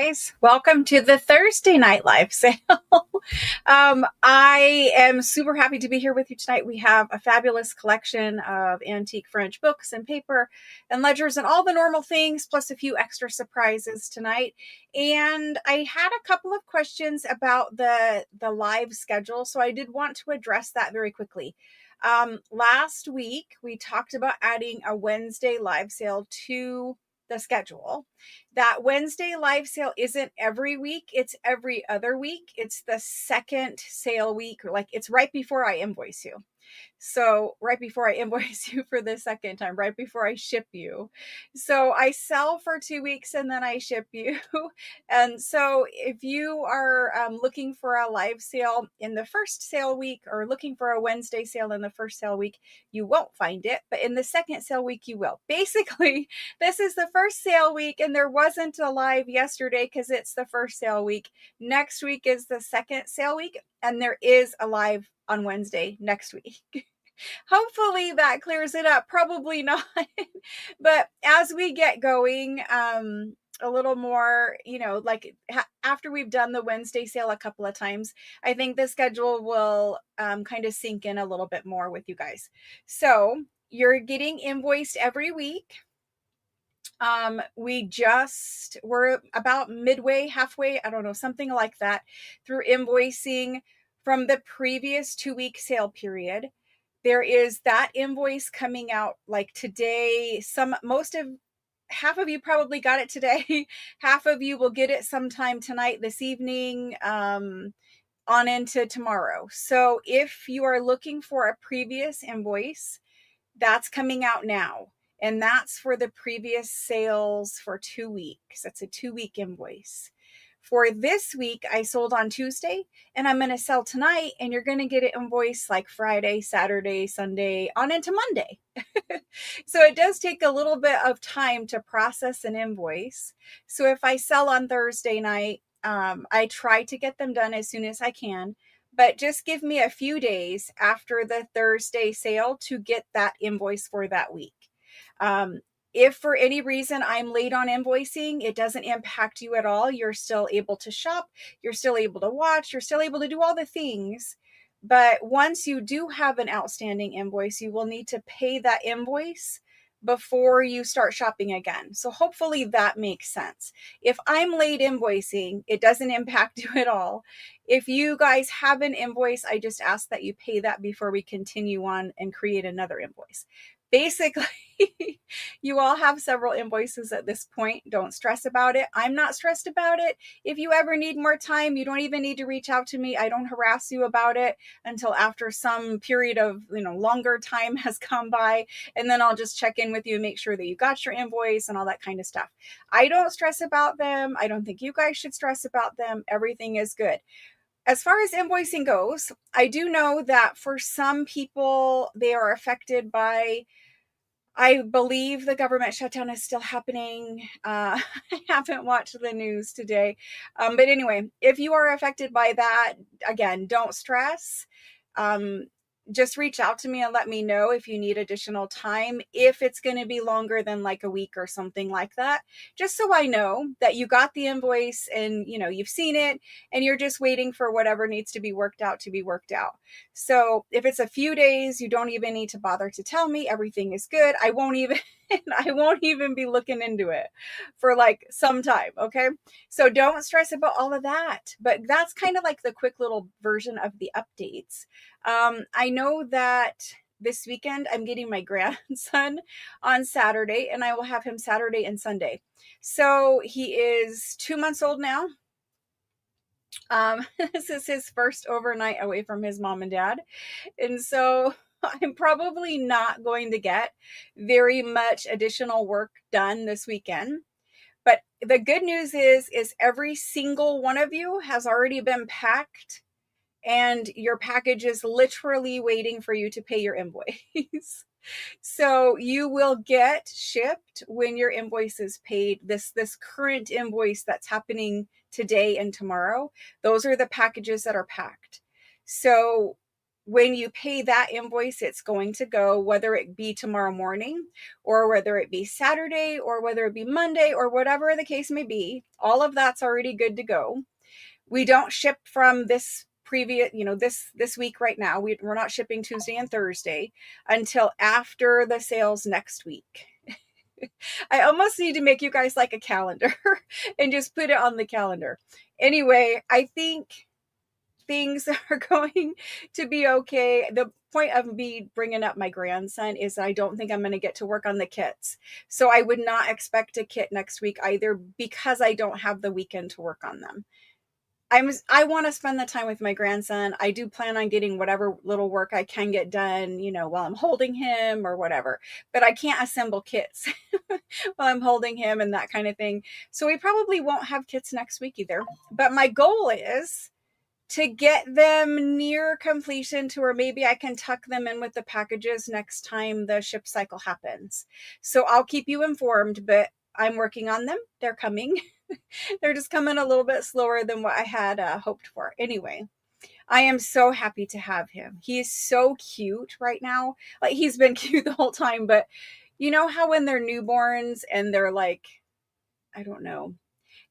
guys. Welcome to the Thursday night live sale. I am super happy to be here with you tonight. We have a fabulous collection of antique French books and paper and ledgers and all the normal things, plus a few extra surprises tonight. And I had a couple of questions about the live schedule, so I did want to address that very quickly. Last week, we talked about adding a Wednesday live sale to the schedule. That Wednesday live sale isn't every week, it's every other week. It's the second sale week, or like it's right before I invoice you. So right before I invoice you for the second time, right before I ship you. So I sell for 2 weeks and then I ship you. And so if you are looking for a live sale in the first sale week, or looking for a Wednesday sale in the first sale week, you won't find it. But in the second sale week, you will. Basically, this is the first sale week and there wasn't a live yesterday because it's the first sale week. Next week is the second sale week and there is a live on Wednesday next week. Hopefully that clears it up. Probably not. But as we get going, a little more, like after we've done the Wednesday sale a couple of times, I think the schedule will kind of sink in a little bit more with you guys. So you're getting invoiced every week. We're about midway, halfway, I don't know, something like that, through invoicing from the previous 2-week sale period. There is that invoice coming out like today. Half of you probably got it today. Half of you will get it sometime tonight, this evening, on into tomorrow. So if you are looking for a previous invoice, that's coming out now. And that's for the previous sales for 2 weeks. That's a 2-week invoice. For this week, I sold on Tuesday and I'm going to sell tonight, and you're going to get an invoice like Friday, Saturday, Sunday, on into Monday. So it does take a little bit of time to process an invoice. So if I sell on Thursday night, I try to get them done as soon as I can, but just give me a few days after the Thursday sale to get that invoice for that week. If for any reason I'm late on invoicing, it doesn't impact you at all. You're still able to shop, you're still able to watch, you're still able to do all the things. But once you do have an outstanding invoice, you will need to pay that invoice before you start shopping again. So hopefully that makes sense. If I'm late invoicing, it doesn't impact you at all. If you guys have an invoice, I just ask that you pay that before we continue on and create another invoice. Basically, you all have several invoices at this point. Don't stress about it. I'm not stressed about it. If you ever need more time, you don't even need to reach out to me. I don't harass you about it until after some period of, longer time has come by. And then I'll just check in with you and make sure that you got your invoice and all that kind of stuff. I don't stress about them. I don't think you guys should stress about them. Everything is good. As far as invoicing goes, I do know that for some people, they are affected by, I believe the government shutdown is still happening. I haven't watched the news today. But anyway, if you are affected by that, again, don't stress. Just reach out to me and let me know if you need additional time, if it's going to be longer than like a week or something like that, just so I know that you got the invoice and you've seen it and you're just waiting for whatever needs to be worked out to be worked out. So if it's a few days, you don't even need to bother to tell me. Everything is good. I won't even be looking into it for like some time. Okay. So don't stress about all of that, but that's kind of like the quick little version of the updates. I know that this weekend I'm getting my grandson on Saturday, and I will have him Saturday and Sunday. So he is 2 months old now. This is his first overnight away from his mom and dad. And so I'm probably not going to get very much additional work done this weekend. But the good news is every single one of you has already been packed, and your package is literally waiting for you to pay your invoice. So you will get shipped when your invoice is paid. This current invoice that's happening today and tomorrow, those are the packages that are packed. So when you pay that invoice, it's going to go, whether it be tomorrow morning or whether it be Saturday or whether it be Monday or whatever the case may be, all of that's already good to go. We don't ship from this previous, this week right now. We're not shipping Tuesday and Thursday until after the sales next week. I almost need to make you guys like a calendar and just put it on the calendar. Anyway, I think things are going to be okay. The point of me bringing up my grandson is I don't think I'm going to get to work on the kits. So I would not expect a kit next week either, because I don't have the weekend to work on them. I want to spend the time with my grandson. I do plan on getting whatever little work I can get done, while I'm holding him or whatever, but I can't assemble kits while I'm holding him and that kind of thing. So we probably won't have kits next week either. But my goal is to get them near completion to where maybe I can tuck them in with the packages next time the ship cycle happens. So I'll keep you informed, but I'm working on them. They're coming. They're just coming a little bit slower than what I had hoped for. Anyway, I am so happy to have him. He is so cute right now. Like, he's been cute the whole time, but you know how when they're newborns and they're like, I don't know,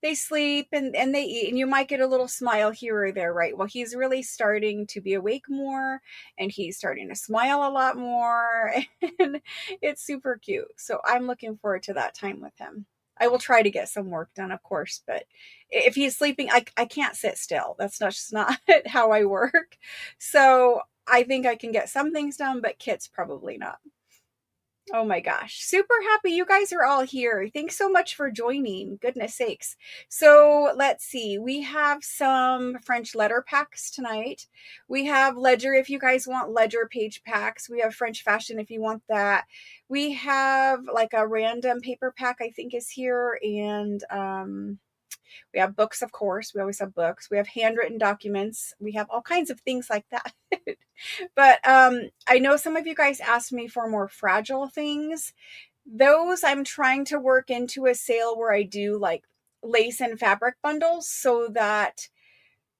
they sleep and they eat and you might get a little smile here or there, right? Well, he's really starting to be awake more and he's starting to smile a lot more and it's super cute. So I'm looking forward to that time with him. I will try to get some work done, of course, but if he's sleeping, I can't sit still. That's just not how I work. So I think I can get some things done, but kits probably not. Oh my gosh. Super happy you guys are all here. Thanks so much for joining. Goodness sakes. So let's see. We have some French letter packs tonight. We have ledger if you guys want ledger page packs. We have French fashion if you want that. We have like a random paper pack I think is here. And we have books, of course. We always have books. We have handwritten documents. We have all kinds of things like that. But I know some of you guys asked me for more fragile things. Those I'm trying to work into a sale where I do like lace and fabric bundles so that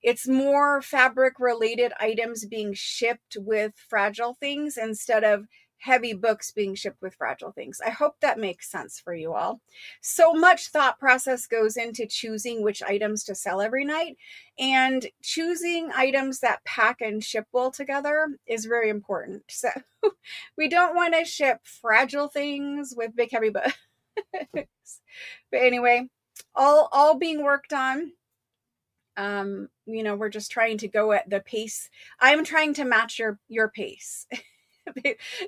it's more fabric related items being shipped with fragile things instead of heavy books being shipped with fragile things. I hope that makes sense for you all. So much thought process goes into choosing which items to sell every night, and choosing items that pack and ship well together is very important. So we don't want to ship fragile things with big heavy books. But anyway, all being worked on. We're just trying to go at the pace. I'm trying to match your pace.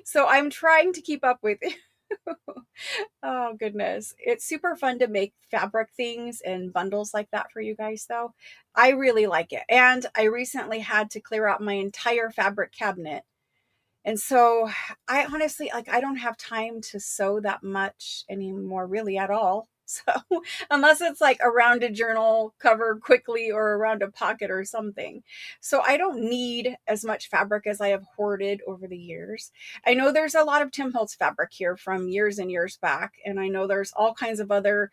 So I'm trying to keep up with you. Oh goodness. It's super fun to make fabric things and bundles like that for you guys though. I really like it. And I recently had to clear out my entire fabric cabinet. And so I honestly, I don't have time to sew that much anymore, really at all. So unless it's like around a journal cover quickly or around a pocket or something. So I don't need as much fabric as I have hoarded over the years. I know there's a lot of Tim Holtz fabric here from years and years back. And I know there's all kinds of other,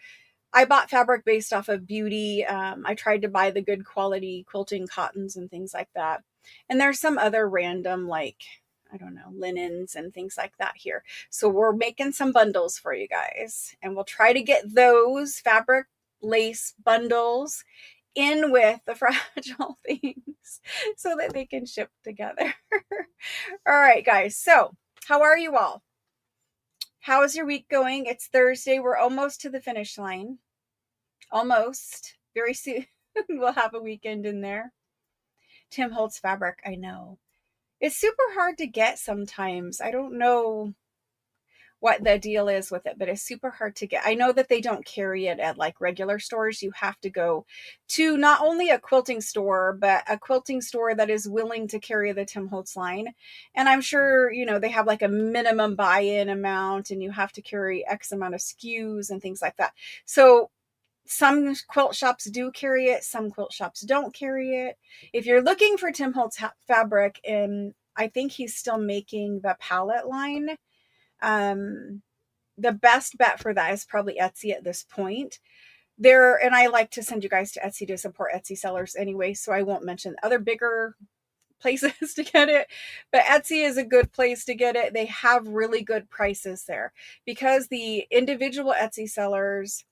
I bought fabric based off of beauty. I tried to buy the good quality quilting cottons and things like that. And there's some other random I don't know, linens and things like that here. So we're making some bundles for you guys, and we'll try to get those fabric lace bundles in with the fragile things so that they can ship together. All right, guys. So how are you all? How is your week going? It's Thursday. We're almost to the finish line. Almost. Very soon we'll have a weekend in there. Tim Holtz fabric. I know. It's super hard to get sometimes. I don't know what the deal is with it, but it's super hard to get. I know that they don't carry it at like regular stores. You have to go to not only a quilting store, but a quilting store that is willing to carry the Tim Holtz line. And I'm sure, they have like a minimum buy-in amount and you have to carry X amount of SKUs and things like that. So some quilt shops do carry it. Some quilt shops don't carry it. If you're looking for Tim Holtz fabric, and I think he's still making the palette line, the best bet for that is probably Etsy at this point. And I like to send you guys to Etsy to support Etsy sellers anyway, so I won't mention other bigger places to get it, but Etsy is a good place to get it. They have really good prices there because the individual Etsy sellers,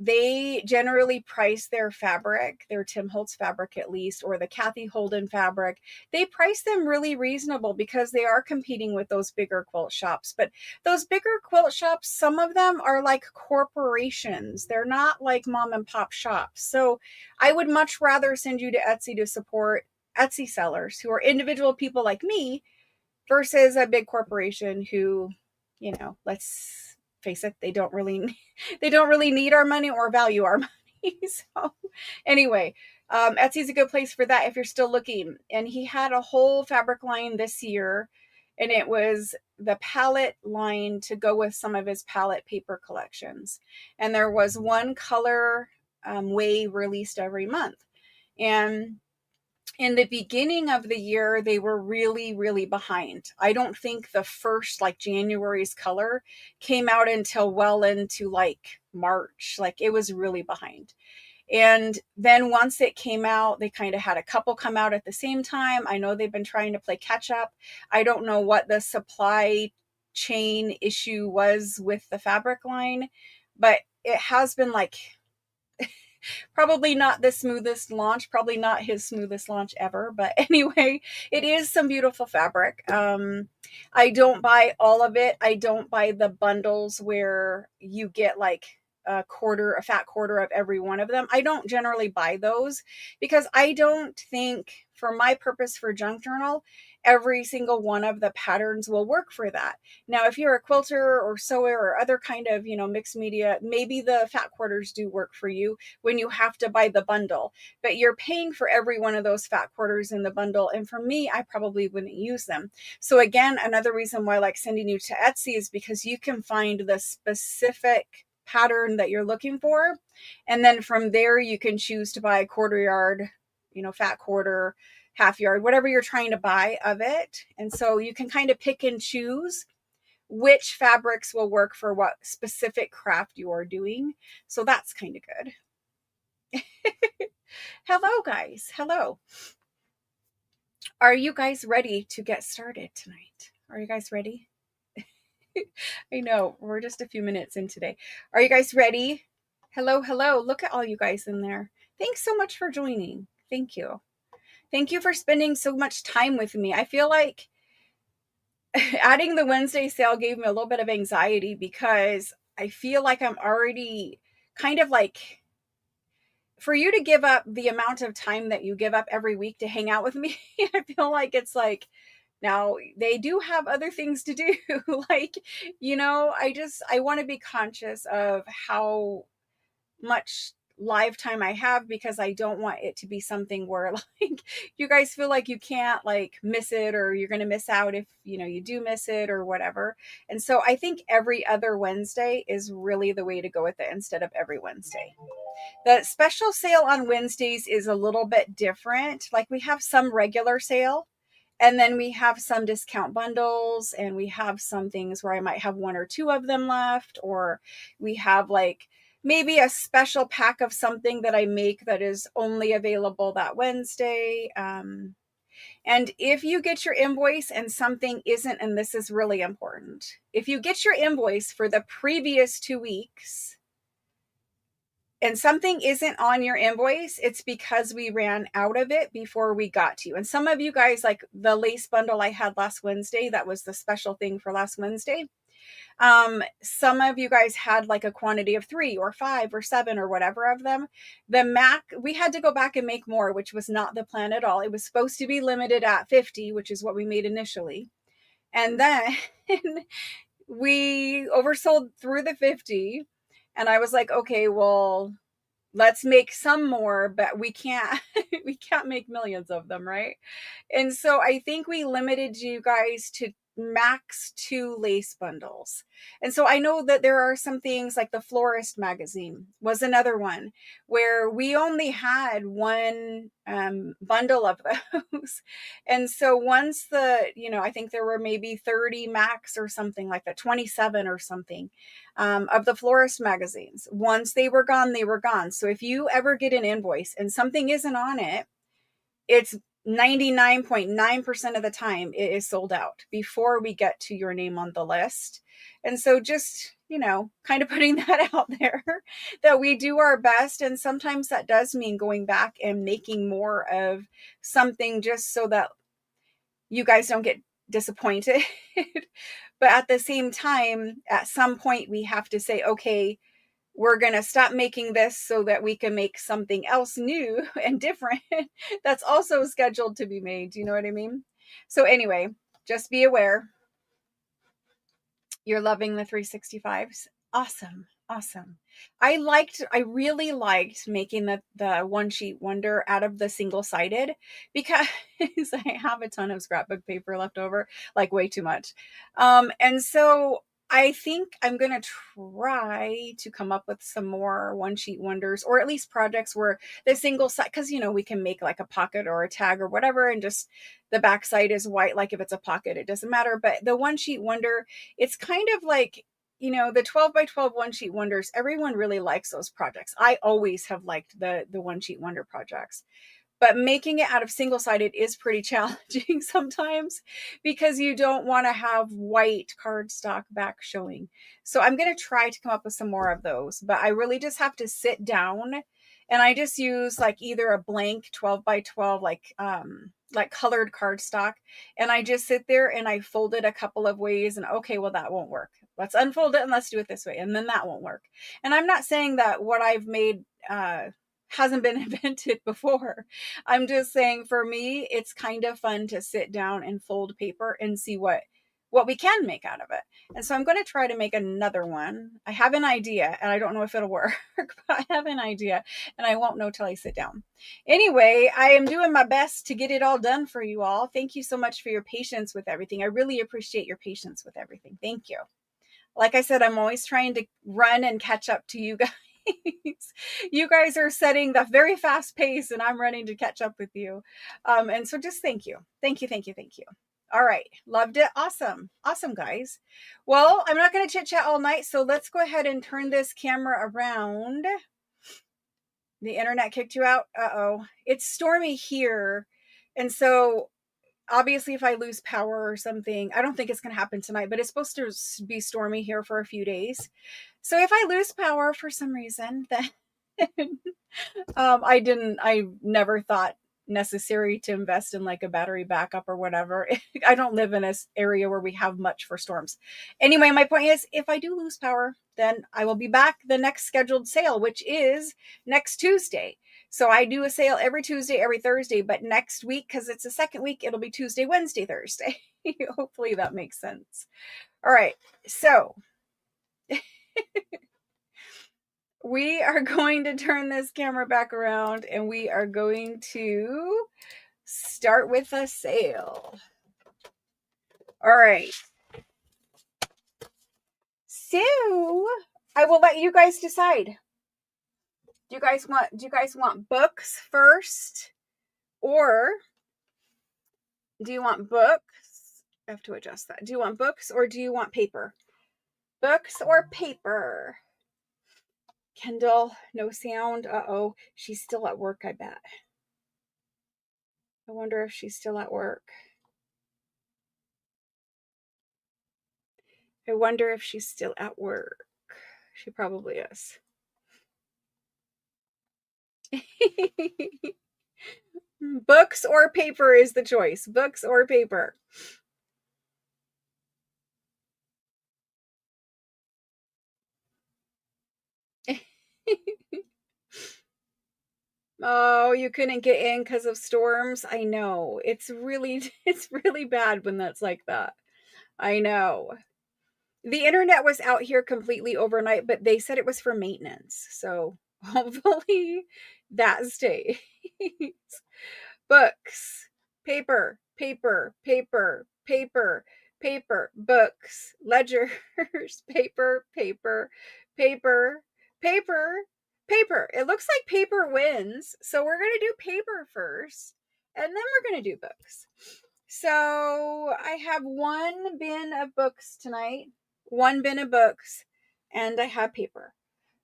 they generally price their fabric, their Tim Holtz fabric at least, or the Kathy Holden fabric. They price them really reasonable because they are competing with those bigger quilt shops. But those bigger quilt shops, some of them are like corporations. They're not like mom and pop shops. So I would much rather send you to Etsy to support Etsy sellers who are individual people like me versus a big corporation who, let's face it, they don't really need our money or value our money. So anyway, Etsy's a good place for that if you're still looking. And he had a whole fabric line this year, and it was the palette line to go with some of his palette paper collections. And there was one color way released every month. And in the beginning of the year, they were really, really behind. I don't think the first like January's color came out until well into like March. Like it was really behind. And then once it came out, they kind of had a couple come out at the same time. I know they've been trying to play catch up. I don't know what the supply chain issue was with the fabric line, but it has been like probably not the smoothest launch, probably not his smoothest launch ever, but anyway, it is some beautiful fabric. I don't buy all of it. I don't buy the bundles where you get like a fat quarter of every one of them. I don't generally buy those because I don't think, for my purpose for junk journal, every single one of the patterns will work for that. Now, if you're a quilter or sewer or other kind of, mixed media, maybe the fat quarters do work for you when you have to buy the bundle, but you're paying for every one of those fat quarters in the bundle. And for me, I probably wouldn't use them. So again, another reason why I like sending you to Etsy is because you can find the specific pattern that you're looking for. And then from there, you can choose to buy a quarter yard, fat quarter, half yard, whatever you're trying to buy of it. And so you can kind of pick and choose which fabrics will work for what specific craft you are doing. So that's kind of good. Hello, guys. Hello. Are you guys ready to get started tonight? Are you guys ready? I know we're just a few minutes in today. Are you guys ready? Hello, hello. Look at all you guys in there. Thanks so much for joining. Thank you. Thank you for spending so much time with me. I feel like adding the Wednesday sale gave me a little bit of anxiety because I feel like I'm already kind of like, for you to give up the amount of time that you give up every week to hang out with me, I feel like it's like, now they do have other things to do. Like, I want to be conscious of how much live time I have because I don't want it to be something where like you guys feel like you can't like miss it, or you're going to miss out if you do miss it or whatever. And so I think every other Wednesday is really the way to go with it instead of every Wednesday. The special sale on Wednesdays is a little bit different. Like we have some regular sale, and then we have some discount bundles, and we have some things where I might have one or two of them left, or we have like maybe a special pack of something that I make that is only available that Wednesday. And if you get your invoice and something isn't, and this is really important, if you get your invoice for the previous 2 weeks and something isn't on your invoice, it's because we ran out of it before we got to you. And some of you guys, like the lace bundle I had last Wednesday, that was the special thing for last Wednesday. Some of you guys had like a quantity of 3 or 5 or 7 or whatever of them. We had to go back and make more, which was not the plan at all. It was supposed to be limited at 50, which is what we made initially. And then we oversold through the 50. And I was like, okay, well, let's make some more, but we can't make millions of them, right? And so I think we limited you guys to max 2 lace bundles. And so I know that there are some things like the Florist magazine was another one where we only had one bundle of those. And so once I think there were maybe 30 max or something like that, 27 or something of the Florist magazines. Once they were gone, they were gone. So if you ever get an invoice and something isn't on it, it's 99.9% of the time it is sold out before we get to your name on the list. And so just, kind of putting that out there that we do our best. And sometimes that does mean going back and making more of something just so that you guys don't get disappointed. But at the same time, at some point we have to say, okay, we're going to stop making this so that we can make something else new and different that's also scheduled to be made. Do you know what I mean? So anyway, just be aware. You're loving the 365s. Awesome. Awesome. I really liked making the one sheet wonder out of the single sided because I have a ton of scrapbook paper left over, like way too much. And so I think I'm going to try to come up with some more one sheet wonders, or at least projects where the single side, because, we can make like a pocket or a tag or whatever, and just the back side is white. Like if it's a pocket, it doesn't matter. But the one sheet wonder, it's kind of like, the 12 by 12 one sheet wonders, everyone really likes those projects. I always have liked the one sheet wonder projects. But making it out of single-sided is pretty challenging sometimes because you don't want to have white cardstock back showing. So I'm going to try to come up with some more of those, but I really just have to sit down, and I just use like either a blank 12 by 12, like colored cardstock. And I just sit there and I fold it a couple of ways, and okay, well, that won't work. Let's unfold it and let's do it this way. And then that won't work. And I'm not saying that what I've made, hasn't been invented before. I'm just saying, for me, it's kind of fun to sit down and fold paper and see what we can make out of it. And so I'm going to try to make another one. I have an idea, and I don't know if it'll work, but I have an idea, and I won't know till I sit down. Anyway, I am doing my best to get it all done for you all. Thank you so much for your patience with everything. I really appreciate your patience with everything. Thank you. Like I said, I'm always trying to run and catch up to you guys. You guys are setting the very fast pace, and I'm running to catch up with you. And so just thank you. Thank you, thank you, thank you. All right. Loved it. Awesome. Awesome, guys. Well, I'm not going to chit chat all night, so let's go ahead and turn this camera around. The internet kicked you out? Uh-oh. It's stormy here. And so obviously if I lose power or something, I don't think it's going to happen tonight, but it's supposed to be stormy here for a few days. So if I lose power for some reason, then I never thought necessary to invest in like a battery backup or whatever. I don't live in this area where we have much for storms. Anyway, my point is, if I do lose power, then I will be back the next scheduled sale, which is next Tuesday. So I do a sale every Tuesday, every Thursday, but next week, because it's the second week, it'll be Tuesday, Wednesday, Thursday. Hopefully that makes sense. All right. So we are going to turn this camera back around, and we are going to start with a sale. All right. So I will let you guys decide. Do you guys want books first, or do you want books? I have to adjust that. Do you want books or do you want paper? Books or paper? Kendall, no sound. Uh-oh. She's still at work, I bet. I wonder if she's still at work. I wonder if she's still at work. She probably is. Books or paper is the choice. Books or paper. Oh, you couldn't get in because of storms? I know. It's really bad when that's like that. I know. The internet was out here completely overnight, but they said it was for maintenance. So hopefully that stays. Books, paper, paper, paper, paper, paper, books, ledgers, paper, paper, paper, paper, paper. It looks like paper wins. So we're going to do paper first, and then we're going to do books. So I have one bin of books tonight, one bin of books, and I have paper.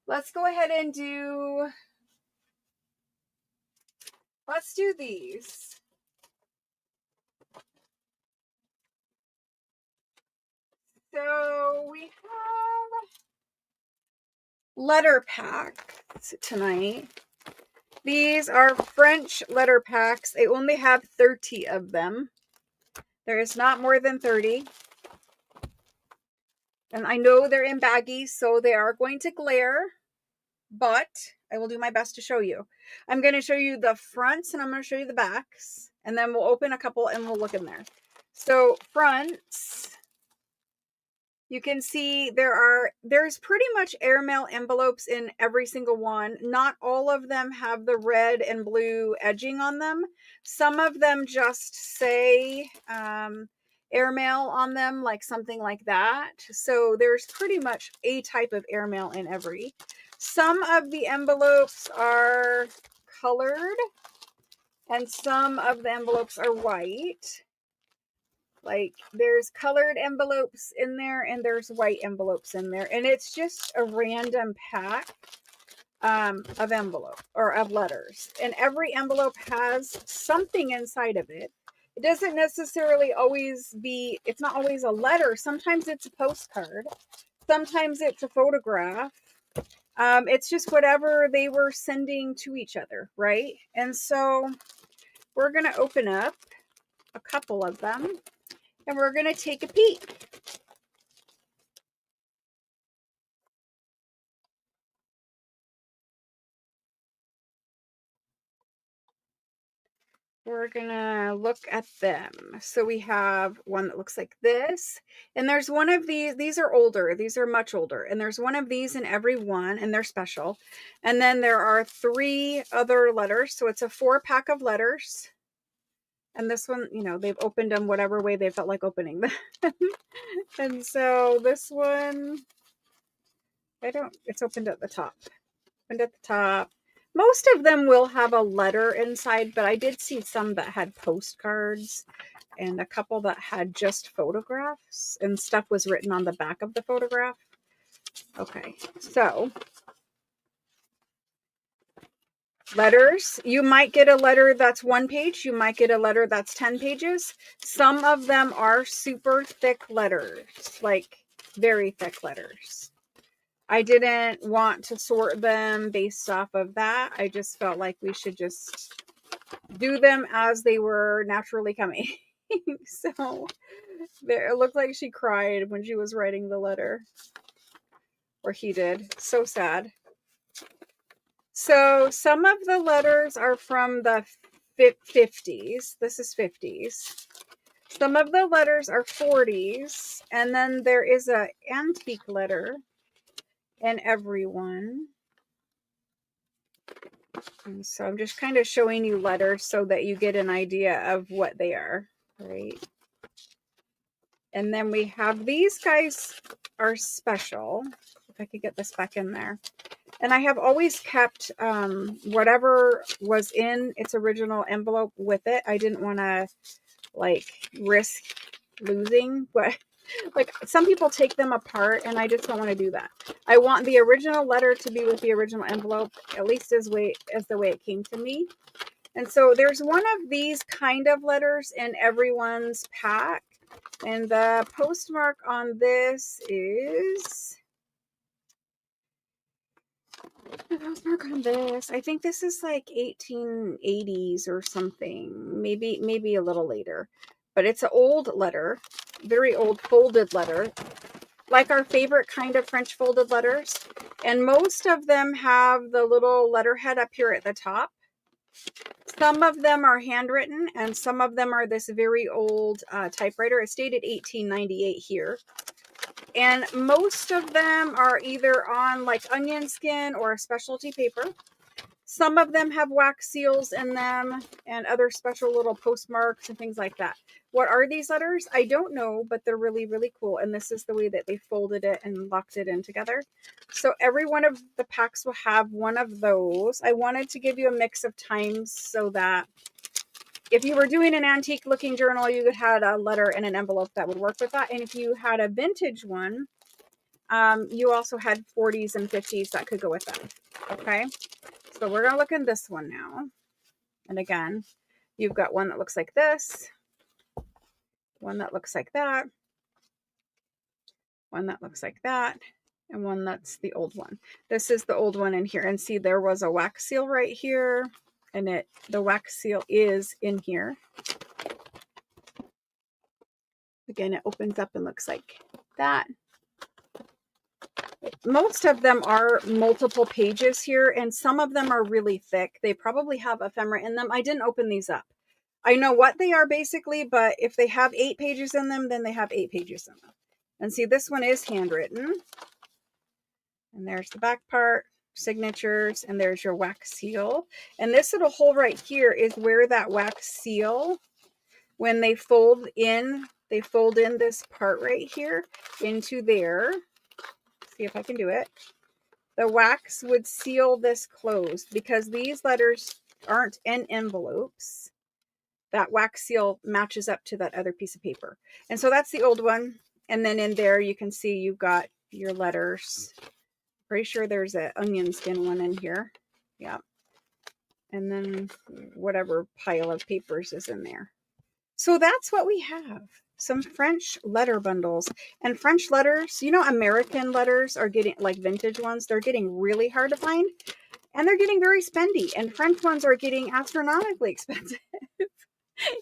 Let's go ahead and let's do these. letter pack tonight. These are French letter packs. They only have 30 of them. There is not more than 30. And I know they're in baggies, so they are going to glare, but I will do my best to show you. I'm going to show you the fronts and I'm going to show you the backs, and then we'll open a couple and we'll look in there. So fronts, you can see there's pretty much airmail envelopes in every single one. Not all of them have the red and blue edging on them. Some of them just say airmail on them, like something like that. So there's pretty much a type of airmail in every. Some of the envelopes are colored and some of the envelopes are white. Like there's colored envelopes in there and there's white envelopes in there. And it's just a random pack of envelope or of letters. And every envelope has something inside of it. It doesn't necessarily always be, it's not always a letter. Sometimes it's a postcard. Sometimes it's a photograph. It's just whatever they were sending to each other, right? And so we're going to open up a couple of them. And we're going to take a peek. We're going to look at them. So we have one that looks like this. And there's one of these are older. These are much older. And there's one of these in every one, and they're special. And then there are 3 other letters. So it's a 4-pack of letters. And this one, you know, they've opened them whatever way they felt like opening them. And so this one, it's opened at the top. Opened at the top. Most of them will have a letter inside, but I did see some that had postcards and a couple that had just photographs and stuff was written on the back of the photograph. Okay, so letters. You might get a letter that's 1 page. You might get a letter that's 10 pages. Some of them are super thick letters, like very thick letters. I didn't want to sort them based off of that. I just felt like we should just do them as they were naturally coming. So there, it looked like she cried when she was writing the letter. Or he did. So sad. So some of the letters are from the 50s. This is 50s. Some of the letters are 40s. And then there is an antique letter in every one. And so I'm just kind of showing you letters so that you get an idea of what they are, right? And then we have these guys are special. If I could get this back in there. And I have always kept whatever was in its original envelope with it. I didn't want to like risk losing, but like some people take them apart and I just don't want to do that. I want the original letter to be with the original envelope, at least as the way it came to me. And so there's one of these kind of letters in everyone's pack. And the postmark on this is the postmark on this. I think this is like 1880s or something. Maybe a little later. But it's an old letter, very old folded letter, like our favorite kind of French folded letters. And most of them have the little letterhead up here at the top. Some of them are handwritten and some of them are this very old typewriter. It's dated 1898 here. And most of them are either on like onion skin or specialty paper. Some of them have wax seals in them and other special little postmarks and things like that. What are these letters? I don't know, but they're really, really cool. And this is the way that they folded it and locked it in together. So every one of the packs will have one of those. I wanted to give you a mix of times so that if you were doing an antique looking journal, you could have a letter in an envelope that would work with that. And if you had a vintage one, you also had 40s and 50s that could go with that. Okay. So we're going to look in this one now. And again, you've got one that looks like this, one that looks like that, one that looks like that, and one that's the old one. This is the old one in here. And see, there was a wax seal right here, and the wax seal is in here. Again, it opens up and looks like that. Most of them are multiple pages here, and some of them are really thick. They probably have ephemera in them. I didn't open these up. I know what they are basically, but if they have 8 pages in them, then they have 8 pages in them. And see, this one is handwritten. And there's the back part, signatures, and there's your wax seal. And this little hole right here is where that wax seal, when they fold in this part right here into there. See if I can do it. The wax would seal this closed because these letters aren't in envelopes. That wax seal matches up to that other piece of paper. And so that's the old one. And then in there, you can see you've got your letters. Pretty sure there's an onion skin one in here. Yeah. And then whatever pile of papers is in there. So that's what we have. Some French letter bundles. And French letters, you know, American letters are getting, like vintage ones, they're getting really hard to find. And they're getting very spendy. And French ones are getting astronomically expensive.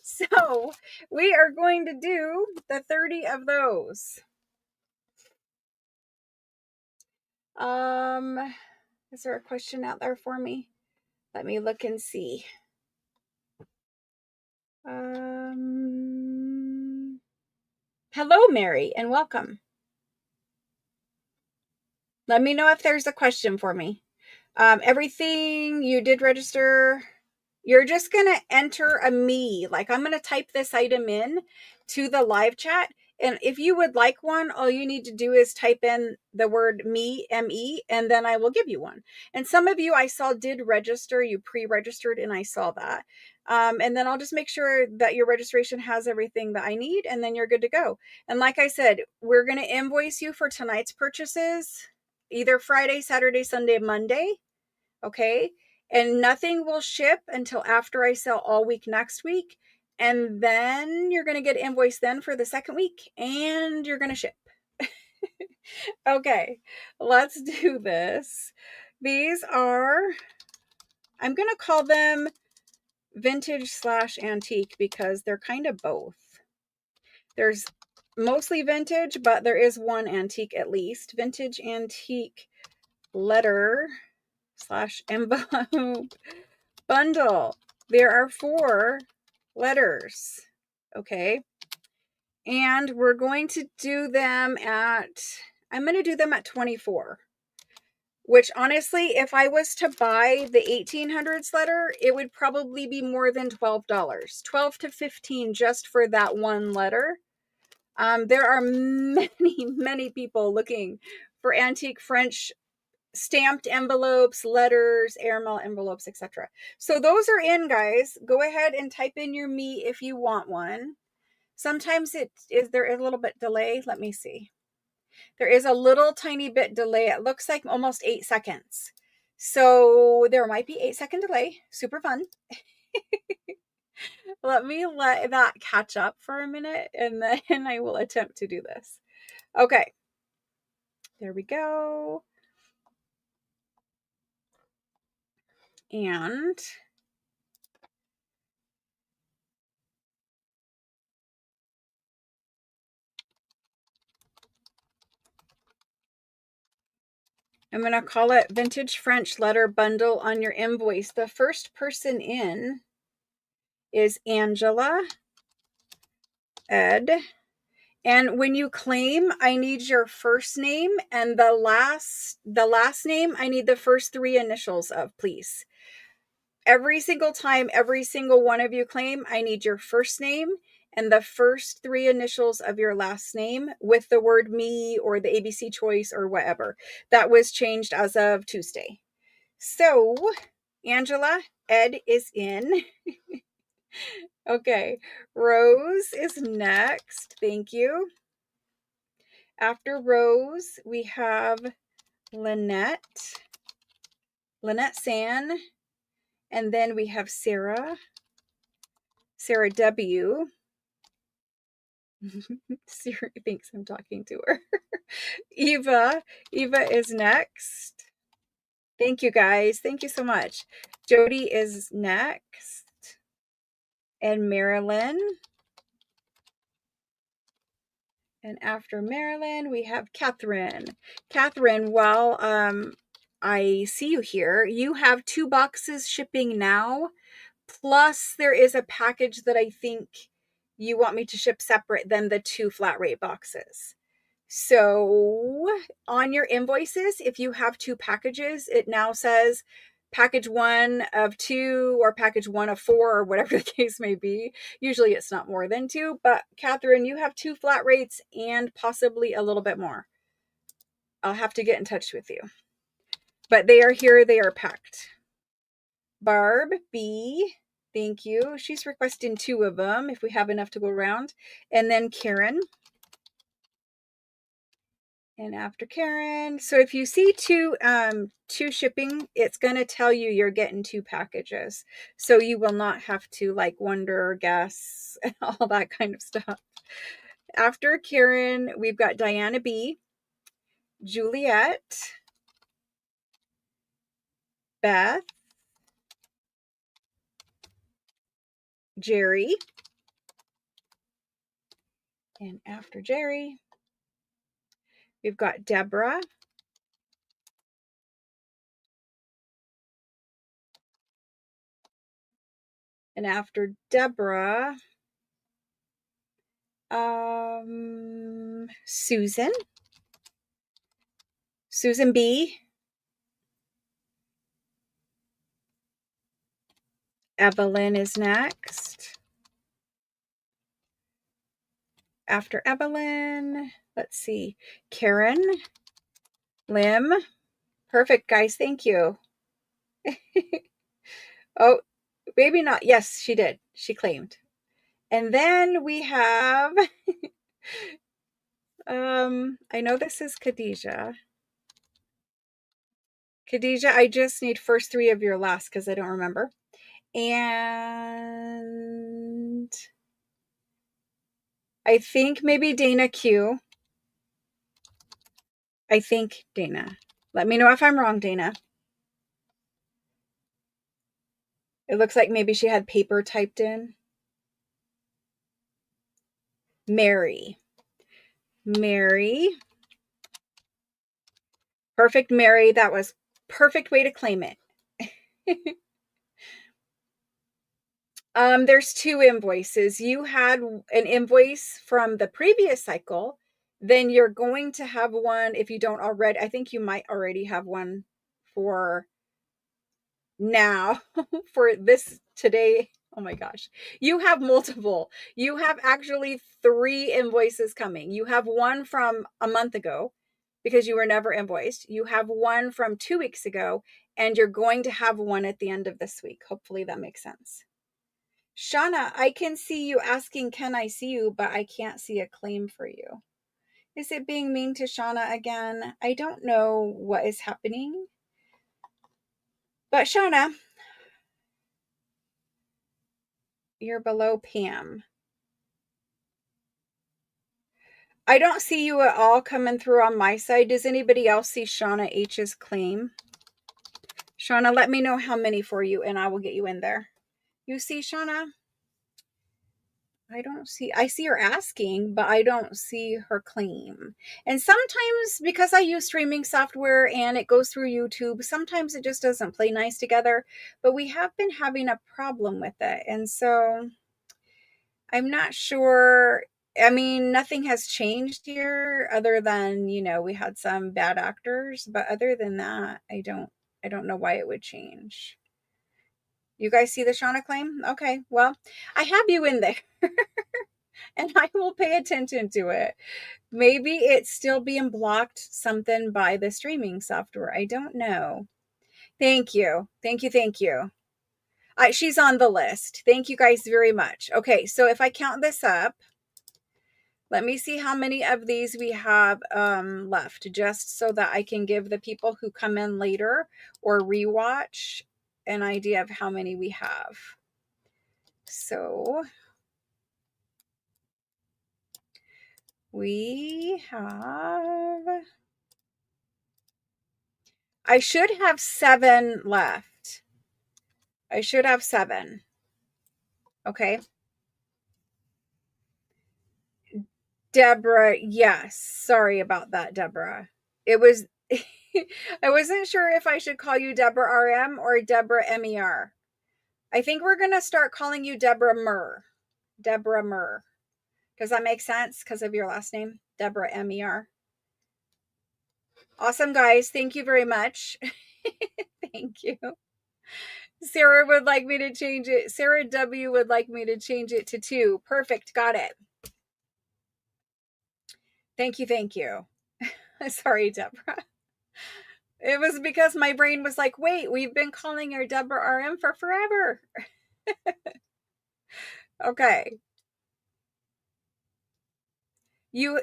So we are going to do the 30 of those. Is there a question out there for me? Let me look and see. Hello, Mary, and welcome. Let me know if there's a question for me. Everything you did register, you're just going to enter a me. Like I'm going to type this item in to the live chat. And if you would like one, all you need to do is type in the word me, M-E, and then I will give you one. And some of you I saw did register, you pre-registered, and I saw that. And then I'll just make sure that your registration has everything that I need, and then you're good to go. And like I said, we're going to invoice you for tonight's purchases, either Friday, Saturday, Sunday, Monday. Okay. And nothing will ship until after I sell all week next week. And then you're going to get invoiced then for the second week and you're going to ship. Okay, let's do this. These are, I'm going to call them vintage/antique because they're kind of both. There's mostly vintage, but there is one antique at least. Vintage antique letter/envelope bundle. There are 4 letters. Okay. And we're going to do them I'm going to do them at 24. Which honestly, if I was to buy the 1800s letter, it would probably be more than $12. $12 to $15 just for that one letter. There are many people looking for antique French stamped envelopes, letters, airmail envelopes, etc. So those are in, guys. Go ahead and type in your me if you want one. Sometimes there is a little bit delay. Let me see. There is a little tiny bit delay. It looks like almost 8 seconds. So there might be 8-second delay. Super fun. Let me let that catch up for a minute and then I will attempt to do this. Okay. There we go. And I'm going to call it Vintage French Letter Bundle on your invoice. The first person in is Angela, Ed. And when you claim, I need your first name and the last name, I need the first 3 initials of, please. Every single time, every single one of you claim, I need your first name and the first 3 initials of your last name with the word me or the ABC choice or whatever. That was changed as of Tuesday. So, Angela, Ed is in. Okay, Rose is next. Thank you. After Rose, we have Lynette San, and then we have Sarah W, Siri thinks I'm talking to her. Eva is next. Thank you guys. Thank you so much. Jody is next. And Marilyn. And after Marilyn, we have Catherine. Catherine, well, I see you here. You have 2 boxes shipping now. Plus, there is a package that I think you want me to ship separate than the 2 flat rate boxes. So on your invoices, if you have 2 packages, it now says package 1 of 2 or package 1 of 4 or whatever the case may be. Usually it's not more than 2, but Catherine, you have 2 flat rates and possibly a little bit more. I'll have to get in touch with you. But they are here, they are packed. Barb B, thank you. She's requesting 2 of them if we have enough to go around. And then Karen. And after Karen, so if you see 2 shipping, it's going to tell you you're getting 2 packages. So you will not have to like wonder or guess and all that kind of stuff. After Karen, we've got Diana B, Juliet, Beth, Jerry, and after Jerry, we've got Deborah, and after Deborah, Susan B, Evelyn is next. After Evelyn, let's see, Karen, Lim. Perfect, guys. Thank you. Oh, maybe not. Yes, she did. She claimed. And then we have, I know this is Khadijah. Khadijah, I just need first 3 of your last because I don't remember. And I think maybe Dana Q. I think Dana. Let me know if I'm wrong, Dana. It looks like maybe she had paper typed in. Mary. Perfect, Mary. That was perfect way to claim it. There's 2 invoices. You had an invoice from the previous cycle. Then you're going to have one, if you don't already, I think you might already have one for now, for this today. Oh my gosh. You have multiple. You have actually 3 invoices coming. You have one from a month ago because you were never invoiced. You have one from 2 weeks ago, and you're going to have one at the end of this week. Hopefully that makes sense. Shauna, I can see you asking, can I see you? But I can't see a claim for you. Is it being mean to Shauna again? I don't know what is happening. But Shauna, you're below Pam. I don't see you at all coming through on my side. Does anybody else see Shauna H's claim? Shauna, let me know how many for you and I will get you in there. You see Shauna? I see her asking, but I don't see her claim. And sometimes because I use streaming software and it goes through YouTube, sometimes it just doesn't play nice together, but we have been having a problem with it. And so I'm not sure. I mean, nothing has changed here other than, we had some bad actors, but other than that, I don't know why it would change. You guys see the Shauna claim? Okay, well, I have you in there. And I will pay attention to it. Maybe it's still being blocked something by the streaming software. I don't know. Thank you. She's on the list. Thank you guys very much. Okay, so if I count this up, let me see how many of these we have left, just so that I can give the people who come in later or rewatch an idea of how many we have. So We have, I should have 7 left. I should have 7. Okay. Deborah, yes. Sorry about that, Deborah. It was, I wasn't sure if I should call you Deborah RM or Deborah MER. I think we're going to start calling you Deborah Murr. Deborah Murr. Does that make sense because of your last name? Deborah MER. Awesome, guys. Thank you very much. Thank you. Sarah would like me to change it. Sarah W would like me to change it to 2. Perfect. Got it. Thank you. Thank you. Sorry, Deborah. It was because my brain was like, wait, we've been calling her Deborah RM for forever. Okay. You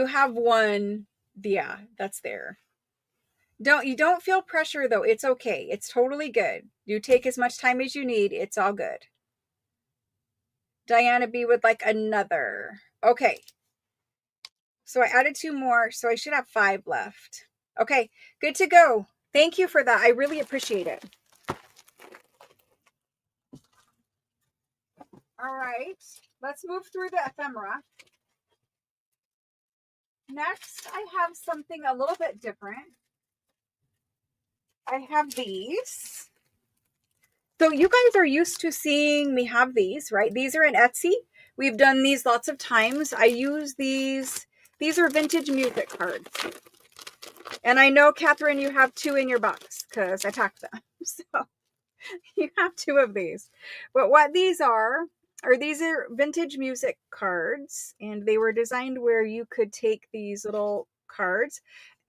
have 1. Yeah, that's there. You don't feel pressure though. It's okay. It's totally good. You take as much time as you need. It's all good. Diana B would like another. Okay. So I added 2 more, so I should have 5 left. Okay, good to go. Thank you for that. I really appreciate it. All right, let's move through the ephemera. Next, I have something a little bit different. I have these. So you guys are used to seeing me have these, right? These are in Etsy. We've done these lots of times. I use these. These are vintage music cards. And I know, Catherine, you have 2 in your box because I packed them. So you have 2 of these. But what these are vintage music cards. And they were designed where you could take these little cards.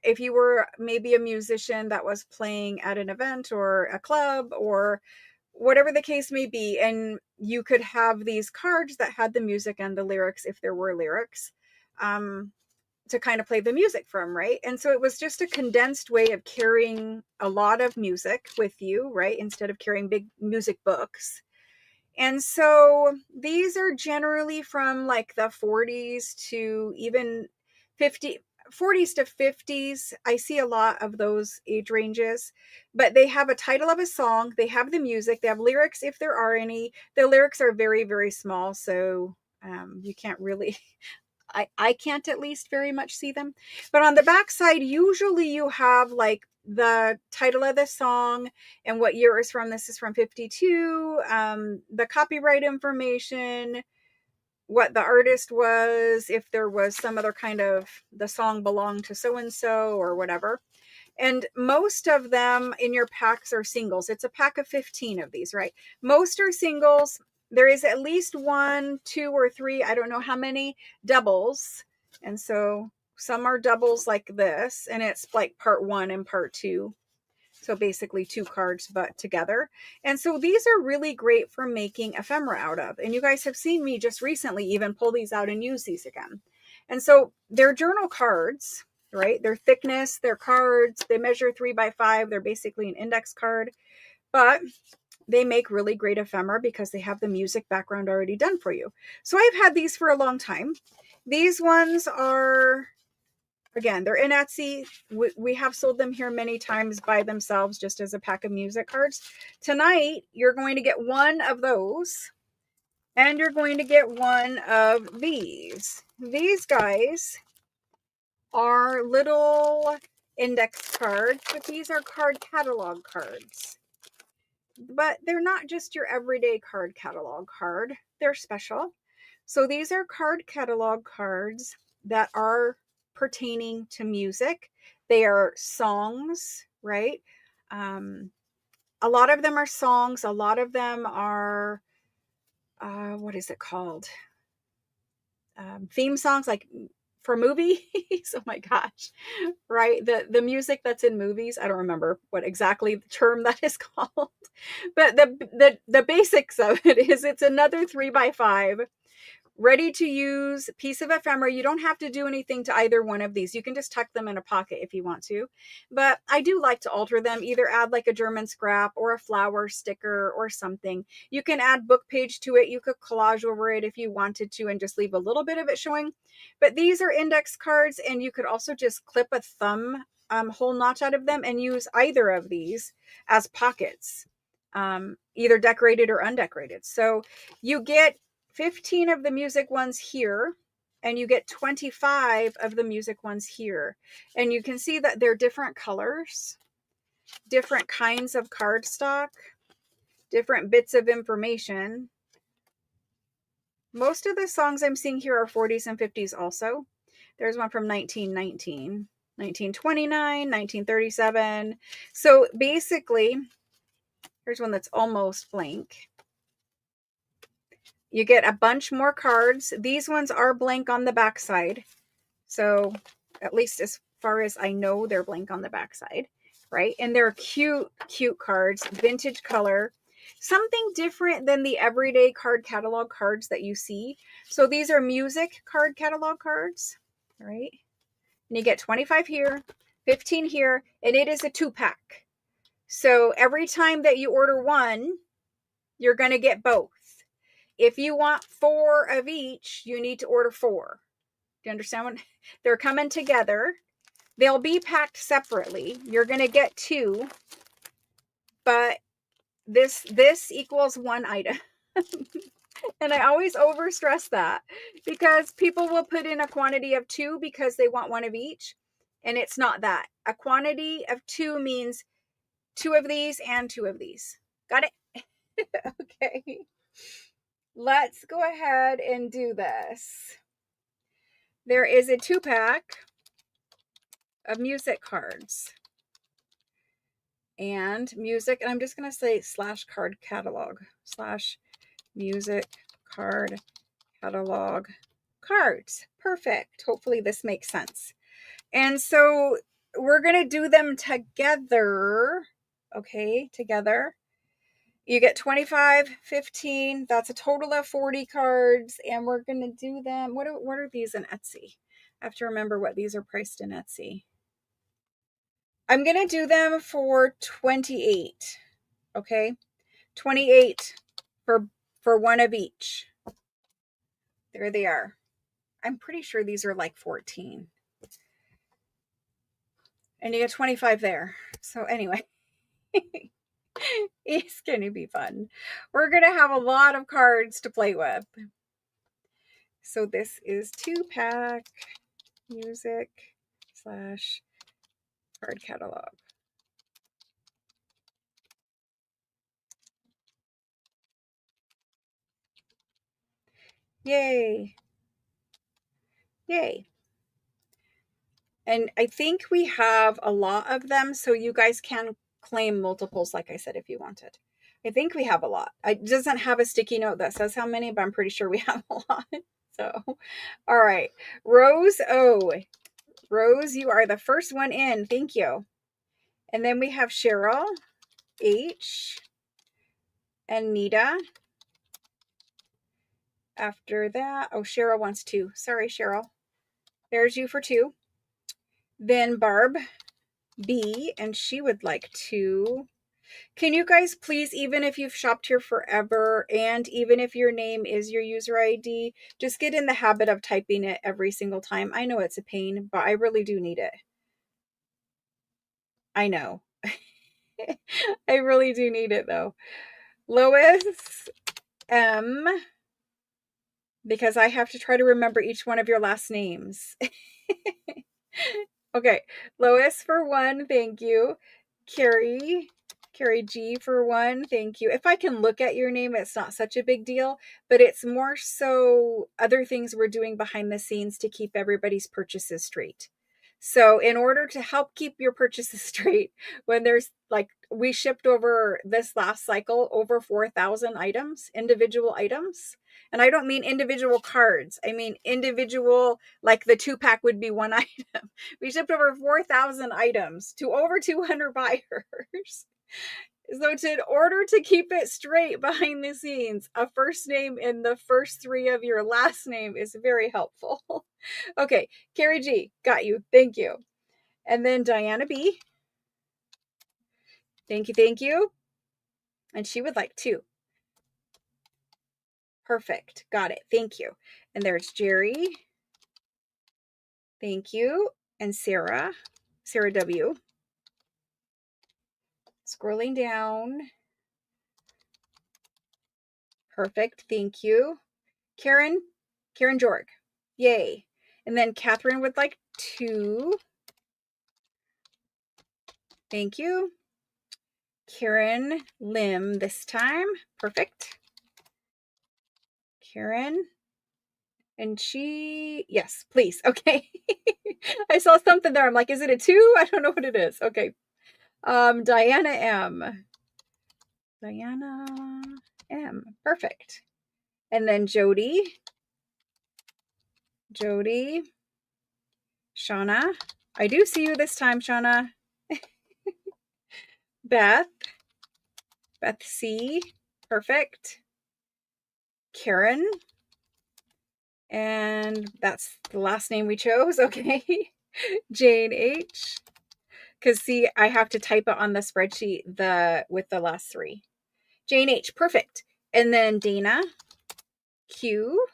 If you were maybe a musician that was playing at an event or a club or whatever the case may be, and you could have these cards that had the music and the lyrics, if there were lyrics, to kind of play the music from, right? And so it was just a condensed way of carrying a lot of music with you, right? Instead of carrying big music books. And so these are generally from like the 40s to even 40s to 50s. I see a lot of those age ranges, but they have a title of a song. They have the music. They have lyrics if there are any. The lyrics are very, very small. So you can't really, I can't at least very much see them. But on the back side, usually you have like the title of the song and what year it's from. This is from 52. The copyright information, what the artist was, if there was some other kind of the song belonged to so-and-so or whatever. And most of them in your packs are singles. It's a pack of 15 of these, right? Most are singles. There is at least 1, 2, or 3, I don't know how many, doubles. And so some are doubles like this, and it's like part 1 and part 2. So basically 2 cards, but together. And so these are really great for making ephemera out of. And you guys have seen me just recently even pull these out and use these again. And so they're journal cards, right? Their thickness, their cards, they measure 3 by 5. They're basically an index card, but they make really great ephemera because they have the music background already done for you. So I've had these for a long time. These ones are, again, they're in Etsy. We have sold them here many times by themselves just as a pack of music cards. Tonight, you're going to get 1 of those, and you're going to get 1 of these. These guys are little index cards, but these are card catalog cards. But they're not just your everyday card catalog card. They're special. So these are card catalog cards that are pertaining to music. They are songs, right? A lot of them are songs. A lot of them are, what is it called? Theme songs, like for movies. Oh my gosh, right? The music that's in movies. I don't remember what exactly the term that is called, but the basics of it is it's another 3 by 5 ready to use piece of ephemera. You don't have to do anything to either one of these. You can just tuck them in a pocket if you want to. But I do like to alter them, either add like a German scrap or a flower sticker or something. You can add book page to it. You could collage over it if you wanted to and just leave a little bit of it showing. But these are index cards, and you could also just clip a thumb hole notch out of them and use either of these as pockets, either decorated or undecorated. So you get 15 of the music ones here, and you get 25 of the music ones here. And you can see that they're different colors, different kinds of cardstock, different bits of information. Most of the songs I'm seeing here are 40s and 50s also. There's one from 1919, 1929, 1937. So basically, here's one that's almost blank. You get a bunch more cards. These ones are blank on the backside. So at least as far as I know, they're blank on the backside, right? And they're cute, cute cards, vintage color, something different than the everyday card catalog cards that you see. So these are music card catalog cards, right? And you get 25 here, 15 here, and it is a 2-pack. So every time that you order one, you're going to get both. If you want 4 of each, you need to order 4. Do you understand what? They're coming together. They'll be packed separately. You're going to get 2, but this equals 1 item. And I always overstress that because people will put in a quantity of 2 because they want 1 of each. And it's not that. A quantity of 2 means 2 of these and 2 of these. Got it? Okay. Let's go ahead and do this. There is a 2-pack of music cards. And music, and I'm just going to say /card catalog, /music card catalog cards. Perfect. Hopefully this makes sense. And so we're going to do them together. Okay, together. You get 25, 15. That's a total of 40 cards. And we're going to do them. What are these in Etsy? I have to remember what these are priced in Etsy. I'm going to do them for 28. Okay. 28 for 1 of each. There they are. I'm pretty sure these are like 14. And you get 25 there. So anyway, it's going to be fun. We're going to have a lot of cards to play with. So this is 2-pack music /card catalog. Yay. Yay. And I think we have a lot of them, so you guys can claim multiples, like I said, if you wanted. I think we have a lot. It doesn't have a sticky note that says how many, but I'm pretty sure we have a lot. So, all right. Rose O. Rose, you are the first one in. Thank you. And then we have Cheryl H. and Nita. After that, oh, Cheryl wants 2. Sorry, Cheryl. There's you for 2. Then Barb B, and she would like 2. Can you guys please, even if you've shopped here forever, and even if your name is your user ID, just get in the habit of typing it every single time. I know it's a pain, but I really do need it. I know. I really do need it though. Lois M, because I have to try to remember each one of your last names. Okay, Lois for 1, thank you. Carrie G for 1, thank you. If I can look at your name, it's not such a big deal, but it's more so other things we're doing behind the scenes to keep everybody's purchases straight. So in order to help keep your purchases straight, when there's like, we shipped over this last cycle over 4,000 items, individual items. And I don't mean individual cards. I mean individual, like the 2-pack would be 1 item. We shipped over 4,000 items to over 200 buyers. So in order to keep it straight behind the scenes, a first name in the first three of your last name is very helpful. Okay, Carrie G, got you. Thank you. And then Diana B. Thank you, thank you. And she would like 2. Perfect. Got it. Thank you. And there's Jerry. Thank you. And Sarah W. Scrolling down. Perfect. Thank you. Karen Jorg. Yay. And then Catherine would like 2. Thank you. Karen Lim this time. Perfect. Karen. And she, yes, please. Okay. I saw something there. I'm like, is it a 2? I don't know what it is. Okay. Diana M. Diana M. Perfect. And then Jody. Shauna. I do see you this time, Shauna. Beth C. Perfect. Karen. And that's the last name we chose. Okay. Jane H. Because see, I have to type it on the spreadsheet with the last 3. Jane H. Perfect. And then Dana Q.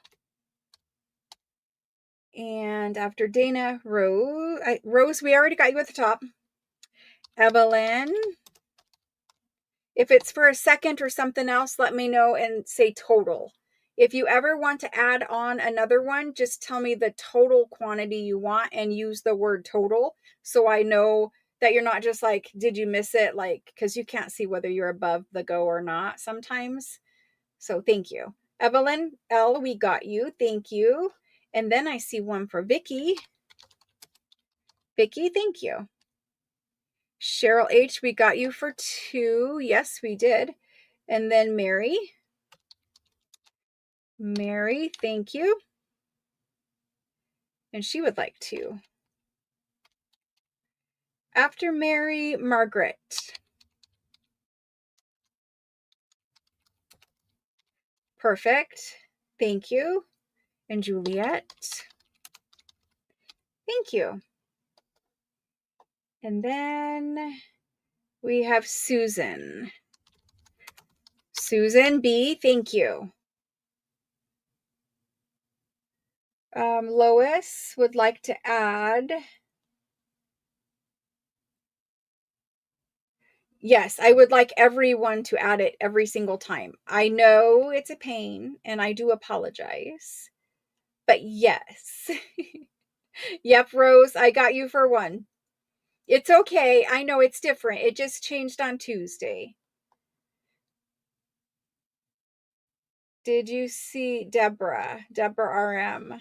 And after Dana, Rose, we already got you at the top. Evelyn. If it's for a second or something else, let me know and say total. If you ever want to add on another one, just tell me the total quantity you want and use the word total so I know that you're not just like, did you miss it? Like, because you can't see whether you're above the go or not sometimes. So thank you. Evelyn L, we got you. Thank you. And then I see one for Vicky. Vicky, thank you. Cheryl H, we got you for 2. Yes, we did. And then Mary, thank you. And she would like 2. After Mary, Margaret. Perfect. Thank you. And Juliet. Thank you. And then we have Susan. Susan B, thank you. Lois would like to add. Yes, I would like everyone to add it every single time. I know it's a pain and I do apologize, but yes. Yep, Rose, I got you for 1. It's okay. I know it's different. It just changed on Tuesday. Did you see Deborah RM?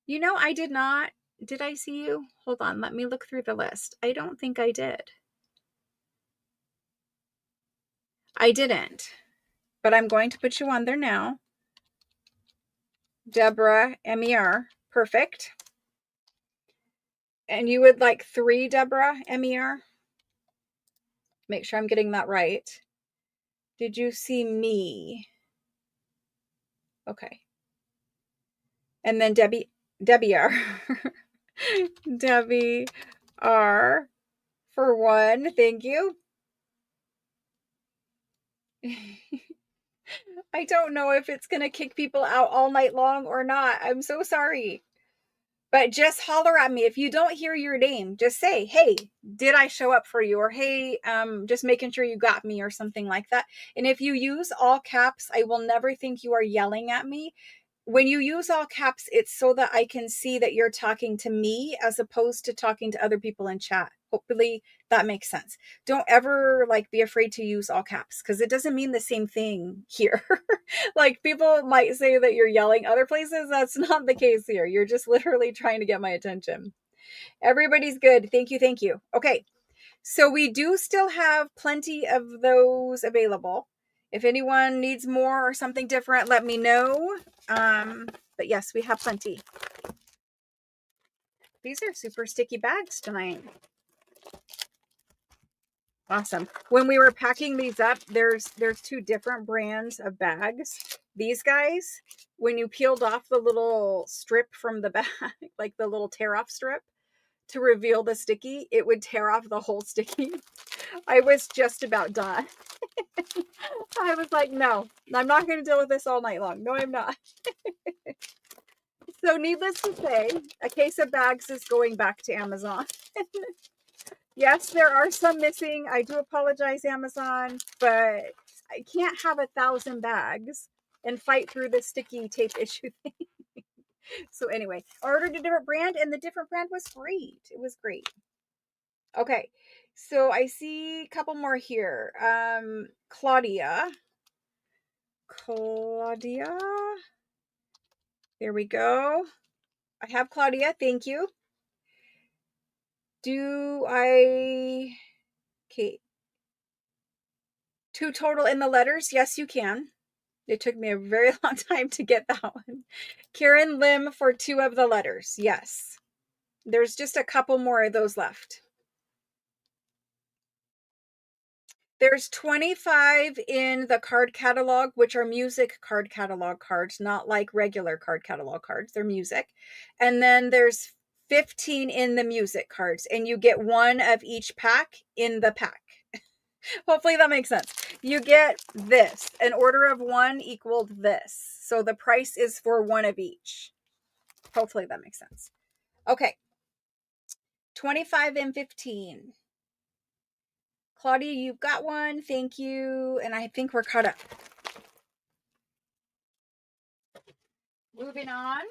You know, I did not. Did I see you? Hold on. Let me look through the list. I don't think I did. I didn't, but I'm going to put you on there now. Deborah, MER. Perfect. And you would like 3, Deborah, MER? Make sure I'm getting that right. Did you see me? Okay. And then Debbie R. Debbie R for 1. Thank you. I don't know if it's going to kick people out all night long or not. I'm so sorry. But just holler at me. If you don't hear your name, just say, hey, did I show up for you? Or hey, just making sure you got me or something like that. And if you use all caps, I will never think you are yelling at me. When you use all caps, it's so that I can see that you're talking to me as opposed to talking to other people in chat. Hopefully that makes sense. Don't ever be afraid to use all caps because it doesn't mean the same thing here. Like people might say that you're yelling other places. That's not the case here. You're just literally trying to get my attention. Everybody's good. Thank you. Thank you. Okay. So we do still have plenty of those available. If anyone needs more or something different, let me know. But yes, we have plenty. These are super sticky bags tonight. Awesome. When we were packing these up, there's two different brands of bags. These guys, when you peeled off the little strip from the bag, like the little tear off strip to reveal the sticky, it would tear off the whole sticky. I was just about done. I was like, no, I'm not going to deal with this all night long. No, I'm not. So needless to say, a case of bags is going back to Amazon. Yes, there are some missing. I do apologize, Amazon, but I can't have 1,000 bags and fight through the sticky tape issue thing. So anyway, I ordered a different brand, and the different brand was great. It was great. Okay, so I see a couple more here. Claudia. There we go. I have Claudia. Thank you. Okay. 2 total in the letters? Yes, you can. It took me a very long time to get that one. Karen Lim for 2 of the letters. Yes. There's just a couple more of those left. There's 25 in the card catalog, which are music card catalog cards, not like regular card catalog cards. They're music. And then there's 15 in the music cards, and you get 1 of each pack in the pack. Hopefully that makes sense. You get this. An order of 1 equaled this. So the price is for 1 of each. Hopefully that makes sense. Okay. 25 and 15. Claudia, you've got one. Thank you. And I think we're caught up. Moving on.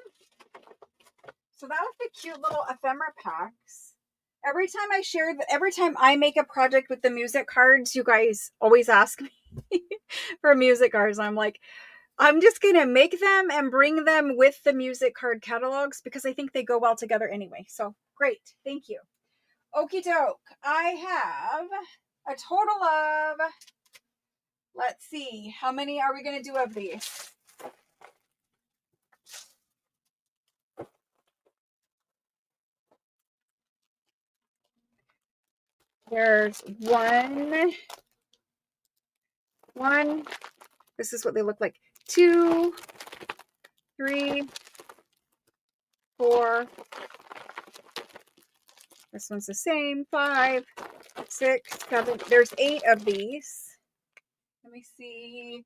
So that was the cute little ephemera packs. Every time I make a project with the music cards, you guys always ask me for music cards. I'm like, I'm just going to make them and bring them with the music card catalogs because I think they go well together anyway. So great. Thank you. Okie doke. I have a total of, let's see, how many are we going to do of these? There's one. This is what they look like. 2, 3, 4. This one's the same. 5, 6, 7. There's 8 of these. Let me see.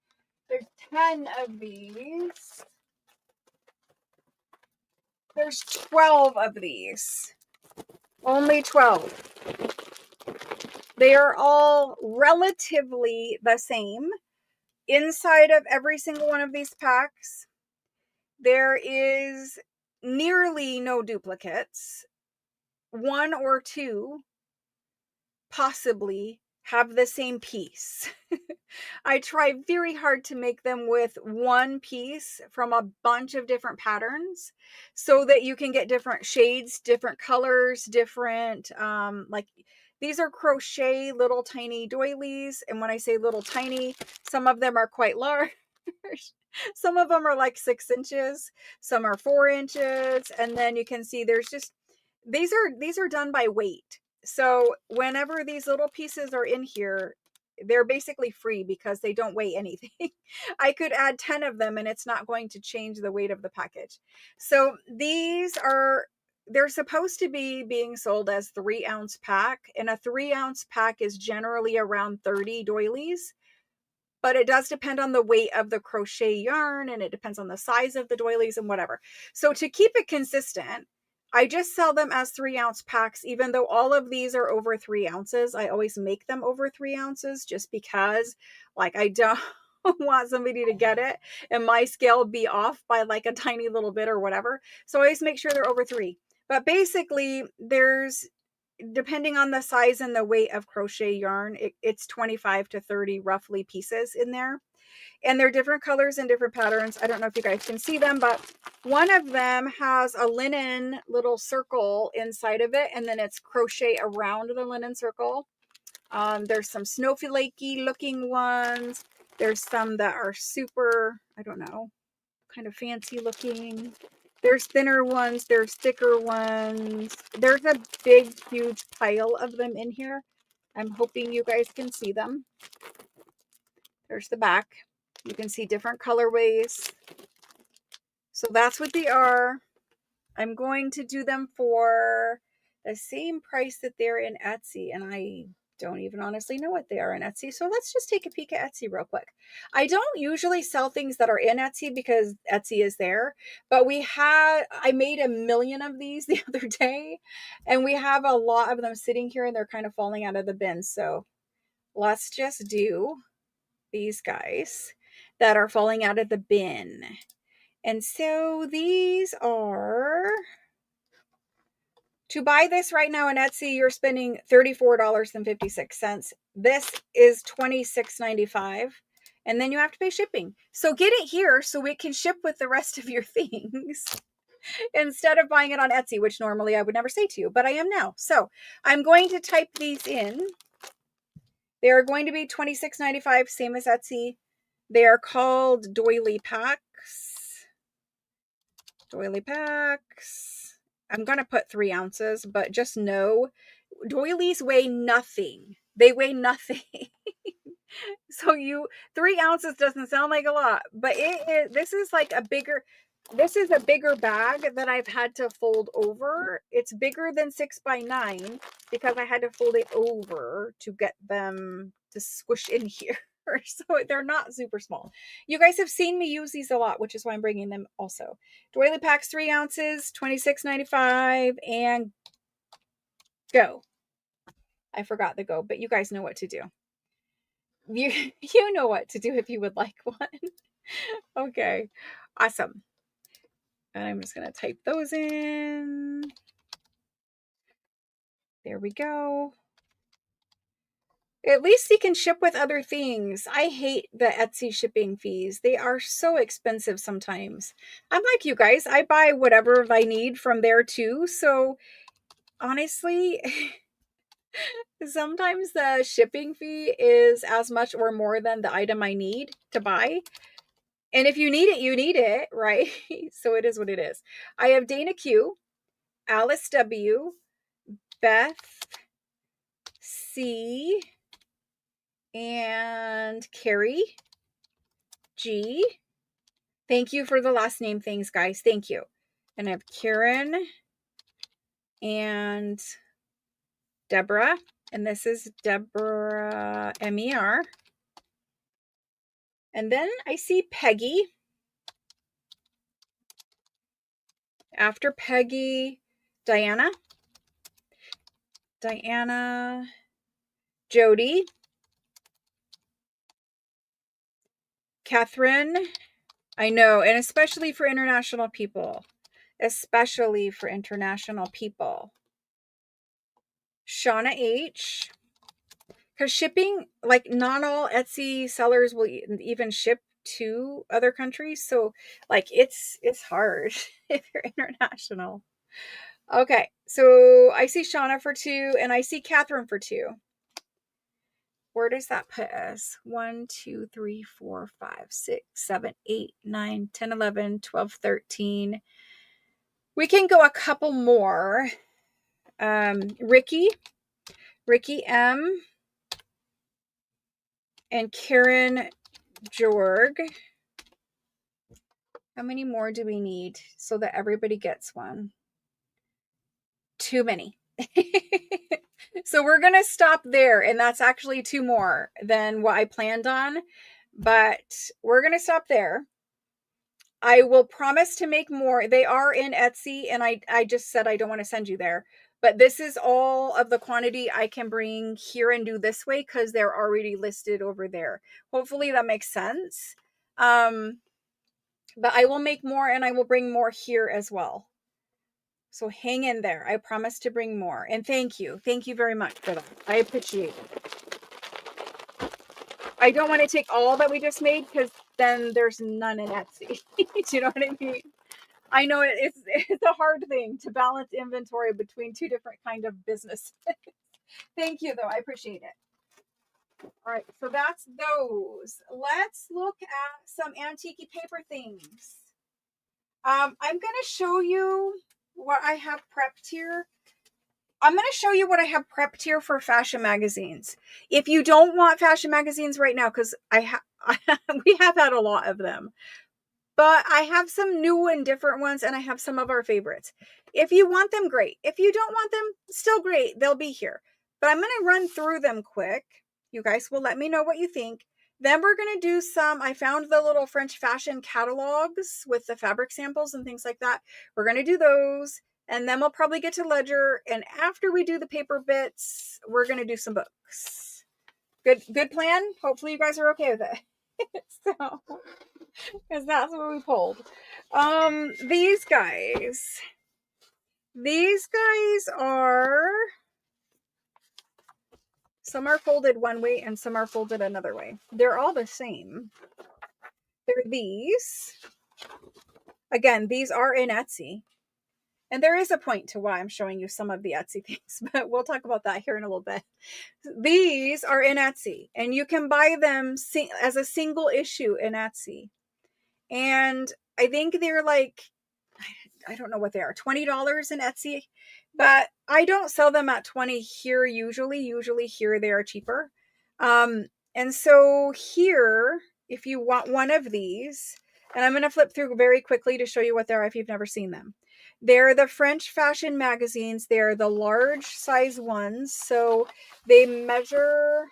There's 10 of these. There's 12 of these. Only 12. They are all relatively the same. Inside of every single one of these packs, there is nearly no duplicates. 1 or 2 possibly have the same piece. I try very hard to make them with 1 piece from a bunch of different patterns so that you can get different shades, different colors, different, like these are crochet little tiny doilies. And when I say little tiny, some of them are quite large. Some of them are like 6 inches, some are 4 inches. And then you can see there's just, these are done by weight. So whenever these little pieces are in here, they're basically free because they don't weigh anything. I could add 10 of them and it's not going to change the weight of the package. So they're supposed to be being sold as 3-ounce pack, and a 3-ounce pack is generally around 30 doilies. But it does depend on the weight of the crochet yarn, and it depends on the size of the doilies and whatever. So to keep it consistent, I just sell them as 3-ounce packs. Even though all of these are over 3 ounces, I always make them over 3 ounces just because, like, I don't want somebody to get it and my scale be off by like a tiny little bit or whatever. So I always make sure they're over 3. But basically, there's, depending on the size and the weight of crochet yarn, it's 25 to 30 roughly pieces in there. And they're different colors and different patterns. I don't know if you guys can see them, but one of them has a linen little circle inside of it, and then it's crochet around the linen circle. There's some snowflakey looking ones. There's some that are super, I don't know, kind of fancy looking. There's thinner ones. There's thicker ones. There's a big, huge pile of them in here. I'm hoping you guys can see them. There's the back. You can see different colorways. So that's what they are. I'm going to do them for the same price that they're in Etsy. And I don't even honestly know what they are in Etsy. So let's just take a peek at Etsy real quick. I don't usually sell things that are in Etsy because Etsy is there. But I made a million of these the other day. And we have a lot of them sitting here and they're kind of falling out of the bin. So let's just do these guys that are falling out of the bin. And so these are, to buy this right now on Etsy, you're spending $34.56. This is $26.95. And then you have to pay shipping. So get it here so it can ship with the rest of your things instead of buying it on Etsy, which normally I would never say to you, but I am now. So I'm going to type these in. They are going to be $26.95, same as Etsy. They are called Doily packs. Doily packs. I'm going to put 3 ounces, but just know doilies weigh nothing. They weigh nothing. So 3 ounces doesn't sound like a lot, but this is like a bigger bag that I've had to fold over. It's bigger than 6x9 because I had to fold it over to get them to squish in here. So they're not super small. You guys have seen me use these a lot, which is why I'm bringing them also. Doily packs, 3 ounces, $26.95, and go. I forgot the go, but you guys know what to do. You know what to do if you would like one. Okay, awesome. And I'm just going to type those in. There we go. At least you can ship with other things. I hate the Etsy shipping fees. They are so expensive sometimes. I'm like you guys. I buy whatever I need from there too. So honestly, sometimes the shipping fee is as much or more than the item I need to buy. And if you need it, you need it, right? So it is what it is. I have Dana Q, Alice W, Beth C, and Carrie G. Thank you for the last name things, guys. Thank you. And I have Karen and Deborah. And this is Deborah MER. And then I see Peggy. After Peggy, Diana, Jody, Catherine. I know, and especially for international people. Especially for international people. Shauna H. Because shipping, like not all Etsy sellers will even ship to other countries. So like it's hard if you're international. Okay, so I see Shauna for 2 and I see Catherine for 2. Where does that put us? 1, 2, 3, 4, 5, 6, 7, 8, 9, 10, 11, 12, 13. We can go a couple more. Ricky M, and Karen Jorg. How many more do we need so that everybody gets one? Too many. So we're going to stop there. And that's actually 2 more than what I planned on. But we're going to stop there. I will promise to make more. They are in Etsy. And I just said I don't want to send you there. But this is all of the quantity I can bring here and do this way because they're already listed over there. Hopefully that makes sense. But I will make more and I will bring more here as well. So hang in there. I promise to bring more. And thank you. Thank you very much for that. I appreciate it. I don't want to take all that we just made because then there's none in Etsy. Do you know what I mean? I know it's a hard thing to balance inventory between 2 different kind of businesses. Thank you, though. I appreciate it. All right, so that's those. Let's look at some antique paper things. I'm going to show you what I have prepped here. I'm going to show you what I have prepped here for fashion magazines. If you don't want fashion magazines right now, because we have had a lot of them, but I have some new and different ones, and I have some of our favorites. If you want them, great. If you don't want them, still great. They'll be here. But I'm going to run through them quick. You guys will let me know what you think. Then we're going to do some, I found the little French fashion catalogs with the fabric samples and things like that. We're going to do those. And then we'll probably get to ledger. And after we do the paper bits, we're going to do some books. Good plan. Hopefully you guys are okay with it. So, because that's what we pulled. These guys are, some are folded one way and some are folded another way. They're all the same. They're these. Again, these are in Etsy. And there is a point to why I'm showing you some of the Etsy things, but we'll talk about that here in a little bit. These are in Etsy, and you can buy them as a single issue in Etsy. And I think they're like, I don't know what they are, $20 in Etsy, but I don't sell them at 20 here usually. Usually here they are cheaper. And so here, if you want one of these, and I'm going to flip through very quickly to show you what they are if you've never seen them. They're the French fashion magazines. They're the large size ones. So they measure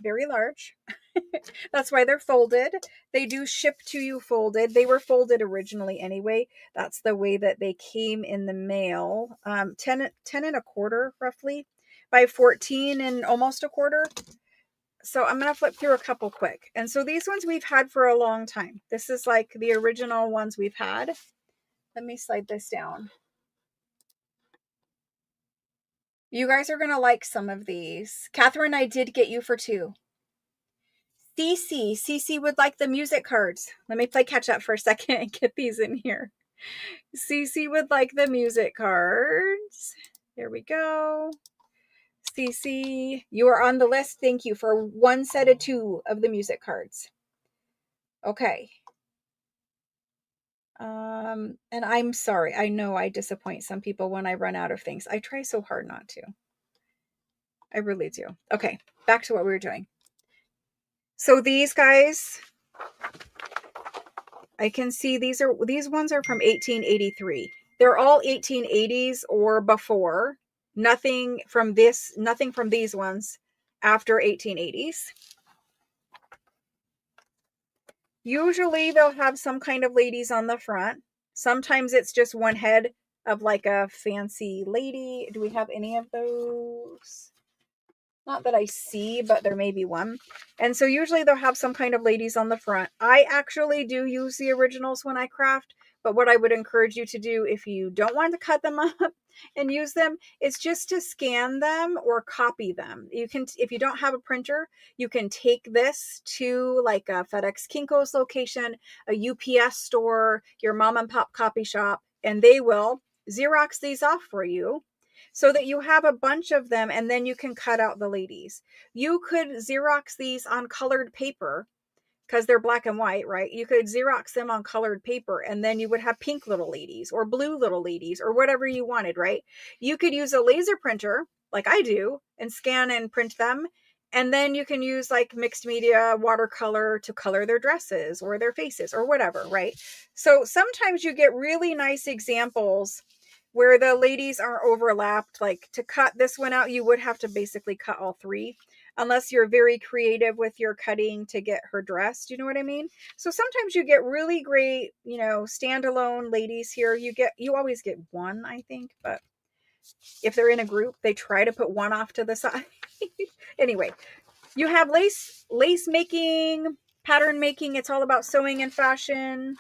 very large. That's why they're folded. They do ship to you folded. They were folded originally anyway. That's the way that they came in the mail. 10 and a quarter roughly by 14 and almost a quarter. So I'm going to flip through a couple quick. And so these ones we've had for a long time. This is like the original ones we've had. Let me slide this down. You guys are going to like some of these. Catherine, I did get you for 2. Cece would like the music cards. Let me play catch up for a second and get these in here. Cece would like the music cards. There we go. Cece, you are on the list. Thank you for 1 set of 2 of the music cards. Okay. And I'm sorry. I know I disappoint some people when I run out of things. I try so hard not to. I really do. Okay, back to what we were doing. So these guys, I can see these ones are from 1883. They're all 1880s or before. Nothing from these ones after 1880s. Usually they'll have some kind of ladies on the front. Sometimes it's just one head of like a fancy lady. Do we have any of those? Not that I see, but there may be one. And so usually they'll have some kind of ladies on the front. I actually do use the originals when I craft, but what I would encourage you to do if you don't want to cut them up and use them is just to scan them or copy them. You can, if you don't have a printer, you can take this to like a FedEx Kinko's location, a UPS store, your mom and pop copy shop, and they will Xerox these off for you, so that you have a bunch of them, and then you can cut out the ladies. You could Xerox these on colored paper because they're black and white, right? You could Xerox them on colored paper, and then you would have pink little ladies or blue little ladies or whatever you wanted, right? You could use a laser printer like I do and scan and print them. And then you can use like mixed media watercolor to color their dresses or their faces or whatever, right? So sometimes you get really nice examples where the ladies aren't overlapped. Like to cut this one out, you would have to basically cut all 3 unless you're very creative with your cutting to get her dressed. You know what I mean? So sometimes you get really great, standalone ladies here. You always get 1, I think, but if they're in a group, they try to put 1 off to the side. Anyway, you have lace making, pattern making. It's all about sewing and fashion.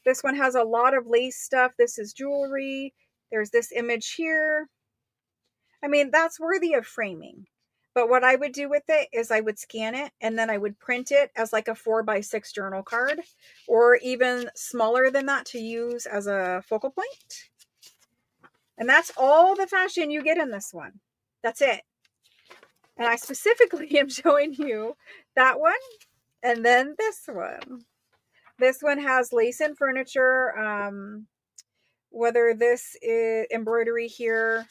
This one has a lot of lace stuff. This is jewelry. There's this image here. I mean, that's worthy of framing. But what I would do with it is I would scan it and then I would print it as like a 4x6 journal card, or even smaller than that to use as a focal point. And that's all the fashion you get in this one. That's it. And I specifically am showing you that one and then this one. This one has lace and furniture. Whether this is embroidery here,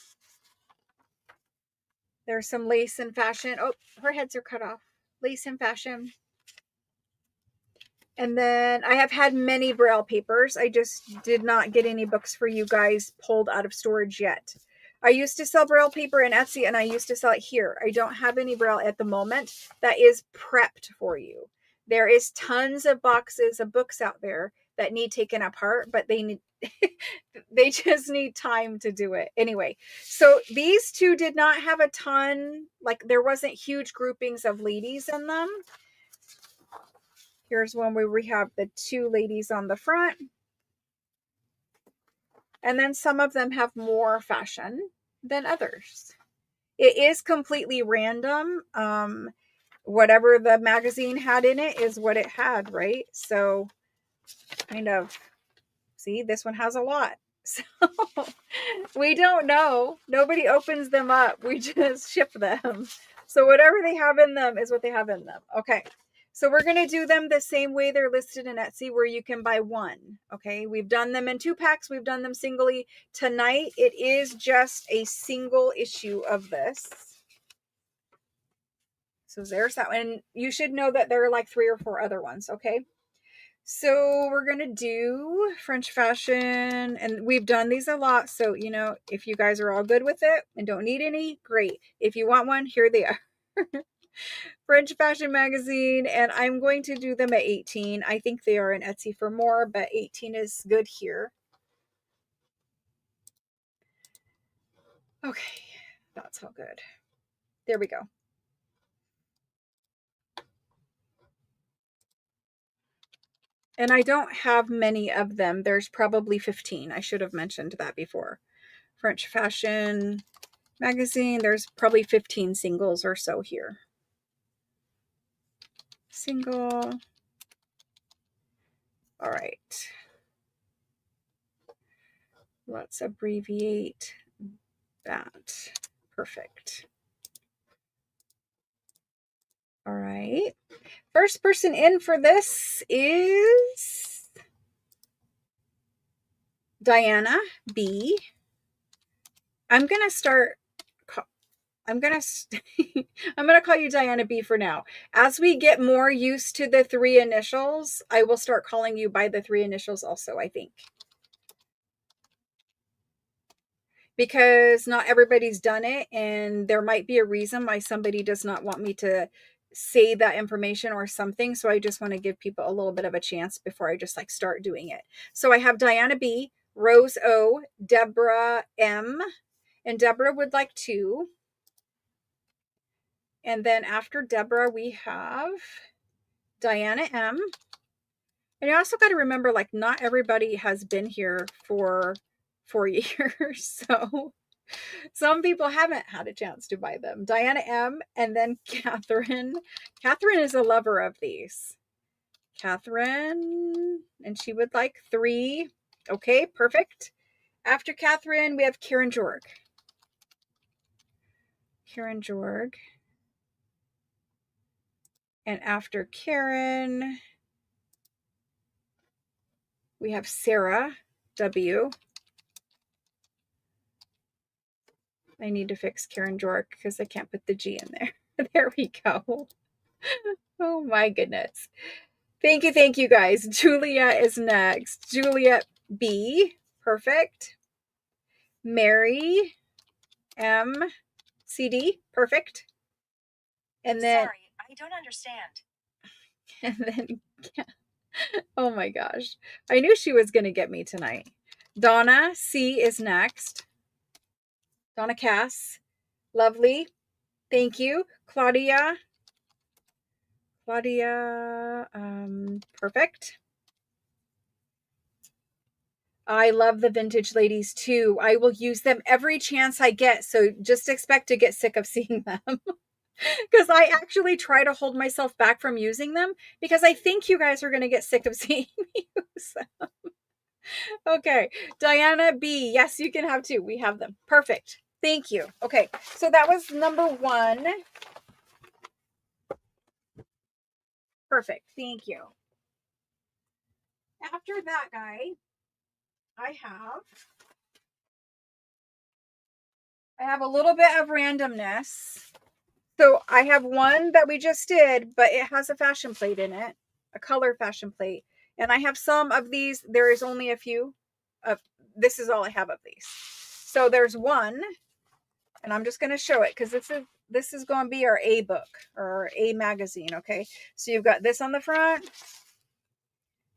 There's some lace in fashion. Oh, her heads are cut off. Lace in fashion. And then I have had many Braille papers. I just did not get any books for you guys pulled out of storage yet. I used to sell Braille paper in Etsy, and I used to sell it here. I don't have any Braille at the moment. That is prepped for you. There is tons of boxes of books out there that need taken apart, but they need they just need time to do it. Anyway, so these two did not have a ton, like there wasn't huge groupings of ladies in them. Here's one where we have the two ladies on the front. And then some of them have more fashion than others. It is completely random. Whatever the magazine had in it is what it had, right? So kind of, see, this one has a lot. So we don't know. Nobody opens them up. We just ship them. So whatever they have in them is what they have in them. Okay. So we're going to do them the same way they're listed in Etsy, where you can buy one. Okay. We've done them in 2 packs. We've done them singly. Tonight, it is just a single issue of this. So there's that one. You should know that there are like 3 or 4 other ones. Okay. So we're going to do French fashion, and we've done these a lot. So, you know, if you guys are all good with it and don't need any, great. If you want one, here they are. French fashion magazine, and I'm going to do them at 18. I think they are in Etsy for more, but 18 is good here. Okay, that's all good. There we go. And I don't have many of them. There's probably 15. I should have mentioned that before. French fashion magazine, there's probably 15 singles or so here. Single. All right. Let's abbreviate that. Perfect. All right. First person in for this is Diana B. I'm going to I'm going to call you Diana B for now. As we get more used to the 3 initials, I will start calling you by the 3 initials also, I think. Because not everybody's done it, and there might be a reason why somebody does not want me to say that information or something. So I just want to give people a little bit of a chance before I just like start doing it. So I have Diana B, Rose O, Deborah M, and Deborah would like 2. And then after Deborah, we have Diana M. And you also got to remember, like, not everybody has been here for 4 years. So some people haven't had a chance to buy them. Diana M. And then Catherine. Catherine is a lover of these. Catherine. And she would like 3. Okay, perfect. After Catherine, we have Karen Jorg. Karen Jorg. And after Karen, we have Sarah W. I need to fix Karen Jorg because I can't put the G in there. There we go. Oh my goodness. Thank you guys. Julia is next. Juliet B. Perfect. Mary M. CD. Perfect. And then... Sorry, I don't understand. And then... Oh my gosh. I knew she was going to get me tonight. Donna C. is next. Donna Cass. Lovely. Thank you. Claudia. Perfect. I love the vintage ladies too. I will use them every chance I get. So just expect to get sick of seeing them. Because I actually try to hold myself back from using them because I think you guys are going to get sick of seeing me use them. Okay. Diana B. Yes, you can have 2. We have them. Perfect. Thank you. Okay. So that was number 1. Perfect. Thank you. After that guy, I have I have a little bit of randomness. So I have one that we just did, but it has a fashion plate in it, a color fashion plate. And I have some of these. There is only a few of, this is all I have of these. So there's one, and I'm just going to show it because this is going to be our A book or A magazine. Okay. So you've got this on the front.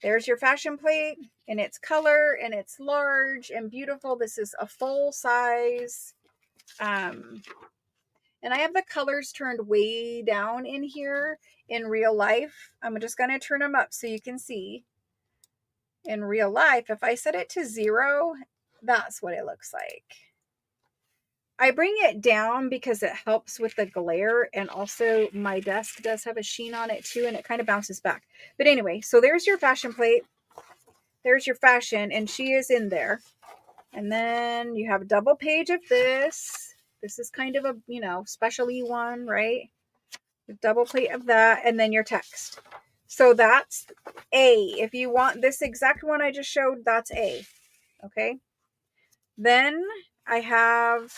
There's your fashion plate, and it's color, and it's large and beautiful. This is a full size. And I have the colors turned way down in here in real life. I'm just going to turn them up so you can see. In real life, if I set it to 0, that's what it looks like. I bring it down because it helps with the glare, and also my desk does have a sheen on it too, and it kind of bounces back. But anyway, so there's your fashion plate. There's your fashion, and she is in there. And then you have a double page of this. This is kind of a, you know, specialty one, right? Double plate of that, and then your text. So that's A. If you want this exact one I just showed, that's A. Okay. Then I have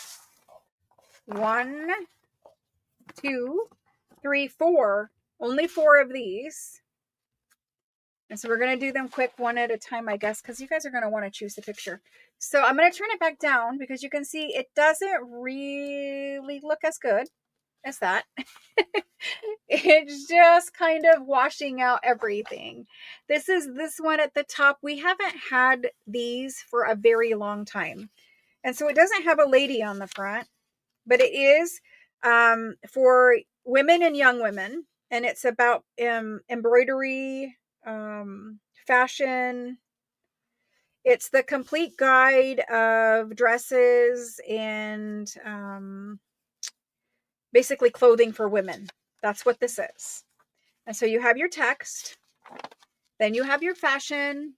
1, 2, 3, 4. Only 4 of these. And so we're going to do them quick one at a time, I guess, because you guys are going to want to choose the picture. So I'm going to turn it back down because you can see it doesn't really look as good as that. It's just kind of washing out everything. This is this one at the top. We haven't had these for a very long time. And so it doesn't have a lady on the front, but it is for women and young women. And it's about embroidery, fashion. It's the complete guide of dresses and basically clothing for women. That's what this is. And so you have your text, then you have your fashion,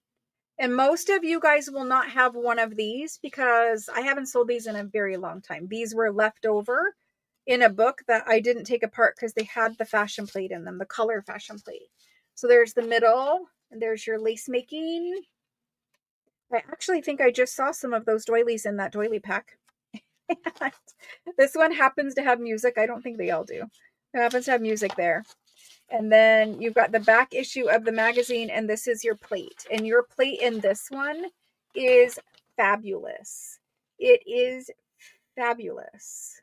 and most of you guys will not have one of these because I haven't sold these in a very long time. These were left over in a book that I didn't take apart because they had the fashion plate in them, the color fashion plate. So there's the middle, and there's your lace making. I actually think I just saw some of those doilies in that doily pack. This one happens to have music. I don't think they all do. It happens to have music there. And then you've got the back issue of the magazine, and this is your plate. And your plate in this one is fabulous. It is fabulous.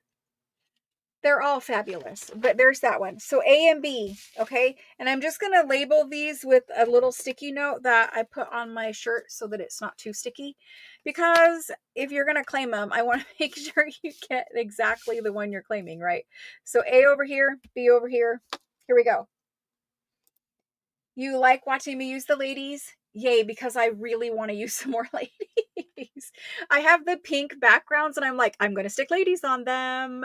They're all fabulous, but there's that one. So A and B, okay? And I'm just going to label these with a little sticky note that I put on my shirt so that it's not too sticky. Because if you're going to claim them, I want to make sure you get exactly the one you're claiming, right? So A over here, B over here. Here we go. You like watching me use the ladies? Yay, because I really want to use some more ladies. I have the pink backgrounds and I'm like, I'm going to stick ladies on them.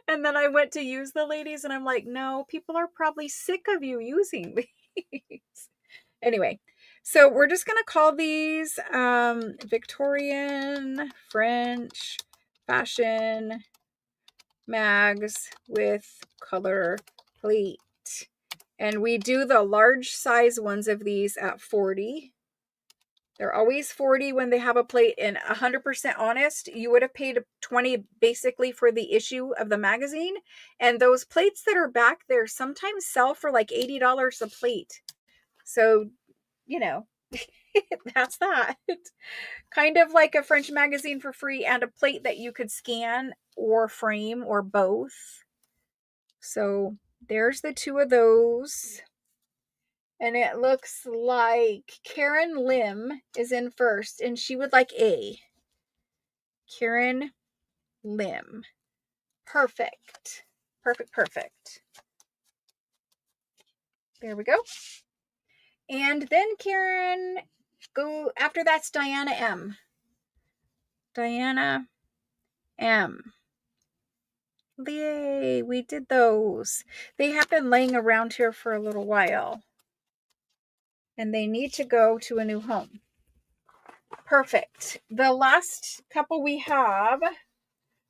And then I went to use the ladies and I'm like, no, people are probably sick of you using these. Anyway, so we're just going to call these Victorian French fashion mags with color plate. And we do the large size ones of these at 40. They're always 40 when they have a plate, and 100% honest, you would have paid 20 basically for the issue of the magazine. And those plates that are back there sometimes sell for like $80 a plate. So, you know, that's that. Kind of like a French magazine for free and a plate that you could scan or frame or both. So there's the 2 of those. And it looks like Karen Lim is in first, and she would like A. Karen Lim. Perfect. Perfect, perfect. There we go. And then Karen, go after that's Diana M. Diana M. Yay, we did those. They have been laying around here for a little while. And they need to go to a new home. Perfect. The last couple we have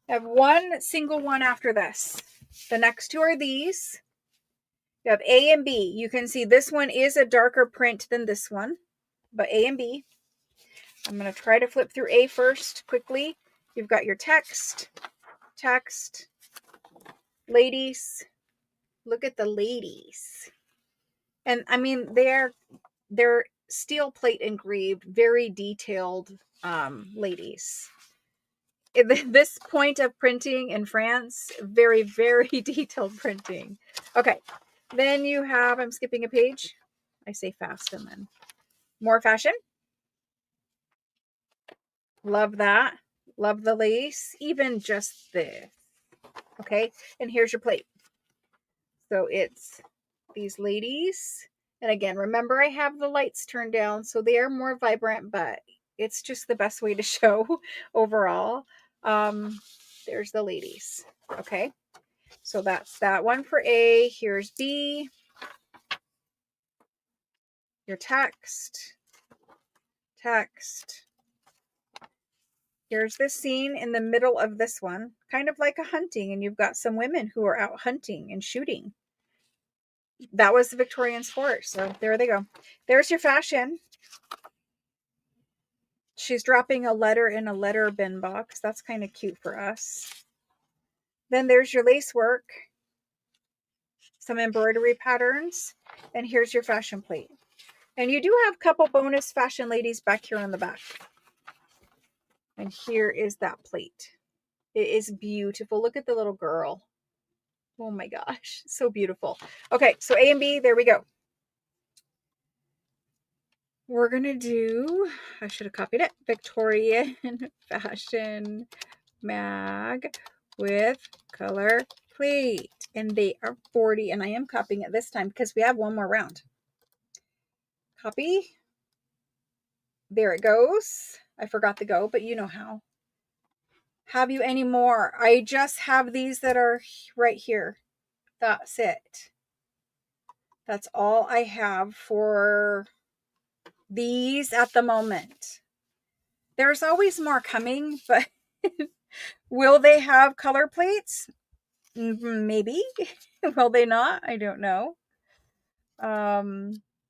one single one after this. The next 2 are these. You have A and B. You can see this one is a darker print than this one, but A and B. I'm going to try to flip through A first quickly. You've got your text, ladies. Look at the ladies. And I mean, they're steel plate engraved, very detailed ladies. This point of printing in France, very, very detailed printing. Okay, then you have, I'm skipping a page. I say fast and then more fashion. Love that. Love the lace, even just this. Okay, and here's your plate. So it's these ladies. And again, remember I have the lights turned down, so they are more vibrant, but it's just the best way to show overall. There's the ladies. Okay, so that's that one for A. Here's B. Your text. Here's this scene in the middle of this one, kind of like a hunting, and you've got some women who are out hunting and shooting. That was the Victorian sport, so there they go. There's your fashion. She's dropping a letter in a letter bin box. That's kind of cute for us. Then there's your lace work, some embroidery patterns, and here's your fashion plate. And you do have a couple bonus fashion ladies back here on the back. And here is that plate. It is beautiful. Look at the little girl. Oh my gosh, so beautiful. Okay, so A and B, there we go. We're going to do, I should have copied it, Victorian fashion mag with color plate. And they are 40, and I am copying it this time because we have one more round. Copy. There it goes. I forgot the go, but you know how. Have you any more? I just have these that are right here. That's it. That's all I have for these at the moment. There's always more coming, but will they have color plates? Maybe. Will they not? I don't know.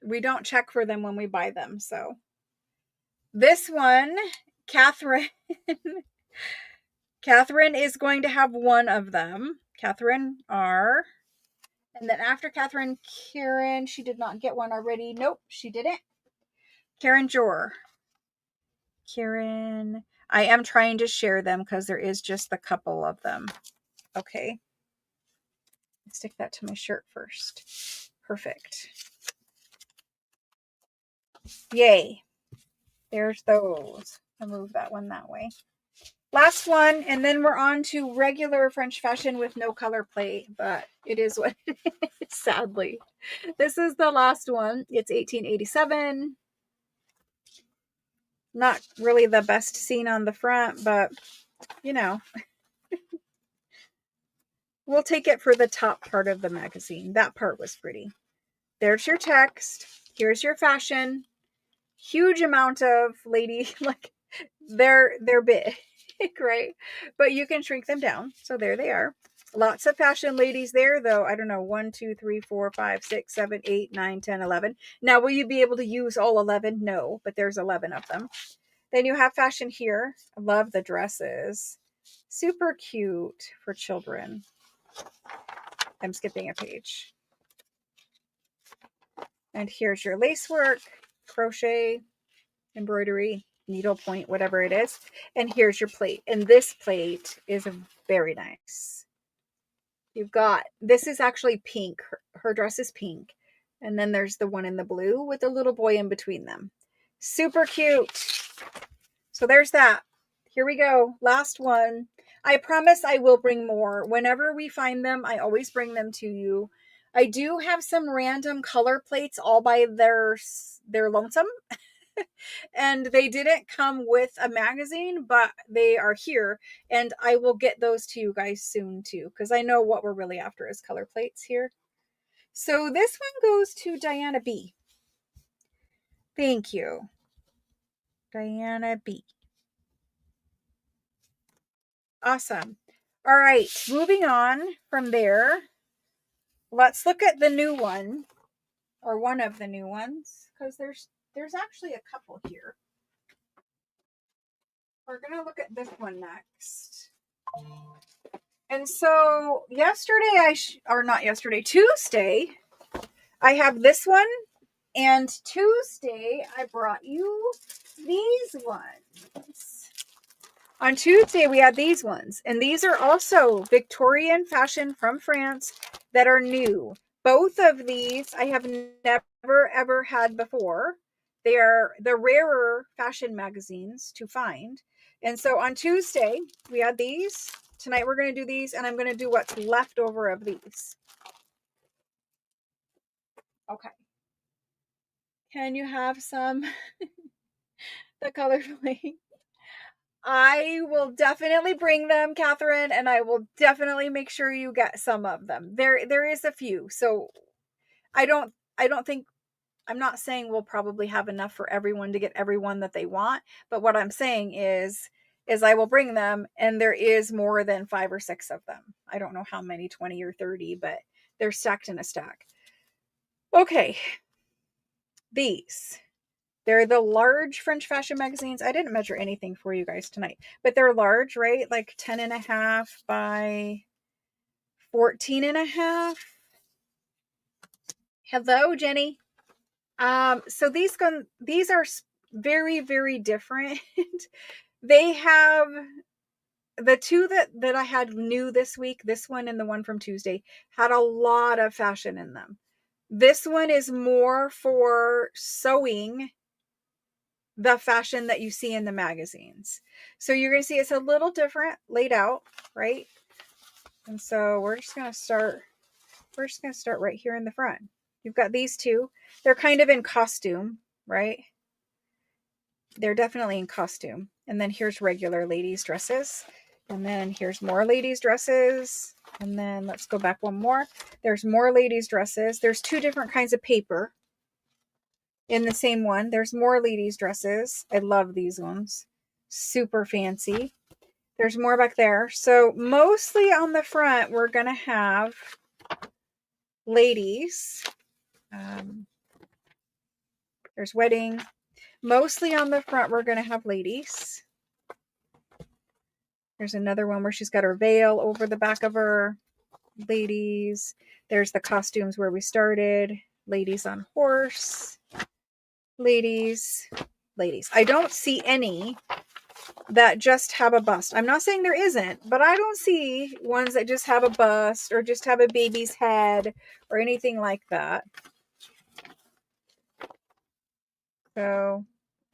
We don't check for them when we buy them. So this one, Catherine is going to have one of them. Catherine R. And then after Catherine, Karen, she did not get one already. Nope, she didn't. Karen Jor. Karen, I am trying to share them because there is just a couple of them. Okay. Stick that to my shirt first. Perfect. Yay. There's those. I'll move that one that way. Last one, and then we're on to regular French fashion with no color plate, but it is what it is, sadly. This is the last one. It's 1887. Not really the best scene on the front, but, you know, we'll take it for the top part of the magazine. That part was pretty. There's your text. Here's your fashion. Huge amount of lady, like, they're big. Right? But you can shrink them down. So there they are. Lots of fashion ladies there, though. I don't know. 1, 2, 3, 4, 5, 6, 7, 8, 9, 10, 11. Now, will you be able to use all 11? No, but there's 11 of them. Then you have fashion here. I love the dresses. Super cute for children. I'm skipping a page. And here's your lace work, crochet, embroidery, needlepoint, whatever it is. And here's your plate. And this plate is very nice. You've got, this is actually pink. Her dress is pink. And then there's the one in the blue with a little boy in between them. Super cute. So there's that. Here we go. Last one. I promise I will bring more. Whenever we find them, I always bring them to you. I do have some random color plates all by their lonesome. And they didn't come with a magazine, but they are here. And I will get those to you guys soon too, because I know what we're really after is color plates here. So this one goes to Diana B. Thank you. Diana B. Awesome. All right, moving on from there. Let's look at the new one, or one of the new ones, because there's actually a couple here. we're going to look at this one next. And so yesterday, Tuesday, I have this one. And Tuesday, I brought you these ones. On Tuesday, we had these ones. And these are also Victorian fashion from France that are new. Both of these I have never, ever had before. They are the rarer fashion magazines to find. And so on Tuesday, we had these. Tonight, we're going to do these. And I'm going to do what's left over of these. Okay. Can you have some? The colorfully. I will definitely bring them, Catherine, and I will definitely make sure you get some of them. There is a few. So I don't think, I'm not saying we'll probably have enough for everyone to get everyone that they want, but what I'm saying is I will bring them, and there is more than 5 or 6 of them. I don't know how many, 20 or 30, but they're stacked in a stack. Okay. They're the large French fashion magazines. I didn't measure anything for you guys tonight, but they're large, right? Like 10.5 by 14.5. Hello, Jenny. So these are very, very different. They have the two that I had new this week, this one and the one from Tuesday, had a lot of fashion in them. This one is more for sewing the fashion that you see in the magazines. So you're going to see it's a little different laid out, right? And so we're just going to start right here in the front. You've got these two. They're kind of in costume, right? They're definitely in costume. And then here's regular ladies' dresses. And then here's more ladies' dresses. And then let's go back one more. There's more ladies' dresses. There's 2 different kinds of paper in the same one. There's more ladies' dresses. I love these ones. Super fancy. There's more back there. So mostly on the front, we're going to have ladies. There's wedding. Mostly on the front, we're going to have ladies. There's another one where she's got her veil over the back of her. Ladies. There's the costumes where we started. Ladies on horse. Ladies. I don't see any that just have a bust. I'm not saying there isn't, but I don't see ones that just have a bust or just have a baby's head or anything like that. So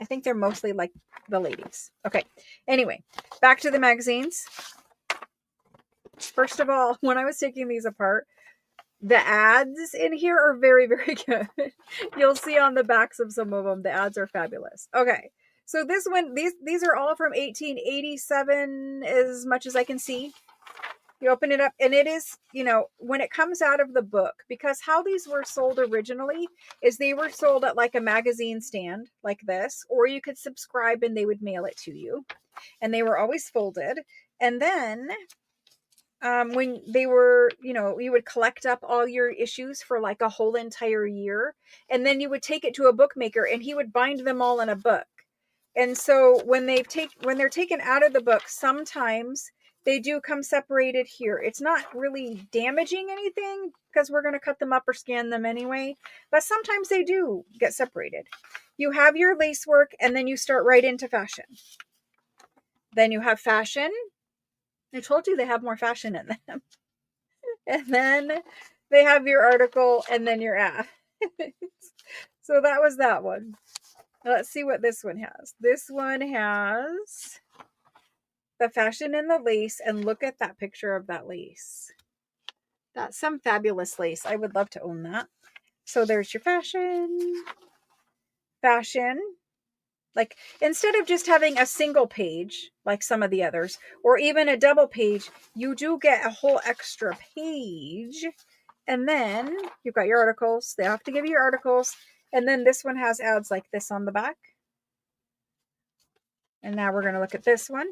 I think they're mostly like the ladies. Okay. Anyway, back to the magazines. First of all, when I was taking these apart, the ads in here are very, very good. You'll see on the backs of some of them, the ads are fabulous. Okay. So this one, these are all from 1887, as much as I can see. You open it up, and it is, when it comes out of the book, because how these were sold originally is they were sold at like a magazine stand like this, or you could subscribe and they would mail it to you. And they were always folded. And then when they were, you would collect up all your issues for like a whole entire year. And then you would take it to a bookmaker and he would bind them all in a book. And so when they're taken out of the book, sometimes they do come separated here. It's not really damaging anything because we're going to cut them up or scan them anyway. But sometimes they do get separated. You have your lace work, and then you start right into fashion. Then you have fashion. I told you they have more fashion in them. And then they have your article and then your ad. So that was that one. Let's see what this one has. This one has the fashion and the lace, and look at that picture of that lace. That's some fabulous lace. I would love to own that. So there's your fashion. Like, instead of just having a single page like some of the others, or even a double page, you do get a whole extra page. And then you've got your articles. They have to give you your articles. And then this one has ads like this on the back. And now we're going to look at this one.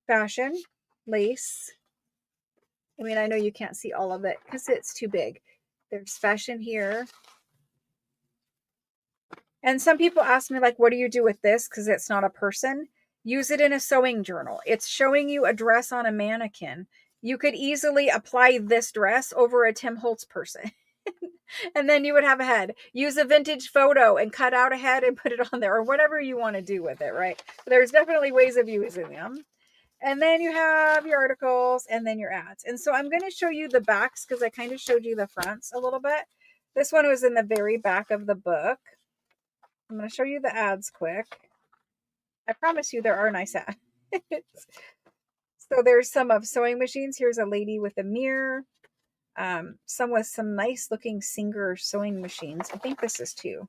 Fashion, lace. I mean, I know you can't see all of it because it's too big. There's fashion here. And some people ask me, like, what do you do with this? Because it's not a person. Use it in a sewing journal. It's showing you a dress on a mannequin. You could easily apply this dress over a Tim Holtz person. And then you would have a head. Use a vintage photo and cut out a head and put it on there, or whatever you want to do with it, right? There's definitely ways of using them. And then you have your articles and then your ads. And so I'm going to show you the backs because I kind of showed you the fronts a little bit. This one was in the very back of the book. I'm going to show you the ads quick. I promise you there are nice ads. So there's some of sewing machines. Here's a lady with a mirror. Some with some nice looking Singer sewing machines. I think this is too.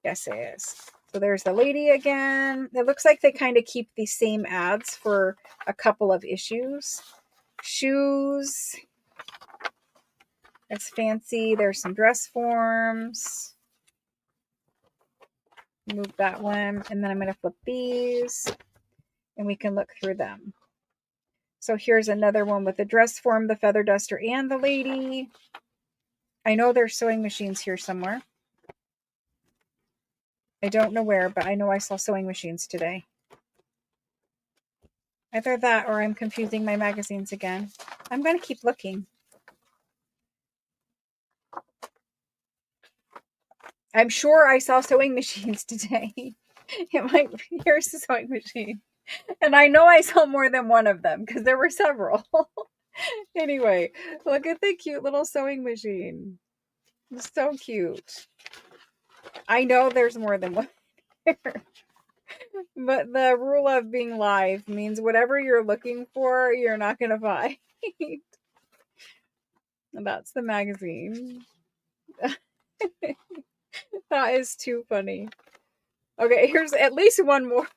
Yes, it is. So there's the lady again. It looks like they kind of keep the same ads for a couple of issues. Shoes. It's fancy. There's some dress forms. Move that one. And then I'm going to flip these and we can look through them. So here's another one with the dress form, the feather duster, and the lady. I know there's sewing machines here somewhere. I don't know where, but I know I saw sewing machines today. Either that or I'm confusing my magazines again. I'm going to keep looking. I'm sure I saw sewing machines today. It might be, here's the sewing machine. And I know I saw more than one of them because there were several. Anyway, look at the cute little sewing machine. It's so cute. I know there's more than one here. But the rule of being live means whatever you're looking for, you're not going to find. And that's the magazine. That is too funny. Okay, here's at least one more.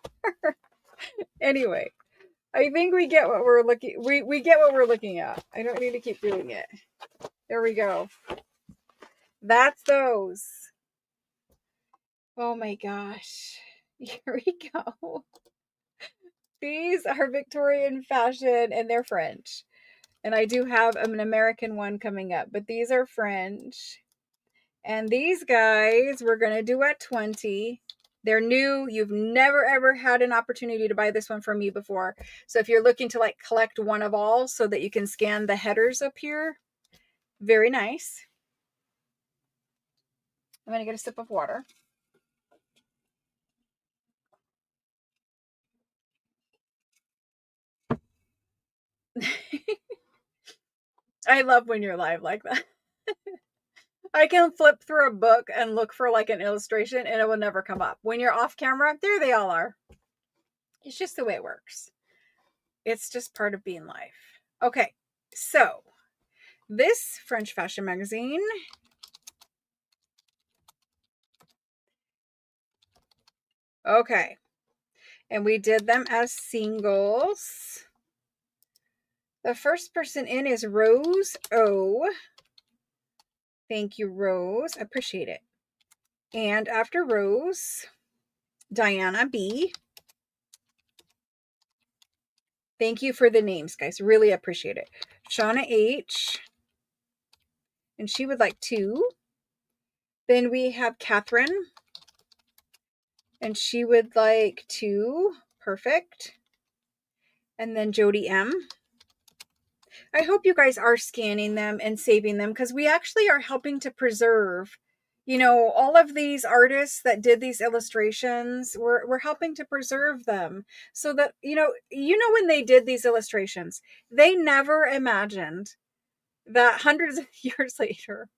Anyway, I think we get what we're looking we get what we're looking at. I don't need to keep doing it. There we go. That's those. Oh my gosh. Here we go. These are Victorian fashion and they're French. And I do have an American one coming up, but these are French. And these guys we're going to do at 20. They're new. You've never ever had an opportunity to buy this one from me before. So if you're looking to like collect one of all so that you can scan the headers up here, very nice. I'm going to get a sip of water. I love when you're live like that. I can flip through a book and look for like an illustration and it will never come up. When you're off camera, there they all are. It's just the way it works. It's just part of being live. Okay, so this French fashion magazine. Okay, and we did them as singles. The first person in is Rose O. Thank you, Rose. I appreciate it. And after Rose, Diana B. Thank you for the names, guys. Really appreciate it. Shauna H. And she would like 2. Then we have Catherine. And she would like 2. Perfect. And then Jody M. I hope you guys are scanning them and saving them because we actually are helping to preserve, you know, all of these artists that did these illustrations. We're helping to preserve them so that, you know, when they did these illustrations, they never imagined that hundreds of years later,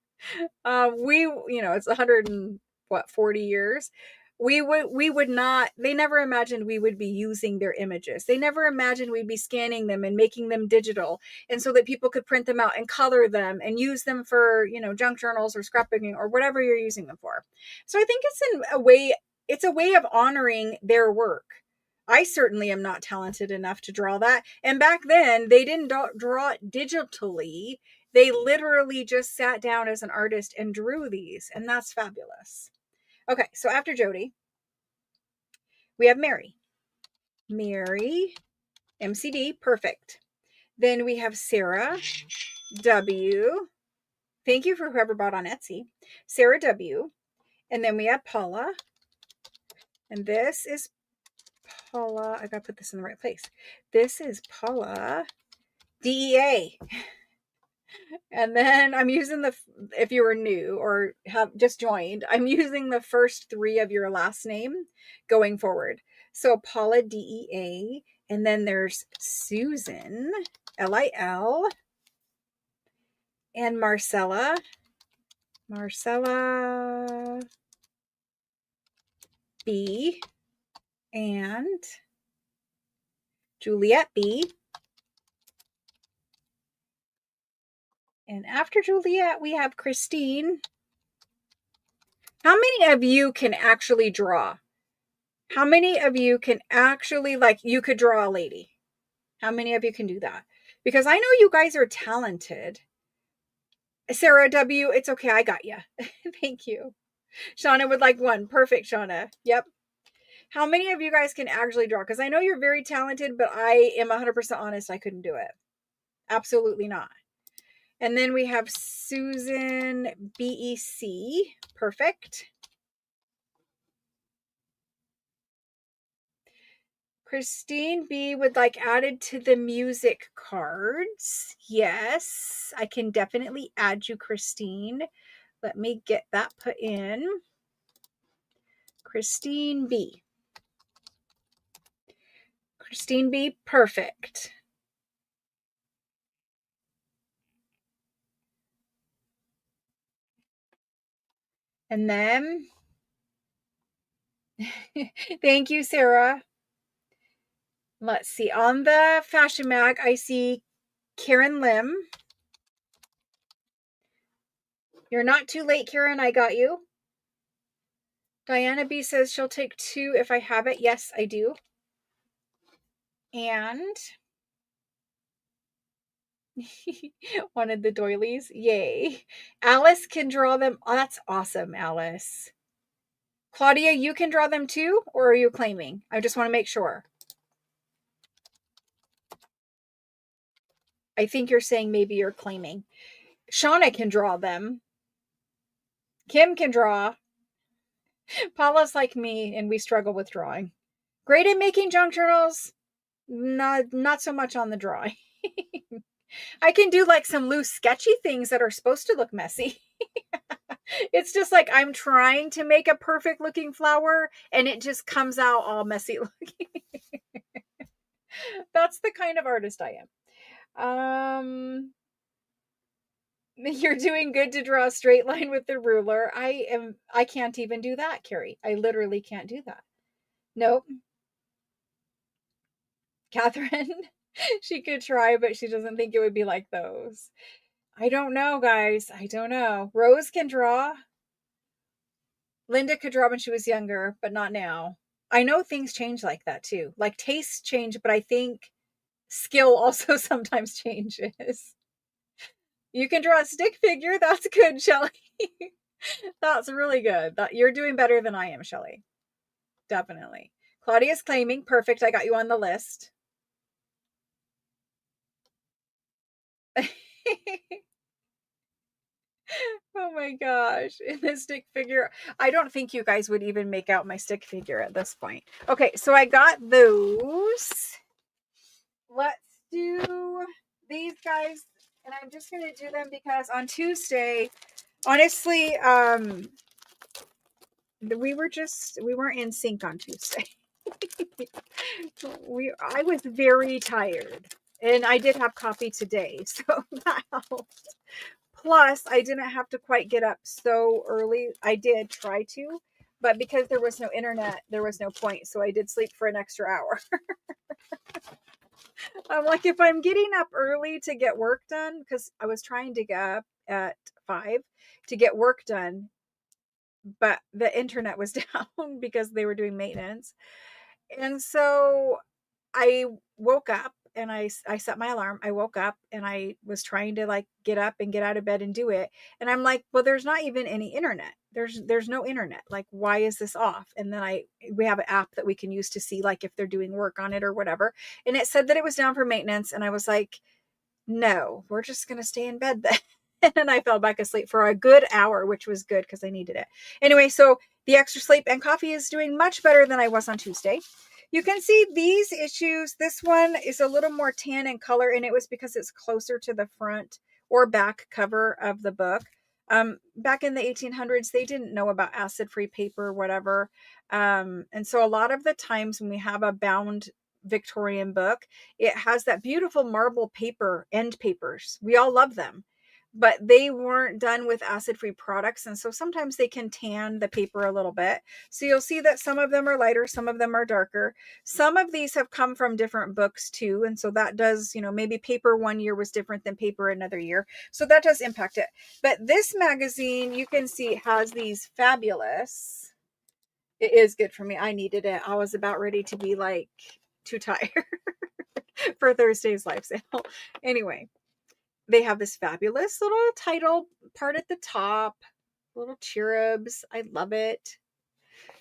it's 140 years. We would not, they never imagined we would be using their images. They never imagined we'd be scanning them and making them digital. And so that people could print them out and color them and use them for, junk journals or scrapbooking or whatever you're using them for. So I think it's a way of honoring their work. I certainly am not talented enough to draw that. And back then they didn't draw it digitally. They literally just sat down as an artist and drew these. And that's fabulous. Okay, so after Jody, we have Mary. Mary, MCD, perfect. Then we have Sarah W. Thank you for whoever bought on Etsy. Sarah W. And then we have Paula. And this is Paula. I gotta put this in the right place. This is Paula DEA. And then I'm using if you were new or have just joined, I'm using the first 3 of your last name going forward. So Paula DEA, and then there's Susan LIL, and Marcella B, and Juliet B. And after Juliet, we have Christine. How many of you can actually draw? How many of you can actually, like, you could draw a lady? How many of you can do that? Because I know you guys are talented. Sarah W., it's okay. I got you. Thank you. Shauna would like 1. Perfect, Shauna. Yep. How many of you guys can actually draw? Because I know you're very talented, but I am 100% honest. I couldn't do it. Absolutely not. And then we have Susan BEC. Perfect. Christine B would like added to the music cards. Yes, I can definitely add you, Christine. Let me get that put in. Christine B. Christine B, perfect. And then, thank you, Sarah. Let's see. On the fashion mag, I see Karen Lim. You're not too late, Karen. I got you. Diana B says she'll take 2 if I have it. Yes, I do. And wanted the doilies. Yay. Alice can draw them. Oh, that's awesome, Alice. Claudia, you can draw them too, or are you claiming? I just want to make sure. I think you're saying maybe you're claiming. Shauna can draw them. Kim can draw. Paula's like me, and we struggle with drawing. Great at making junk journals. Not so much on the drawing. I can do like some loose sketchy things that are supposed to look messy. It's just like I'm trying to make a perfect looking flower and it just comes out all messy looking. That's the kind of artist I am. You're doing good to draw a straight line with the ruler. I can't even do that, Carrie. I literally can't do that. Nope. Catherine, she could try, but she doesn't think it would be like those. I don't know, guys. I don't know. Rose can draw. Linda could draw when she was younger, but not now. I know things change like that too. Like tastes change, but I think skill also sometimes changes. You can draw a stick figure. That's good, Shelly. That's really good. You're doing better than I am, Shelly. Definitely. Claudia's claiming. Perfect. I got you on the list. Oh my gosh. In the stick figure. I don't think you guys would even make out my stick figure at this point. Okay, so I got those. Let's do these guys. And I'm just going to do them because on Tuesday, honestly, we weren't in sync on Tuesday. I was very tired. And I did have coffee today, so that helped. Plus, I didn't have to quite get up so early. I did try to, but because there was no internet, there was no point. So I did sleep for an extra hour. I'm like, if I'm getting up early to get work done, because I was trying to get up at 5 to get work done, but the internet was down because they were doing maintenance. And so I woke up and I set my alarm. I woke up and I was trying to like get up and get out of bed and do it. And I'm like, well, there's not even any internet. There's no internet. Like, why is this off? And then we have an app that we can use to see like if they're doing work on it or whatever. And it said that it was down for maintenance. And I was like, no, we're just going to stay in bed then. And I fell back asleep for a good hour, which was good because I needed it. Anyway, so the extra sleep and coffee is doing much better than I was on Tuesday. You can see these issues. This one is a little more tan in color, and it was because it's closer to the front or back cover of the book. Back in the 1800s, they didn't know about acid-free paper or whatever. And so a lot of the times when we have a bound Victorian book, it has that beautiful marble paper end papers. We all love them, but they weren't done with acid-free products. And so sometimes they can tan the paper a little bit. So you'll see that some of them are lighter, some of them are darker. Some of these have come from different books too. And so that does, maybe paper one year was different than paper another year. So that does impact it. But this magazine, you can see, has these fabulous. It is good for me. I needed it. I was about ready to be like too tired for Thursday's live sale. Anyway, they have this fabulous little title part at the top, little cherubs. I love it.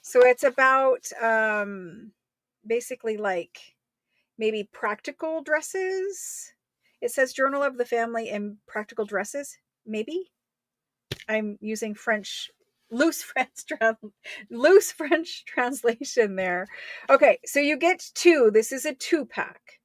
So it's about basically like maybe practical dresses. It says Journal of the Family and Practical Dresses. Maybe I'm using loose French translation there. Okay, so you get two. This is a 2-pack.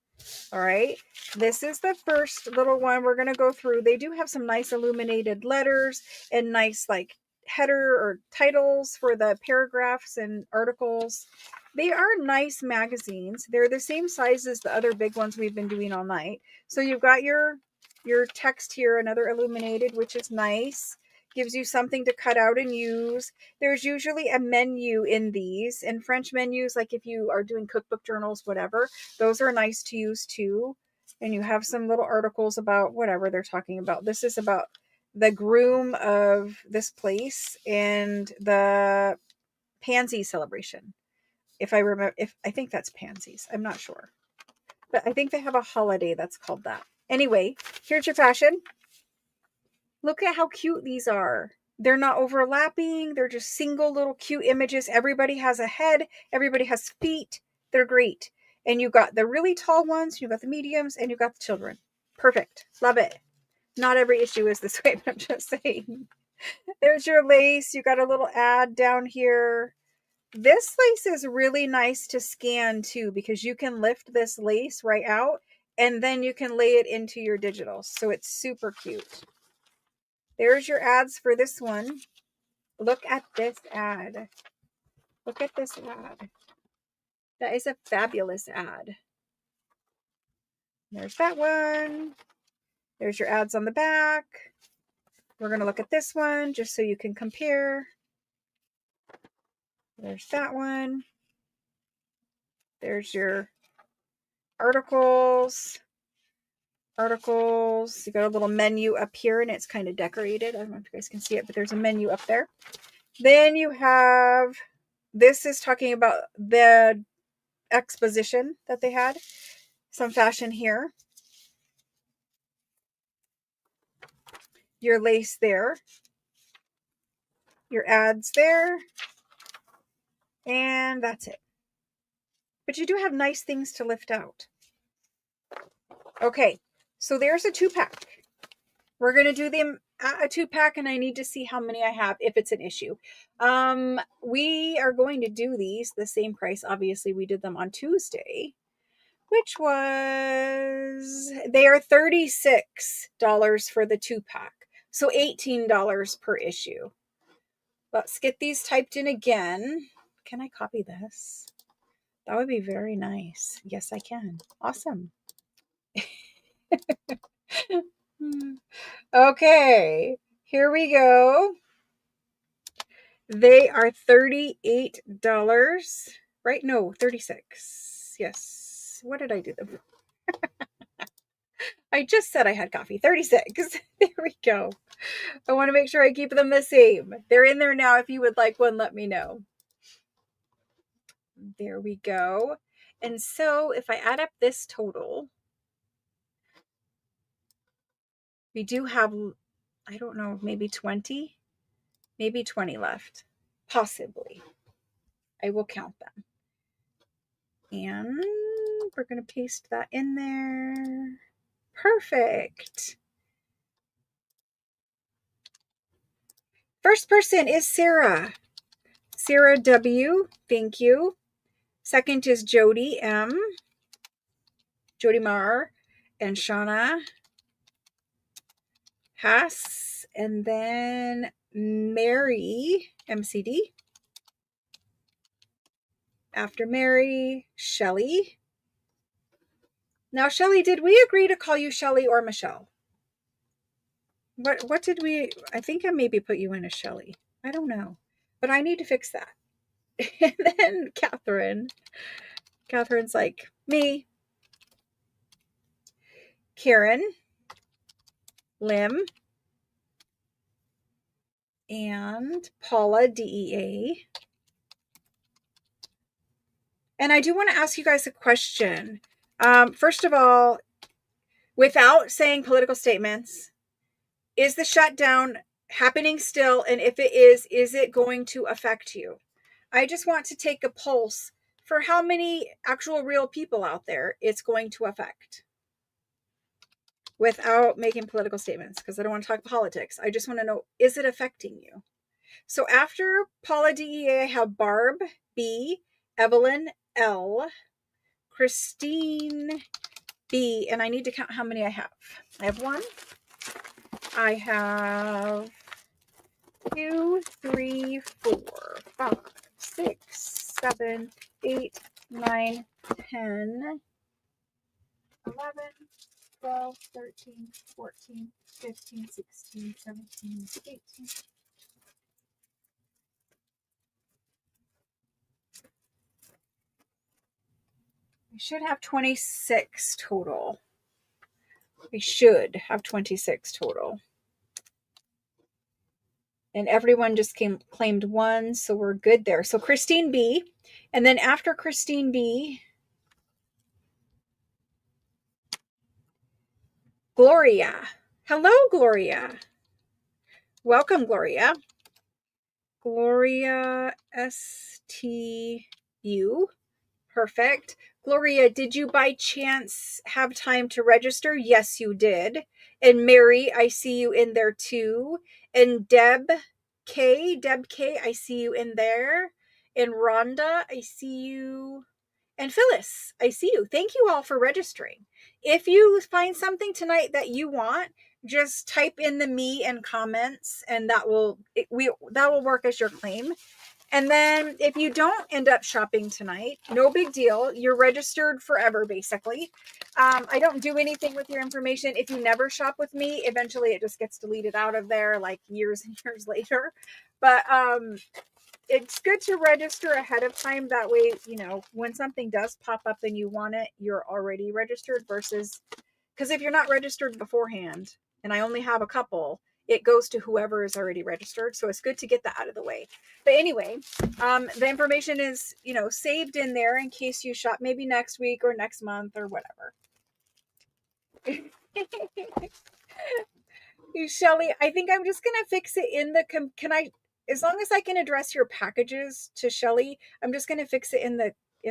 All right, this is the first little one we're going to go through. They do have some nice illuminated letters and nice like header or titles for the paragraphs and articles. They are nice magazines. They're the same size as the other big ones we've been doing all night. So you've got your text here, another illuminated, which is nice. Gives you something to cut out and use. There's usually a menu in these, and French menus, like if you are doing cookbook journals, whatever, those are nice to use too. And you have some little articles about whatever they're talking about. This is about the groom of this place and the pansy celebration. If I remember, I think that's pansies. I'm not sure. But I think they have a holiday that's called that. Anyway, here's your fashion. Look at how cute these are. They're not overlapping. They're just single little cute images. Everybody has a head. Everybody has feet. They're great. And you got the really tall ones. You got the mediums. And you got the children. Perfect. Love it. Not every issue is this way, but I'm just saying. There's your lace. You got a little ad down here. This lace is really nice to scan too, because you can lift this lace right out and then you can lay it into your digital. So it's super cute. There's your ads for this one. Look at this ad. Look at this ad. That is a fabulous ad. There's that one. There's your ads on the back. We're going to look at this one just so you can compare. There's that one. There's your articles. You got a little menu up here and it's kind of decorated. I don't know if you guys can see it, but there's a menu up there. Then you have, this is talking about the exposition that they had. Some fashion here. Your lace there. Your ads there. And that's it. But you do have nice things to lift out. Okay, so there's a 2-pack. We're going to do them a 2-pack, and I need to see how many I have if it's an issue. We are going to do these the same price. Obviously, we did them on Tuesday, which was, they are $36 for the 2-pack. So $18 per issue. Let's get these typed in again. Can I copy this? That would be very nice. Yes, I can. Awesome. Okay, here we go. They are $38, right? No, 36. Yes. What did I do them? I just said I had coffee. 36. There we go. I want to make sure I keep them the same. They're in there now. If you would like one, let me know. There we go. And so if I add up this total, we do have, I don't know, maybe 20 left. Possibly. I will count them. And we're going to paste that in there. Perfect. First person is Sarah. Sarah W. Thank you. Second is Jody M, Jody Marr, and Shauna Haas, and then Mary MCD. After Mary, Shelly. Now, Shelly, did we agree to call you Shelly or Michelle? What did we? I think I maybe put you in as Shelly. I don't know, but I need to fix that. And then Catherine. Catherine's like me. Karen, Lim, and Paula DEA. And I do want to ask you guys a question. First of all, without saying political statements, is the shutdown happening still? And if it is it going to affect you? I just want to take a pulse for how many actual real people out there it's going to affect without making political statements, because I don't want to talk politics. I just want to know, is it affecting you? So after Paula DEA, I have Barb B, Evelyn L, Christine B, and I need to count how many I have. I have 1. I have 2, 3, 4, 5, 6, 7, 8, 9, 10, 11, 12, 13, 14, 15, 16, 17, 18. We should have 26 total. We should have 26 total. And everyone just claimed 1, so we're good there. So Christine B. And then after Christine B, Gloria. Hello, Gloria. Welcome, Gloria. Gloria STU. Perfect. Gloria, did you by chance have time to register? Yes, you did. And Mary, I see you in there too. And Deb K, I see you in there. And Rhonda, I see you. And Phyllis, I see you. Thank you all for registering. If you find something tonight that you want, just type in the me and comments, and that will work as your claim. And then if you don't end up shopping tonight, no big deal. You're registered forever, basically. I don't do anything with your information. If you never shop with me, eventually it just gets deleted out of there like years and years later. But it's good to register ahead of time. That way, when something does pop up and you want it, you're already registered, versus, because if you're not registered beforehand, and I only have a couple, it goes to whoever is already registered. So it's good to get that out of the way. But anyway, the information is, saved in there in case you shop maybe next week or next month or whatever. Shelly, I think I'm just going to fix it in the, as long as I can address your packages to Shelly, I'm just going to fix it in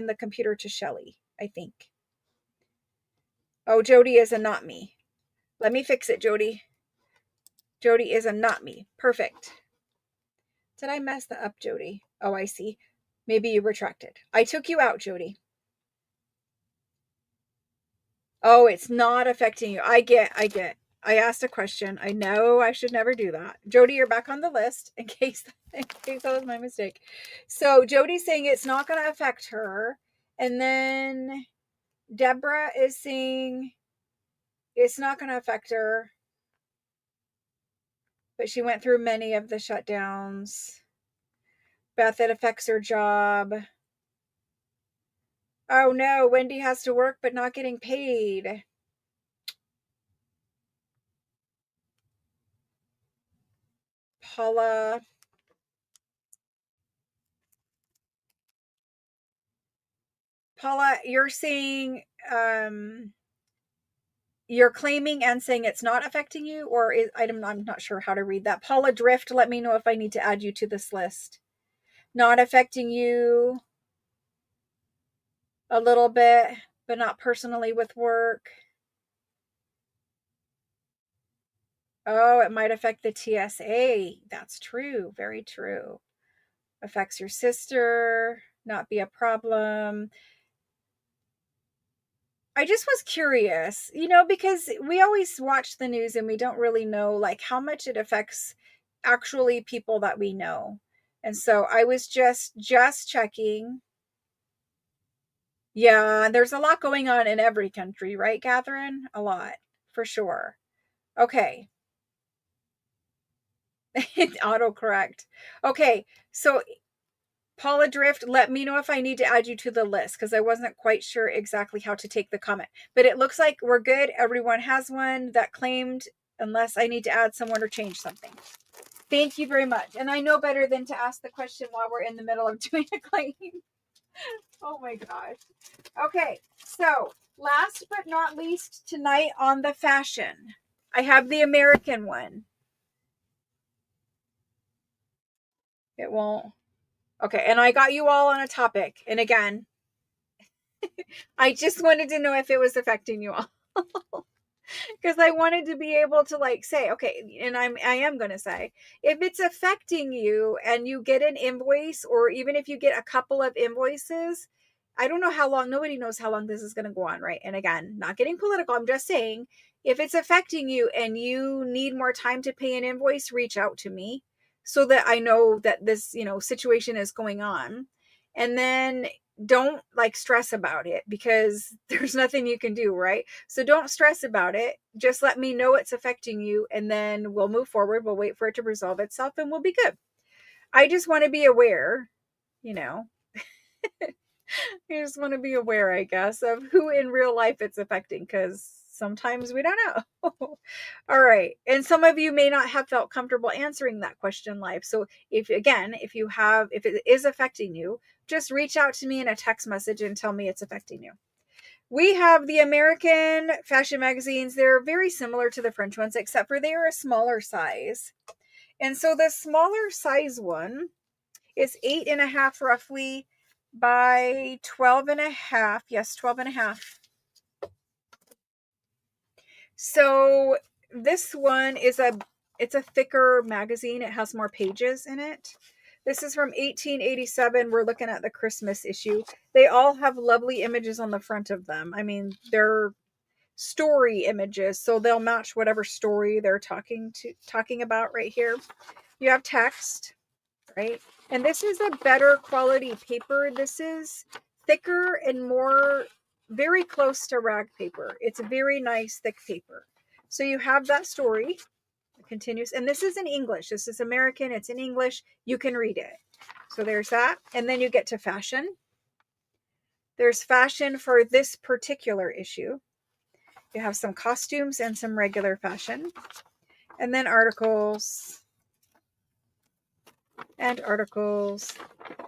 the computer to Shelly, I think. Oh, Jody is a not me. Let me fix it, Jody. Jody is a not me. Perfect. Did I mess that up, Jody? Oh, I see. Maybe you retracted. I took you out, Jody. Oh, it's not affecting you. I get. I asked a question. I know I should never do that. Jody, you're back on the list in case that was my mistake. So Jody's saying it's not going to affect her. And then Deborah is saying it's not going to affect her. But she went through many of the shutdowns. Beth, it affects her job. Oh no, Wendy has to work but not getting paid. Paula. Paula, you're saying you're claiming and saying it's not affecting you, or I'm not sure how to read that. Paula Drift, let me know if I need to add you to this list. Not affecting you a little bit, but not personally with work. Oh, it might affect the TSA. That's true. Very true. Affects your sister. not be a problem. I just was curious, because we always watch the news and we don't really know like how much it affects actually people that we know. And so I was just checking. Yeah, there's a lot going on in every country, right, Catherine? A lot, for sure. Okay. Autocorrect. Okay, so Paula Drift, let me know if I need to add you to the list because I wasn't quite sure exactly how to take the comment. But it looks like we're good. Everyone has one that claimed, unless I need to add someone or change something. Thank you very much. And I know better than to ask the question while we're in the middle of doing a claim. Oh my gosh. Okay, so last but not least tonight on the fashion, I have the American one. It won't. Okay, and I got you all on a topic. And again, I just wanted to know if it was affecting you all. Because I wanted to be able to like say, okay, and I am going to say, if it's affecting you and you get an invoice, or even if you get a couple of invoices, I don't know how long, nobody knows how long this is going to go on, right? And again, not getting political, I'm just saying, if it's affecting you and you need more time to pay an invoice, reach out to me so that I know that this, situation is going on. And then don't like stress about it because there's nothing you can do, right? So don't stress about it. Just let me know it's affecting you and then we'll move forward. We'll wait for it to resolve itself and we'll be good. I just want to be aware, I just want to be aware, I guess, of who in real life it's affecting because sometimes we don't know. All right. And some of you may not have felt comfortable answering that question live. So if it is affecting you, just reach out to me in a text message and tell me it's affecting you. We have the American fashion magazines. They're very similar to the French ones, except for they are a smaller size. And so the smaller size one is 8.5 roughly by 12.5. Yes, 12.5. So this one it's a thicker magazine. It has more pages in it. This is from 1887. We're looking at the Christmas issue. They all have lovely images on the front of them. I mean, they're story images, so they'll match whatever story they're talking about right here. You have text, right? And this is a better quality paper. This is thicker and more very close to rag paper. It's a very nice thick paper. So you have that story. It continues. And this is in English. This is American. It's in English. You can read it. So there's that. And then you get to fashion. There's fashion for this particular issue. You have some costumes and some regular fashion. And then articles. And articles.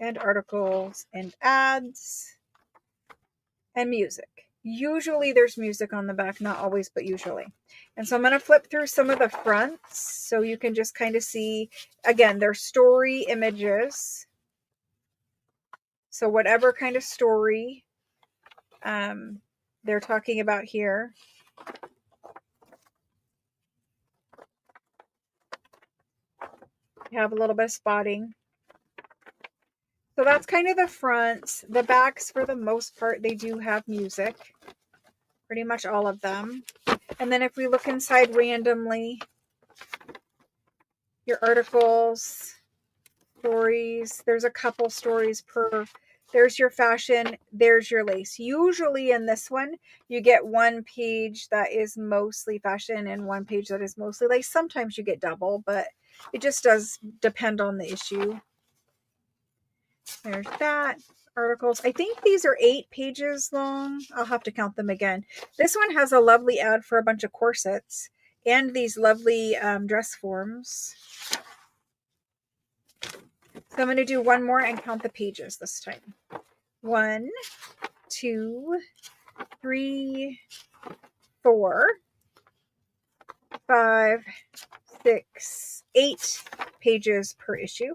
And articles. And ads. And music. Usually there's music on the back, not always, but usually. And so I'm going to flip through some of the fronts so you can just kind of see, again, they're story images. So whatever kind of story they're talking about here. You have a little bit of spotting. So that's kind of the fronts. The backs, for the most part, they do have music. Pretty much all of them. And then if we look inside randomly, your articles, stories, there's a couple stories per. There's your fashion, there's your lace. Usually in this one, you get one page that is mostly fashion and one page that is mostly lace. Sometimes you get double, but it just does depend on the issue. There's that. Articles. I think these are 8 pages long. I'll have to count them again. This one has a lovely ad for a bunch of corsets and these lovely dress forms. So I'm going to do one more and count the pages this time. 1, 2, 3, 4, 5, 6, 8 pages per issue.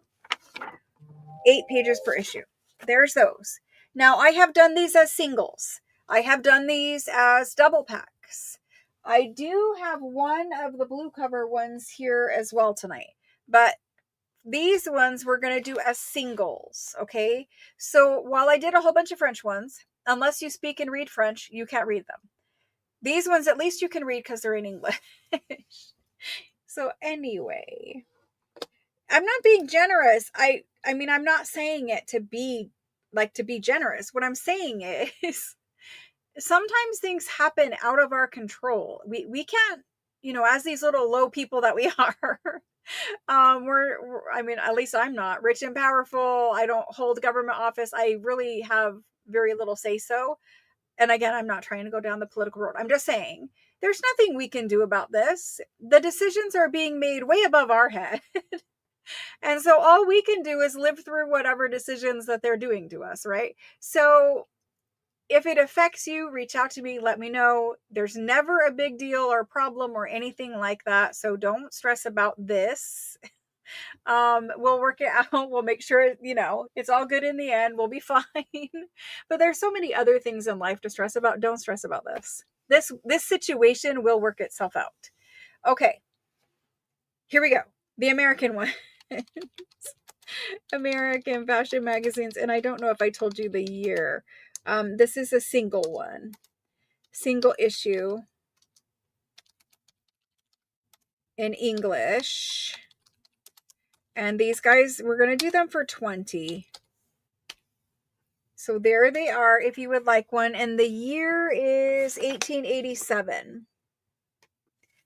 8 pages per issue. There's those. Now I have done these as singles. I have done these as double packs. I do have one of the blue cover ones here as well tonight. But These ones we're going to do as singles, okay? So while I did a whole bunch of French ones, unless you speak and read French, you can't read them. These ones, at least you can read because they're in English. So anyway, I'm not being generous. I mean, I'm not saying it to be generous. What I'm saying is sometimes things happen out of our control. We can't, as these little low people that we are, we're I mean, at least I'm not rich and powerful. I don't hold government office. I really have very little say so. And again, I'm not trying to go down the political road. I'm just saying there's nothing we can do about this. The decisions are being made way above our head. And so all we can do is live through whatever decisions that they're doing to us, right? So if it affects you, reach out to me, let me know. There's never a big deal or problem or anything like that. So don't stress about this. We'll work it out. We'll make sure, it's all good in the end. We'll be fine. But there's so many other things in life to stress about. Don't stress about this. This situation will work itself out. Okay. Here we go. The American one. American fashion magazines. And I don't know if I told you the year. This is a single one. Single issue in English. And these guys, we're going to do them for 20. So there they are if you would like one. And the year is 1887.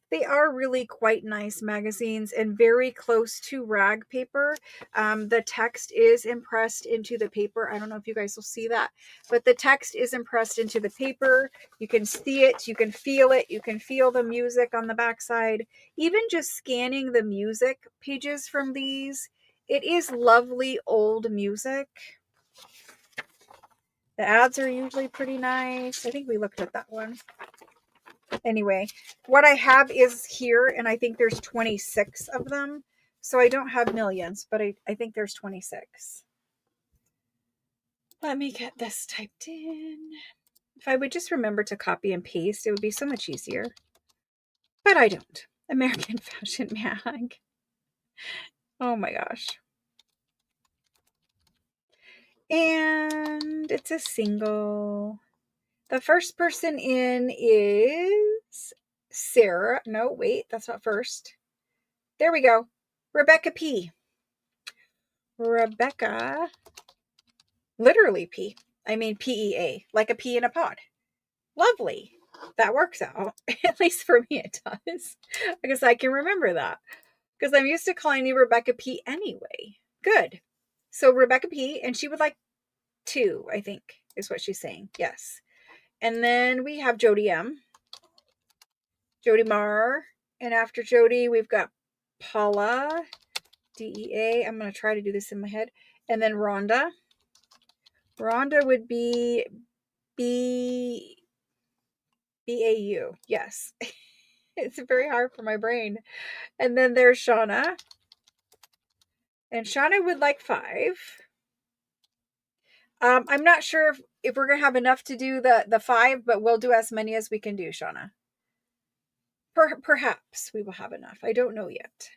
They are really quite nice magazines and very close to rag paper. The text is impressed into the paper. I don't know if you guys will see that, but the text is impressed into the paper. You can see it. You can feel it. You can feel the music on the backside. Even just scanning the music pages from these, it is lovely old music. The ads are usually pretty nice. I think we looked at that one. Anyway, what I have is here, and I think there's 26 of them. So I don't have millions, but I think there's 26. Let me get this typed in. If I would just remember to copy and paste, it would be so much easier. But I don't. American Fashion Mag. Oh my gosh. And it's a single. The first person in is Sarah. No, wait, that's not first. There we go. Rebecca P. Rebecca. Literally P. I mean PEA. Like a pea in a pod. Lovely. That works out. At least for me it does. Because I can remember that. Because I'm used to calling you Rebecca P anyway. Good. So Rebecca P. And she would like 2, I think, is what she's saying. Yes. And then we have Jody M. Jody Marr. And after Jody, we've got Paula. DEA. I'm going to try to do this in my head. And then Rhonda. Rhonda would be BAU. Yes. It's very hard for my brain. And then there's Shauna. And Shauna would like 5. I'm not sure if we're going to have enough to do the 5, but we'll do as many as we can do, Shauna. Perhaps we will have enough. I don't know yet.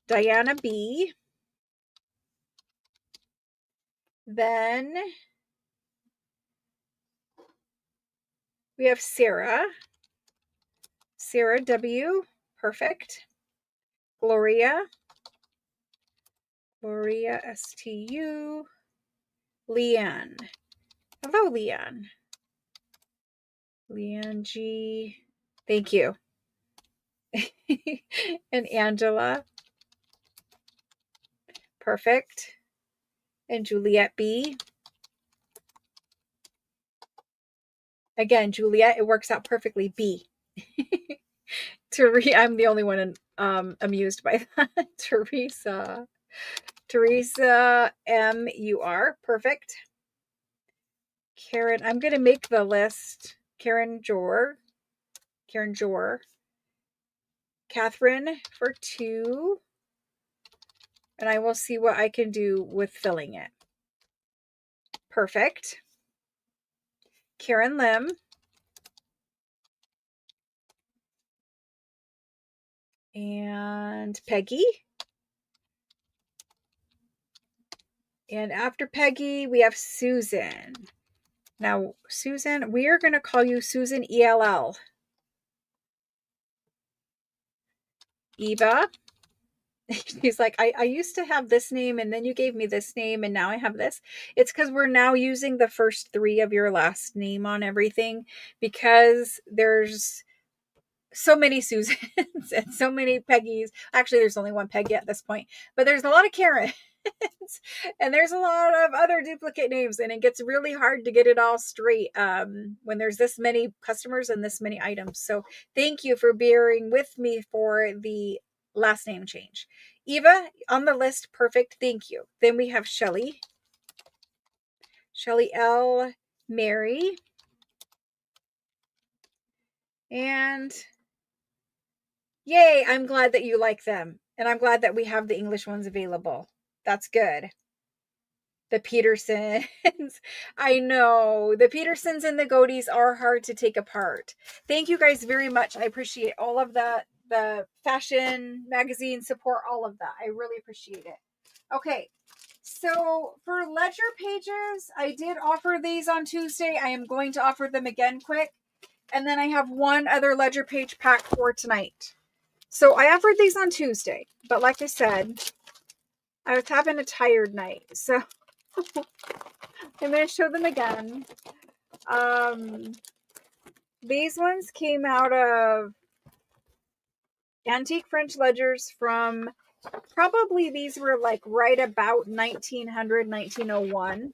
Diana B. Then we have Sarah. Sarah W. Perfect. Gloria. Gloria STU. Leanne. Hello, Leanne. Leanne G. Thank you. And Angela. Perfect. And Juliet B. Again, Juliet, it works out perfectly. B. I'm the only one amused by that. Teresa. Teresa M.U.R. Perfect. Karen, I'm going to make the list. Karen Jor. Catherine for 2. And I will see what I can do with filling it. Perfect. Karen Lim. And Peggy. And after Peggy, we have Susan. Now, Susan, we are going to call you Susan ELL. Eva. She's like, I used to have this name and then you gave me this name and now I have this. It's because we're now using the first 3 of your last name on everything because there's so many Susans and so many Peggys. Actually, there's only one Peggy at this point, but there's a lot of Karens and there's a lot of other duplicate names, and it gets really hard to get it all straight when there's this many customers and this many items. So thank you for bearing with me for the last name change. Eva on the list. Perfect. Thank you. Then we have Shelly. Shelly L. Mary. And yay, I'm glad that you like them. And I'm glad that we have the English ones available. That's good. The Petersons. I know. The Petersons and the Godys are hard to take apart. Thank you guys very much. I appreciate all of that. The fashion magazine support, all of that. I really appreciate it. Okay. So for ledger pages, I did offer these on Tuesday. I am going to offer them again quick. And then I have one other ledger page pack for tonight. So I offered these on Tuesday, but like I said, I was having a tired night. So I'm going to show them again. These ones came out of antique French ledgers from probably, these were like right about 1900, 1901.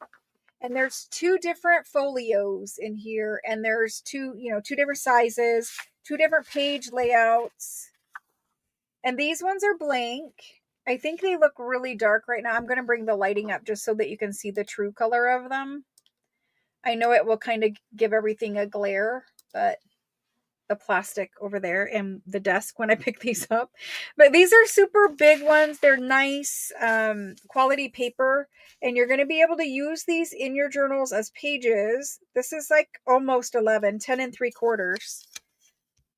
And there's 2 different folios in here, and there's 2 different sizes, 2 different page layouts. And these ones are blank. I think they look really dark right now. I'm going to bring the lighting up just so that you can see the true color of them. I know it will kind of give everything a glare, but the plastic over there and the desk when I pick these up. But these are super big ones. They're nice quality paper, and you're going to be able to use these in your journals as pages. This is like almost 11, 10 3/4.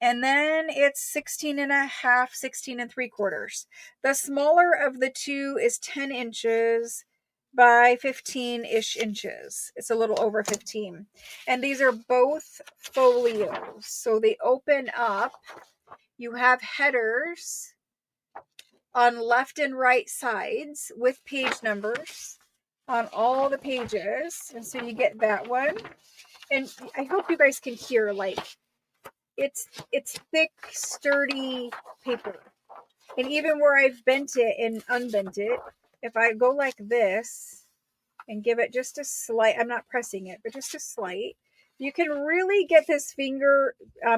And then it's 16 and a half, 16 3/4. The smaller of the 2 is 10 inches by 15-ish inches. It's a little over 15. And these are both folios. So they open up. You have headers on left and right sides with page numbers on all the pages. And so you get that one. And I hope you guys can hear, like, it's thick, sturdy paper. And even where I've bent it and unbent it, if I go like this and give it just a slight, I'm not pressing it, but just a slight, you can really get this finger,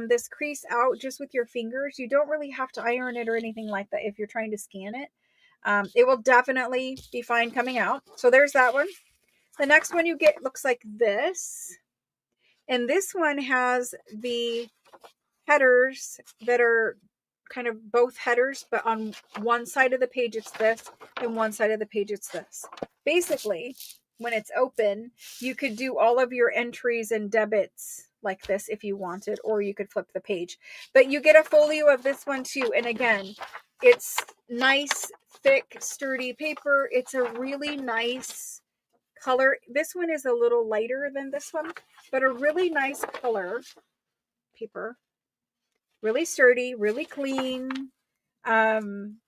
this crease out just with your fingers. You don't really have to iron it or anything like that if you're trying to scan it. It will definitely be fine coming out. So there's that one. The next one you get looks like this. And this one has the headers that are kind of both headers, but on one side of the page it's this, and one side of the page it's this. Basically, when it's open, you could do all of your entries and debits like this if you wanted, or you could flip the page. But you get a folio of this one too. And again, it's nice, thick, sturdy paper. It's a really nice color. This one is a little lighter than this one, but a really nice color paper. Really sturdy, really clean.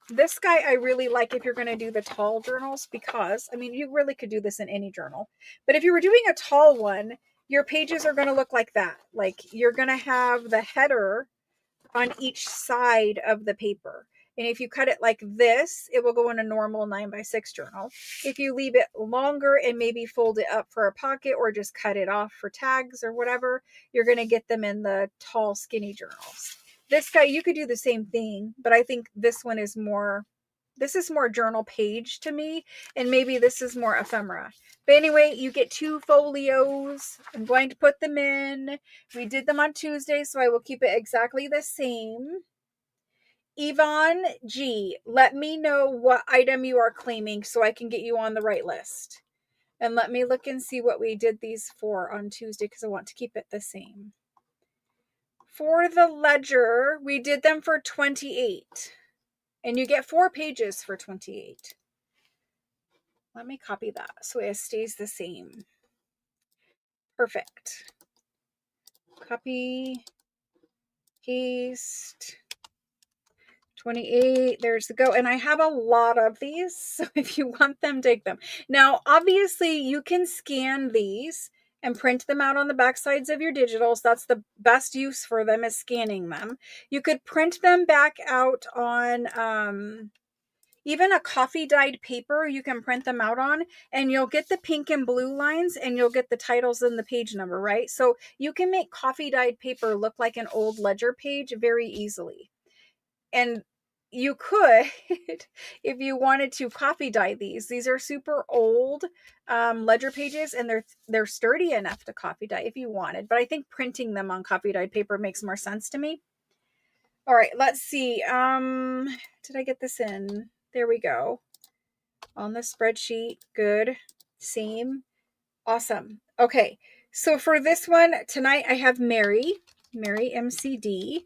This guy I really like if you're going to do the tall journals, because I mean, you really could do this in any journal, but if you were doing a tall one, your pages are going to look like that. Like, you're going to have the header on each side of the paper. And if you cut it like this, it will go in a normal 9x6 journal. If you leave it longer and maybe fold it up for a pocket or just cut it off for tags or whatever, you're going to get them in the tall, skinny journals. This guy, you could do the same thing, but I think this one is more, this is more journal page to me, and maybe this is more ephemera. But anyway, you get 2 folios. I'm going to put them in. We did them on Tuesday, so I will keep it exactly the same. Yvonne G, let me know what item you are claiming so I can get you on the right list. And let me look and see what we did these for on Tuesday, because I want to keep it the same. For the ledger, we did them for 28. And you get 4 pages for 28. Let me copy that so it stays the same. Perfect. Copy, paste. 28, there's the go. And I have a lot of these, so if you want them, take them. Now, obviously, you can scan these and print them out on the back sides of your digitals. That's the best use for them, is scanning them. You could print them back out on even a coffee dyed paper. You can print them out on, and you'll get the pink and blue lines, and you'll get the titles and the page number, right? So you can make coffee dyed paper look like an old ledger page very easily. And you could, if you wanted to, coffee dye these. These are super old ledger pages, and they're sturdy enough to coffee dye if you wanted. But I think printing them on coffee dyed paper makes more sense to me. All right, let's see. Did I get this in? There we go. On the spreadsheet. Good. Same. Awesome. Okay, so for this one tonight, I have Mary MCD.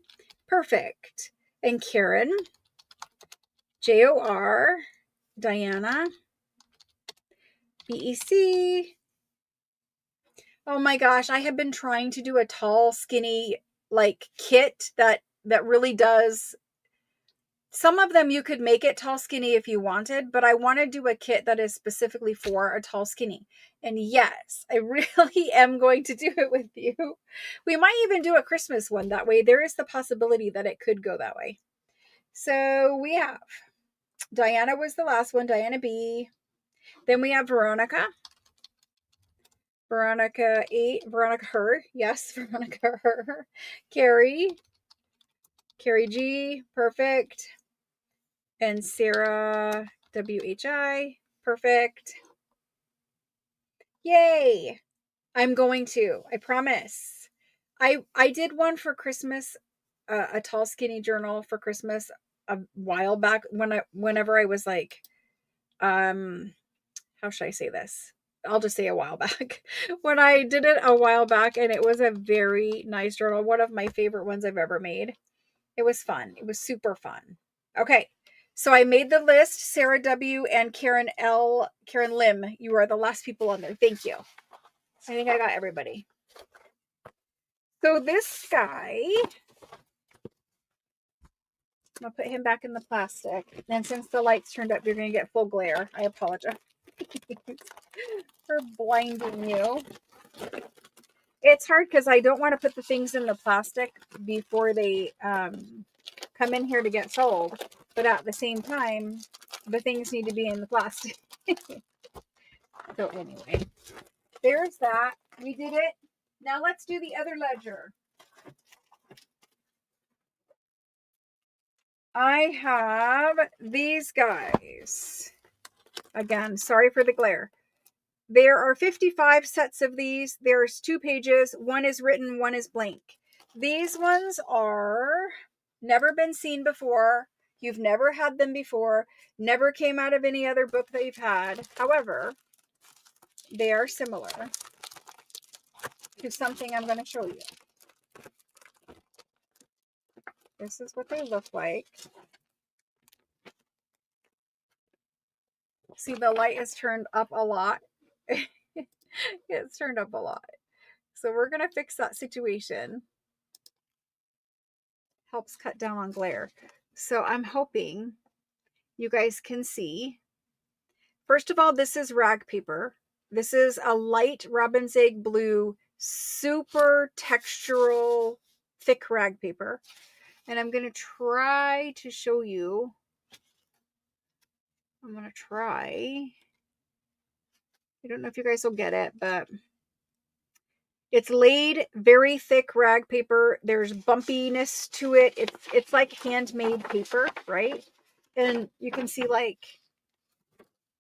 Perfect. And Karen, JOR, Diana, BEC. Oh my gosh, I have been trying to do a tall, skinny like kit that really does. Some of them you could make it tall, skinny if you wanted, but I want to do a kit that is specifically for a tall, skinny. And yes, I really am going to do it with you. We might even do a Christmas one that way. There is the possibility that it could go that way. So we have Diana was the last one, Diana B. Then we have Veronica. Veronica A. Veronica Her. Yes, Veronica Her. Carrie. Carrie G. Perfect. And Sarah WHI. Perfect. Yay. I'm going to. I promise. I did one for Christmas, a tall skinny journal for Christmas a while back whenever I was like, how should I say this? I'll just say a while back. When I did it a while back, and it was a very nice journal. One of my favorite ones I've ever made. It was fun. It was super fun. Okay. So I made the list. Sarah W. and Karen L. Karen Lim. You are the last people on there. Thank you. I think I got everybody. So this guy, I'll put him back in the plastic. And since the lights turned up, you're going to get full glare. I apologize for blinding you. It's hard because I don't want to put the things in the plastic before they come in here to get sold. But at the same time, the things need to be in the plastic. So anyway, there's that. We did it. Now let's do the other ledger. I have these guys. Again, sorry for the glare. There are 55 sets of these. There's 2 pages. One is written, one is blank. These ones are never been seen before. You've never had them before. Never came out of any other book that you've had. However, they are similar to something I'm going to show you. This is what they look like. See, the light is turned up a lot. It's turned up a lot. So we're going to fix that situation. Helps cut down on glare. So I'm hoping you guys can see. First of all, this is rag paper. This is a light robin's egg blue, super textural, thick rag paper. And I'm going to try to show you. I'm going to try. I don't know if you guys will get it, but it's laid very thick rag paper. There's bumpiness to it. It's like handmade paper, right? And you can see like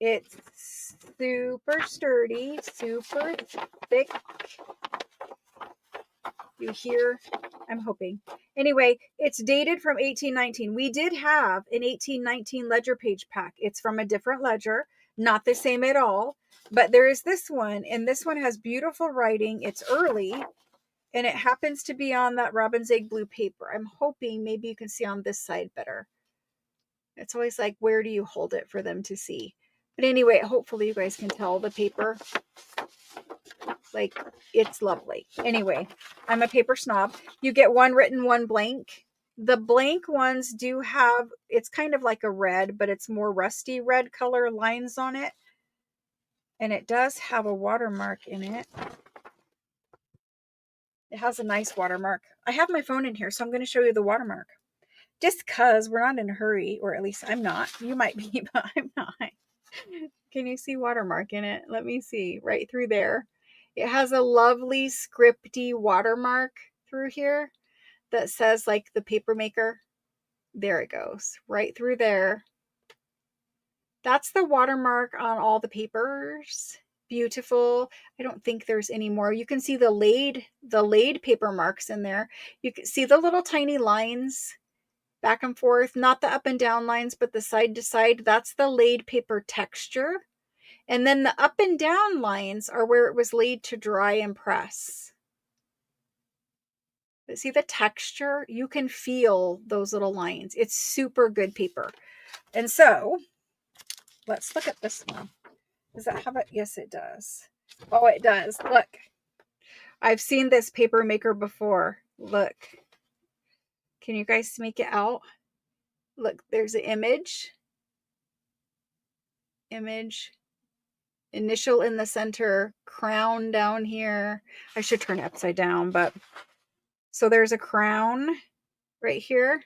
it's super sturdy, super thick. You hear? I'm hoping. Anyway, it's dated from 1819. We did have an 1819 ledger page pack. It's from a different ledger, not the same at all. But there is this one, and this one has beautiful writing. It's early, and it happens to be on that robin's egg blue paper. I'm hoping maybe you can see on this side better. It's always like, where do you hold it for them to see? But anyway, hopefully you guys can tell the paper. Like, it's lovely. Anyway, I'm a paper snob. You get one written, one blank. The blank ones do have, it's kind of like a red, but it's more rusty red color lines on it. And it does have a watermark in it. It has a nice watermark. I have my phone in here, so I'm going to show you the watermark. Just because we're not in a hurry, or at least I'm not. You might be, but I'm not. Can you see watermark in it? Let me see. Right through there. It has a lovely scripty watermark through here that says like the paper maker. There it goes. Right through there. That's the watermark on all the papers. Beautiful. I don't think there's any more. You can see the laid paper marks in there. You can see the little tiny lines back and forth, not the up and down lines, but the side to side. That's the laid paper texture. And then the up and down lines are where it was laid to dry and press. But see the texture? You can feel those little lines. It's super good paper. And so, let's look at this one. Does that have it? Yes, it does. Oh, it does. Look. I've seen this paper maker before. Look. Can you guys make it out? Look, there's an image. Image. Initial in the center, crown down here. I should turn it upside down, but so there's a crown right here.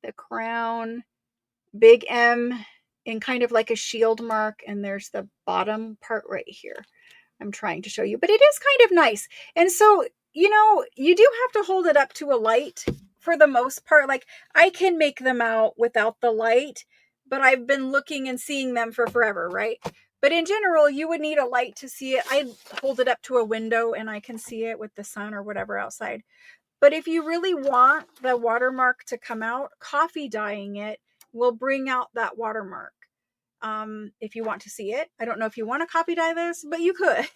The crown, big M in kind of like a shield mark, and there's the bottom part right here. I'm trying to show you, but it is kind of nice. And so, you know, you do have to hold it up to a light for the most part. Like, I can make them out without the light, but I've been looking and seeing them for forever, right? But in general, you would need a light to see it. I hold it up to a window and I can see it with the sun or whatever outside. But if you really want the watermark to come out, coffee dyeing it will bring out that watermark. If you want to see it. I don't know if you want to copy dye this, but you could.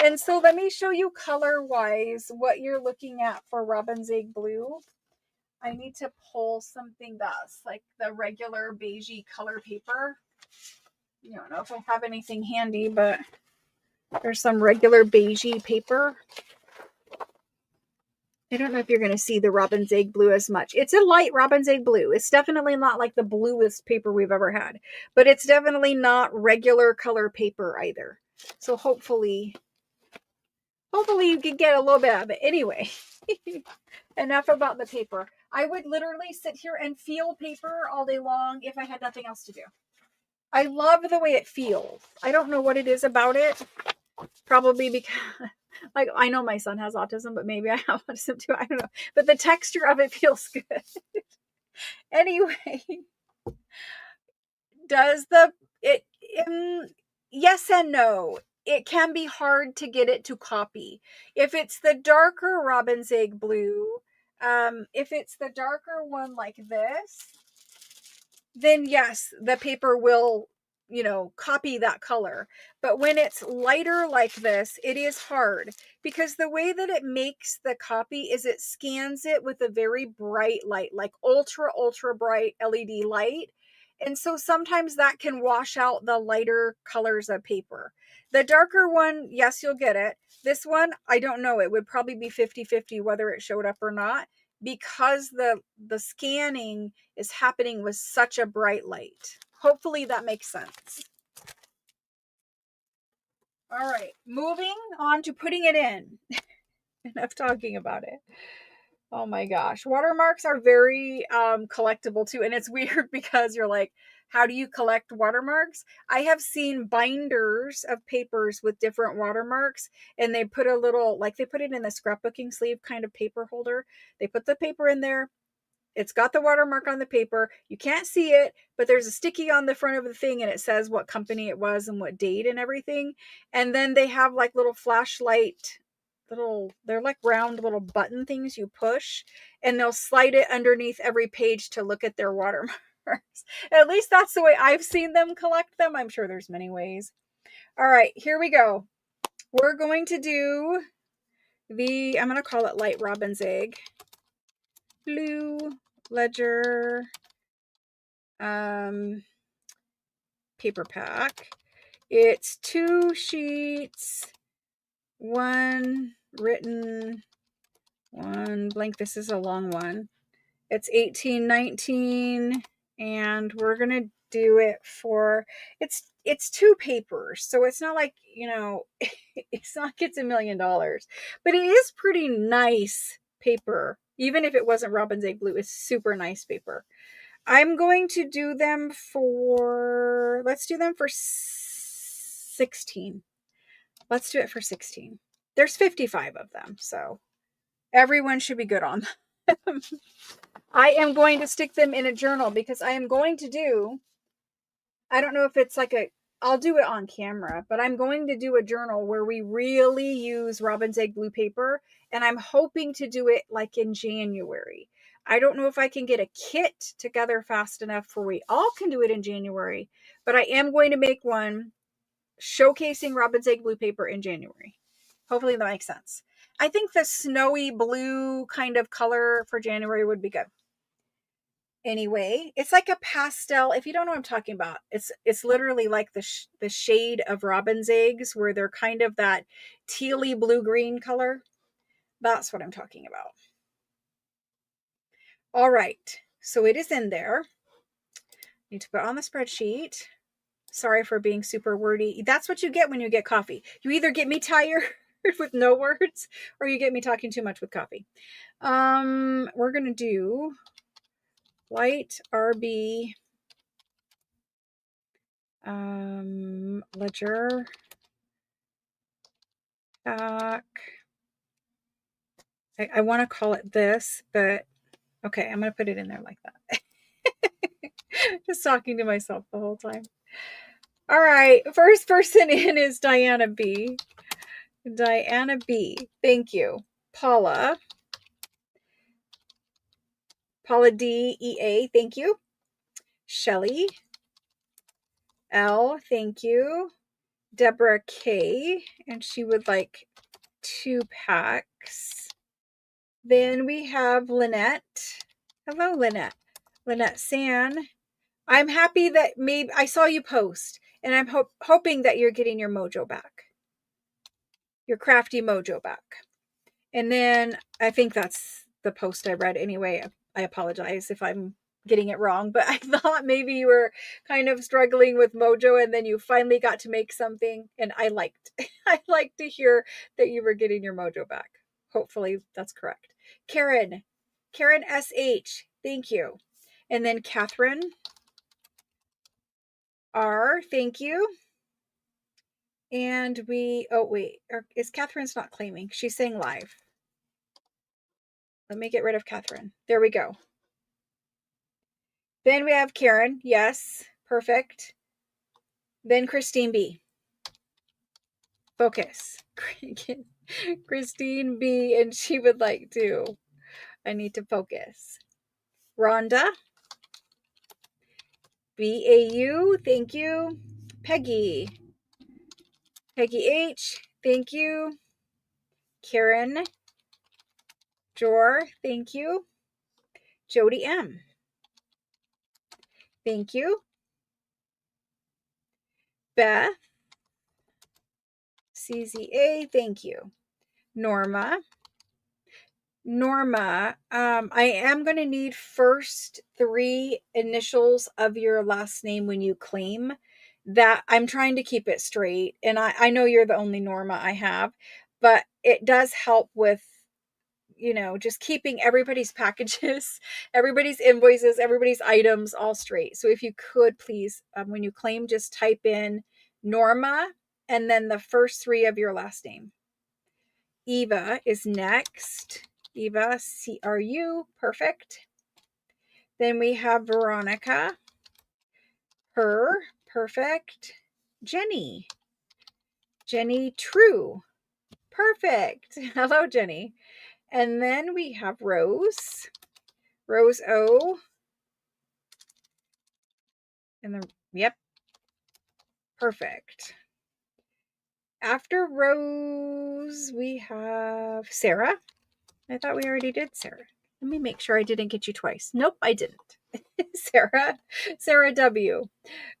And so let me show you color wise what you're looking at for robin's egg blue. I need to pull something that's like the regular beigey color paper. I don't know if I have anything handy, but there's some regular beigey paper. I don't know if you're going to see the robin's egg blue as much. It's a light robin's egg blue. It's definitely not like the bluest paper we've ever had, but it's definitely not regular color paper either. So hopefully you can get a little bit of it. Anyway, enough about the paper. I would literally sit here and feel paper all day long if I had nothing else to do. I love the way it feels. I don't know what it is about it. Probably because, like, I know my son has autism, but maybe I have autism too. I don't know. But the texture of it feels good. Anyway, yes and no. It can be hard to get it to copy. If it's the darker robin's egg blue, if it's the darker one like this, then yes, the paper will, copy that color. But when it's lighter like this, it is hard because the way that it makes the copy is it scans it with a very bright light, like ultra, ultra bright LED light. And so sometimes that can wash out the lighter colors of paper. The darker one, yes, you'll get it. This one, I don't know. It would probably be 50-50 whether it showed up or not, because the scanning is happening with such a bright light. Hopefully that makes sense. All right, moving on to putting it in. Enough talking about it. Oh my gosh. Watermarks are very collectible too. And it's weird because you're like, how do you collect watermarks? I have seen binders of papers with different watermarks, and they put a little, like they put it in the scrapbooking sleeve kind of paper holder. They put the paper in there. It's got the watermark on the paper. You can't see it, but there's a sticky on the front of the thing, and it says what company it was and what date and everything. And then they have like little flashlight, they're like round little button things you push, and they'll slide it underneath every page to look at their watermarks. At least that's the way I've seen them collect them. I'm sure there's many ways. All right, here we go. We're going to do I'm going to call it light robin's egg. Blue ledger. paper pack. It's 2 sheets, 1 written, 1 blank. This is a long one. It's 18.19, and we're gonna do it for it's 2 papers, so it's not like, you know, it's not like it's $1 million, but it is pretty nice paper. Even if it wasn't Robin's Egg Blue, it's super nice paper. I'm going to do them for, let's do them for 16. Let's do it for 16. There's 55 of them, so everyone should be good on them. I am going to stick them in a journal because I am going to do, I don't know if it's like I'll do it on camera, but I'm going to do a journal where we really use Robin's Egg Blue paper, and I'm hoping to do it like in January. I don't know if I can get a kit together fast enough for we all can do it in January, but I am going to make one showcasing Robin's Egg Blue paper in January. Hopefully that makes sense. I think the snowy blue kind of color for January would be good. Anyway, it's like a pastel. If you don't know what I'm talking about, it's literally like the shade of robin's eggs, where they're kind of that tealy blue-green color. That's what I'm talking about. All right, so it is in there. Need to put on the spreadsheet. Sorry for being super wordy. That's what you get when you get coffee. You either get me tired with no words, or you get me talking too much with coffee. We're gonna do light RB ledger pack. I want to call it this, but okay, I'm going to put it in there like that. Just talking to myself the whole time. All right, first person in is Diana B. Diana B. Thank you. Paula D. E.A. Thank you. Shelly L. Thank you. Deborah K. And she would like 2 packs. Then we have Lynette. Hello, Lynette. Lynette San. I'm happy that maybe I saw you post, and I'm hoping that you're getting your mojo back. Your crafty mojo back. And then I think that's the post I read anyway. I apologize if I'm getting it wrong, but I thought maybe you were kind of struggling with mojo, and then you finally got to make something, and I liked to hear that you were getting your mojo back. Hopefully that's correct. Karen SH, thank you. And then Catherine R, thank you. And is Catherine's not claiming? She's saying live. Let me get rid of Catherine. There we go. Then we have Karen. Yes, perfect. Then Christine B. Focus. Christine B, and she would like to. I need to focus. Rhonda. BAU, thank you. Peggy H, thank you. Karen Jor, thank you. Jody M, thank you. Beth CZA, thank you. Norma, I am going to need first 3 initials of your last name when you claim. That I'm trying to keep it straight, and I know you're the only Norma I have, but it does help with, you know, just keeping everybody's packages, everybody's invoices, everybody's items all straight. So if you could please, when you claim, just type in Norma and then the first 3 of your last name. Eva is next. Eva, CRU, perfect. Then we have Veronica. Her, perfect. Jenny True, perfect. Hello, Jenny. And then we have Rose O. And then, yep, perfect. After Rose, we have Sarah. I thought we already did Sarah. Let me make sure I didn't get you twice. Nope, I didn't. Sarah W.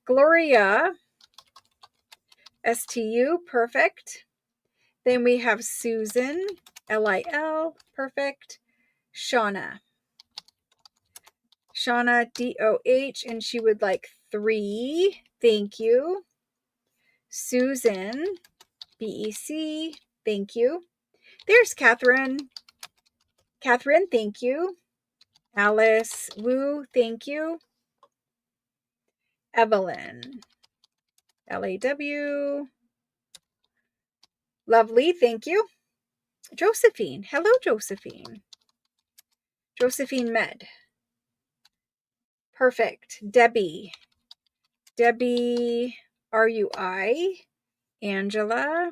Gloria STU, perfect. Then we have Susan LIL, perfect. Shauna DOH, and she would like 3. Thank you. Susan BEC, thank you. There's Catherine. Catherine, thank you. Alice Wu, thank you. Evelyn LAW. Lovely, thank you. Josephine. Hello, Josephine. Josephine Med. Perfect. Debbie RUI. Angela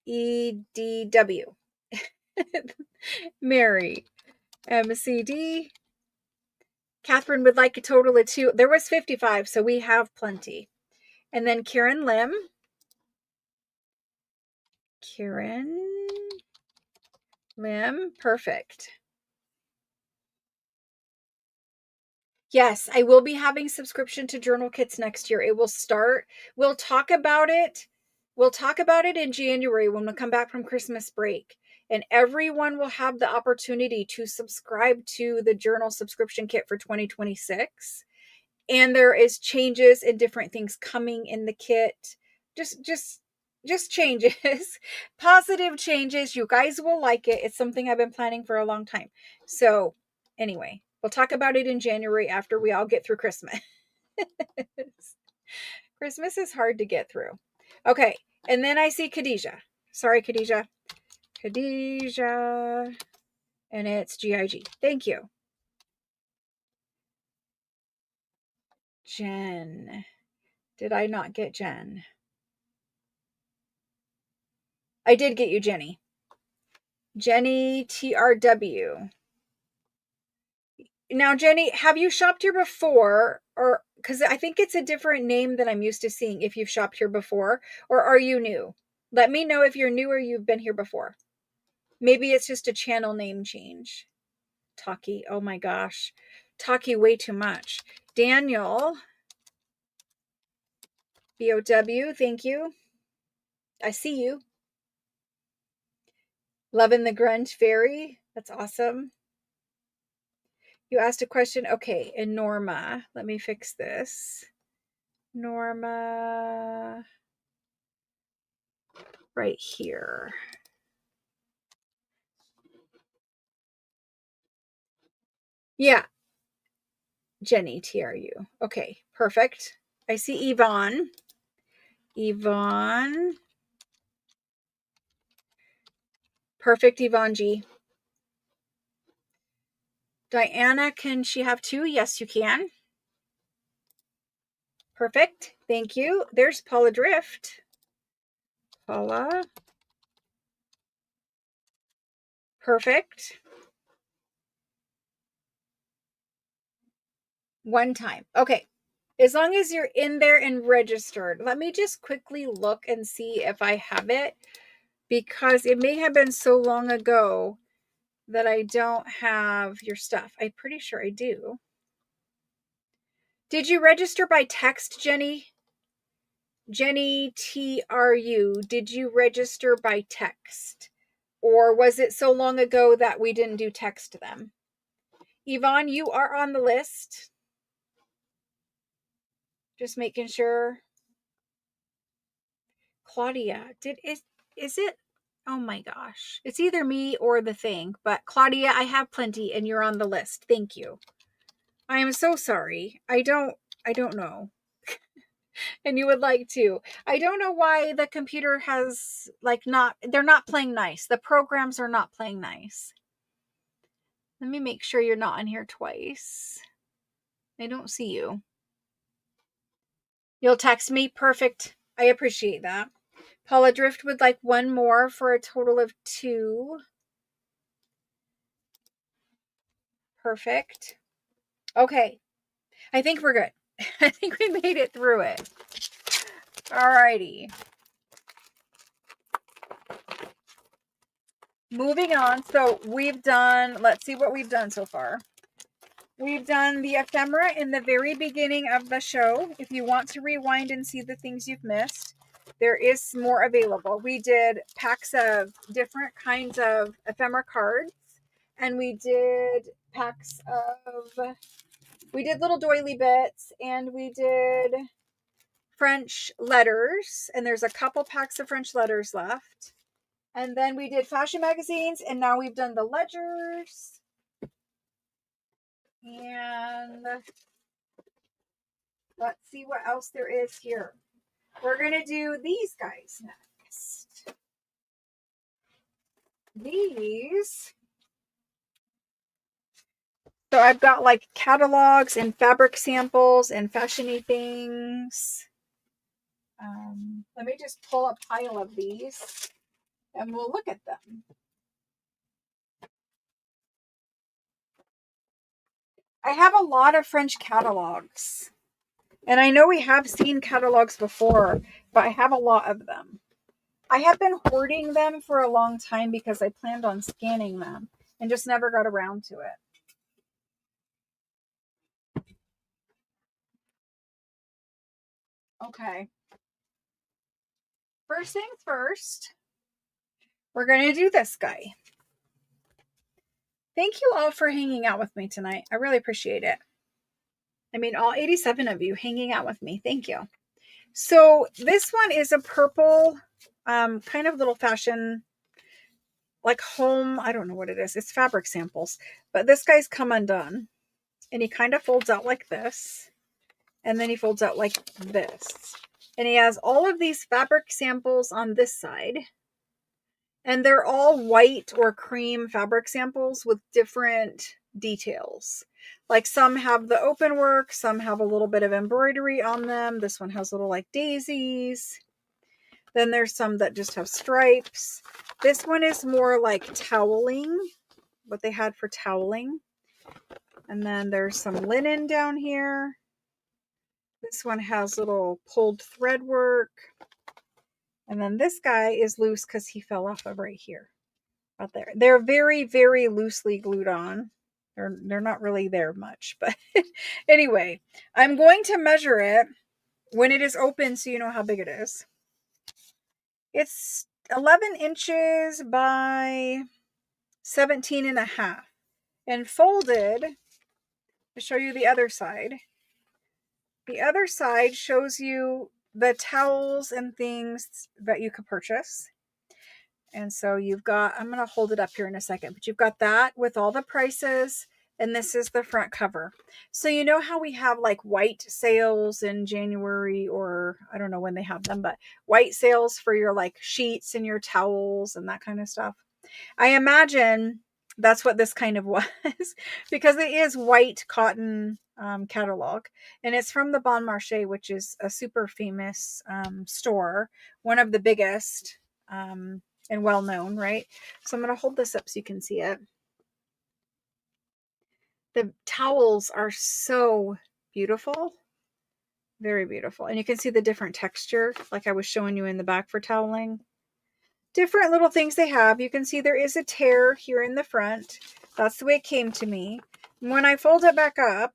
EDW. Mary MCD. Catherine would like a total of 2. There was 55, so we have plenty. And then Karen Lim. Perfect. Yes, I will be having subscription to journal kits next year. It will start. We'll talk about it. We'll talk about it in January when we come back from Christmas break. And everyone will have the opportunity to subscribe to the journal subscription kit for 2026. And there is changes and different things coming in the kit. Just changes. Positive changes. You guys will like it. It's something I've been planning for a long time. So anyway, we'll talk about it in January after we all get through Christmas. Christmas is hard to get through. Okay. And then I see Khadijah. Sorry, Khadijah. Khadijah. And it's GIG. Thank you. Jen. Did I not get Jen? I did get you, Jenny. Jenny TRW. Now, Jenny, have you shopped here before? Or because I think it's a different name than I'm used to seeing if you've shopped here before. Or are you new? Let me know if you're new or you've been here before. Maybe it's just a channel name change. Taki, oh my gosh. Taki way too much. Daniel. BOW, thank you. I see you. Loving the Grunge Fairy. That's awesome. You asked a question. Okay, and Norma. Let me fix this. Norma. Right here. Yeah. Jenny, TRU. Okay, perfect. I see Yvonne. Yvonne. Perfect, Yvonne G. Diana, can she have 2? Yes, you can. Perfect. Thank you. There's Paula Drift. Paula. Perfect. One time. Okay. As long as you're in there and registered. Let me just quickly look and see if I have it, because it may have been so long ago that I don't have your stuff. I'm pretty sure I do. Did you register by text, Jenny? Jenny TRU, did you register by text? Or was it so long ago that we didn't do text them? Yvonne, you are on the list. Just making sure. Claudia, is it? Oh my gosh. It's either me or the thing, but Claudia, I have plenty and you're on the list. Thank you. I am so sorry. I don't know. And you would like to. I don't know why the computer has they're not playing nice. The programs are not playing nice. Let me make sure you're not on here twice. I don't see you. You'll text me? Perfect. I appreciate that. Paula Drift would like 1 more for a total of 2. Perfect. Okay. I think we're good. I think we made it through it. Alrighty. moving on. So we've done, let's see what we've done so far. We've done the ephemera in the very beginning of the show. If you want to rewind and see the things you've missed, there is more available. We did packs of different kinds of ephemera cards, and we did packs of, we did little doily bits, and we did French letters, and there's a couple packs of French letters left. And then we did fashion magazines, and now we've done the ledgers. And let's see what else there is here. We're going to do these guys next. These. So I've got like catalogs and fabric samples and fashiony things. Let me just pull a pile of these and we'll look at them. I have a lot of French catalogs. And I know we have seen catalogs before, but I have a lot of them. I have been hoarding them for a long time because I planned on scanning them and just never got around to it. Okay. First things first, we're going to do this guy. Thank you all for hanging out with me tonight. I really appreciate it. I mean, all 87 of you hanging out with me. Thank you. So this one is a purple, kind of little fashion, like home. I don't know what it is. It's fabric samples, but this guy's come undone and he kind of folds out like this. And then he folds out like this. And he has all of these fabric samples on this side. And they're all white or cream fabric samples with different details. Like some have the open work, some have a little bit of embroidery on them. This one has little like daisies. Then there's some that just have stripes. This one is more like toweling, what they had for toweling. And then there's some linen down here. This one has little pulled thread work. And then this guy is loose because he fell off of right here. Out there. They're very, very loosely glued on. They're not really there much. But anyway, I'm going to measure it when it is open so you know how big it is. It's 11 inches by 17 and a half. And folded, to show you the other side. The other side shows you the towels and things that you could purchase. And so you've got, I'm going to hold it up here in a second, but you've got that with all the prices. And this is the front cover. So you know how we have like white sales in January, or I don't know when they have them, but white sales for your like sheets and your towels and that kind of stuff. I imagine that's what this kind of was because it is white cotton catalog, and it's from the Bon Marché, which is a super famous store, one of the biggest and well known, right? So I'm going to hold this up so you can see it. The towels are so beautiful, very beautiful, and you can see the different texture like I was showing you in the back for toweling. Different little things they have. You can see there is a tear here in the front. That's the way it came to me. When I fold it back up,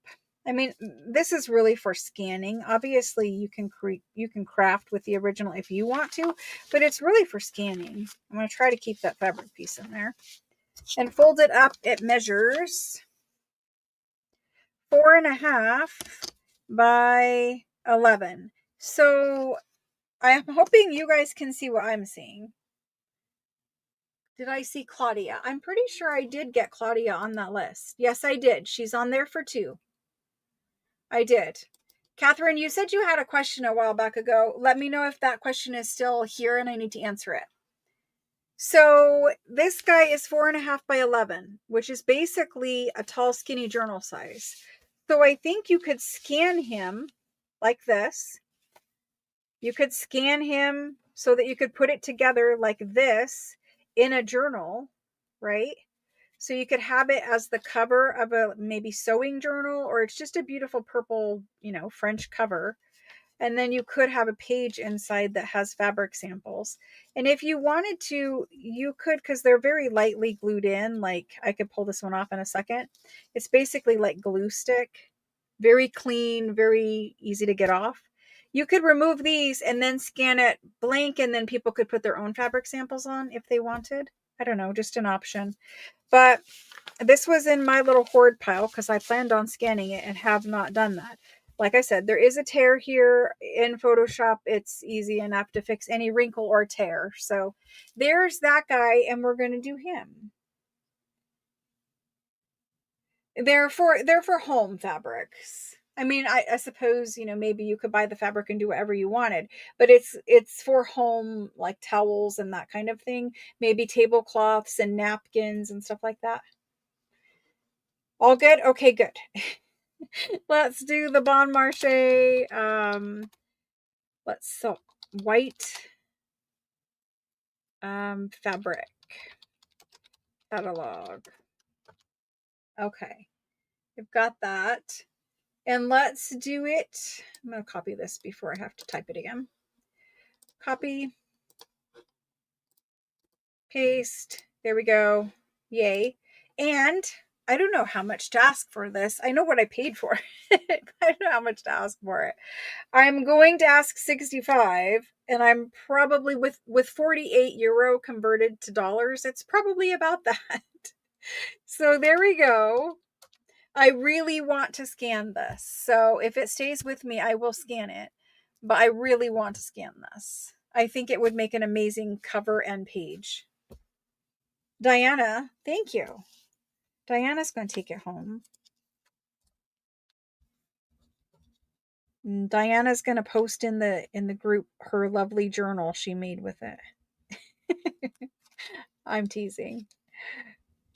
I mean, this is really for scanning. Obviously, you can craft with the original if you want to, but it's really for scanning. I'm going to try to keep that fabric piece in there. And fold it up, it measures 4.5 by 11. So I'm hoping you guys can see what I'm seeing. Did I see Claudia? I'm pretty sure I did get Claudia on that list. Yes, I did. She's on there for 2. I did. Catherine, you said you had a question a while back ago. Let me know if that question is still here and I need to answer it. So this guy is 4.5 by 11, which is basically a tall, skinny journal size. So I think you could scan him like this. You could scan him so that you could put it together like this in a journal, right? So you could have it as the cover of a maybe sewing journal, or it's just a beautiful purple, French cover. And then you could have a page inside that has fabric samples. And if you wanted to, you could, because they're very lightly glued in. Like I could pull this one off in a second. It's basically like glue stick, very clean, very easy to get off. You could remove these and then scan it blank, and then people could put their own fabric samples on if they wanted. I don't know, just an option. But this was in my little hoard pile because I planned on scanning it and have not done that. Like I said, there is a tear here in Photoshop. It's easy enough to fix any wrinkle or tear. So there's that guy, and we're going to do him. They're for home fabrics. I mean, I suppose, maybe you could buy the fabric and do whatever you wanted, but it's for home, like towels and that kind of thing. Maybe tablecloths and napkins and stuff like that. All good? Okay, good. Let's do the Bon Marché. White fabric catalog. Okay, we've got that. And let's do it. I'm going to copy this before I have to type it again. Copy. Paste. There we go. Yay. And I don't know how much to ask for this. I know what I paid for it. I don't know how much to ask for it. I'm going to ask 65, and I'm probably with 48 euro converted to dollars. It's probably about that. So there we go. I really want to scan this. So if it stays with me, I will scan it. But I really want to scan this. I think it would make an amazing cover and page. Diana, thank you. Diana's going to take it home. And Diana's going to post in the group her lovely journal she made with it. I'm teasing.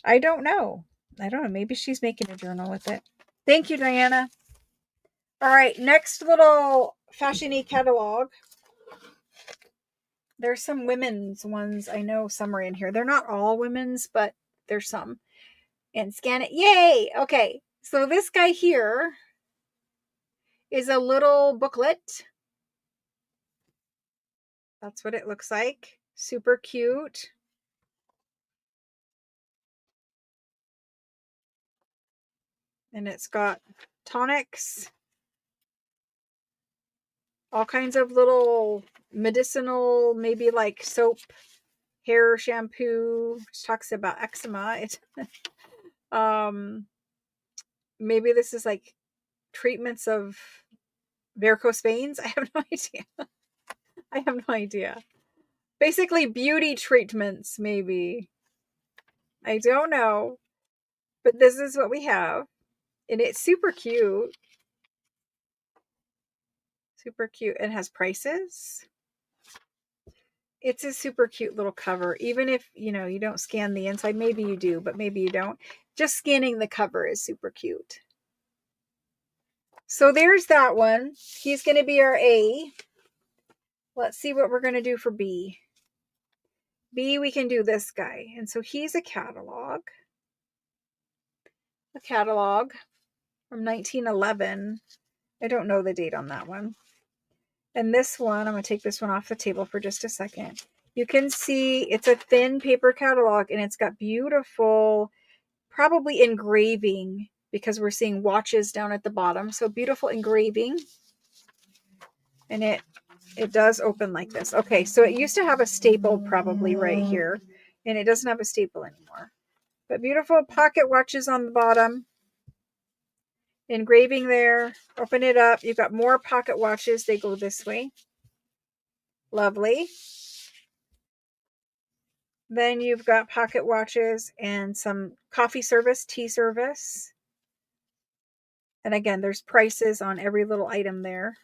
I don't know. Maybe she's making a journal with it. Thank you, Diana. All right, next little fashion-y catalog. There's some women's ones. I know some are in here. They're not all women's, but there's some. And scan it. Yay! Okay, so this guy here is a little booklet. That's what it looks like. Super cute. And it's got tonics, all kinds of little medicinal, maybe like soap, hair shampoo. It talks about eczema. Maybe this is like treatments of varicose veins. I have no idea. I have no idea. Basically beauty treatments, maybe. I don't know. But this is what we have. And it's super cute. Super cute. It has prices. It's a super cute little cover. Even if, you don't scan the inside. Maybe you do, but maybe you don't. Just scanning the cover is super cute. So there's that one. He's going to be our A. Let's see what we're going to do for B. B, we can do this guy. And so he's a catalog. A catalog from 1911. I don't know the date on that one. And this one, I'm going to take this one off the table for just a second. You can see it's a thin paper catalog, and it's got beautiful, probably engraving, because we're seeing watches down at the bottom. So beautiful engraving. And it does open like this. Okay, so it used to have a staple probably right here, and it doesn't have a staple anymore. But beautiful pocket watches on the bottom. Engraving there. Open it up. You've got more pocket watches. They go this way. Lovely. Then you've got pocket watches and some coffee service, tea service. And again, there's prices on every little item there.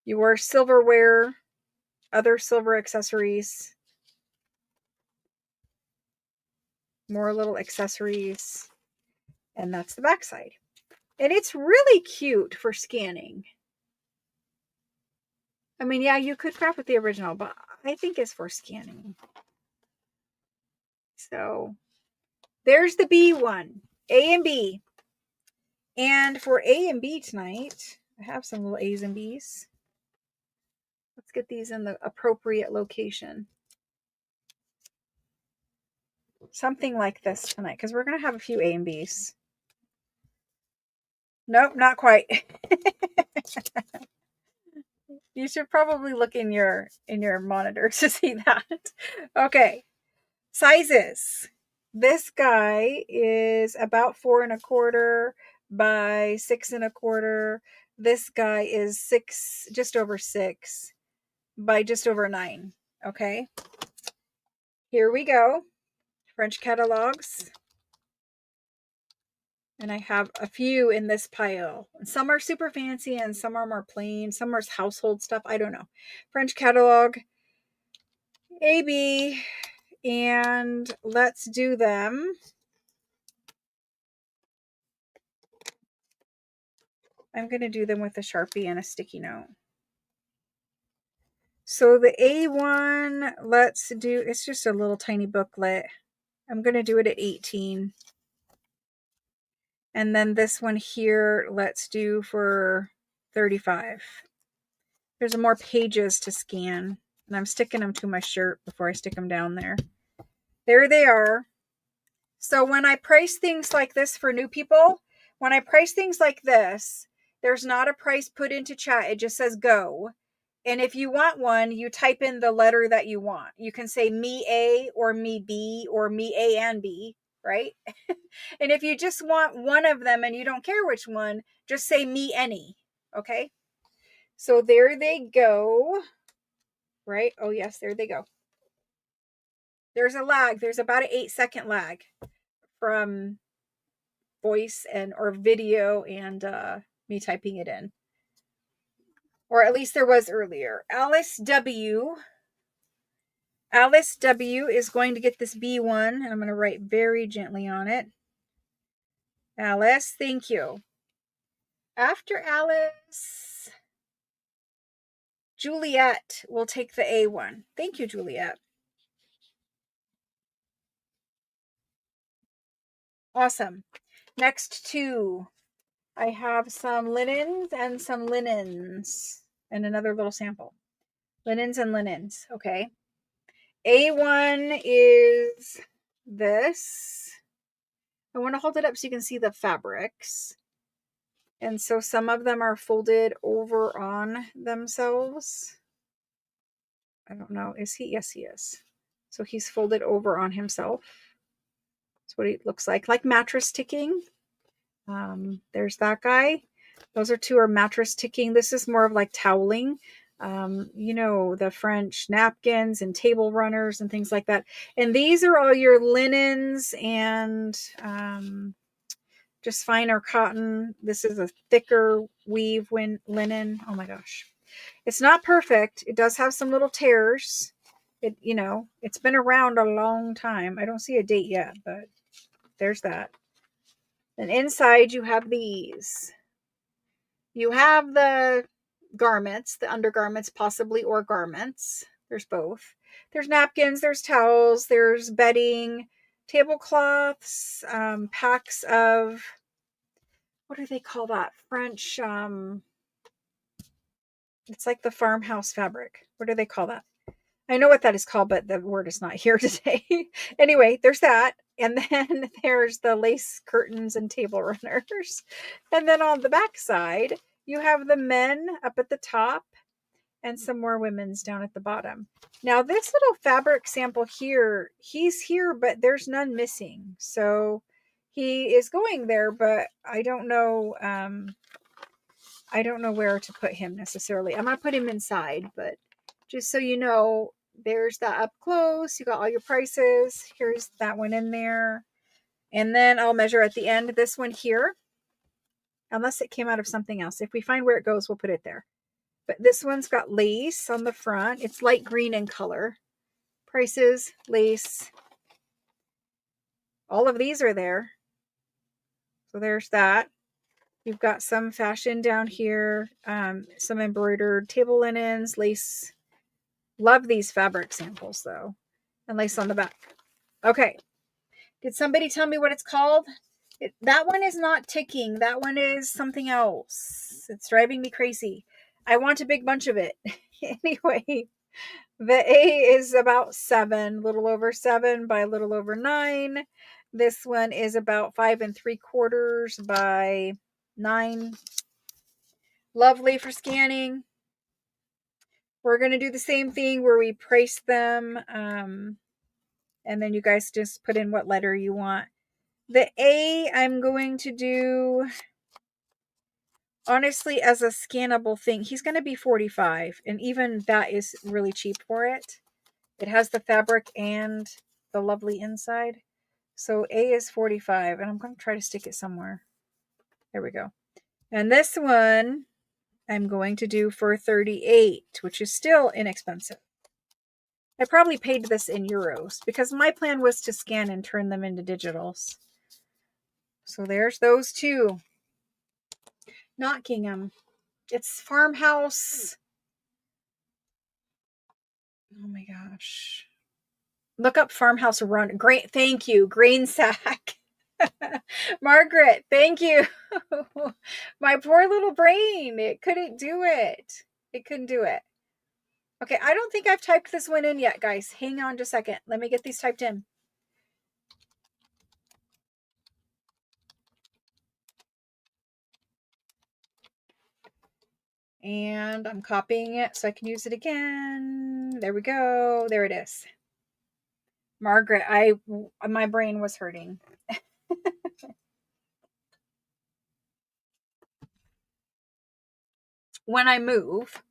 Your silverware, other silver accessories. More little accessories. And that's the backside. And it's really cute for scanning. I mean, yeah, you could craft with the original, but I think it's for scanning. So there's the B one. A and B. And for A and B tonight, I have some little A's and B's. Let's get these in the appropriate location. Something like this tonight, because we're going to have a few A and B's. Nope, not quite. You should probably look in your monitor to see that. Okay. Sizes. This guy is about 4¼ by 6¼ This guy is 6, just over 6 by just over 9. Okay. Here we go. French catalogs. And I have a few in this pile. Some are super fancy and some are more plain. Some are household stuff. I don't know. French catalog, AB, and let's do them. I'm going to do them with a Sharpie and a sticky note. So the A1, let's do, it's just a little tiny booklet. I'm going to do it at 18. And then this one here, let's do for 35. There's more pages to scan. And I'm sticking them to my shirt before I stick them down there. There they are. So when I price things like this for new people, when I price things like this, there's not a price put into chat. It just says go. And if you want one, you type in the letter that you want. You can say me A or me B or me A and B, right? And if you just want one of them and you don't care which one, just say me any, okay? So there they go, right? Oh yes, there they go. There's a lag. There's about an 8-second lag from voice and or video and me typing it in. Or at least there was earlier. Alice W. Alice W is going to get this B1, and I'm going to write very gently on it. Alice, thank you. After Alice, Juliet will take the A1. Thank you, Juliet. Awesome. Next two. I have some linens and some linens and another little sample. Linens and linens. Okay. A1 is this. I want to hold it up so you can see the fabrics. And so some of them are folded over on themselves. I don't know. Is he? Yes, he is. So he's folded over on himself. That's what he looks like mattress ticking. There's that guy. Those two are mattress ticking. This is more of like toweling. You know, the French napkins and table runners and things like that. And these are all your linens and just finer cotton. This is a thicker weave linen. Oh my gosh. It's not perfect. It does have some little tears. It, you know, it's been around a long time. I don't see a date yet, but there's that. And inside you have these. You have the garments, the undergarments possibly, or garments. There's both. There's napkins, there's towels, there's bedding, tablecloths, packs of, what do they call that? French, it's like the farmhouse fabric. What do they call that? I know what that is called, but the word is not here today. Anyway, there's that. And then there's the lace curtains and table runners. And then on the back side, you have the men up at the top and some more women's down at the bottom. Now, this little fabric sample here, he's here, but there's none missing. So he is going there, but I don't know. I don't know where to put him necessarily. I'm going to put him inside, but just so you know, there's that up close. You got all your prices. Here's that one in there. And then I'll measure at the end this one here. Unless it came out of something else. If we find where it goes, we'll put it there. But this one's got lace on the front. It's light green in color. Prices, lace. All of these are there. So there's that. You've got some fashion down here. Some embroidered table linens, lace. Love these fabric samples though. And lace on the back. Okay. Did somebody tell me what it's called? That one is not ticking. That one is something else. It's driving me crazy. I want a big bunch of it. Anyway, the A is about 7, little over 7 by a little over 9. This one is about 5 3/4 by 9. Lovely for scanning. We're going to do the same thing where we price them. And then you guys just put in what letter you want. The A, I'm going to do, honestly, as a scannable thing. He's going to be 45. And even that is really cheap for it. It has the fabric and the lovely inside. So A is 45. And I'm going to try to stick it somewhere. There we go. And this one I'm going to do for 38, which is still inexpensive. I probably paid this in euros because my plan was to scan and turn them into digitals. So there's those two. Not Gingham. It's Farmhouse. Oh my gosh. Look up Farmhouse Run. Great. Thank you. Grain sack. Margaret, thank you. My poor little brain. It couldn't do it. It couldn't do it. Okay, I don't think I've typed this one in yet, guys. Hang on just a second. Let me get these typed in. And I'm copying it so I can use it again. There we go. There it is. Margaret, my brain was hurting. When I move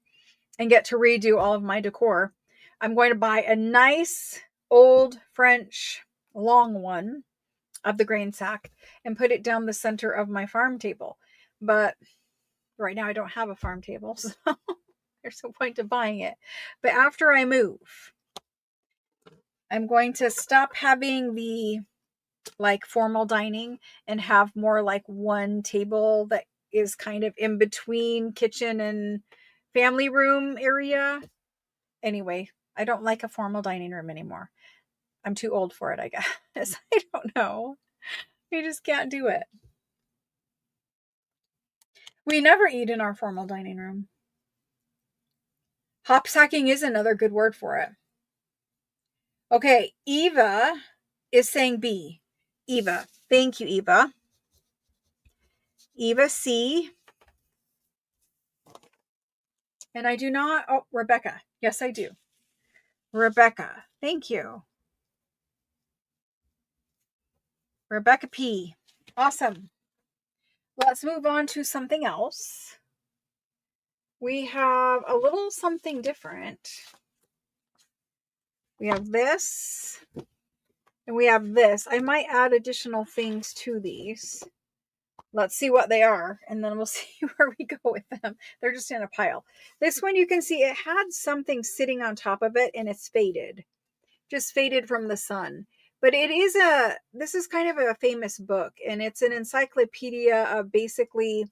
and get to redo all of my decor, I'm going to buy a nice old French long one of the grain sack and put it down the center of my farm table. But right now I don't have a farm table, so there's no point to buying it. But after I move, I'm going to stop having the like formal dining and have more like one table that is kind of in between kitchen and family room area. Anyway, I don't like a formal dining room anymore. I'm too old for it, I guess. I don't know. We just can't do it. We never eat in our formal dining room. Hopsacking is another good word for it. Okay, Eva is saying B. Eva. Thank you, Eva. Eva C. And I do not. Oh, Rebecca. Yes, I do. Rebecca. Thank you. Rebecca P. Awesome. Let's move on to something else. We have a little something different. We have this. And we have this. I might add additional things to these. Let's see what they are, and then we'll see where we go with them. They're just in a pile. This one, you can see it had something sitting on top of it, and it's faded. Just faded from the sun. But this is kind of a famous book, and it's an encyclopedia of basically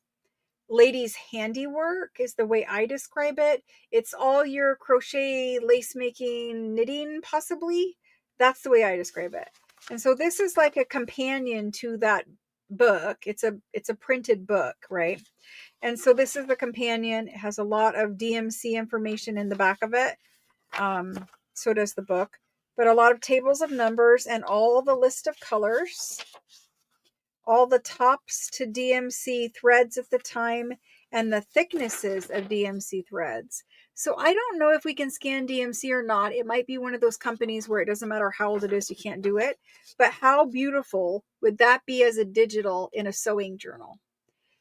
ladies' handiwork is the way I describe it. It's all your crochet, lace making, knitting, possibly. That's the way I describe it. And so this is like a companion to that book. It's a printed book, right? And so this is the companion. It has a lot of DMC information in the back of it. So does the book, but a lot of tables of numbers and all the list of colors, all the tops to DMC threads at the time, and the thicknesses of DMC threads. So I don't know if we can scan DMC or not. It might be one of those companies where it doesn't matter how old it is, you can't do it. But how beautiful would that be as a digital in a sewing journal?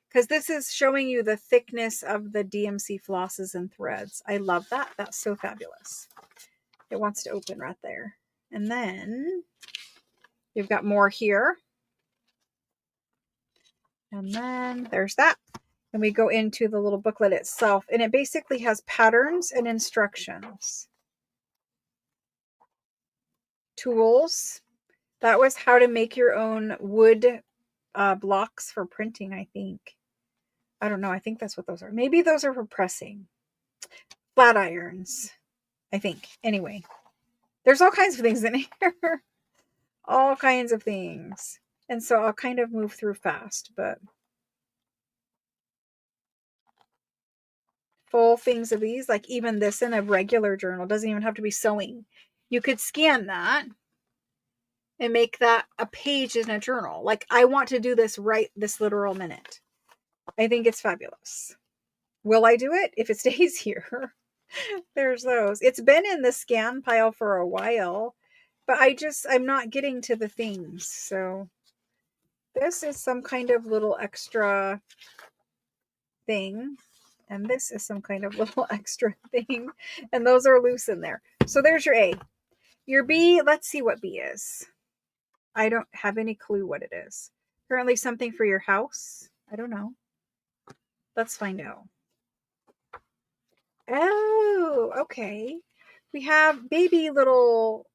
Because this is showing you the thickness of the DMC flosses and threads. I love that. That's so fabulous. It wants to open right there. And then you've got more here. And then there's that. And we go into the little booklet itself, and it basically has patterns and instructions. Tools. That was how to make your own wood blocks for printing, I think. I don't know. I think that's what those are. Maybe those are for pressing. Flat irons, I think. Anyway, there's all kinds of things in here. All kinds of things. And so I'll kind of move through fast, but full things of these, like even this in a regular journal, doesn't even have to be sewing. You could scan that and make that a page in a journal. Like I want to do this right this literal minute. I think it's fabulous. Will I do it if it stays here? There's those. It's been in the scan pile for a while, but I'm not getting to the things. So this is some kind of little extra thing. And this is some kind of little extra thing. And those are loose in there. So there's your A. Your B, let's see what B is. I don't have any clue what it is. Apparently something for your house. I don't know. Let's find out. Oh, okay. We have baby little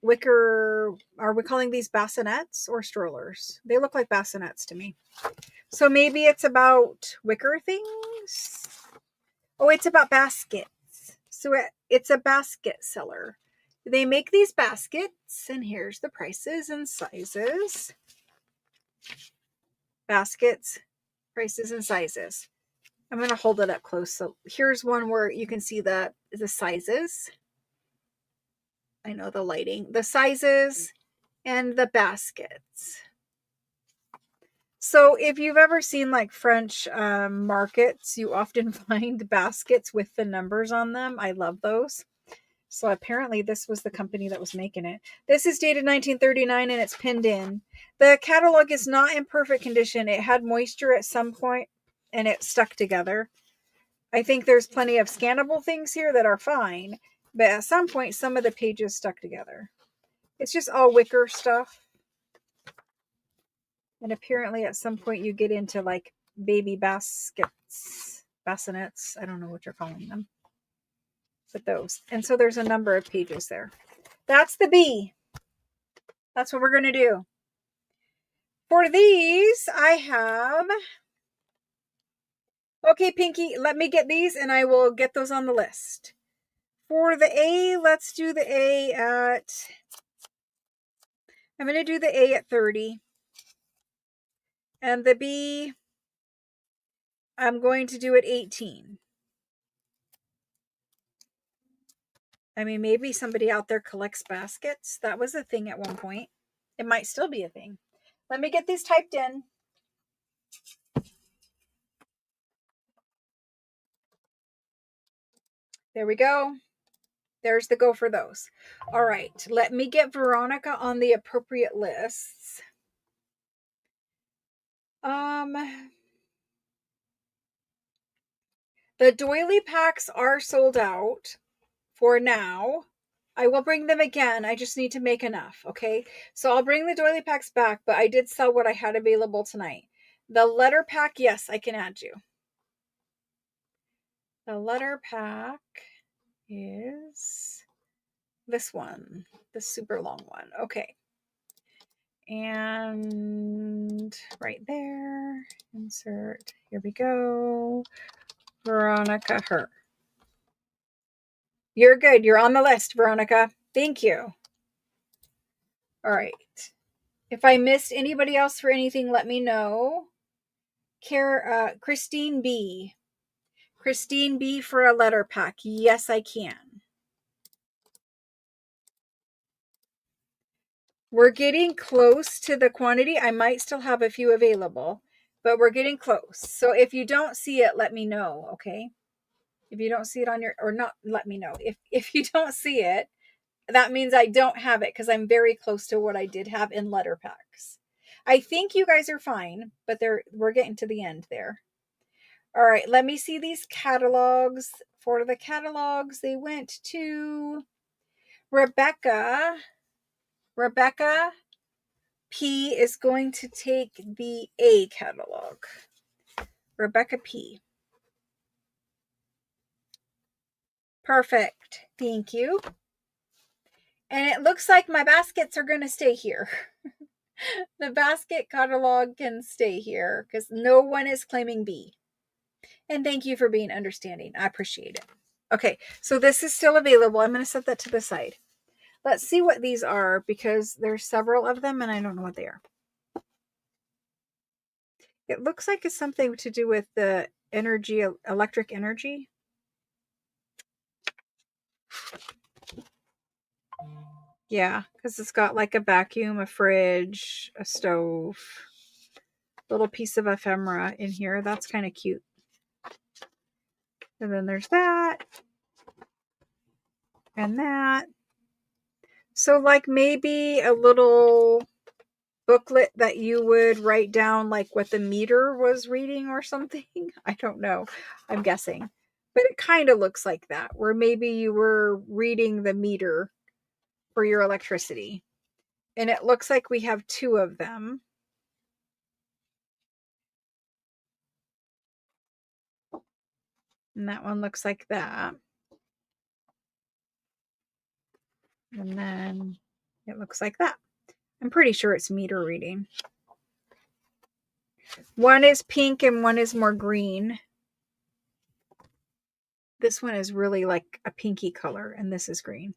wicker. Are we calling these bassinets or strollers? They look like bassinets to me. So maybe it's about wicker things. Oh, it's about baskets. So it's a basket seller. They make these baskets, and here's the prices and sizes. Baskets, prices, and sizes. I'm going to hold it up close. So here's one where you can see the sizes. I know the lighting. The sizes and the baskets. So if you've ever seen like French markets, you often find baskets with the numbers on them. I love those. So apparently this was the company that was making it. This is dated 1939 and it's pinned in. The catalog is not in perfect condition. It had moisture at some point and it stuck together. I think there's plenty of scannable things here that are fine, but at some point some of the pages stuck together. It's just all wicker stuff. And apparently at some point you get into like baby baskets, bassinets. I don't know what you're calling them. But those. And so there's a number of pages there. That's the B. That's what we're going to do. For these, I have... Okay, Pinky, let me get these and I will get those on the list. For the A, let's do the A at... I'm going to do the A at 30. And the B, I'm going to do it 18. I mean, maybe somebody out there collects baskets. That was a thing at one point. It might still be a thing. Let me get these typed in. There we go. There's the go for those. All right. Let me get Veronica on the appropriate lists. The doily packs are sold out for now. I will bring them again. I just need to make enough, okay? So I'll bring the doily packs back, but I did sell what I had available tonight. The letter pack, yes, I can add you. The letter pack is this one, the super long one. Okay. And right there, insert, here we go. Veronica, her. You're good. You're on the list, Veronica. Thank you. All right. If I missed anybody else for anything, let me know. Christine B. Christine B for a letter pack. Yes, I can. We're getting close to the quantity. I might still have a few available, but we're getting close. So if you don't see it, let me know, okay? If you don't see it on your, or not, let me know. If you don't see it, that means I don't have it because I'm very close to what I did have in letter packs. I think you guys are fine, but we're getting to the end there. All right, let me see these catalogs. For the catalogs, they went to Rebecca. Rebecca P is going to take the A catalog. Rebecca P. Perfect. Thank you. And it looks like my baskets are going to stay here. The basket catalog can stay here because no one is claiming B. And thank you for being understanding. I appreciate it. Okay, so this is still available. I'm going to set that to the side. Let's see what these are because there's several of them and I don't know what they are. It looks like it's something to do with the energy, electric energy. Yeah, because it's got like a vacuum, a fridge, a stove, little piece of ephemera in here. That's kind of cute. And then there's that. And that. So like maybe a little booklet that you would write down like what the meter was reading or something. I don't know. I'm guessing. But it kind of looks like that, where maybe you were reading the meter for your electricity. And it looks like we have 2 of them. And that one looks like that. And then it looks like that. I'm pretty sure it's meter reading. One is pink and one is more green. This one is really like a pinky color, and this is green.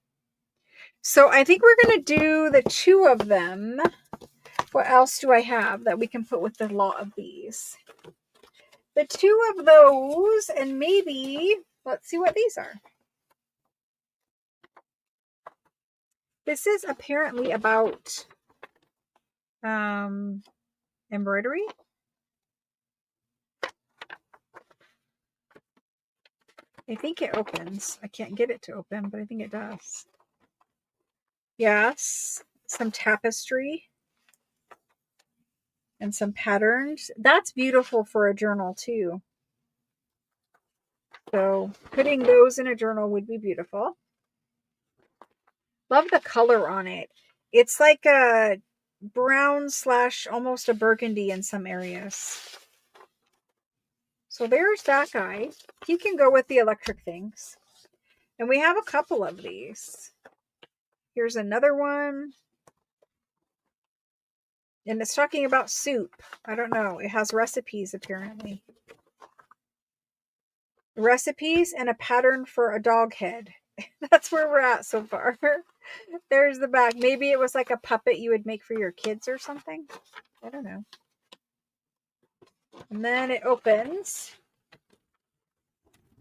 So I think we're going to do the 2 of them. What else do I have that we can put with the lot of these? The 2 of those, and maybe, let's see what these are. This is apparently about embroidery. I think it opens. I can't get it to open, but I think it does. Yes, some tapestry and some patterns. That's beautiful for a journal too. So putting those in a journal would be beautiful. Love the color on it. It's like a brown / almost a burgundy in some areas. So there's that guy. He can go with the electric things. And we have a couple of these. Here's another one. And it's talking about soup. I don't know. It has recipes apparently. Recipes and a pattern for a dog head. That's where we're at so far. There's the back. Maybe it was like a puppet you would make for your kids or something. I don't know. And then it opens.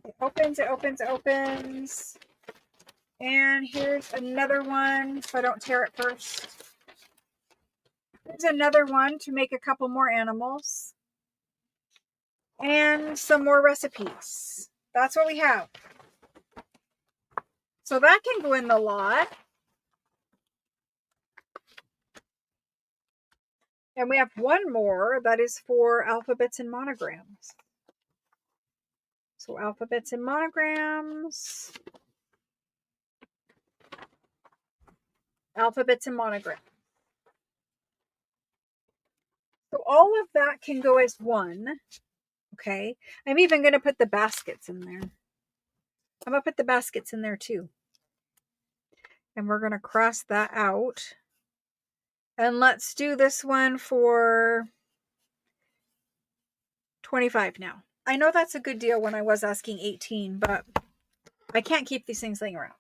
It opens, it opens, it opens. And here's another one, so I don't tear it first. Here's another one to make a couple more animals. And some more recipes. That's what we have. So that can go in the lot. And we have one more that is for alphabets and monograms. So alphabets and monograms. Alphabets and monograms. So all of that can go as one. Okay. I'm even going to put the baskets in there. I'm going to put the baskets in there too. And we're going to cross that out. And let's do this one for 25 now. I know that's a good deal when I was asking 18, but I can't keep these things laying around.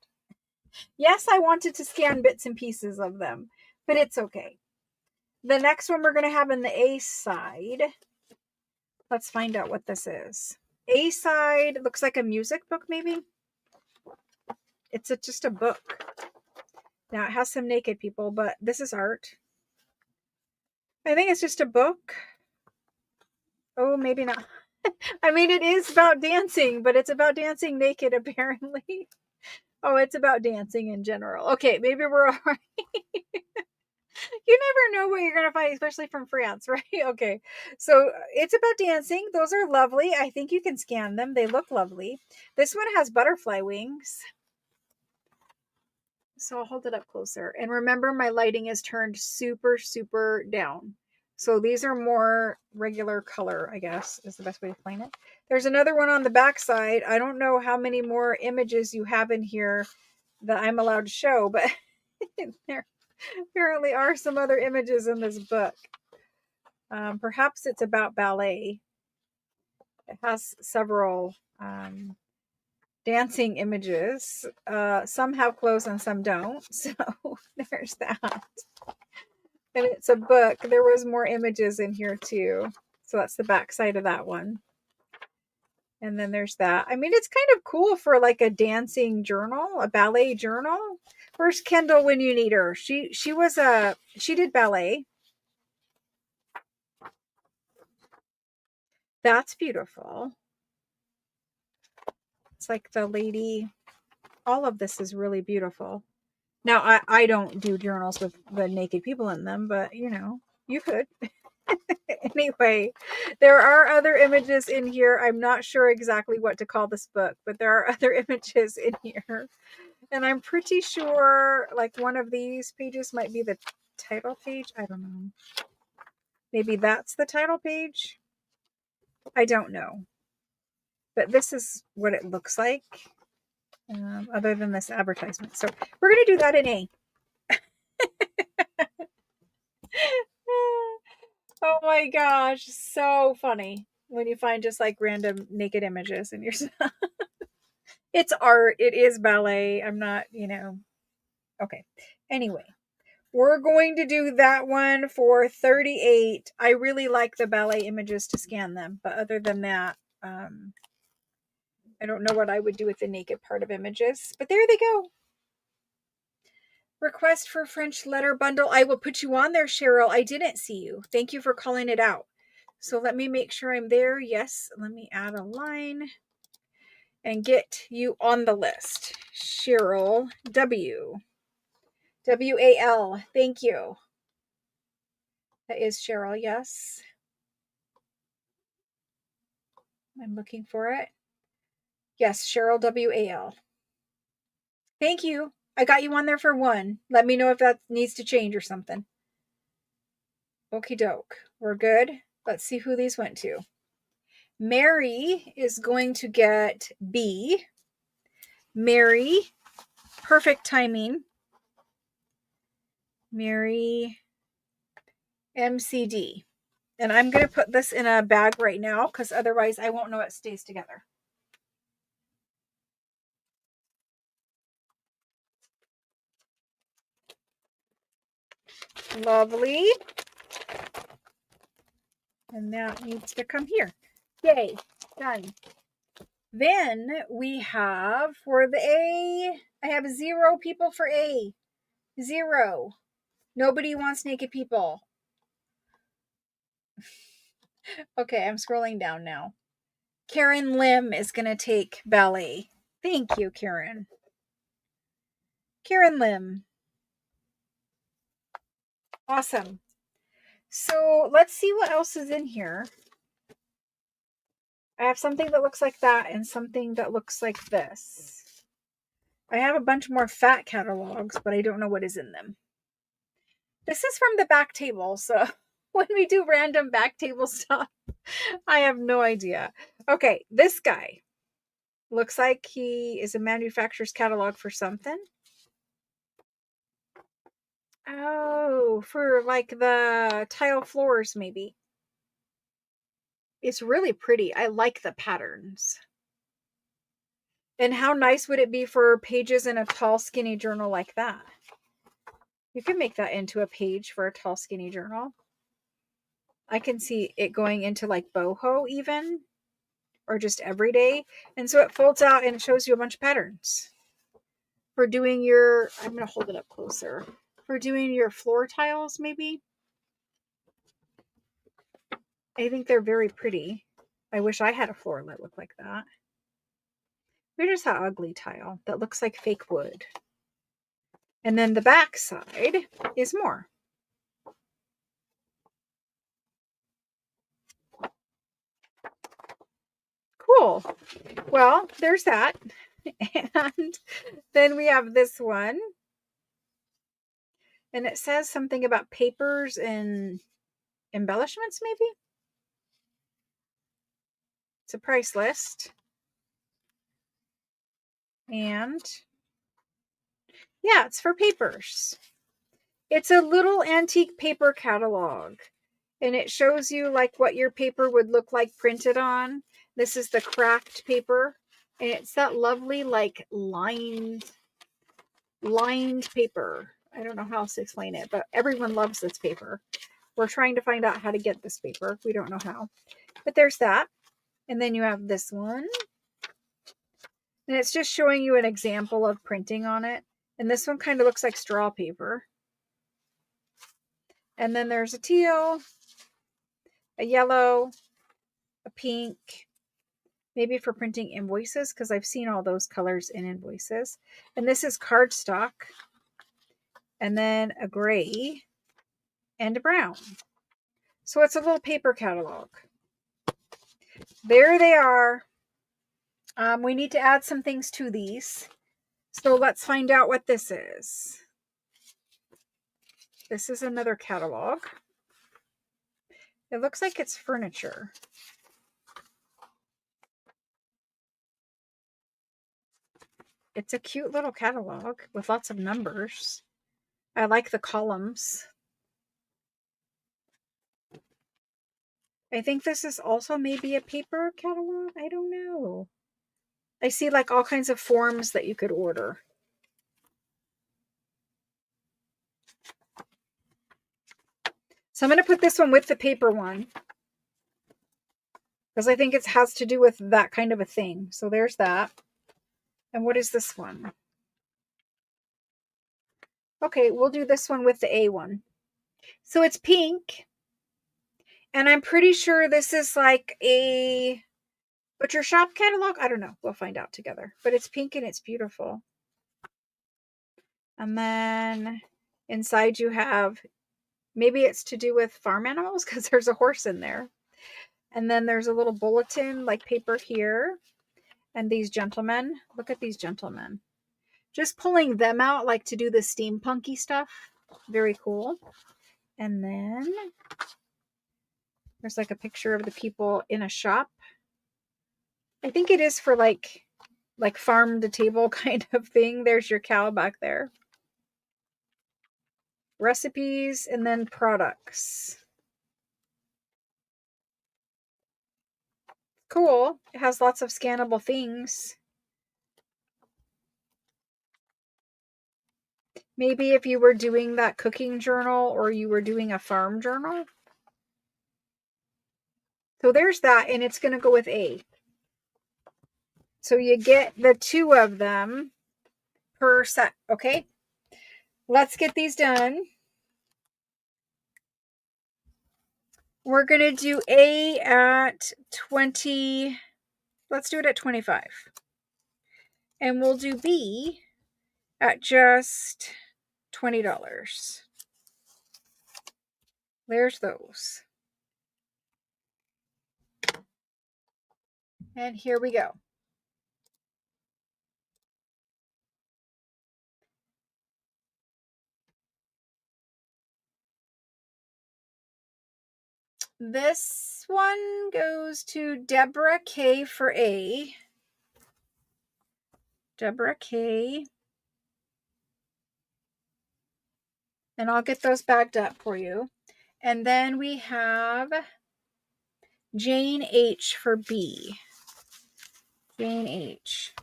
Yes, I wanted to scan bits and pieces of them, but it's okay. The next one we're going to have in the A side. Let's find out what this is. A side looks like a music book, maybe. It's just a book. Now it has some naked people, but this is art. I think it's just a book. Oh, maybe not. I mean, it is about dancing, but it's about dancing naked, apparently. Oh, it's about dancing in general. Okay, maybe we're all right. You never know what you're going to find, especially from France, right? Okay, so it's about dancing. Those are lovely. I think you can scan them. They look lovely. This one has butterfly wings. So I'll hold it up closer. And remember, my lighting is turned super, super down. So these are more regular color, I guess, is the best way to explain it. There's another one on the back side. I don't know how many more images you have in here that I'm allowed to show, but there apparently are some other images in this book. Perhaps it's about ballet. It has several dancing images. Some have clothes and some don't. So there's that. And it's a book. There was more images in here too. So that's the back side of that one. And then there's that. I mean, it's kind of cool for like a dancing journal, a ballet journal. Where's Kendall when you need her? She did ballet. That's beautiful. It's like the lady. All of this is really beautiful. Now, I don't do journals with the naked people in them, but you know, you could. Anyway, there are other images in here. I'm not sure exactly what to call this book, but there are other images in here. And I'm pretty sure like one of these pages might be the title page. I don't know. Maybe that's the title page. I don't know. But this is what it looks like, other than this advertisement. So we're going to do that in A. Oh my gosh, so funny when you find just like random naked images in your stuff. It's art, it is ballet. I'm not, you know. Okay. Anyway, we're going to do that one for 38. I really like the ballet images to scan them, but other than that, I don't know what I would do with the naked part of images, but there they go. Request for French letter bundle. I will put you on there, Cheryl. I didn't see you. Thank you for calling it out. So let me make sure I'm there. Yes, let me add a line and get you on the list. Cheryl W. W-A-L. Thank you. That is Cheryl, yes. I'm looking for it. Yes, Cheryl W-A-L. Thank you. I got you on there for one. Let me know if that needs to change or something. Okie doke. We're good. Let's see who these went to. Mary is going to get B. Mary, perfect timing. Mary, MCD. And I'm going to put this in a bag right now because otherwise I won't know it stays together. Lovely. And that needs to come here. Yay, done. Then we have for the A, I have 0 people for A. 0. Nobody wants naked people. Okay, I'm scrolling down now. Karen Lim is going to take ballet. Thank you, Karen. Karen Lim. Awesome. So let's see what else is in here. I have something that looks like that and something that looks like this. I have a bunch more fat catalogs, but I don't know what is in them. This is from the back table, so when we do random back table stuff, I have no idea. Okay, this guy looks like he is a manufacturer's catalog for something. Oh, for like the tile floors, maybe. It's really pretty. I like the patterns. And how nice would it be for pages in a tall, skinny journal like that? You can make that into a page for a tall, skinny journal. I can see it going into like boho even, or just everyday. And so it folds out and it shows you a bunch of patterns. For doing your, I'm going to hold it up closer. For doing your floor tiles, maybe. I think they're very pretty. I wish I had a floor that looked like that. Here's that ugly tile that looks like fake wood. And then the back side is more. Cool. Well, there's that. And then we have this one. And it says something about papers and embellishments, maybe? It's a price list. And yeah, it's for papers. It's a little antique paper catalog. And it shows you like what your paper would look like printed on. This is the craft paper. And it's that lovely like lined paper. I don't know how else to explain it, but everyone loves this paper. We're trying to find out how to get this paper. We don't know how. But there's that. And then you have this one. And it's just showing you an example of printing on it. And this one kind of looks like straw paper. And then there's a teal, a yellow, a pink, maybe for printing invoices, because I've seen all those colors in invoices. And this is cardstock. And then a gray and a brown. So it's a little paper catalog. There they are. We need to add some things to these. So let's find out what this is. This is another catalog. It looks like it's furniture. It's a cute little catalog with lots of numbers. I like the columns. I think this is also maybe a paper catalog. I don't know. I see like all kinds of forms that you could order. So I'm going to put this one with the paper one, because I think it has to do with that kind of a thing. So there's that. And what is this one? Okay, we'll do this one with the A one. So it's pink. And I'm pretty sure this is like a butcher shop catalog. I don't know. We'll find out together. But it's pink and it's beautiful. And then inside you have, maybe it's to do with farm animals, because there's a horse in there. And then there's a little bulletin like paper here. And these gentlemen, look at these gentlemen. Just pulling them out like to do the steampunky stuff. Very cool. And then there's like a picture of the people in a shop. I think it is for like farm to table kind of thing. There's your cow back there. Recipes and then products. Cool. It has lots of scannable things. Maybe if you were doing that cooking journal or you were doing a farm journal. So there's that, and it's going to go with A. So you get the 2 of them per set, okay? Let's get these done. We're going to do A at 20. Let's do it at 25. And we'll do B at just $20. There's those. And here we go. This one goes to Deborah K for A. Deborah K. And I'll get those bagged up for you. And then we have Jane H for B. Jane H.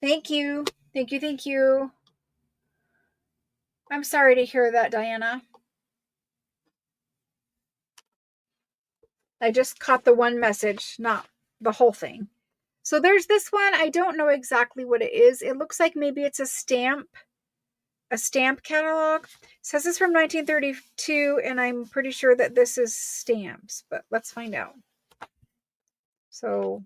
Thank you. Thank you. Thank you. I'm sorry to hear that, Diana. I just caught the one message, not the whole thing. So there's this one. I don't know exactly what it is. It looks like maybe it's a stamp catalog. It says it's from 1932, and I'm pretty sure that this is stamps, but let's find out. So,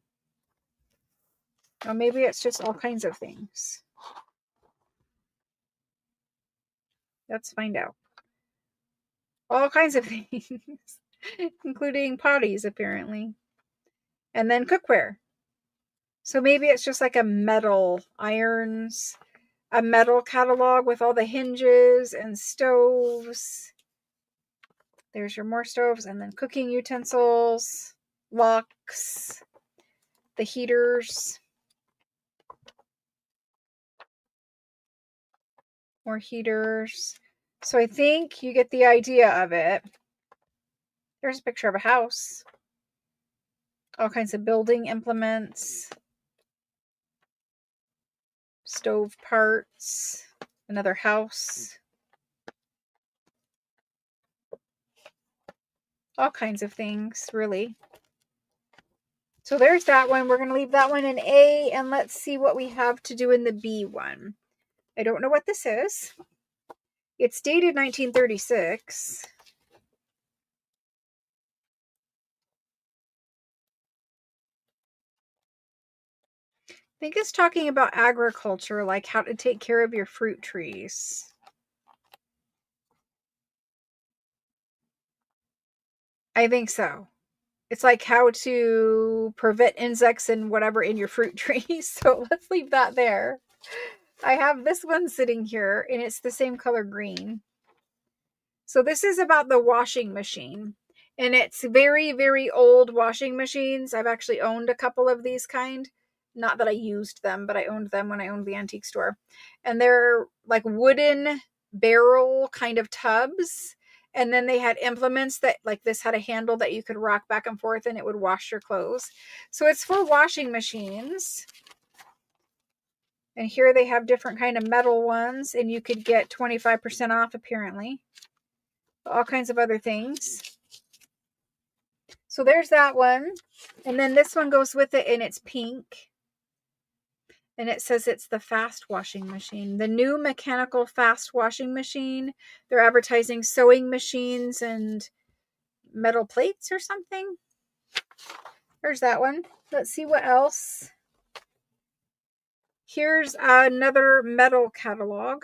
or maybe it's just all kinds of things. Let's find out. All kinds of things, including potties, apparently. And then cookware. So maybe it's just like a metal irons, a metal catalog with all the hinges and stoves. There's your more stoves, and then cooking utensils, locks, the heaters, more heaters. So I think you get the idea of it. There's a picture of a house. All kinds of building implements. Stove parts. Another house. All kinds of things, really. So there's that one. We're going to leave that one in A, and let's see what we have to do in the B one. I don't know what this is. It's dated 1936. I think it's talking about agriculture, like how to take care of your fruit trees. I think so. It's like how to prevent insects and whatever in your fruit trees. So let's leave that there. I have this one sitting here, and it's the same color green. So this is about the washing machine. And it's very, very old washing machines. I've actually owned a couple of these kind. Not that I used them, but I owned them when I owned the antique store. And they're like wooden barrel kind of tubs. And then they had implements that, like, this had a handle that you could rock back and forth and it would wash your clothes. So it's for washing machines. And here they have different kind of metal ones, and you could get 25% off apparently. All kinds of other things. So there's that one. And then this one goes with it, and it's pink. And it says it's the fast washing machine. The new mechanical fast washing machine. They're advertising sewing machines and metal plates or something. There's that one. Let's see what else. Here's another metal catalog.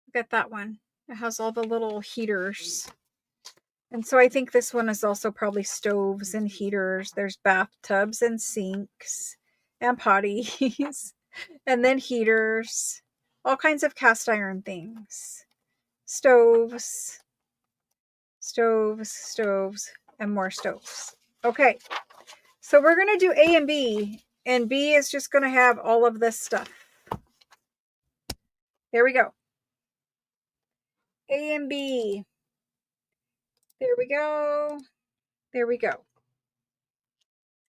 Look at that one. It has all the little heaters. And so I think this one is also probably stoves and heaters. There's bathtubs and sinks and potties. And then heaters. All kinds of cast iron things. Stoves. Stoves, stoves, and more stoves. Okay. So we're going to do A and B. And B is just going to have all of this stuff. There we go. A and B. There we go. There we go.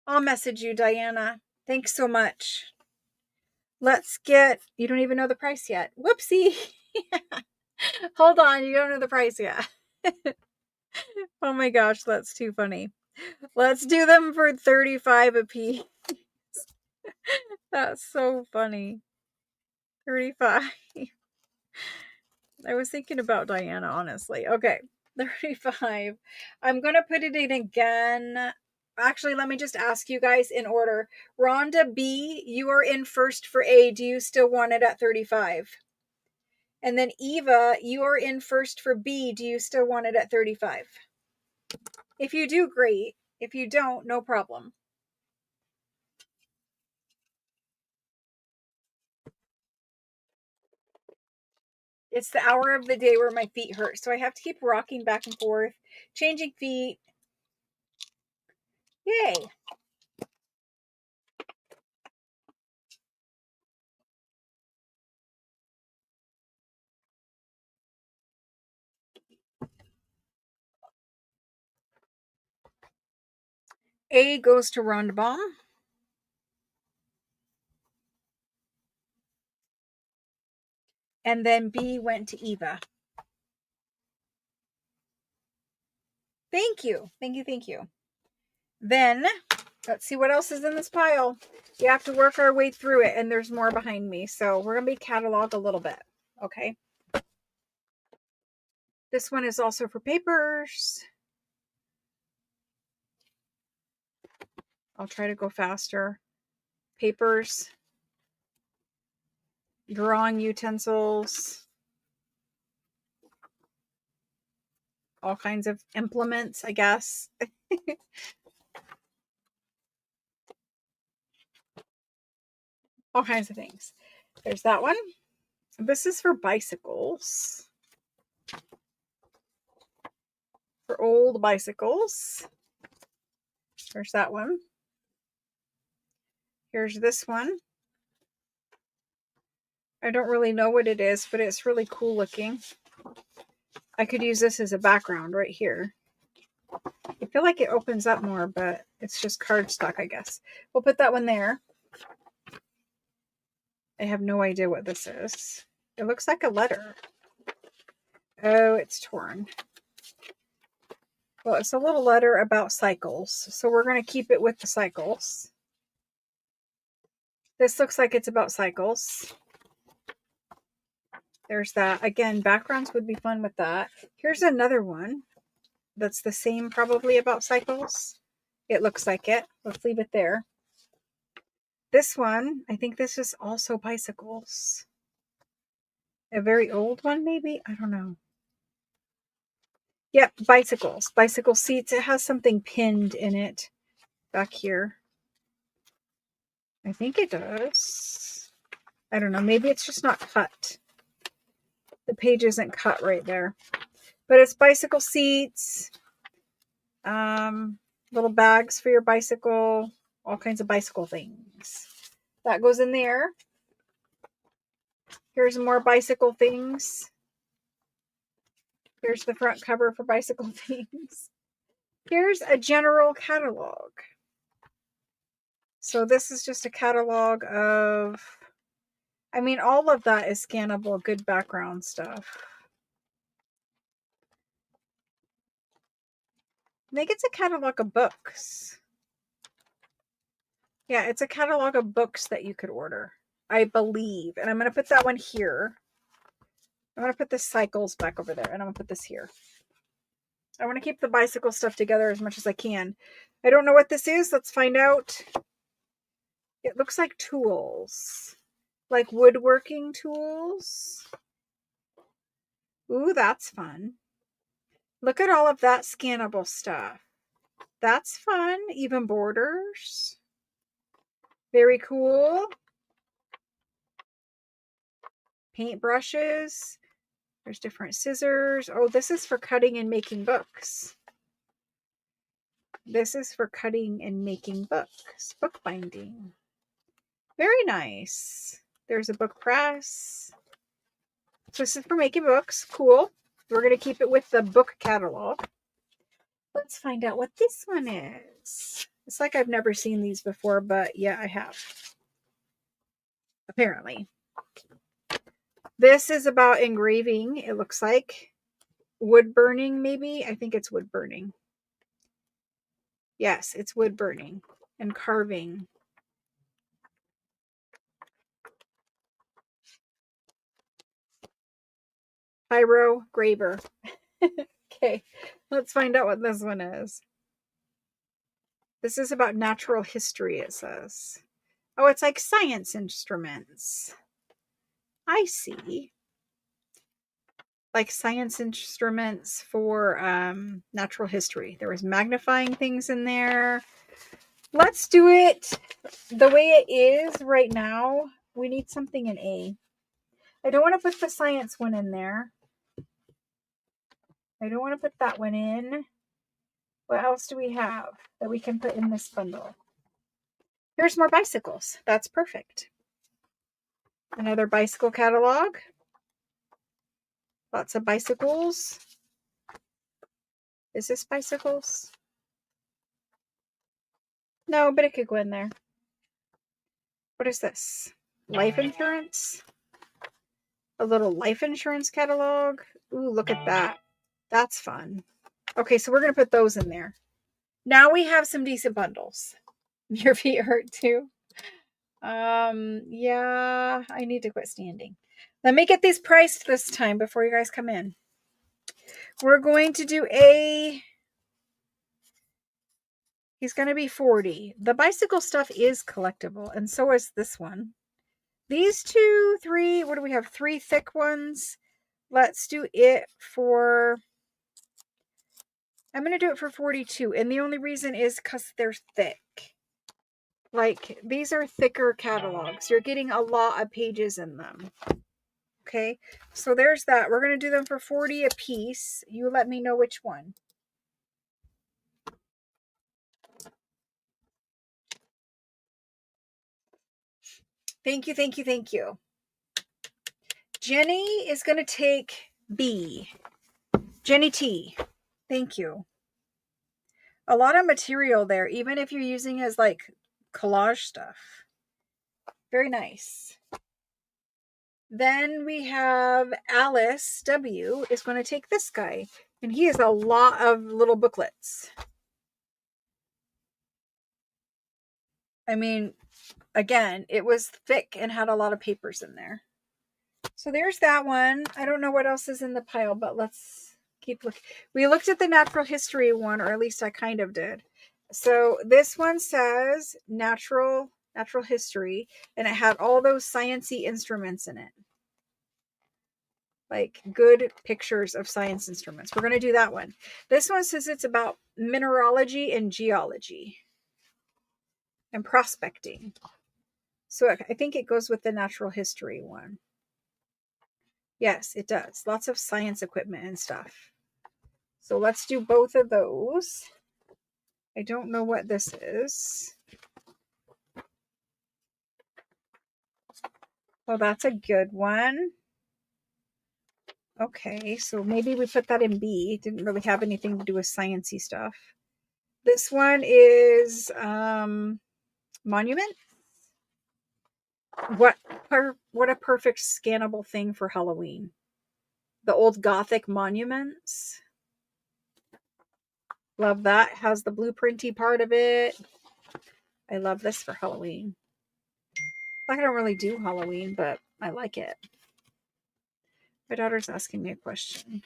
I'll message you, Diana. Thanks so much. Let's get, you don't even know the price yet. Whoopsie. Hold on, you don't know the price yet. Oh my gosh, that's too funny. Let's do them for $35 a piece. That's so funny. $35. I was thinking about Diana, honestly. Okay, $35. I'm going to put it in again. Actually, let me just ask you guys in order. Rhonda B, you are in first for A. Do you still want it at $35? And then Eva, you are in first for B. Do you still want it at $35? If you do, great. If you don't, no problem. It's the hour of the day where my feet hurt, so I have to keep rocking back and forth, changing feet. Yay. A goes to Rhonda Baum. And then B went to Eva. Thank you. Thank you. Thank you. Then, let's see what else is in this pile. We have to work our way through it, and there's more behind me. So we're going to be cataloged a little bit. Okay. This one is also for papers. I'll try to go faster. Papers. Drawing utensils. All kinds of implements, I guess. All kinds of things. There's that one. This is for bicycles. For old bicycles. There's that one. Here's this one. I don't really know what it is, but it's really cool looking. I could use this as a background right here. I feel like it opens up more, but it's just cardstock, I guess. We'll put that one there. I have no idea what this is. It looks like a letter. Oh, it's torn. Well, it's a little letter about cycles, so we're going to keep it with the cycles. This looks like it's about cycles. There's that. Again, backgrounds would be fun with that. Here's another one that's the same, probably about cycles. It looks like it. Let's leave it there. This one, I think this is also bicycles. A very old one, maybe? I don't know. Yep, bicycles. Bicycle seats. It has something pinned in it back here. I think it does. I don't know. Maybe it's just not cut. The page isn't cut right there. But it's bicycle seats. Little bags for your bicycle. All kinds of bicycle things. That goes in there. Here's more bicycle things. Here's the front cover for bicycle things. Here's a general catalog. So this is just a catalog of, I mean, all of that is scannable, good background stuff. I think it's a catalog of books. Yeah, it's a catalog of books that you could order, I believe. And I'm going to put that one here. I'm going to put the cycles back over there, and I'm going to put this here. I want to keep the bicycle stuff together as much as I can. I don't know what this is. Let's find out. It looks like tools. Like woodworking tools. Ooh, that's fun. Look at all of that scannable stuff. That's fun. Even borders. Very cool. Paintbrushes. There's different scissors. Oh, this is for cutting and making books. This is for cutting and making books. Bookbinding. Very nice. There's a book press. So this is for making books. Cool. We're going to keep it with the book catalog. Let's find out what this one is. It's like I've never seen these before, but yeah, I have. Apparently. This is about engraving, it looks like. Wood burning, maybe? I think it's wood burning. Yes, it's wood burning and carving. Pyrograver. Okay, let's find out what this one is. This is about natural history, it says. Oh, it's like science instruments. I see. Like science instruments for natural history. There was magnifying things in there. Let's do it the way it is right now. We need something in A. I don't want to put the science one in there. I don't want to put that one in. What else do we have that we can put in this bundle? Here's more bicycles. That's perfect. Another bicycle catalog. Lots of bicycles. Is this bicycles? No, but it could go in there. What is this? Life insurance? A little life insurance catalog. Ooh, look at that. That's fun. Okay, so we're going to put those in there. Now we have some decent bundles. Your feet hurt too? Yeah, I need to quit standing. Let me get these priced this time before you guys come in. We're going to do he's going to be 40. The bicycle stuff is collectible, and so is this one. These 2, 3, what do we have? 3 thick ones. Let's do it for, I'm going to do it for 42. And the only reason is because they're thick. Like, these are thicker catalogs. You're getting a lot of pages in them. Okay, so there's that. We're going to do them for 40 a piece. You let me know which one. Thank you, thank you, thank you. Jenny is going to take B. Jenny T. Thank you. A lot of material there, even if you're using it as like collage stuff. Very nice. Then we have Alice W. is going to take this guy. And he has a lot of little booklets. I mean, again, it was thick and had a lot of papers in there. So there's that one. I don't know what else is in the pile, but let's keep looking. We looked at the natural history one, or at least I kind of did. So this one says natural history, and it had all those sciencey instruments in it. Like good pictures of science instruments. We're going to do that one. This one says it's about mineralogy and geology and prospecting. So I think it goes with the natural history one. Yes, it does. Lots of science equipment and stuff. So let's do both of those. I don't know what this is. Well, that's a good one. Okay, so maybe we put that in B. It didn't really have anything to do with sciencey stuff. This one is monument. What a perfect scannable thing for Halloween. The old Gothic monuments. Love that. It has the blueprinty part of it. I love this for Halloween. I don't really do Halloween, but I like it. My daughter's asking me a question.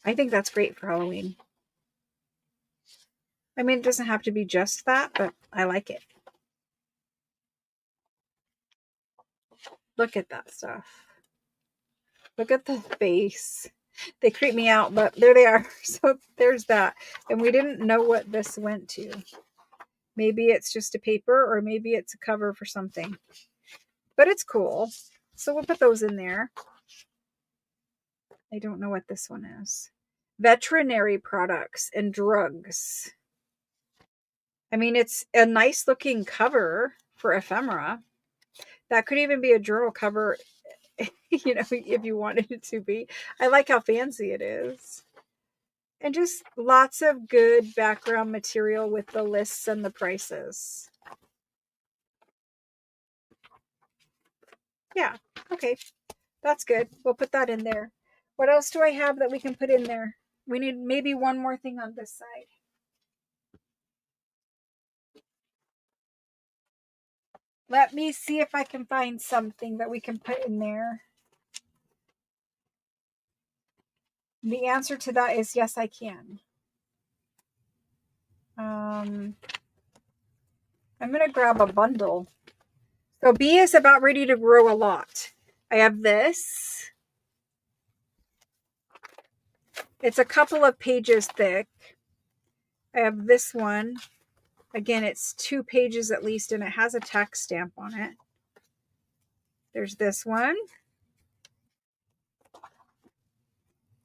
I think that's great for Halloween. I mean, it doesn't have to be just that, but I like it. Look at that stuff. Look at the face. They creep me out, but there they are. So there's that. And we didn't know what this went to. Maybe it's just a paper, or maybe it's a cover for something. But it's cool. So we'll put those in there. I don't know what this one is. Veterinary products and drugs. I mean, it's a nice looking cover for Ephemera. That could even be a journal cover, you know, if you wanted it to be. I like how fancy it is. And just lots of good background material with the lists and the prices. Yeah, okay. That's good. We'll put that in there. What else do I have that we can put in there? We need maybe one more thing on this side. Let me see if I can find something that we can put in there. The answer to that is yes, I can. I'm going to grab a bundle. So B is about ready to grow a lot. I have this. It's a couple of pages thick. I have this one. Again, it's 2 pages at least, and it has a tax stamp on it. There's this one.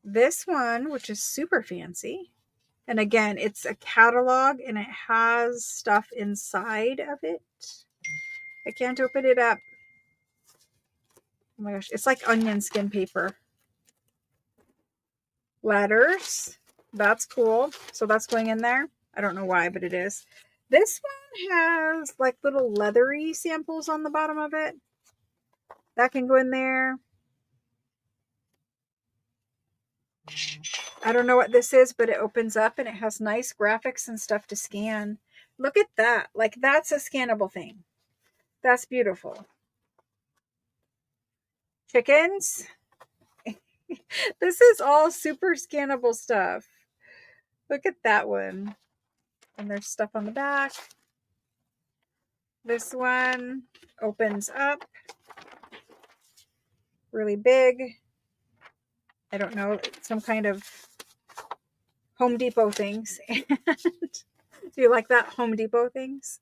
This one, which is super fancy. And again, it's a catalog, and it has stuff inside of it. I can't open it up. Oh my gosh, it's like onion skin paper. Letters. That's cool. So that's going in there. I don't know why, but it is. This one has like little leathery samples on the bottom of it. That can go in there. I don't know what this is, but it opens up and it has nice graphics and stuff to scan. Look at that. Like, that's a scannable thing. That's beautiful. Chickens. This is all super scannable stuff. Look at that one. And there's stuff on the back. This one opens up. Really big. I don't know, some kind of Home Depot things. Do you like that? Home Depot things?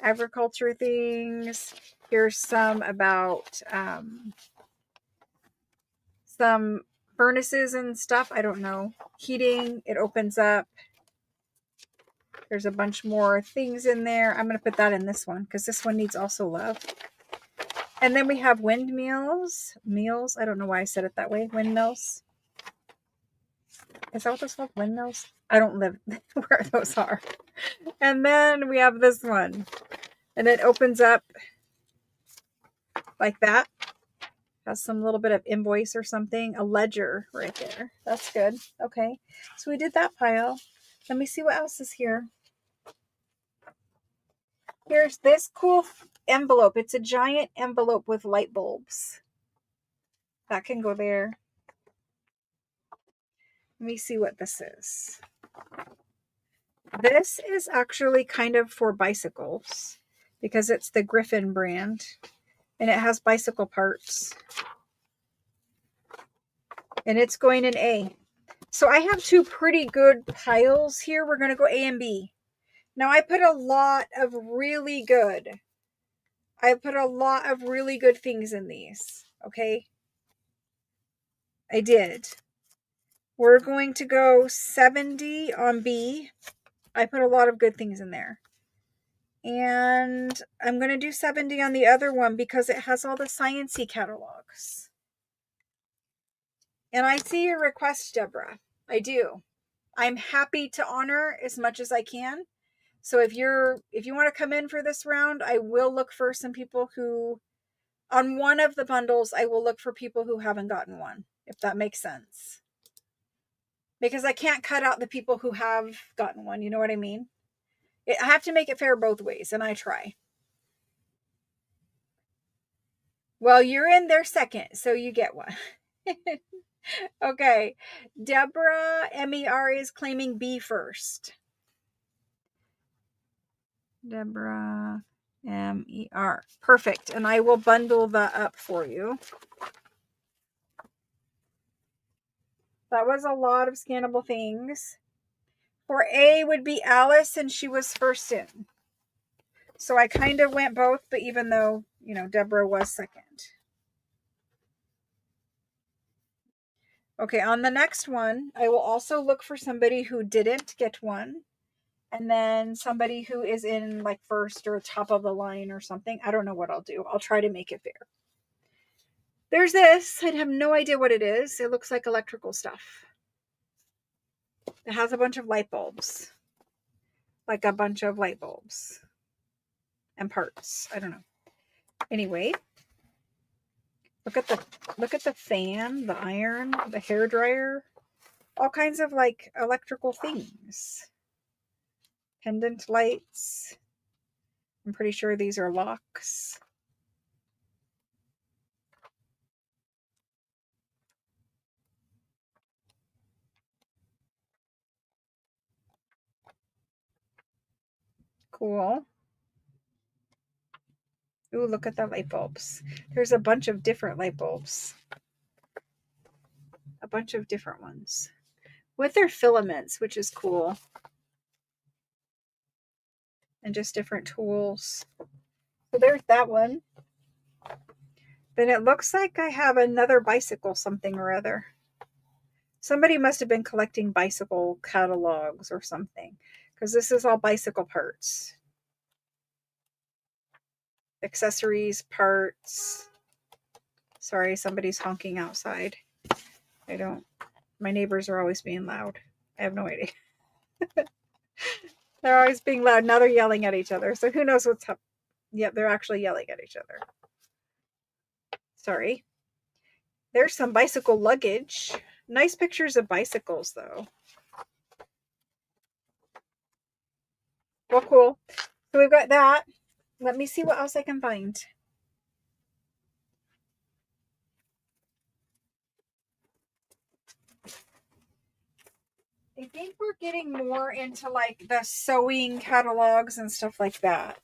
Agriculture things. Here's some about some furnaces and stuff. I don't know. Heating. It opens up. There's a bunch more things in there. I'm going to put that in this one because this one needs also love. And then we have windmills. Meals. I don't know why I said it that way. Windmills. Is that what those called? Windmills? I don't live where those are. And then we have this one. And it opens up. like that. Has some little bit of invoice or something. A ledger right there. That's good. Okay. So we did that pile. Let me see what else is here. Here's this cool envelope. It's a giant envelope with light bulbs. That can go there. Let me see what this is. This is actually kind of for bicycles because it's the Griffin brand and it has bicycle parts. And it's going in A. So I have two pretty good piles here. We're going to go A and B. Now I put a lot of really good things in these. Okay. I did. We're going to go 70 on B. I put a lot of good things in there. And I'm going to do 70 on the other one because it has all the sciencey catalogs. And I see your request, Deborah. I do. I'm happy to honor as much as I can. So if you want to come in for this round, I will look for some people who, on one of the bundles, I will look for people who haven't gotten one, if that makes sense. Because I can't cut out the people who have gotten one. You know what I mean? I have to make it fair both ways, and I try. Well, you're in there second, so you get one. Okay. Deborah MER is claiming B first. Deborah MER. Perfect. And I will bundle that up for you. That was a lot of scannable things. For A would be Alice, and she was first in. So I kind of went both, but even though, Deborah was second. Okay, on the next one, I will also look for somebody who didn't get one. And then somebody who is in like first or top of the line or something. I don't know what I'll do. I'll try to make it fair. There's this. I have no idea what it is. It looks like electrical stuff. It has a bunch of light bulbs. Like a bunch of light bulbs. And parts. I don't know. Anyway. Look at the fan, the iron, the hair dryer. All kinds of like electrical things. Pendant lights. I'm pretty sure these are locks. Cool. Ooh, look at the light bulbs. There's a bunch of different light bulbs. A bunch of different ones. With their filaments, which is cool. And just different tools. So there's that one. Then it looks like I have another bicycle something or other. Somebody must have been collecting bicycle catalogs or something. Because this is all bicycle parts. Accessories, parts. Sorry, somebody's honking outside. My neighbors are always being loud. I have no idea. They're always being loud. Now they're yelling at each other. So who knows what's up. Yep, they're actually yelling at each other. Sorry. There's some bicycle luggage. Nice pictures of bicycles, though. Well, cool. So we've got that. Let me see what else I can find. I think we're getting more into like the sewing catalogs and stuff like that.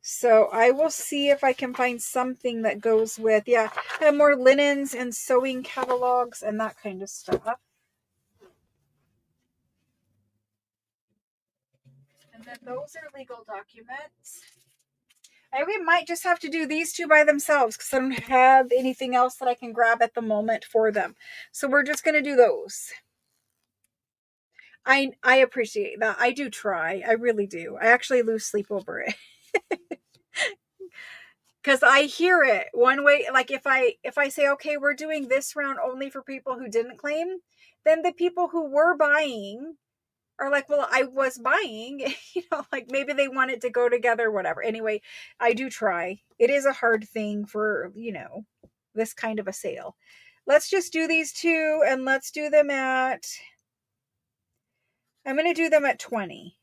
So I will see if I can find something that goes with, I have more linens and sewing catalogs and that kind of stuff. And then those are legal documents. We might just have to do these two by themselves because I don't have anything else that I can grab at the moment for them. So we're just going to do those. I appreciate that. I do try. I really do. I actually lose sleep over it. Because I hear it one way. Like if I say, okay, we're doing this round only for people who didn't claim, then the people who were buying are like, well, I was buying, like maybe they want it to go together, whatever. Anyway, I do try. It is a hard thing for, this kind of a sale. Let's just do these two, and let's do them I'm going to do them at 20.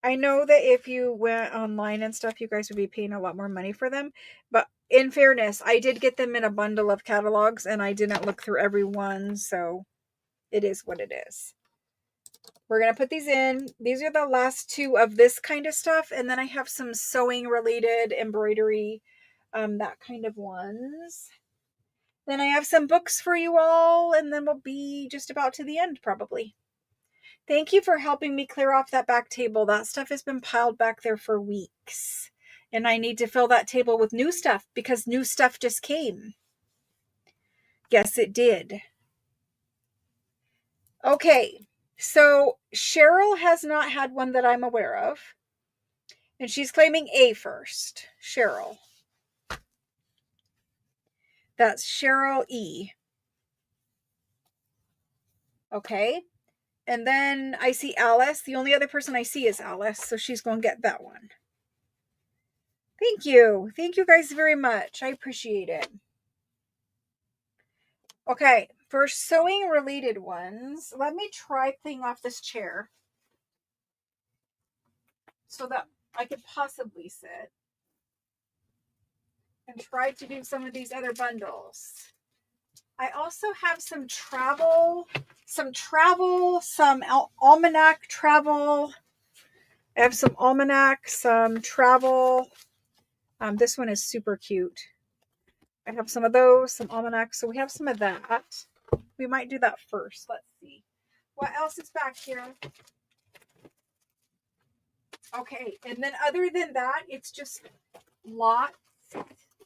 I know that if you went online and stuff, you guys would be paying a lot more money for them. But in fairness, I did get them in a bundle of catalogs, and I didn't look through every one. So it is what it is. We're going to put these in. These are the last two of this kind of stuff. And then I have some sewing related embroidery, that kind of ones. Then I have some books for you all. And then we'll be just about to the end probably. Thank you for helping me clear off that back table. That stuff has been piled back there for weeks. And I need to fill that table with new stuff because new stuff just came. Yes, it did. Okay. So Cheryl has not had one that I'm aware of. And she's claiming A first. Cheryl. That's Cheryl E. Okay. And then I see Alice. The only other person I see is Alice. So she's going to get that one. Thank you. Thank you guys very much. I appreciate it. Okay. For sewing related ones, let me try cleaning off this chair so that I could possibly sit and try to do some of these other bundles. I also have some travel, some almanac travel. I have some almanac, some travel. This one is super cute. I have some of those, some almanacs. So we have some of that. We might do that first. Let's see. What else is back here? Okay. And then other than that, it's just lots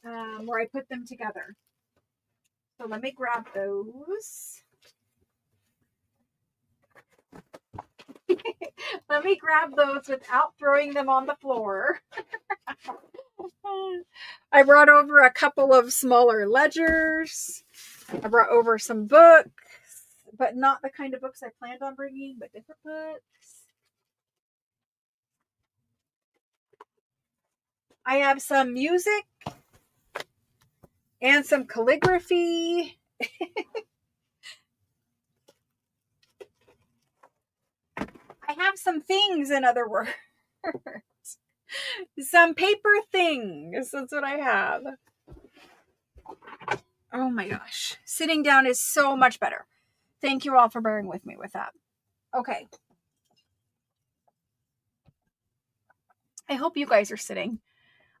where I put them together. So let me grab those. Let me grab those without throwing them on the floor. I brought over a couple of smaller ledgers. I brought over some books, but not the kind of books I planned on bringing, but different books. I have some music and some calligraphy. I have some things, in other words. Some paper things. That's what I have. Oh my gosh. Sitting down is so much better. Thank you all for bearing with me with that. Okay. I hope you guys are sitting.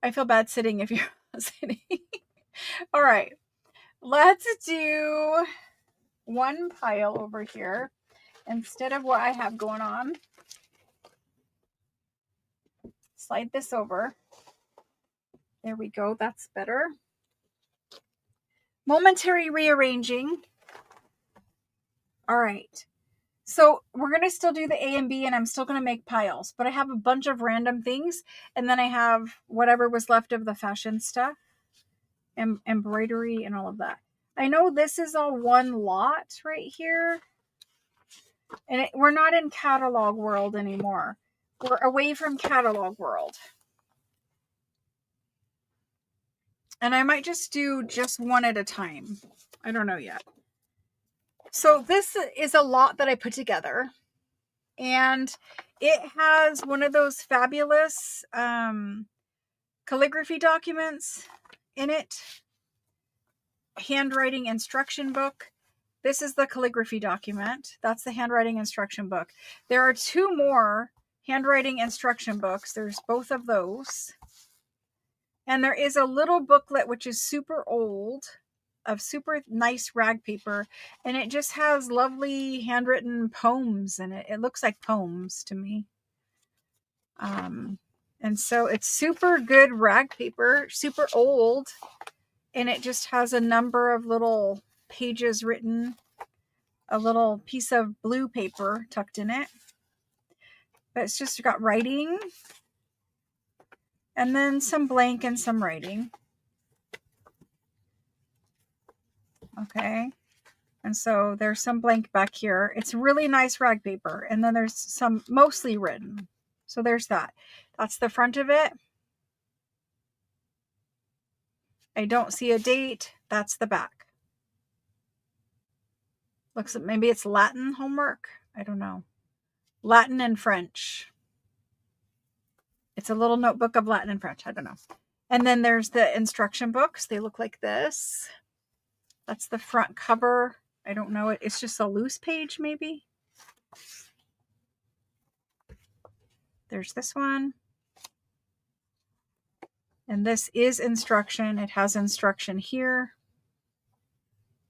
I feel bad sitting if you're not sitting. All right. Let's do one pile over here instead of what I have going on. Slide this over. There we go. That's better. Momentary rearranging. All right. So we're going to still do the A and B, and I'm still going to make piles, but I have a bunch of random things. And then I have whatever was left of the fashion stuff and embroidery and all of that. I know this is all one lot right here. And we're not in catalog world anymore. We're away from catalog world. And I might just do just one at a time. I don't know yet. So this is a lot that I put together. And it has one of those fabulous calligraphy documents in it. Handwriting instruction book. This is the calligraphy document. That's the handwriting instruction book. There are two more handwriting instruction books. There's both of those. And there is a little booklet, which is super old, of super nice rag paper. And it just has lovely handwritten poems in it. It looks like poems to me. And so it's super good rag paper, super old. And it just has a number of little pages written, a little piece of blue paper tucked in it. But it's just got writing. And then some blank and some writing. Okay. And so there's some blank back here. It's really nice rag paper. And then there's some mostly written. So there's that. That's the front of it. I don't see a date. That's the back. Looks like maybe it's Latin homework. I don't know. Latin and French. It's a little notebook of Latin and French. I don't know. And then there's the instruction books. They look like this. That's the front cover. I don't know. It's just a loose page, maybe. There's this one. And this is instruction. It has instruction here.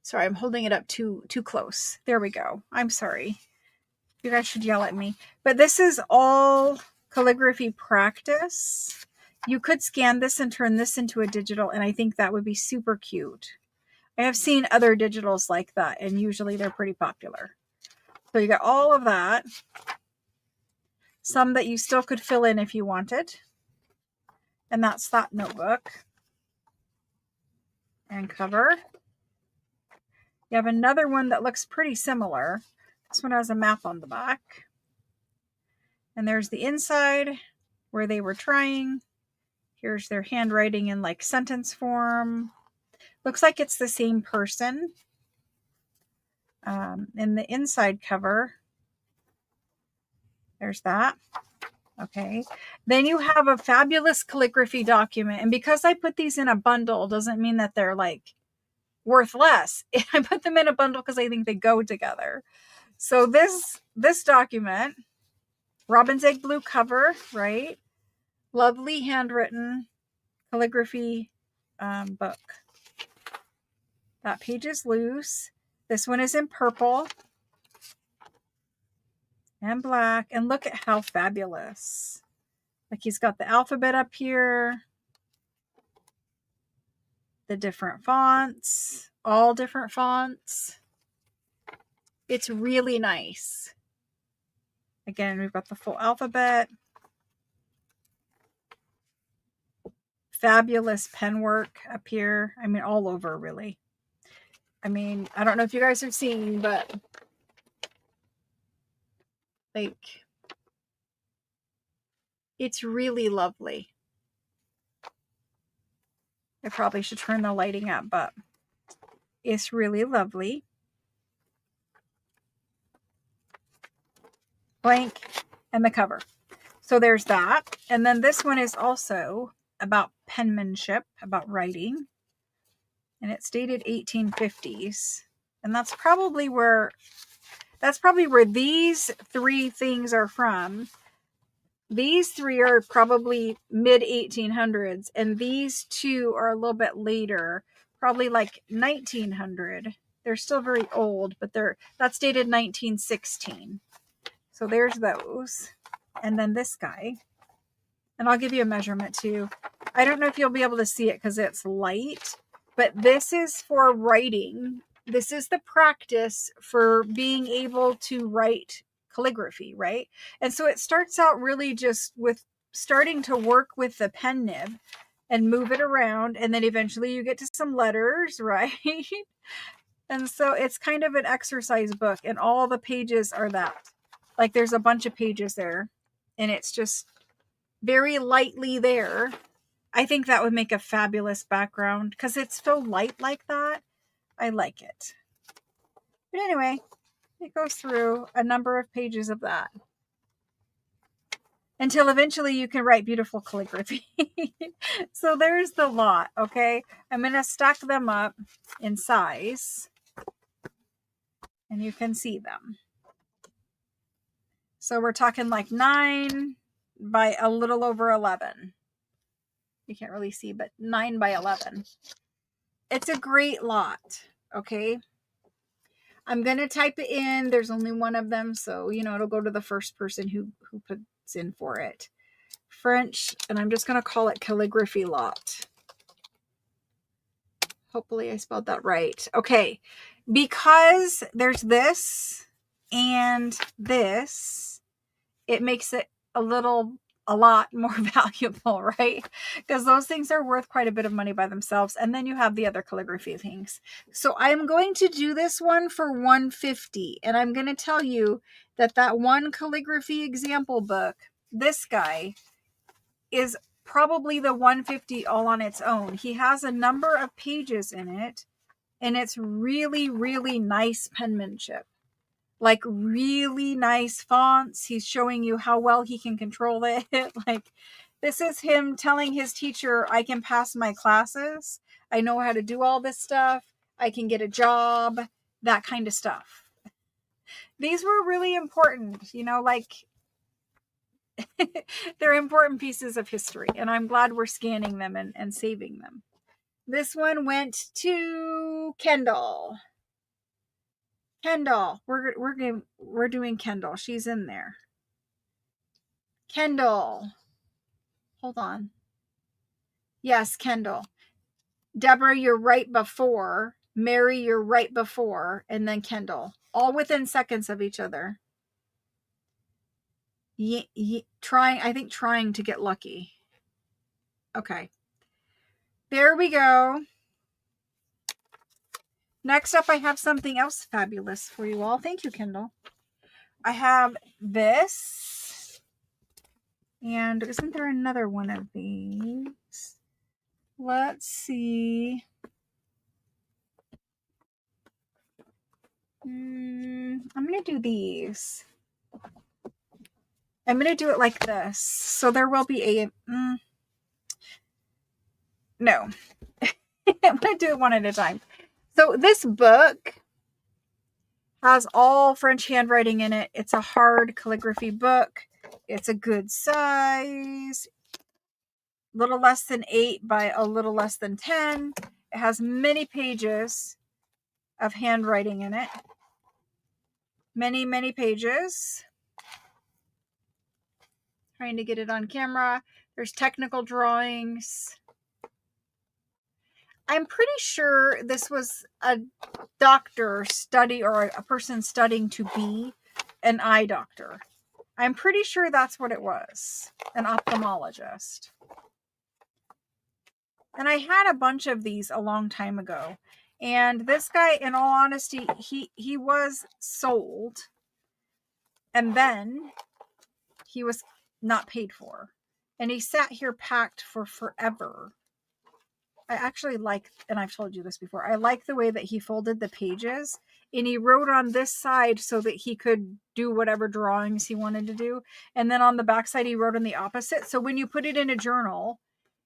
Sorry, I'm holding it up too close. There we go. I'm sorry. You guys should yell at me. But this is all calligraphy practice. You could scan this and turn this into a digital, and I think that would be super cute. I have seen other digitals like that, and usually they're pretty popular. So you got all of that. Some that you still could fill in if you wanted. And that's that notebook. And cover. You have another one that looks pretty similar. This one has a map on the back. And there's the inside where they were trying. Here's their handwriting in like sentence form. Looks like it's the same person. In the inside cover, there's that. Okay. Then you have a fabulous calligraphy document. And because I put these in a bundle doesn't mean that they're like worth less. I put them in a bundle because I think they go together. So this document, robin's egg blue cover, right? Lovely handwritten calligraphy book. That page is loose. This one is in purple and black. And look at how fabulous. Like he's got the alphabet up here. The different fonts. All different fonts. It's really nice. Again, we've got the full alphabet. Fabulous pen work up here. I mean, all over, really. I mean, I don't know if you guys have seen, but like, it's really lovely. I probably should turn the lighting up, but it's really lovely. Blank and the cover. So there's that. And then this one is also about penmanship, about writing. And it's dated 1850s. And that's probably where these three things are from. These three are probably mid 1800s, and these two are a little bit later, probably like 1900. They're still very old, but that's dated 1916. So there's those. And then this guy. And I'll give you a measurement too. I don't know if you'll be able to see it because it's light, but this is for writing. This is the practice for being able to write calligraphy, right? And so it starts out really just with starting to work with the pen nib and move it around. And then eventually you get to some letters, right? And so it's kind of an exercise book, and all the pages are that. Like there's a bunch of pages there, and it's just very lightly there. I think that would make a fabulous background because it's so light like that. I like it. But anyway, it goes through a number of pages of that until eventually you can write beautiful calligraphy. So there's the lot, okay? I'm going to stack them up in size and you can see them. So we're talking like 9 by a little over 11. You can't really see, but 9 by 11. It's a great lot, okay? I'm going to type it in. There's only one of them, so, it'll go to the first person who puts in for it. French, and I'm just going to call it calligraphy lot. Hopefully I spelled that right. Okay, because there's this and this, it makes it a little a lot more valuable, right? Because those things are worth quite a bit of money by themselves. And then you have the other calligraphy things. So I'm going to do this one for $150. And I'm going to tell you that that one calligraphy example book, this guy, is probably the $150 all on its own. He has a number of pages in it, and it's really, really nice penmanship. Like really nice fonts. He's showing you how well he can control it. Like this is him telling his teacher, I can pass my classes. I know how to do all this stuff. I can get a job, that kind of stuff. These were really important, you know, like they're important pieces of history, and I'm glad we're scanning them and saving them. This one went to Kendall. Kendall, we're doing Kendall. She's in there. Kendall. Hold on. Yes, Kendall. Deborah, you're right before. Mary, you're right before. And then Kendall. All within seconds of each other. Trying to get lucky. Okay. There we go. Next up, I have something else fabulous for you all. Thank you, Kendall. I have this. And isn't there another one of these? Let's see. I'm going to do these. I'm going to do it like this. So there will be a... no. I'm going to do it one at a time. So this book has all French handwriting in it. It's a hard calligraphy book. It's a good size. A little less than 8 by a little less than 10. It has many pages of handwriting in it. Many, many pages. Trying to get it on camera. There's technical drawings. I'm pretty sure this was a doctor study or a person studying to be an eye doctor. I'm pretty sure that's what it was. An ophthalmologist. And I had a bunch of these a long time ago. And this guy, in all honesty, he was sold. And then he was not paid for. And he sat here packed for forever. I actually like, and I've told you this before, I like the way that he folded the pages. And he wrote on this side so that he could do whatever drawings he wanted to do. And then on the back side, he wrote on the opposite. So when you put it in a journal,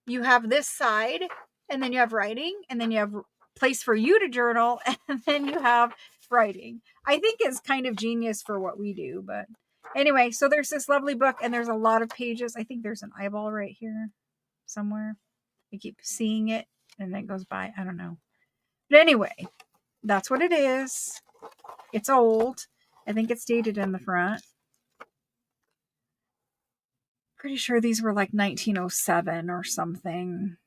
you have this side, and then you have writing, and then you have place for you to journal, and then you have writing. I think it's kind of genius for what we do. But anyway, so there's this lovely book, and there's a lot of pages. I think there's an eyeball right here somewhere. I keep seeing it, and then it goes by. I don't know. But anyway, that's what it is. It's old. I think it's dated in the front. Pretty sure these were like 1907 or something.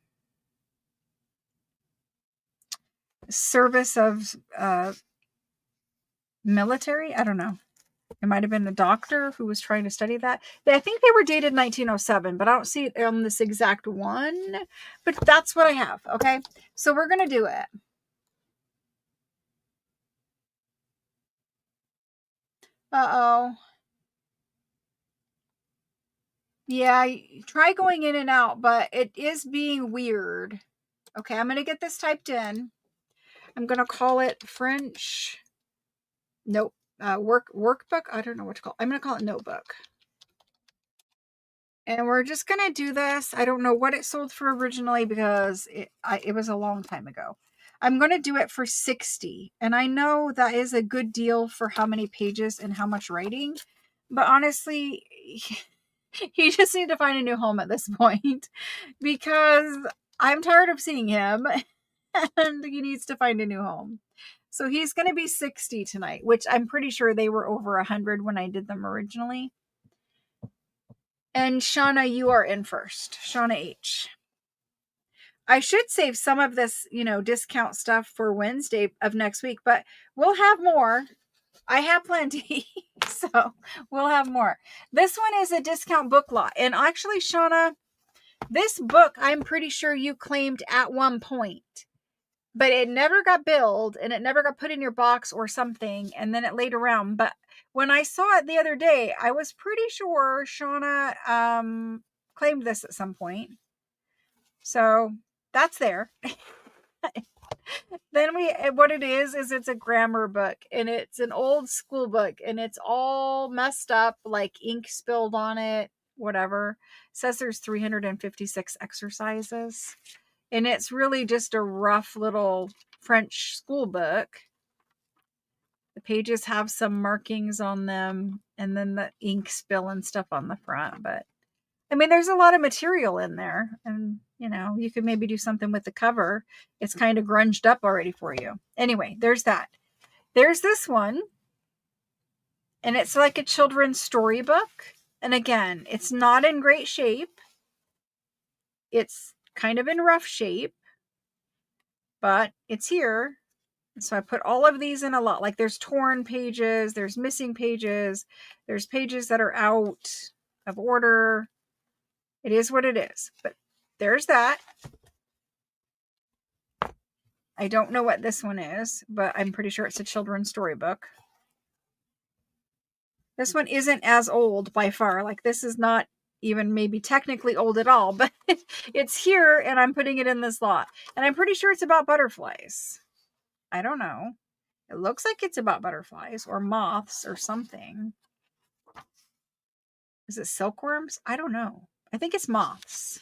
Service of military? I don't know. It might have been a doctor who was trying to study that. I think they were dated 1907, but I don't see it on this exact one. But that's what I have, okay? So we're going to do it. Uh-oh. Yeah, try going in and out, but it is being weird. Okay, I'm going to get this typed in. I'm going to call it French. Nope. Workbook. I don't know what to call it. I'm going to call it notebook. And we're just going to do this. I don't know what it sold for originally because it was a long time ago. I'm going to do it for $60. And I know that is a good deal for how many pages and how much writing. But honestly, you just need to find a new home at this point because I'm tired of seeing him and he needs to find a new home. So he's going to be 60 tonight, which I'm pretty sure they were over 100 when I did them originally. And Shauna, you are in first. Shauna H. I should save some of this, discount stuff for Wednesday of next week, but we'll have more. I have plenty, so we'll have more. This one is a discount book lot. And actually, Shauna, this book, I'm pretty sure you claimed at one point, but it never got billed and it never got put in your box or something. And then it laid around. But when I saw it the other day, I was pretty sure Shauna claimed this at some point. So that's there. Then what it is it's a grammar book, and it's an old school book, and it's all messed up, like ink spilled on it, whatever. It says there's 356 exercises, and it's really just a rough little French school book. The pages have some markings on them, and then the ink spill and stuff on the front, but I mean, there's a lot of material in there, and you could maybe do something with the cover. It's kind of grunged up already for you. Anyway, there's that. There's this one, and it's like a children's storybook. And again, it's not in great shape. It's kind of in rough shape, but it's here. So I put all of these in a lot. Like there's torn pages, there's missing pages, there's pages that are out of order. It is what it is, but there's that. I don't know what this one is, but I'm pretty sure it's a children's storybook. This one isn't as old by far. Like this is not even maybe technically old at all, but it's here and I'm putting it in this lot. And I'm pretty sure it's about butterflies. I don't know. It looks like it's about butterflies or moths or something. Is it silkworms? I don't know. I think it's moths.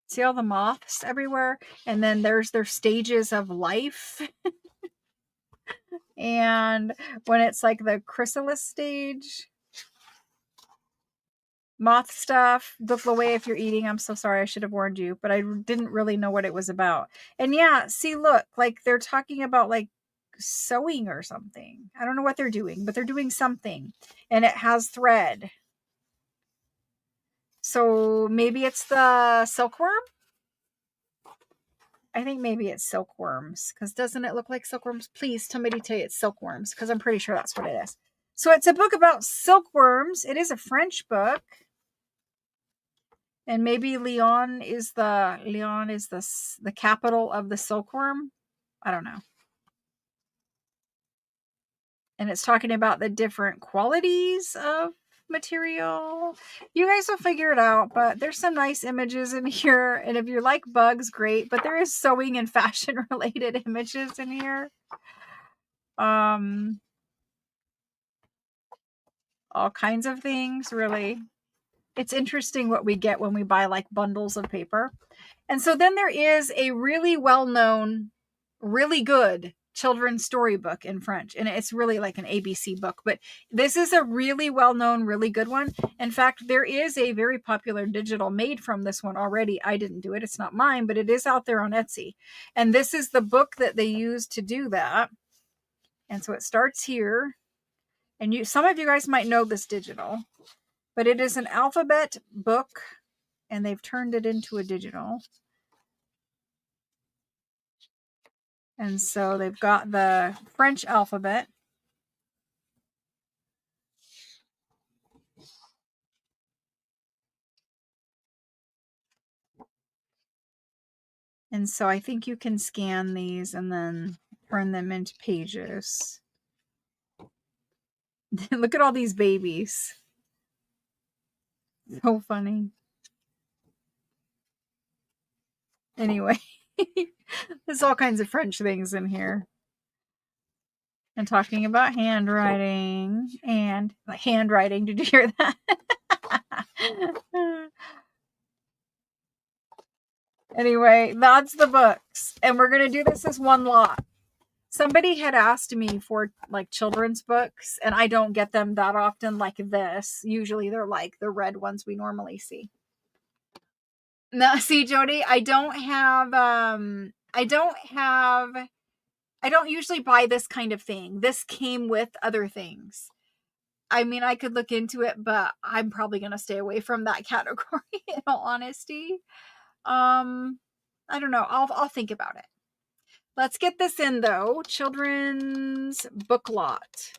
See all the moths everywhere? And then there's their stages of life. And when it's like the chrysalis stage, moth stuff, look away if you're eating. I'm so sorry. I should have warned you, but I didn't really know what it was about. And yeah, see, look, like they're talking about like sewing or something. I don't know what they're doing, but they're doing something. And it has thread. So maybe it's the silkworm? I think maybe it's silkworms, because doesn't it look like silkworms? Please, somebody tell you it's silkworms, because I'm pretty sure that's what it is. So it's a book about silkworms. It is a French book. And maybe Lyon is the capital of the silkworm. I don't know. And it's talking about the different qualities of material. You guys will figure it out, but there's some nice images in here. And if you like bugs, great. But there is sewing and fashion related images in here. All kinds of things, really. It's interesting what we get when we buy like bundles of paper. And so then there is a really well-known, really good children's storybook in French. And it's really like an ABC book, but this is a really well-known, really good one. In fact, there is a very popular digital made from this one already. I didn't do it. It's not mine, but it is out there on Etsy. And this is the book that they used to do that. And so it starts here. And some of you guys might know this digital, but it is an alphabet book and they've turned it into a digital. And so they've got the French alphabet. And so I think you can scan these and then turn them into pages. Look at all these babies. So funny. Anyway, there's all kinds of French things in here. And talking about handwriting and handwriting. Did you hear that? Anyway, that's the books. And we're going to do this as one lot. Somebody had asked me for like children's books, and I don't get them that often like this. Usually they're like the red ones we normally see. No, see, Jody, I don't usually buy this kind of thing. This came with other things. I mean, I could look into it, but I'm probably going to stay away from that category in all honesty. I don't know. I'll think about it. Let's get this in though. Children's book lot.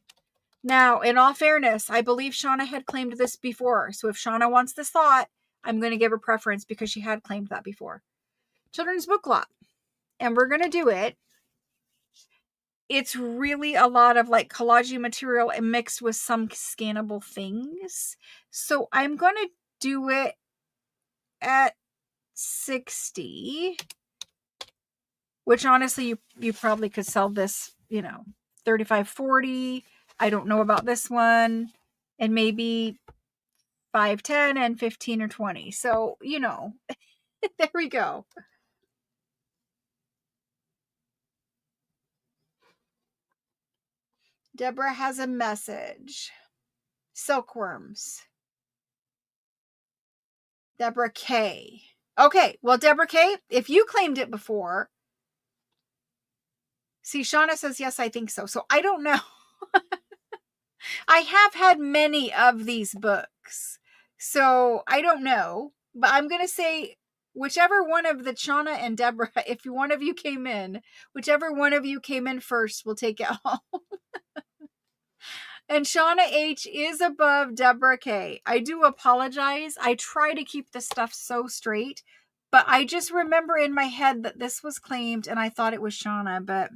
Now, in all fairness, I believe Shauna had claimed this before. So if Shauna wants this lot, I'm going to give her preference because she had claimed that before. Children's book lot. And we're going to do it. It's really a lot of like collagey material and mixed with some scannable things. So I'm going to do it at 60, which honestly, you probably could sell this, 35, 40. I don't know about this one. And maybe 5, 10 and 15 or 20. So, there we go. Deborah has a message. Silkworms. Deborah K. Okay, well, Deborah K., if you claimed it before, see, Shauna says, yes, I think so. So I don't know. I have had many of these books, so I don't know. But I'm going to say, whichever one of the Shauna and Deborah, if one of you came in, whichever one of you came in first, will take it home. And Shauna H is above Deborah K. I do apologize. I try to keep this stuff so straight, but I just remember in my head that this was claimed and I thought it was Shauna, but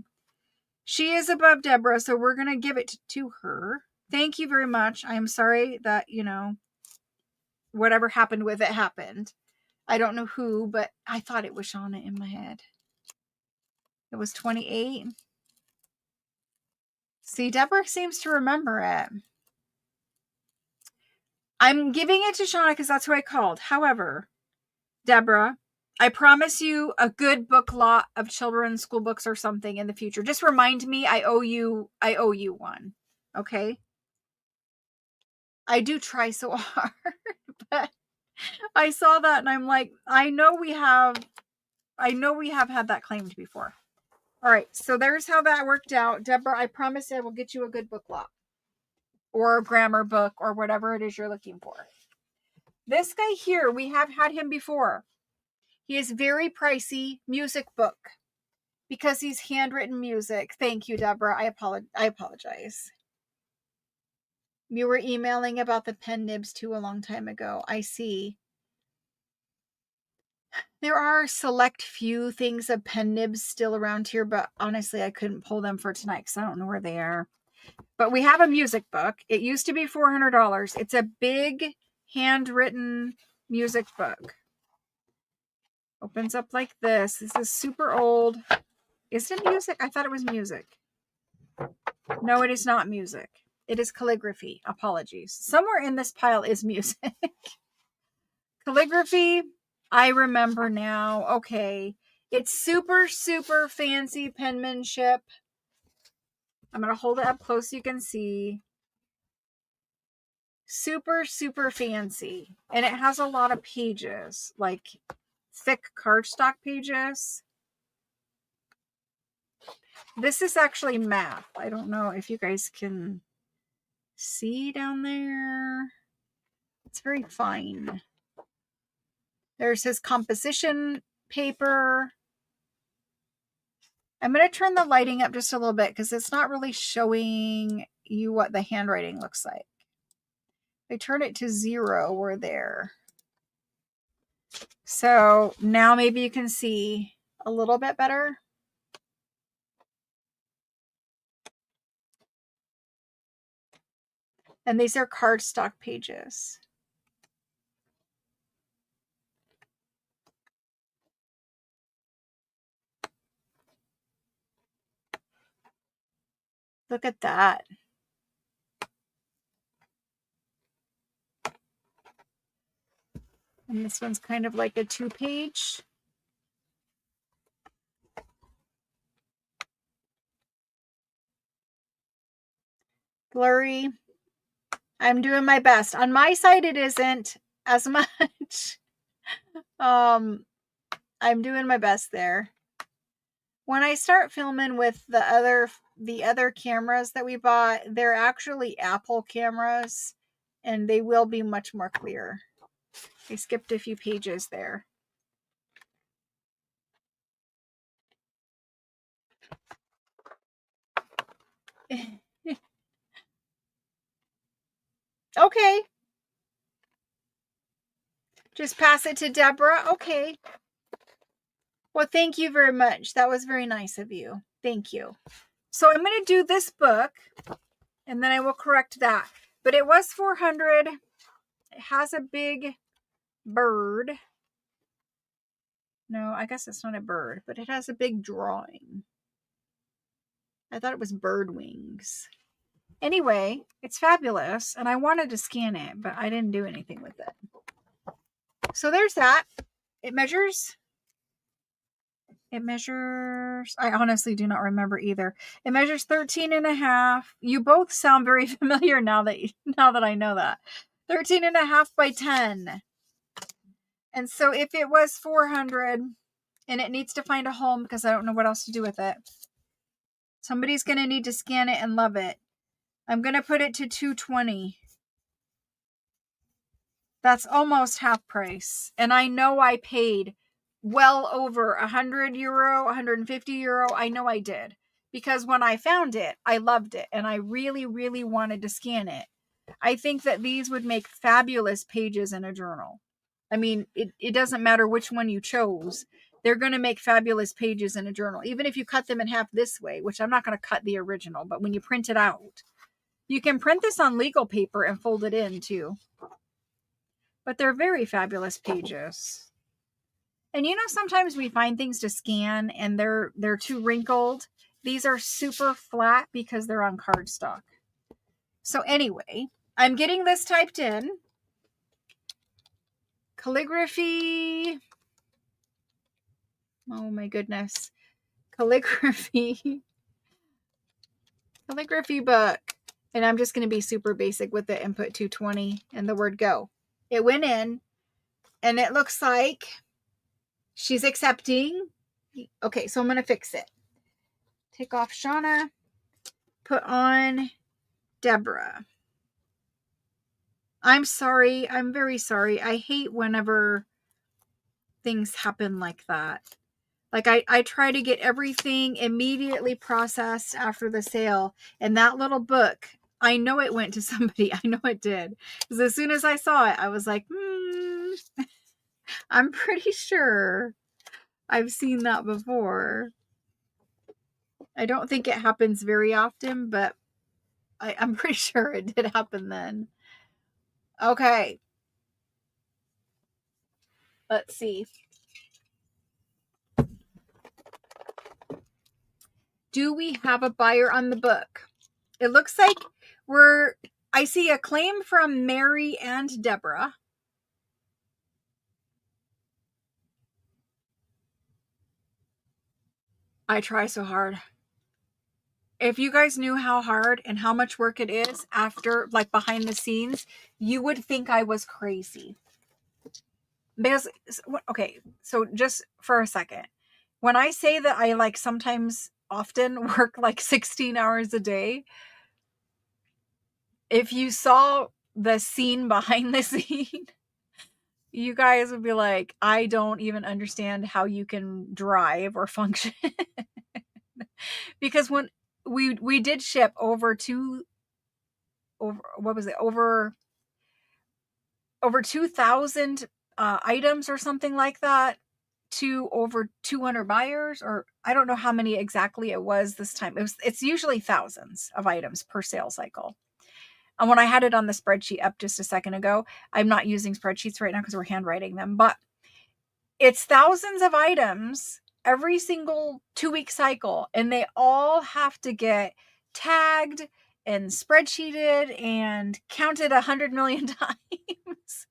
she is above Deborah, so we're going to give it to her. Thank you very much. I am sorry that, whatever happened with it happened. I don't know who, but I thought it was Shauna in my head. It was 28. See, Deborah seems to remember it. I'm giving it to Shauna because that's who I called. However, Deborah, I promise you a good book lot of children's school books or something in the future. Just remind me I owe you one. Okay? I do try so hard, but I saw that and I'm like, I know we have had that claimed before. All right, so there's how that worked out. Deborah, I promise I will get you a good book lot or a grammar book or whatever it is you're looking for. This guy here, we have had him before. He is very pricey music book because he's handwritten music. Thank you, Deborah. I apologize. You were emailing about the pen nibs too a long time ago. I see. There are select few things of pen nibs still around here, but honestly, I couldn't pull them for tonight because I don't know where they are. But we have a music book. It used to be $400. It's a big handwritten music book. Opens up like this. This is super old. Is it music? I thought it was music. No, it is not music. It is calligraphy. Apologies. Somewhere in this pile is music. Calligraphy. I remember now. Okay. It's super, super fancy penmanship. I'm going to hold it up close so you can see. Super, super fancy. And it has a lot of pages, like thick cardstock pages. This is actually math. I don't know if you guys can see down there. It's very fine. There's his composition paper. I'm going to turn the lighting up just a little bit because it's not really showing you what the handwriting looks like. If I turn it to 0, we're there. So now maybe you can see a little bit better. And these are cardstock pages. Look at that. And this one's kind of like a 2-page. Blurry. I'm doing my best. On my side, it isn't as much. I'm doing my best there. When I start filming with the other cameras that we bought, they're actually Apple cameras, and they will be much more clear. I skipped a few pages there. Okay. Just pass it to Deborah. Okay. Well, thank you very much. That was very nice of you. Thank you. So I'm going to do this book and then I will correct that. But it was 400. It has a big bird. No, I guess it's not a bird, but it has a big drawing. I thought it was bird wings. Anyway, it's fabulous, and I wanted to scan it, but I didn't do anything with it. So there's that. It measures, I honestly do not remember either. It measures 13 and a half. You both sound very familiar now that I know that. 13 and a half by 10. And so if it was 400 and it needs to find a home because I don't know what else to do with it, somebody's going to need to scan it and love it. I'm going to put it to 220. That's almost half price. And I know I paid well over €100, €150. I know I did. Because when I found it, I loved it. And I really, really wanted to scan it. I think that these would make fabulous pages in a journal. I mean, it doesn't matter which one you chose. They're going to make fabulous pages in a journal. Even if you cut them in half this way, which I'm not going to cut the original, but when you print it out, you can print this on legal paper and fold it in too. But they're very fabulous pages. And you know, sometimes we find things to scan and they're too wrinkled. These are super flat because they're on cardstock. So anyway, I'm getting this typed in. Calligraphy. Oh my goodness. Calligraphy. Calligraphy book. And I'm just going to be super basic with it and put 220 and the word go. It went in and it looks like she's accepting. Okay, so I'm going to fix it. Take off Shauna. Put on Deborah. I'm sorry. I'm very sorry. I hate whenever things happen like that. Like I try to get everything immediately processed after the sale. And that little book, I know it went to somebody. I know it did. Because as soon as I saw it, I was like, I'm pretty sure I've seen that before. I don't think it happens very often, but I'm pretty sure it did happen then. Okay. Let's see. Do we have a buyer on the book? It looks like I see a claim from Mary and Deborah. I try so hard. If you guys knew how hard and how much work it is after, like behind the scenes, you would think I was crazy. Because, okay, so just for a second, when I say that I like sometimes often work like 16 hours a day, if you saw the scene behind the scene, you guys would be like, I don't even understand how you can drive or function. Because when we did ship over 2,000 items or something like that to over 200 buyers, or I don't know how many exactly it was this time. It's usually thousands of items per sales cycle. And when I had it on the spreadsheet up just a second ago, I'm not using spreadsheets right now because we're handwriting them, but it's thousands of items every single 2-week cycle, and they all have to get tagged and spreadsheeted and counted 100 million times.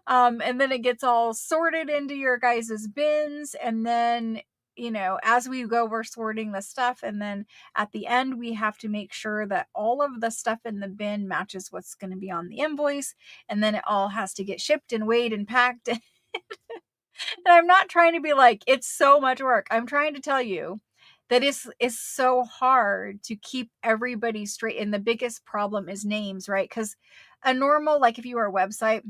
And then it gets all sorted into your guys's bins. And then, you know, as we go, we're sorting the stuff. And then at the end, we have to make sure that all of the stuff in the bin matches what's going to be on the invoice. And then it all has to get shipped and weighed and packed. And I'm not trying to be like, it's so much work. I'm trying to tell you that it's so hard to keep everybody straight. And the biggest problem is names, right? Because a normal, like if you were a website,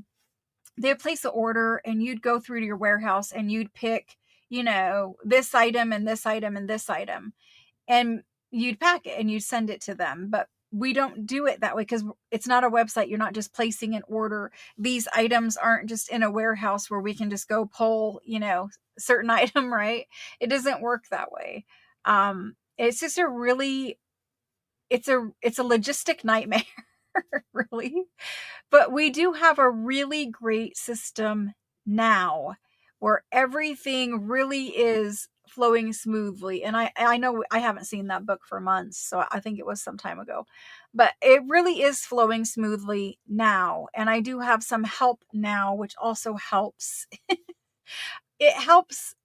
they'd place an order and you'd go through to your warehouse and you'd pick, you know, this item and this item and this item. And you'd pack it and you'd send it to them. But we don't do it that way because it's not a website. You're not just placing an order. These items aren't just in a warehouse where we can just go pull, certain item, right? It doesn't work that way. It's just it's a logistic nightmare, really. But we do have a really great system now where everything really is flowing smoothly. And I know I haven't seen that book for months, so I think it was some time ago. But it really is flowing smoothly now. And I do have some help now, which also helps. It helps,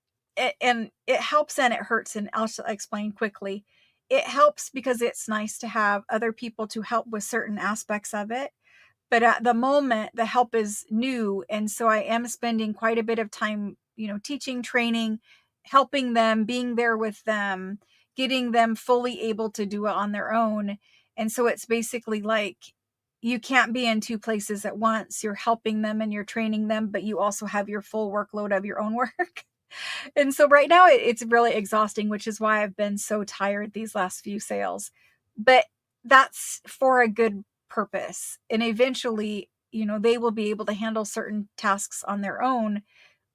and it helps and it hurts. And I'll explain quickly. It helps because it's nice to have other people to help with certain aspects of it. But at the moment, the help is new. And so I am spending quite a bit of time, teaching, training, helping them, being there with them, getting them fully able to do it on their own. And so it's basically like you can't be in two places at once. You're helping them and you're training them, but you also have your full workload of your own work. And so right now it's really exhausting, which is why I've been so tired these last few sales. But that's for a good purpose. And eventually, they will be able to handle certain tasks on their own,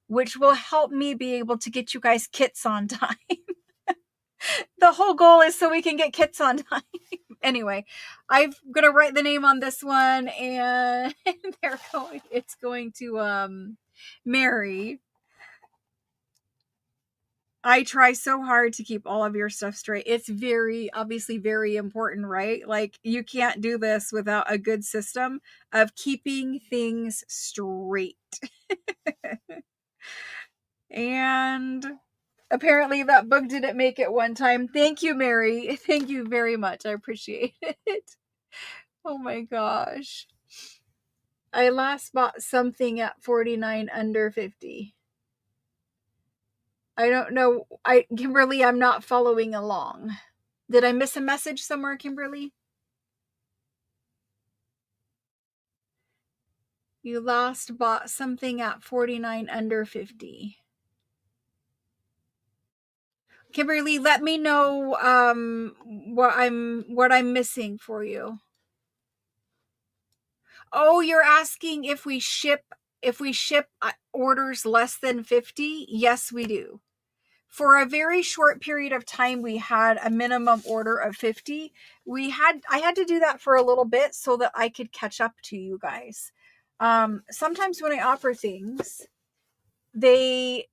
which will help me be able to get you guys kits on time. The whole goal is so we can get kits on time. Anyway, I'm going to write the name on this one, and it's going to Mary. I try so hard to keep all of your stuff straight. It's obviously very important, right? Like, you can't do this without a good system of keeping things straight. And apparently that book didn't make it one time. Thank you, Mary. Thank you very much. I appreciate it. Oh my gosh. I last bought something at 49 under 50. I don't know. Kimberly, I'm not following along. Did I miss a message somewhere, Kimberly? You last bought something at 49 under 50. Kimberly, let me know what I'm missing for you. Oh, you're asking if we ship orders less than 50? Yes, we do. For a very short period of time, we had a minimum order of 50. I had to do that for a little bit so that I could catch up to you guys. Sometimes when I offer things, they,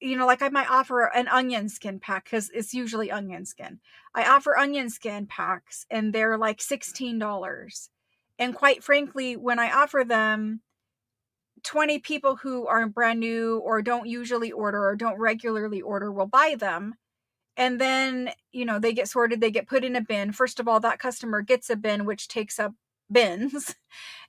like I might offer an onion skin pack because it's usually onion skin. I offer onion skin packs and they're like $16. And quite frankly, when I offer them, 20 people who are brand new or don't usually order or don't regularly order will buy them. And then, they get sorted, they get put in a bin. First of all, that customer gets a bin, which takes up bins.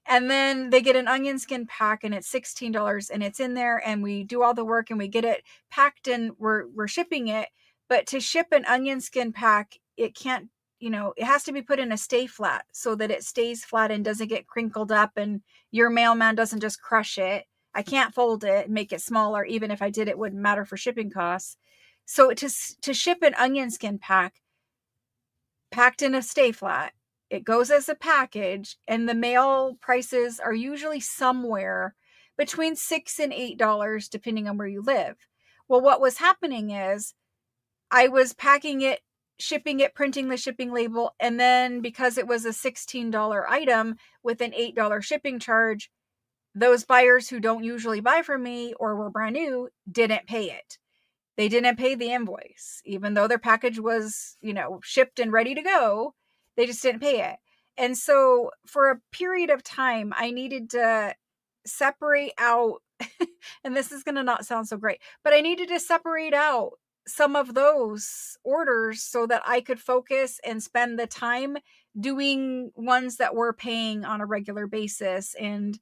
And then they get an onion skin pack and it's $16 and it's in there and we do all the work and we get it packed and we're shipping it. But to ship an onion skin pack, it can't, it has to be put in a stay flat so that it stays flat and doesn't get crinkled up and your mailman doesn't just crush it. I can't fold it and make it smaller. Even if I did, it wouldn't matter for shipping costs. So to ship an onion skin pack packed in a stay flat, it goes as a package, and the mail prices are usually somewhere between $6 and $8, depending on where you live. Well, what was happening is I was packing it, shipping it, printing the shipping label, and then because it was a $16 item with an $8 shipping charge, those buyers who don't usually buy from me or were brand new didn't pay it. They didn't pay the invoice, even though their package was, shipped and ready to go. They just didn't pay it. And so for a period of time, I needed to separate out, and this is going to not sound so great, but I needed to separate out some of those orders so that I could focus and spend the time doing ones that were paying on a regular basis. And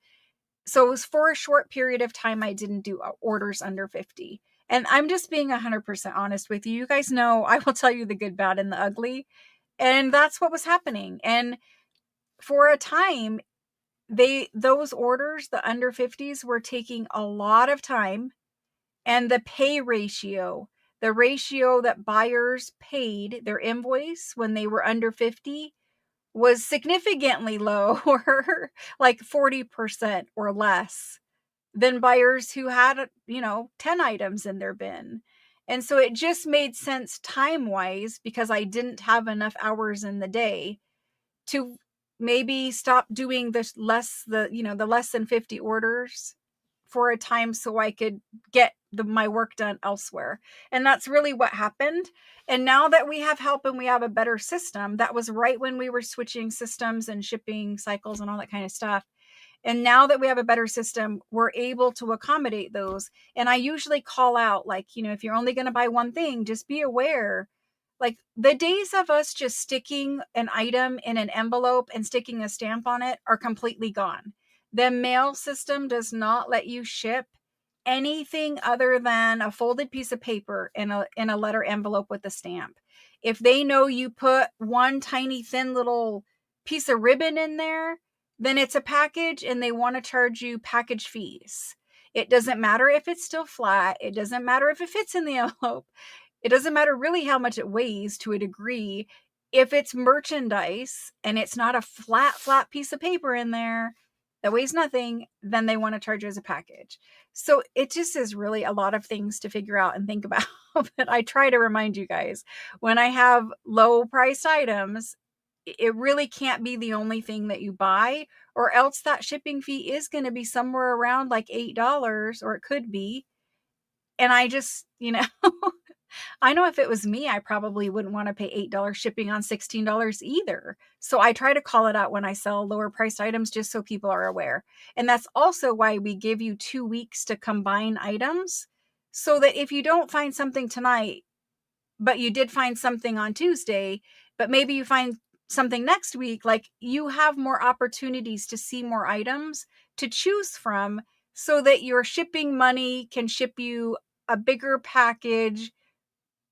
so it was for a short period of time, I didn't do orders under 50. And I'm just being 100% honest with you. You guys know I will tell you the good, bad, and the ugly. And that's what was happening. And for a time, those orders, the under 50s, were taking a lot of time. And the pay ratio the ratio that buyers paid their invoice when they were under 50 was significantly lower, like 40% or less than buyers who had, 10 items in their bin. And so it just made sense time-wise, because I didn't have enough hours in the day to maybe stop doing the less than 50 orders for a time, so I could get my work done elsewhere. And that's really what happened. And now that we have help and we have a better system, that was right when we were switching systems and shipping cycles and all that kind of stuff. And now that we have a better system, we're able to accommodate those. And I usually call out, like, if you're only going to buy one thing, just be aware. Like, the days of us just sticking an item in an envelope and sticking a stamp on it are completely gone. The mail system does not let you ship anything other than a folded piece of paper in a letter envelope with a stamp. If they know you put one tiny thin little piece of ribbon in there, then it's a package and they want to charge you package fees. It doesn't matter if it's still flat. It doesn't matter if it fits in the envelope. It doesn't matter really how much it weighs to a degree. If it's merchandise and it's not a flat piece of paper in there that weighs nothing, then they want to charge you as a package. So it just is really a lot of things to figure out and think about. But I try to remind you guys, when I have low priced items, it really can't be the only thing that you buy, or else that shipping fee is going to be somewhere around like $8, or it could be. And I just, I know if it was me, I probably wouldn't want to pay $8 shipping on $16 either. So I try to call it out when I sell lower priced items, just so people are aware. And that's also why we give you 2 weeks to combine items, so that if you don't find something tonight, but you did find something on Tuesday, but maybe you find something next week, like, you have more opportunities to see more items to choose from, so that your shipping money can ship you a bigger package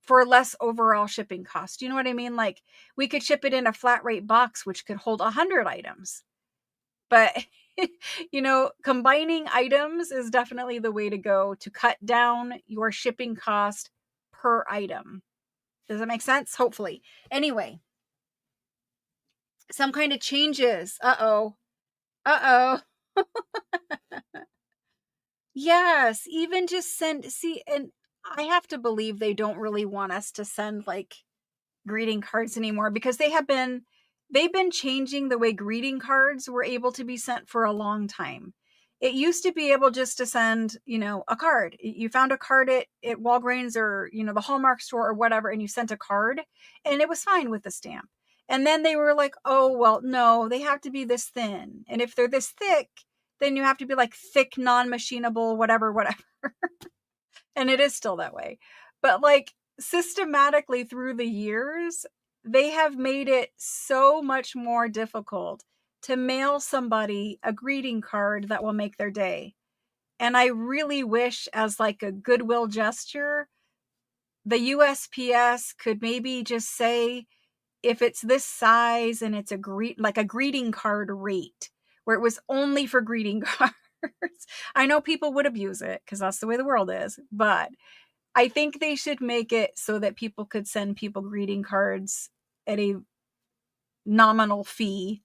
for less overall shipping cost. You know what I mean? Like, we could ship it in a flat rate box, which could hold 100 items. But, combining items is definitely the way to go to cut down your shipping cost per item. Does that make sense? Hopefully. Anyway, some kind of changes. Uh-oh. Yes, even just see, and I have to believe they don't really want us to send like greeting cards anymore, because they've been changing the way greeting cards were able to be sent for a long time. It used to be able just to send, a card. You found a card at Walgreens or, the Hallmark store or whatever, and you sent a card and it was fine with the stamp. And then they were like, oh, well, no, they have to be this thin. And if they're this thick, then you have to be like thick, non-machinable, whatever. And it is still that way. But like, systematically through the years, they have made it so much more difficult to mail somebody a greeting card that will make their day. And I really wish, as like a goodwill gesture, the USPS could maybe just say, if it's this size and it's a greeting card rate, where it was only for greeting cards. I know people would abuse it because that's the way the world is, but I think they should make it so that people could send people greeting cards at a nominal fee.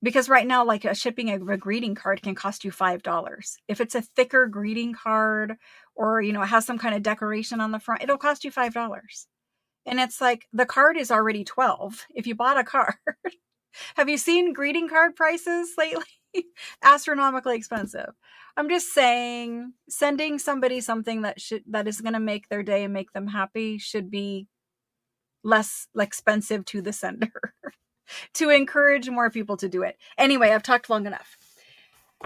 Because right now, like, shipping a greeting card can cost you $5. If it's a thicker greeting card, or, it has some kind of decoration on the front, it'll cost you $5. And it's like, the card is already $12 if you bought a card. Have you seen greeting card prices lately? Astronomically expensive. I'm just saying, sending somebody something that is going to make their day and make them happy should be less expensive to the sender to encourage more people to do it. Anyway, I've talked long enough.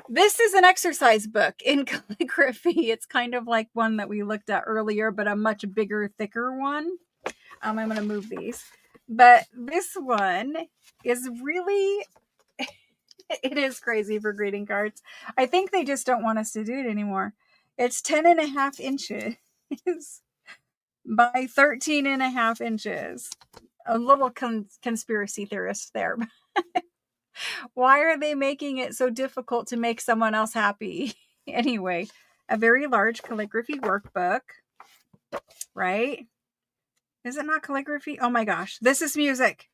This is an exercise book in calligraphy. It's kind of like one that we looked at earlier, but a much bigger, thicker one. I'm going to move these. But this one is really, it is crazy for greeting cards. I think they just don't want us to do it anymore. It's 10.5 inches by 13.5 inches. A little conspiracy theorist there. Why are they making it so difficult to make someone else happy? Anyway, a very large calligraphy workbook. right? Is it not calligraphy? Oh my gosh. This is music.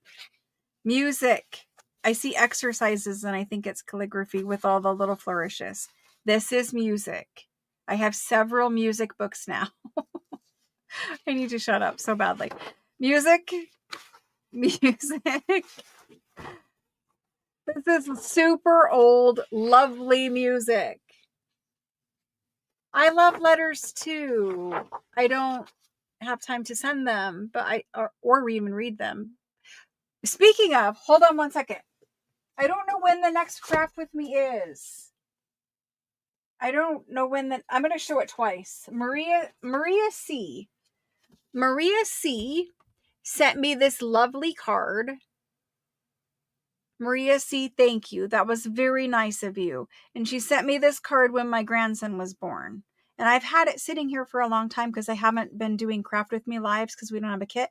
Music. I see exercises and I think it's calligraphy with all the little flourishes. This is music. I have several music books now. I need to shut up so badly. Music. Music. This is super old, lovely music. I love letters too. I don't have time to send them, but or even read them. Speaking of, hold on one second. I don't know when the next craft with me is. I don't know when I'm going to show it twice. Maria C. Maria C. sent me this lovely card. Maria C., thank you. That was very nice of you. And she sent me this card when my grandson was born. And I've had it sitting here for a long time because I haven't been doing Craft With Me lives because we don't have a kit.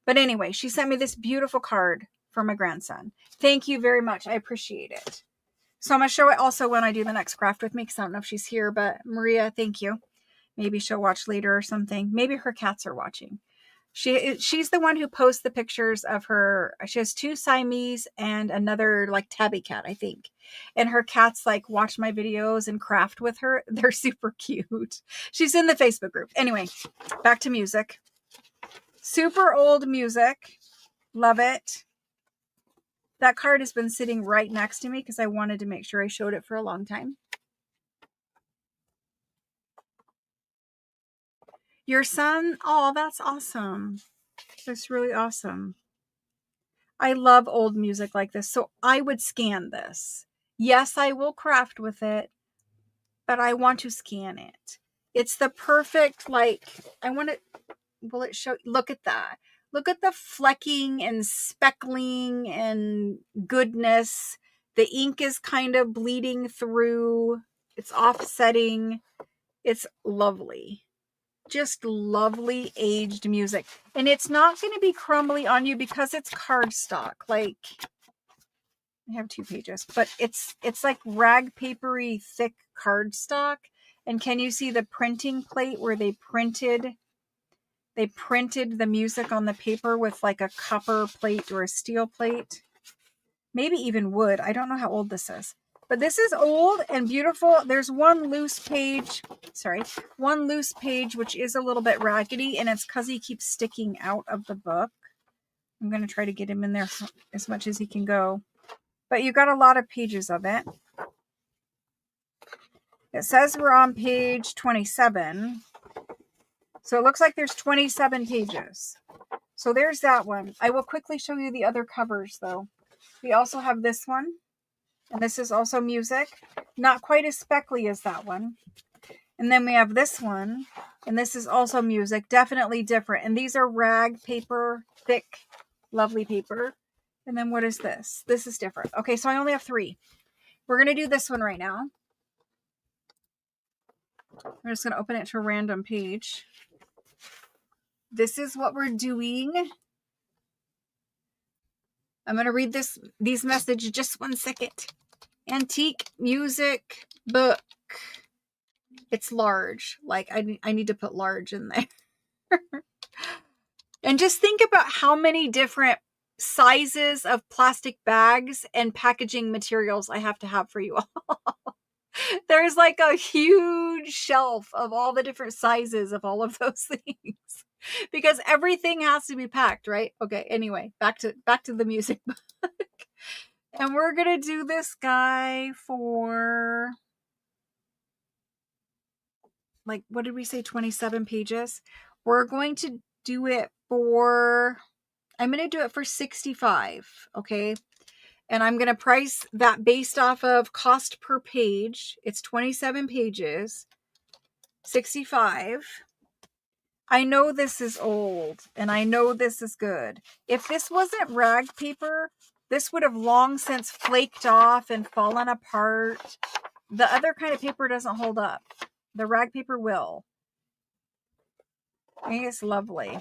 But anyway, she sent me this beautiful card for my grandson. Thank you very much. I appreciate it. So I'm going to show it also when I do the next Craft With Me because I don't know if she's here. But Maria, thank you. Maybe she'll watch later or something. Maybe her cats are watching. She's the one who posts the pictures of her. She has 2 Siamese and another like tabby cat, I think. And her cats like watch my videos and craft with her. They're super cute. She's in the Facebook group. Anyway, back to music. Super old music. Love it. That card has been sitting right next to me because I wanted to make sure I showed it for a long time. Your son? Oh, that's awesome. That's really awesome. I love old music like this. So I would scan this. Yes, I will craft with it, but I want to scan it. It's the perfect, like, I want to, will it show? Look at that. Look at the flecking and speckling and goodness. The ink is kind of bleeding through. It's offsetting. It's lovely. Just lovely aged music. And it's not going to be crumbly on you because it's cardstock. Like, I have 2 pages, but it's like rag papery thick cardstock. And can you see the printing plate where they printed the music on the paper with like a copper plate or a steel plate? Maybe even wood. I don't know how old this is. But this is old and beautiful. There's one loose page, which is a little bit raggedy, and it's because he keeps sticking out of the book. I'm going to try to get him in there as much as he can go. But you got a lot of pages of it. It says we're on page 27. So it looks like there's 27 pages. So there's that one. I will quickly show you the other covers, though. We also have this one. And this is also music. Not quite as speckly as that one. And then we have this one. And this is also music. Definitely different. And these are rag paper, thick, lovely paper. And then what is this? This is different. Okay, so I only have 3. We're going to do this one right now. I'm just going to open it to a random page. This is what we're doing. I'm going to read these messages just 1 second. Antique music book. It's large. Like I need to put large in there. And just think about how many different sizes of plastic bags and packaging materials I have to have for you all. There's like a huge shelf of all the different sizes of all of those things. Because everything has to be packed, right? Okay, anyway, back to the music book. And we're going to do this guy for, like, what did we say, 27 pages? We're going to do it for, I'm going to do it for 65, okay? And I'm going to price that based off of cost per page. It's 27 pages, 65. I know this is old, and I know this is good. If this wasn't rag paper, this would have long since flaked off and fallen apart. The other kind of paper doesn't hold up. The rag paper will. I think it's lovely.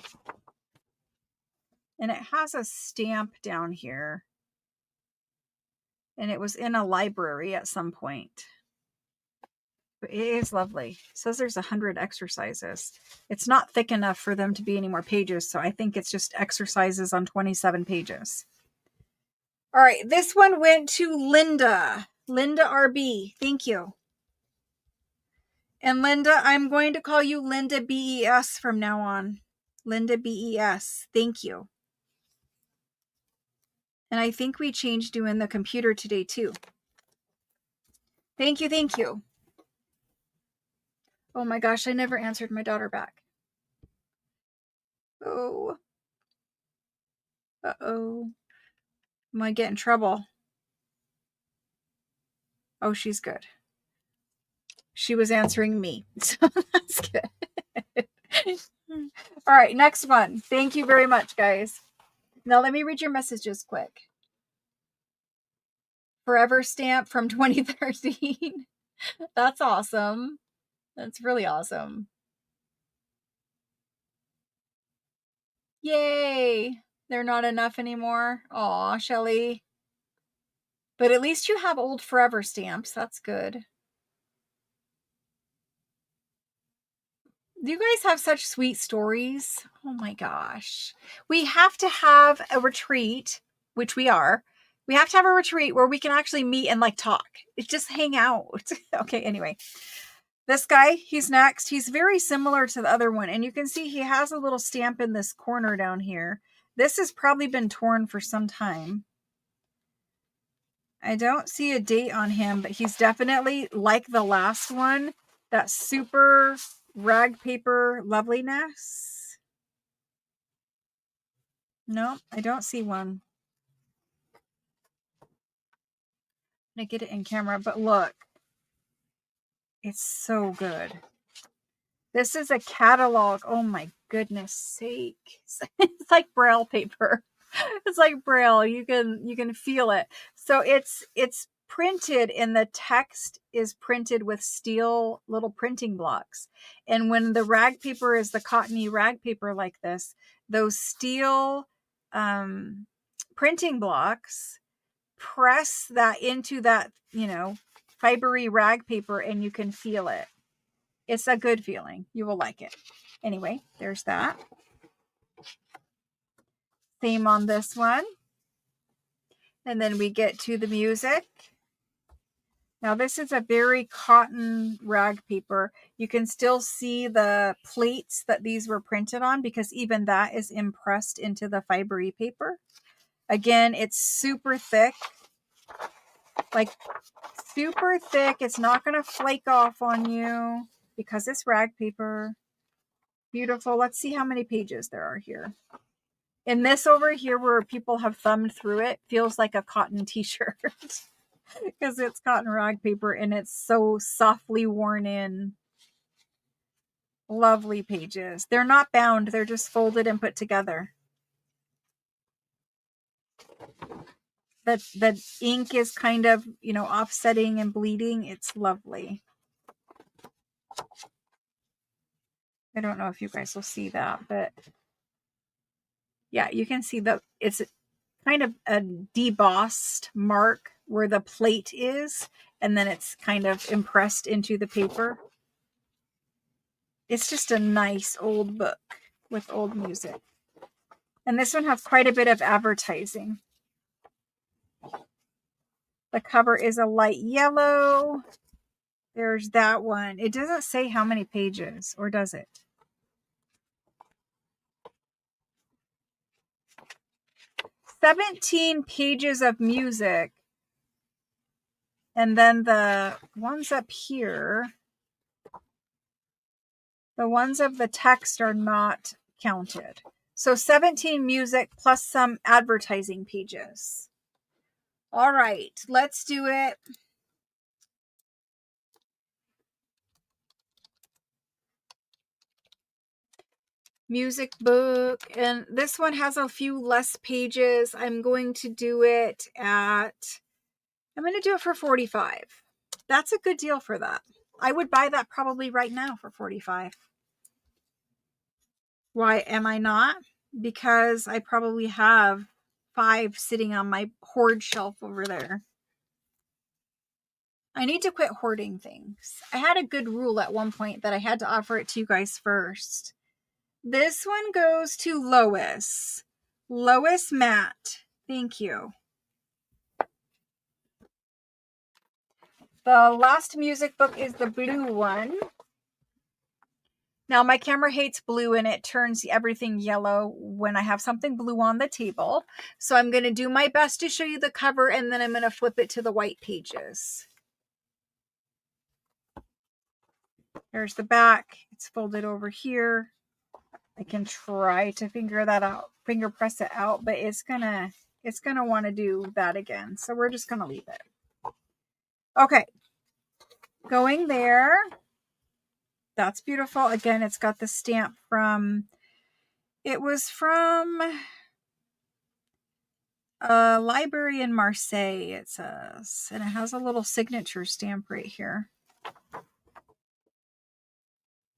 And it has a stamp down here. And it was in a library at some point. But it is lovely. It says there's 100 exercises. It's not thick enough for them to be any more pages, so I think it's just exercises on 27 pages. All right, this one went to Linda. Linda RB. Thank you. And Linda, I'm going to call you Linda BES from now on. Linda BES. Thank you. And I think we changed doing the computer today too. Thank you, thank you. Oh my gosh, I never answered my daughter back. Oh. Uh-oh. I might get in trouble. Oh, she's good. She was answering me, so that's good. All right, next one. Thank you very much, guys. Now let me read your messages quick. Forever stamp from 2013. That's awesome. That's really awesome. Yay! They're not enough anymore. Aw, Shelly. But at least you have old forever stamps. That's good. You guys have such sweet stories. Oh my gosh. We have to have a retreat, which we are. We have to have a retreat where we can actually meet and like talk. It's just hang out. Okay, anyway. This guy, he's next. He's very similar to the other one. And you can see he has a little stamp in this corner down here. This has probably been torn for some time. I don't see a date on him, but he's definitely like the last one. That super rag paper loveliness. No, I don't see one. I'm going to get it in camera, but look. It's so good. This is a catalog. Oh my goodness sake. It's like Braille paper. It's like Braille. You can feel it. So it's printed, and the text is printed with steel little printing blocks. And when the rag paper is the cottony rag paper like this, those steel printing blocks press that into that, fibery rag paper, and you can feel it. It's a good feeling. You will like it. Anyway, there's that. Same on this one. And then we get to the music. Now this is a very cotton rag paper. You can still see the plates that these were printed on, because even that is impressed into the fibery paper. Again, it's super thick. Like super thick. It's not going to flake off on you because it's rag paper. Beautiful. Let's see how many pages there are here. And this over here where people have thumbed through it feels like a cotton t-shirt because it's cotton rag paper and it's so softly worn in. Lovely pages. They're not bound. They're just folded and put together. The ink is kind of, offsetting and bleeding. It's lovely. I don't know if you guys will see that, but yeah, you can see that it's kind of a debossed mark where the plate is, and then it's kind of impressed into the paper. It's just a nice old book with old music. And this one has quite a bit of advertising. The cover is a light yellow. There's that one. It doesn't say how many pages, or does it? "17 pages of music." And then the ones up here, the ones of the text are not counted. So 17 music plus some advertising pages. All right, let's do it. Music book. And this one has a few less pages. I'm going to do it for 45. That's a good deal for that. I would buy that probably right now for 45. Why am I not? Because I probably have 5 sitting on my hoard shelf over there. I need to quit hoarding things. I had a good rule at one point that I had to offer it to you guys first. This one goes to Lois. Lois Matt. Thank you. The last music book is the blue one. Now my camera hates blue and it turns everything yellow when I have something blue on the table. So I'm going to do my best to show you the cover and then I'm going to flip it to the white pages. There's the back. It's folded over here. I can try to finger press it out, but it's gonna want to do that again. So we're just gonna leave it. Okay, going there. That's beautiful. Again, it's got the stamp from, it was from a library in Marseille, it says, and it has a little signature stamp right here.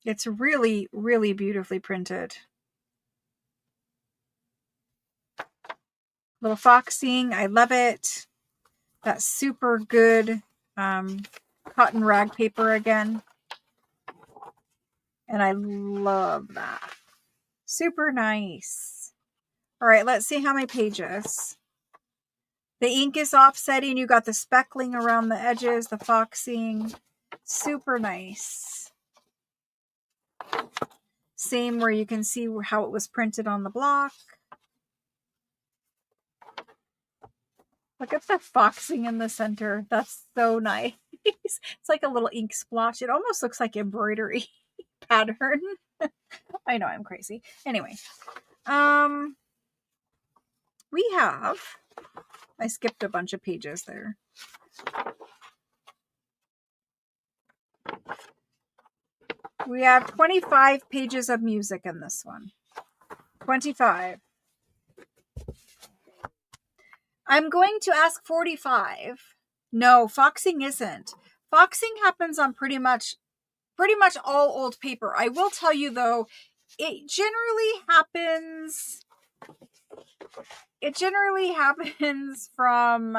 It's really, really beautifully printed. Little foxing, I love it. That's super good cotton rag paper again. And I love that. Super nice. All right, let's see how many pages. The ink is offsetting. You got the speckling around the edges, the foxing. Super nice. Same where you can see how it was printed on the block. Look at the foxing in the center. That's so nice. It's like a little ink splotch. It almost looks like embroidery pattern. I know, I'm crazy. Anyway, we have, I skipped a bunch of pages there. We have 25 pages of music in this one. 25. I'm going to ask 45. No, foxing isn't. Foxing happens on pretty much all old paper. I will tell you though, it generally happens from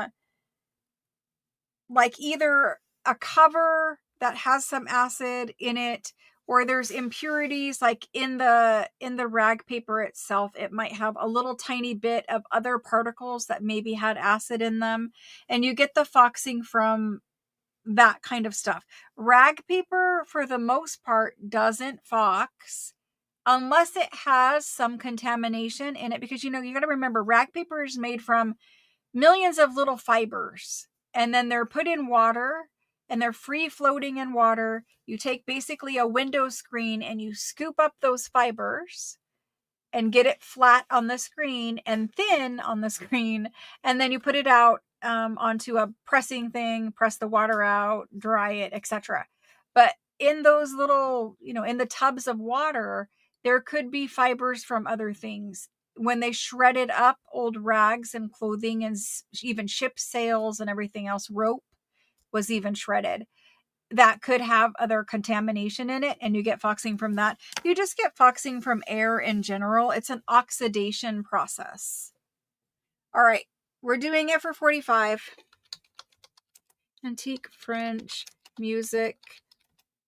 like either a cover that has some acid in it, or there's impurities like in the rag paper itself. It might have a little tiny bit of other particles that maybe had acid in them, and you get the foxing from that kind of stuff. Rag paper, for the most part, doesn't fox unless it has some contamination in it, because you got to remember, rag paper is made from millions of little fibers, and then they're put in water and they're free floating in water. You take basically a window screen and you scoop up those fibers and get it flat on the screen and thin on the screen, and then you put it out onto a pressing thing, press the water out, dry it, etc. But in those little, in the tubs of water, there could be fibers from other things. When they shredded up old rags and clothing and even ship sails and everything else, rope was even shredded. That could have other contamination in it, and you get foxing from that. You just get foxing from air in general. It's an oxidation process. All right, we're doing it for 45. Antique French music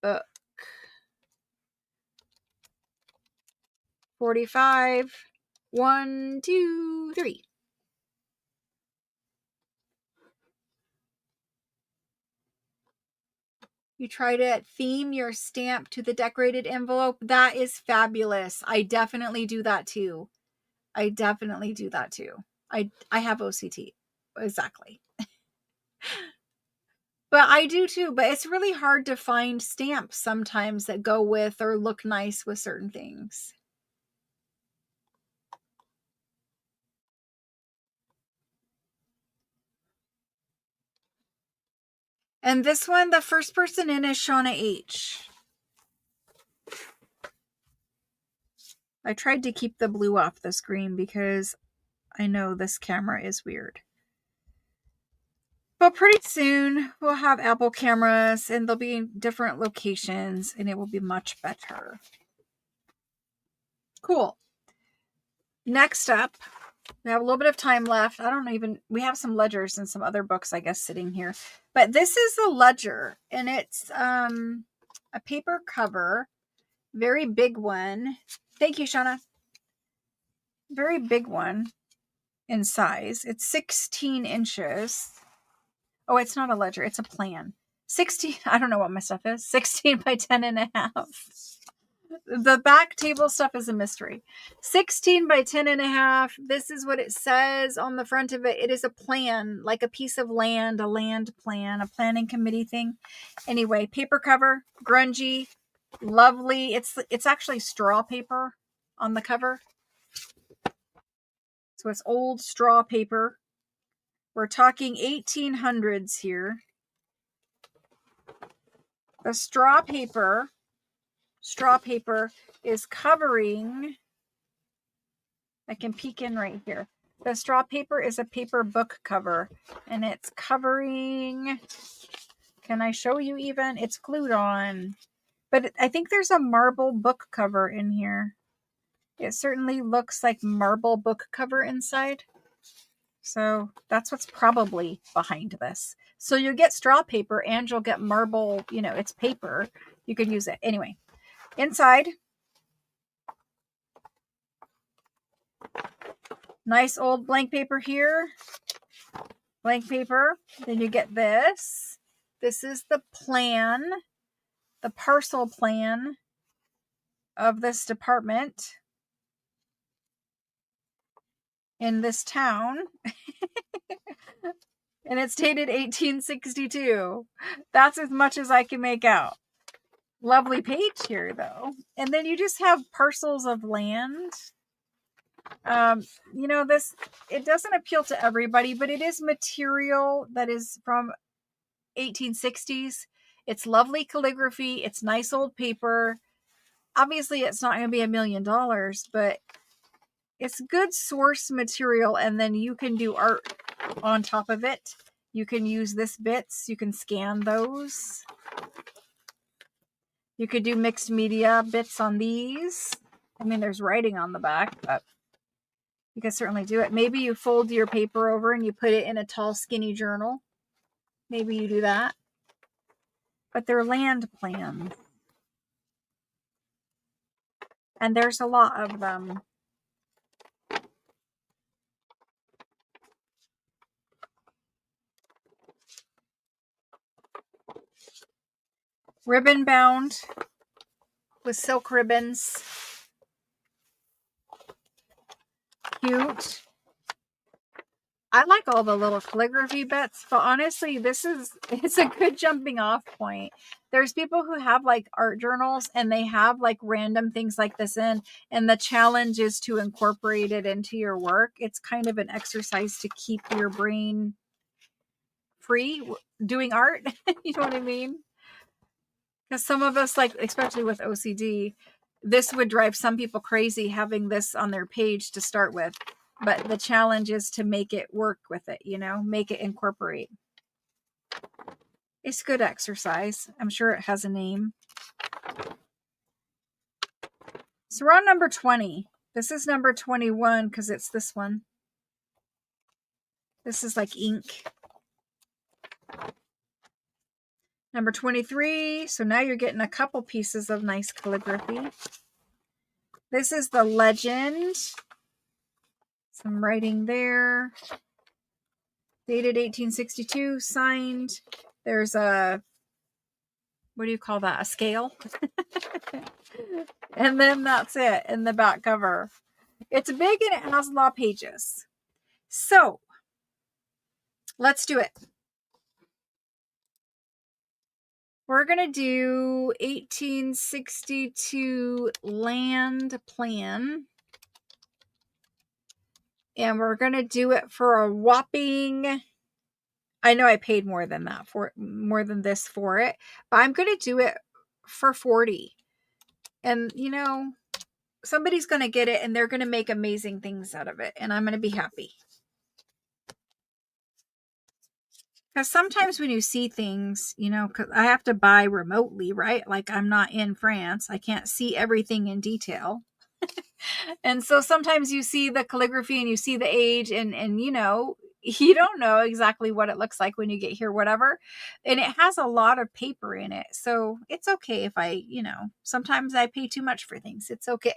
book. 45. 1, 2, 3. You try to theme your stamp to the decorated envelope. That is fabulous. I definitely do that too. I have OCT. Exactly. But I do too. But it's really hard to find stamps sometimes that go with or look nice with certain things. And this one, the first person in is Shauna H. I tried to keep the blue off the screen because I know this camera is weird. But pretty soon we'll have Apple cameras and they'll be in different locations and it will be much better. Cool. Next up, we have a little bit of time left. We have some ledgers and some other books, I guess, sitting here. But this is a ledger, and it's a paper cover, very big one. Thank you, Shauna. Very big one in size. It's 16 inches. Oh, it's not a ledger. It's a plan. 16. I don't know what my stuff is. 16 by 10 and a half. The back table stuff is a mystery. 16 by 10 and a half. This is what it says on the front of it. It is a plan, like a piece of land, a land plan, a planning committee thing. Anyway, paper cover, grungy, lovely. It's actually straw paper on the cover. So it's old straw paper. We're talking 1800s here. The straw paper is covering, I can peek in right here. The straw paper is a paper book cover, and it's covering, can I show you even? It's glued on, but I think there's a marble book cover in here. It certainly looks like marble book cover inside. So that's what's probably behind this. So you'll get straw paper and you'll get marble, it's paper. You could use it. Anyway, inside, nice old blank paper here. Blank paper. Then you get this. This is the plan, the parcel plan of this department in this town. And it's dated 1862. That's as much as I can make out. Lovely page here, though. And then you just have parcels of land. This, it doesn't appeal to everybody, but it is material that is from 1860s. It's lovely calligraphy. It's nice old paper. Obviously, it's not going to be $1 million, but it's good source material, and then you can do art on top of it. You can use this bits. You can scan those. You could do mixed media bits on these. I mean, there's writing on the back, but you can certainly do it. Maybe you fold your paper over and you put it in a tall, skinny journal. Maybe you do that. But they're land plans. And there's a lot of them. Ribbon bound with silk ribbons. Cute. I like all the little calligraphy bits, but honestly, it's a good jumping off point. There's people who have like art journals and they have like random things like this in, and the challenge is to incorporate it into your work. It's kind of an exercise to keep your brain free doing art. You know what I mean? Because some of us, like, especially with OCD, this would drive some people crazy having this on their page to start with. But the challenge is to make it work with it, make it incorporate. It's good exercise. I'm sure it has a name. So we're on number 20. This is number 21 because it's this one. This is like ink. Number 23. So now you're getting a couple pieces of nice calligraphy. This is the legend. Some writing there. Dated 1862. Signed. There's a, what do you call that? A scale. And then that's it in the back cover. It's big and it has a lot of pages. So let's do it. We're going to do 1862 land plan. And we're going to do it for a whopping, I know I paid more than this for it, but I'm going to do it for 40. And somebody's going to get it and they're going to make amazing things out of it. And I'm going to be happy. Because sometimes when you see things, because I have to buy remotely, right? Like I'm not in France. I can't see everything in detail. And so sometimes you see the calligraphy and you see the age and you don't know exactly what it looks like when you get here, whatever. And it has a lot of paper in it. So it's okay if I, sometimes I pay too much for things. It's okay.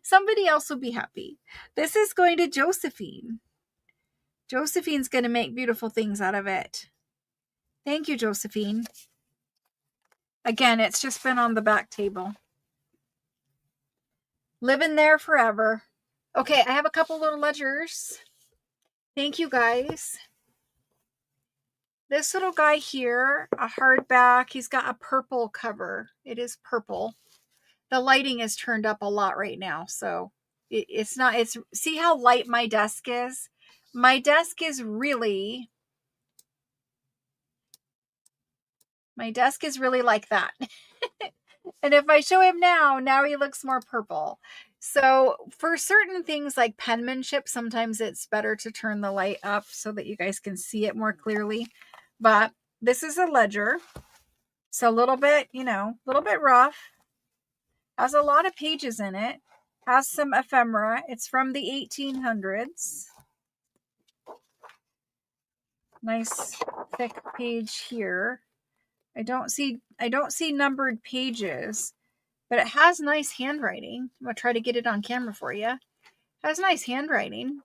Somebody else will be happy. This is going to Josephine. Josephine's going to make beautiful things out of it. Thank you, Josephine. Again, it's just been on the back table. Living there forever. Okay, I have a couple little ledgers. Thank you, guys. This little guy here, a hardback, he's got a purple cover. It is purple. The lighting is turned up a lot right now, so it's not, see how light my desk is? My desk is really like that. And if I show him now he looks more purple. So for certain things like penmanship, sometimes it's better to turn the light up so that you guys can see it more clearly. But this is a ledger. So a little bit, a little bit rough. Has a lot of pages in it. Has some ephemera. It's from the 1800s. Nice thick page here. I don't see numbered pages, but it has nice handwriting. I'm going to try to get it on camera for you. It has nice handwriting.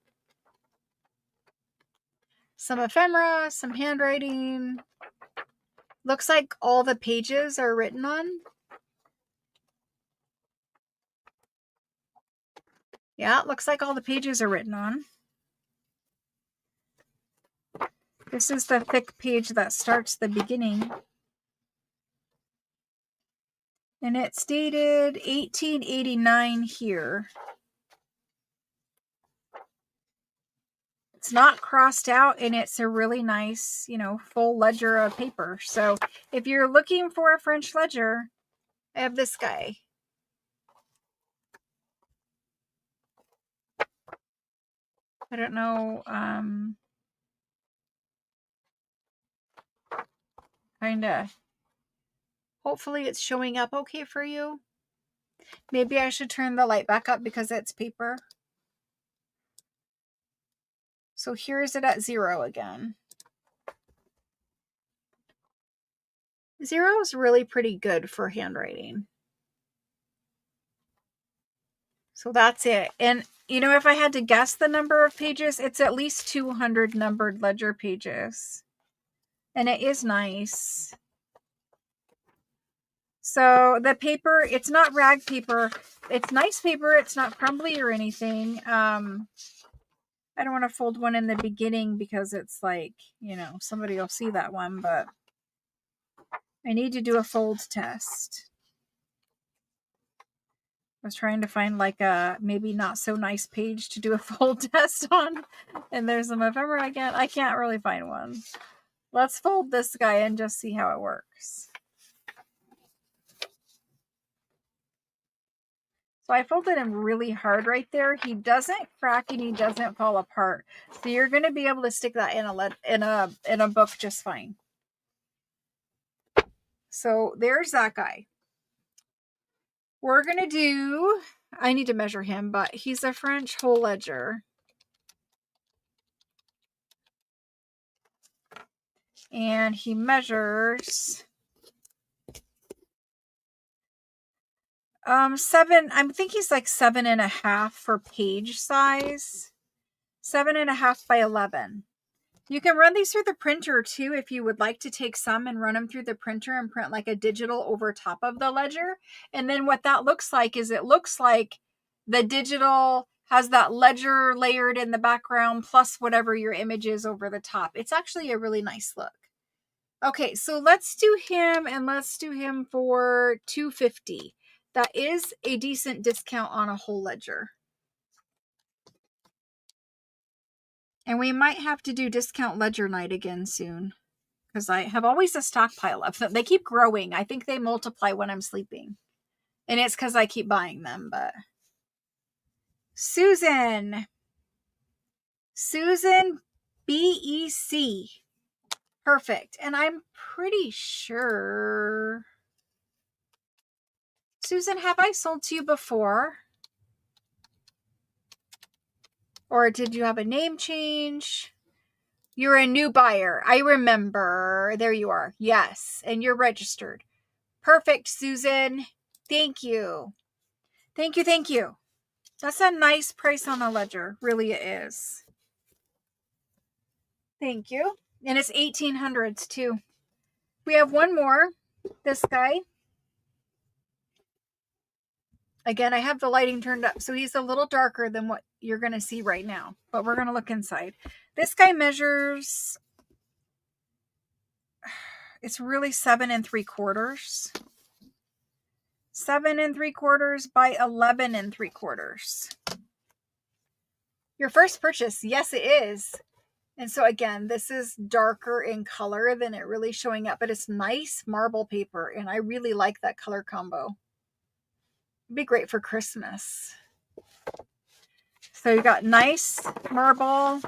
Some ephemera, some handwriting. Looks like all the pages are written on. Yeah, it looks like all the pages are written on. This is the thick page that starts the beginning. And it's dated 1889 here. It's not crossed out, and it's a really nice, full ledger of paper. So if you're looking for a French ledger, I have this guy. I don't know, kind of, hopefully it's showing up okay for you. Maybe I should turn the light back up because it's paper. So here's it at 0 again. 0 is really pretty good for handwriting. So that's it. And, if I had to guess the number of pages, it's at least 200 numbered ledger pages. And it is nice. So the paper, it's not rag paper. It's nice paper. It's not crumbly or anything. I don't want to fold one in the beginning because it's like, somebody will see that one, but I need to do a fold test. I was trying to find like a maybe not so nice page to do a fold test on. And there's some ephemera again. I can't really find one. Let's fold this guy and just see how it works. So I folded him really hard right there. He doesn't crack and he doesn't fall apart. So you're going to be able to stick that in a book just fine. So there's that guy. We're going to do, I need to measure him, but he's a French whole ledger. And he measures 7, I think he's like 7.5 for page size. 7.5 by 11. You can run these through the printer too if you would like to take some and run them through the printer and print like a digital over top of the ledger. And then what that looks like is it looks like the digital has that ledger layered in the background plus whatever your image is over the top. It's actually a really nice look. Okay, so let's do him, and let's do him for $2.50. That is a decent discount on a whole ledger. And we might have to do discount ledger night again soon. Because I have always a stockpile of them. They keep growing. I think they multiply when I'm sleeping. And it's because I keep buying them. But Susan BEC. Perfect. And I'm pretty sure... Susan, have I sold to you before? Or did you have a name change? You're a new buyer. I remember. There you are. Yes. And you're registered. Perfect, Susan. Thank you. Thank you. Thank you. That's a nice price on a ledger. Really it is. Thank you. And it's 1800s too. We have one more. This guy. Again, I have the lighting turned up, so he's a little darker than what you're going to see right now. But we're going to look inside. This guy measures... It's really 7 3/4. 7 3/4 by 11 3/4. Your first purchase. Yes, it is. And so again, this is darker in color than it really showing up, but it's nice marble paper. And I really like that color combo. It'd be great for Christmas. So you got nice marble.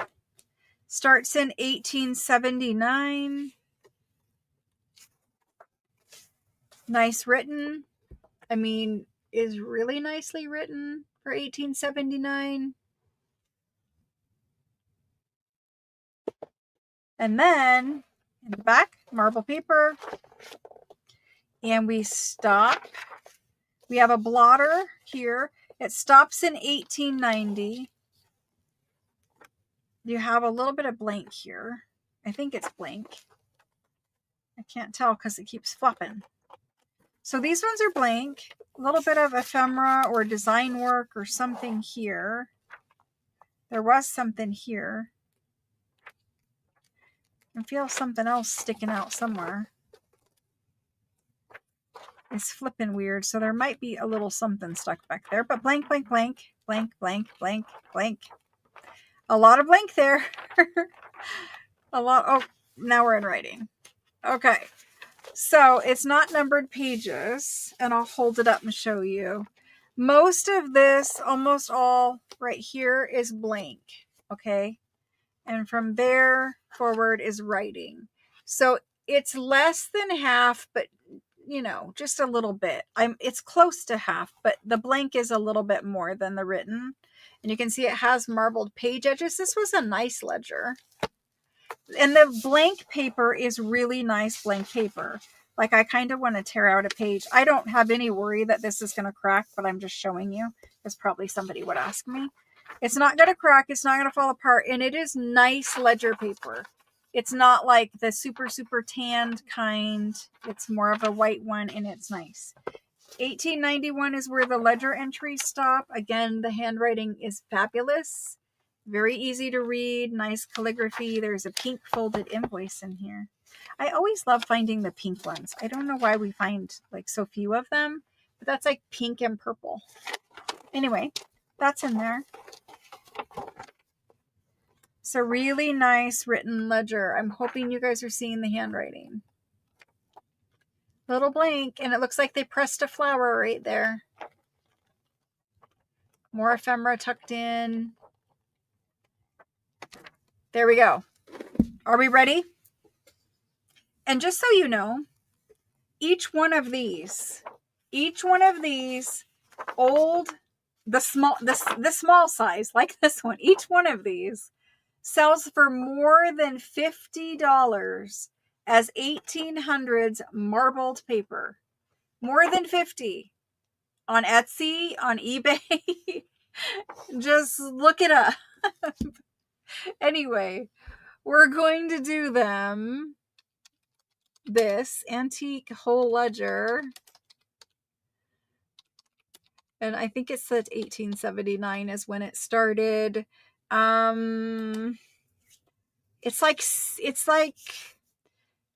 Starts in 1879. Nice written. I mean, is really nicely written for 1879. And then in the back, marble paper. And we stop. We have a blotter here. It stops in 1890. You have a little bit of blank here. I think it's blank. I can't tell because it keeps flopping. So these ones are blank. A little bit of ephemera or design work or something here. There was something here. I feel something else sticking out somewhere. It's flipping weird, so there might be a little something stuck back there. But blank, blank, blank, blank, blank, blank, blank. A lot of blank there. A lot. Oh, now we're in writing. Okay. So it's not numbered pages, and I'll hold it up and show you. Most of this, almost all right here, is blank. Okay. And from there forward is writing. So it's less than half, but you know, just a little bit. It's close to half, but the blank is a little bit more than the written. And you can see it has marbled page edges. This was a nice ledger. And the blank paper is really nice blank paper. Like I kind of want to tear out a page. I don't have any worry that this is going to crack, but I'm just showing you because probably somebody would ask me. It's not going to crack. It's not going to fall apart. And it is nice ledger paper. It's not like the super, super tanned kind. It's more of a white one and it's nice. 1891 is where the ledger entries stop. Again, the handwriting is fabulous. Very easy to read. Nice calligraphy. There's a pink folded invoice in here. I always love finding the pink ones. I don't know why we find like so few of them, but that's like pink and purple. Anyway, that's in there. It's a really nice written ledger. I'm hoping you guys are seeing the handwriting. Little blank, and it looks like they pressed a flower right there. More ephemera tucked in. There we go. Are we ready? And just so you know, each one of these old, the small size, like this one, each one of these sells for more than $50 as 1800s marbled paper. More than 50 on Etsy, on eBay. Just look it up. Anyway, we're going to do them. This antique whole ledger. And I think it said 1879 is when it started. It's like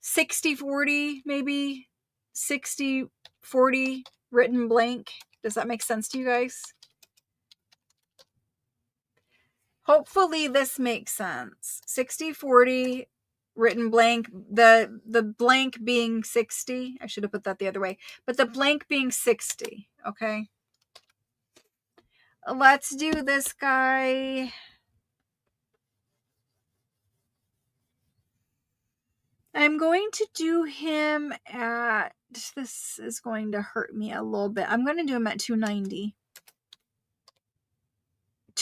60-40, maybe 60-40 written blank. Does that make sense to you guys? Hopefully this makes sense. 60-40 written blank, the blank being 60. I should have put that the other way, but the blank being 60. Okay. Let's do this guy. I'm going to do him at, this is going to hurt me a little bit. I'm going to do him at $290.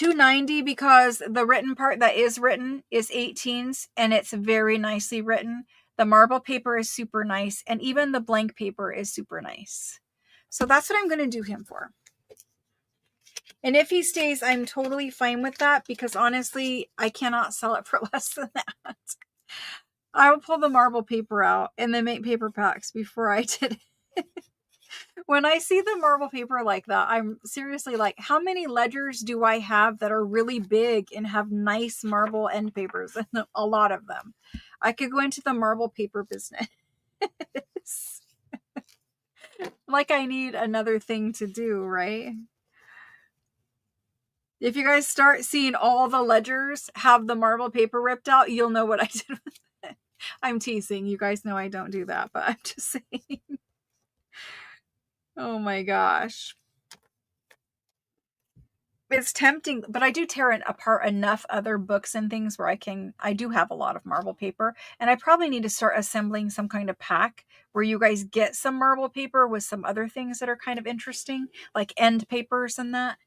$2.90 because the written part that is written is 18s and it's very nicely written. The marble paper is super nice, and even the blank paper is super nice. So that's what I'm going to do him for. And if he stays, I'm totally fine with that, because honestly, I cannot sell it for less than that. I will pull the marble paper out and then make paper packs before I did it. When I see the marble paper like that, I'm seriously like, how many ledgers do I have that are really big and have nice marble end papers? And a lot of them. I could go into the marble paper business. Like I need another thing to do, right? If you guys start seeing all the ledgers have the marble paper ripped out, you'll know what I did with it. I'm teasing. You guys know I don't do that, but I'm just saying. Oh my gosh. It's tempting, but I do tear it apart enough other books and things where I do have a lot of marble paper, and I probably need to start assembling some kind of pack where you guys get some marble paper with some other things that are kind of interesting, like end papers and that.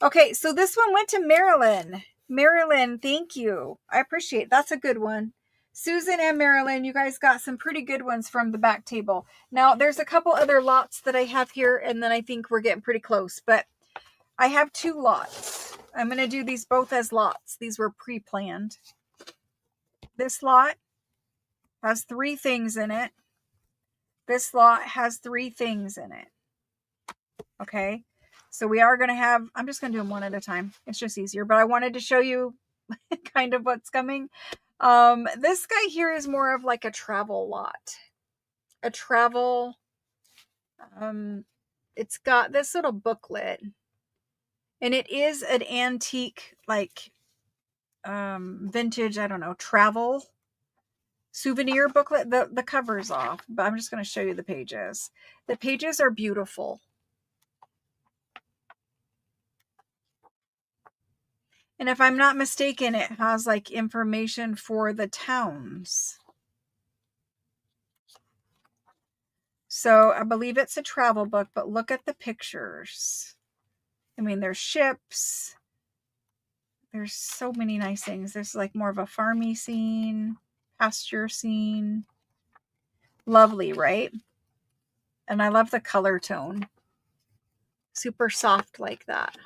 Okay, so this one went to Marilyn. Marilyn, thank you. I appreciate it. That's a good one. Susan and Marilyn, you guys got some pretty good ones from the back table. Now, there's a couple other lots that I have here, and then I think we're getting pretty close, but I have 2 lots. I'm going to do these both as lots. These were pre-planned. This lot has 3 things in it. This lot has 3 things in it. Okay. So we are going to have, I'm just going to do them one at a time. It's just easier, but I wanted to show you kind of what's coming. This guy here is more of like a travel lot. A travel, it's got this little booklet, and it is an antique, like, vintage, I don't know, travel souvenir booklet. The cover's off, but I'm just going to show you the pages. The pages are beautiful. And if I'm not mistaken, it has like information for the towns. So I believe it's a travel book, but look at the pictures. I mean, there's ships. There's so many nice things. There's like more of a farmy scene, pasture scene. Lovely, right? And I love the color tone. Super soft like that.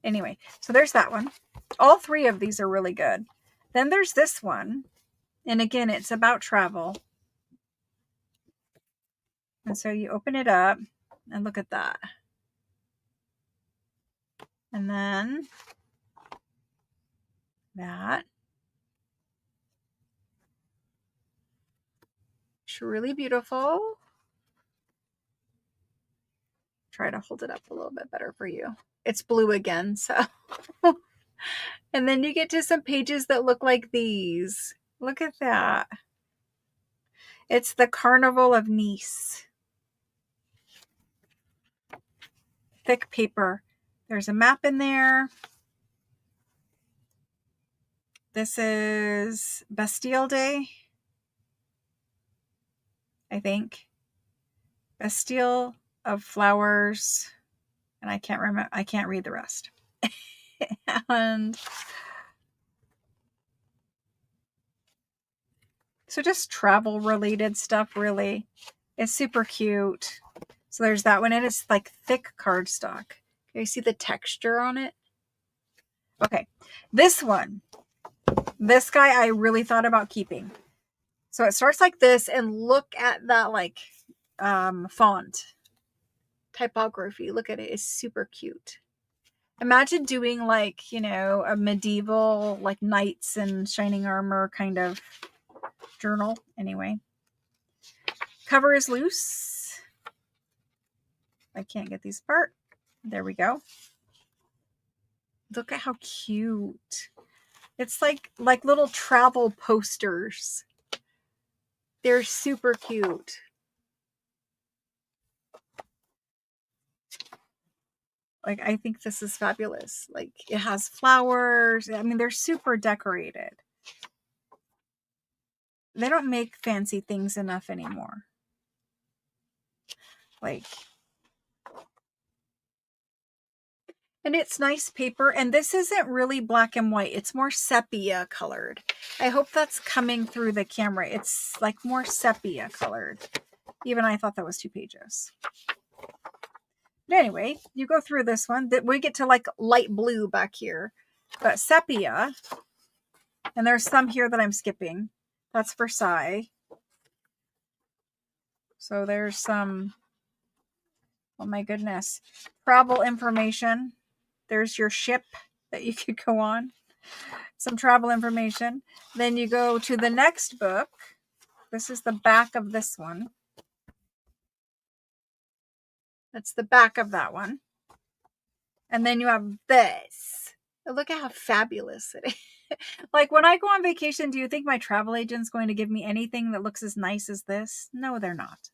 Anyway, so there's that one. All 3 of these are really good. Then there's this one. And again, it's about travel. And so you open it up and look at that. And then that. It's really beautiful. Try to hold it up a little bit better for you. It's blue again, so. And then you get to some pages that look like these. Look at that. It's the Carnival of Nice. Thick paper. There's a map in there. This is Bastille Day, I think. Bastille of Flowers. And I can't remember. I can't read the rest. And so just travel related stuff, really. It's super cute. So there's that one. It is like thick cardstock. Can you see the texture on it? Okay. This one. This guy I really thought about keeping. So it starts like this, and look at that like font. Typography. Look at it. It's super cute. Imagine doing like, you know, a medieval, like knights in shining armor kind of journal. Anyway. Cover is loose. I can't get these apart. There we go. Look at how cute. It's like little travel posters. They're super cute. Like, I think this is fabulous. Like, it has flowers. I mean, they're super decorated. They don't make fancy things enough anymore. Like, And it's nice paper. And this isn't really black and white. It's more sepia colored. I hope that's coming through the camera. It's like more sepia colored. Even I thought that was 2 pages. But anyway, you go through this one. We get to like light blue back here. But sepia. And there's some here that I'm skipping. That's for Sai. So there's some, oh my goodness, travel information. There's your ship that you could go on. Some travel information. Then you go to the next book. This is the back of this one. That's the back of that one. And then you have this. Look at how fabulous it is. Like when I go on vacation, do you think my travel agent's going to give me anything that looks as nice as this? No, they're not.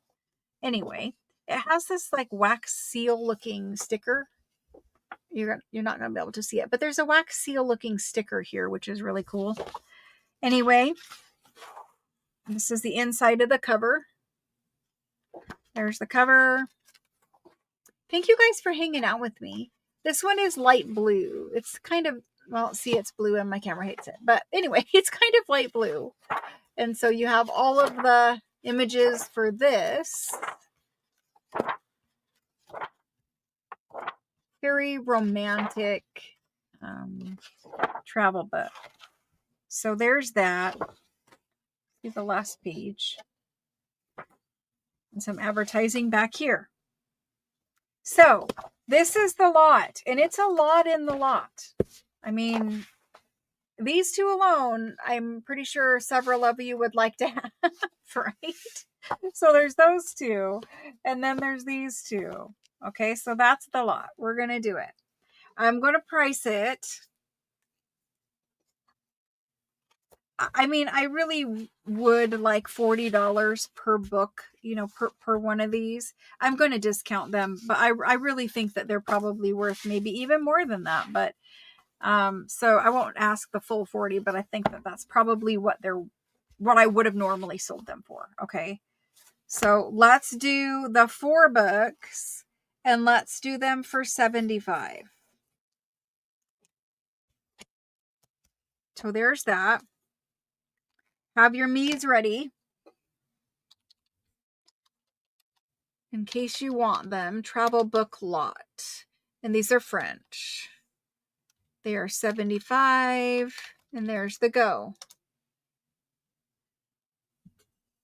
Anyway, it has this like wax seal looking sticker. You're not going to be able to see it, but there's a wax seal looking sticker here, which is really cool. Anyway, this is the inside of the cover. There's the cover. Thank you guys for hanging out with me. This one is light blue. It's kind of, well, see, it's blue and my camera hates it. But anyway, it's kind of light blue. And so you have all of the images for this. Very romantic travel book. So there's that. See the last page. And some advertising back here. So this is the lot. And it's a lot in the lot. I mean, these two alone, I'm pretty sure several of you would like to have, right? So there's those two. And then there's these two. Okay, so that's the lot. We're going to do it. I'm going to price it. I mean, I really would like $40 per book, you know, per one of these. I'm going to discount them, but I really think that they're probably worth maybe even more than that. But so I won't ask the full 40, but I think that that's probably what I would have normally sold them for. Okay, so let's do the 4 books. And let's do them for $75. So there's that. Have your Mies ready. In case you want them. Travel book lot. And these are French. They are $75. And there's the go.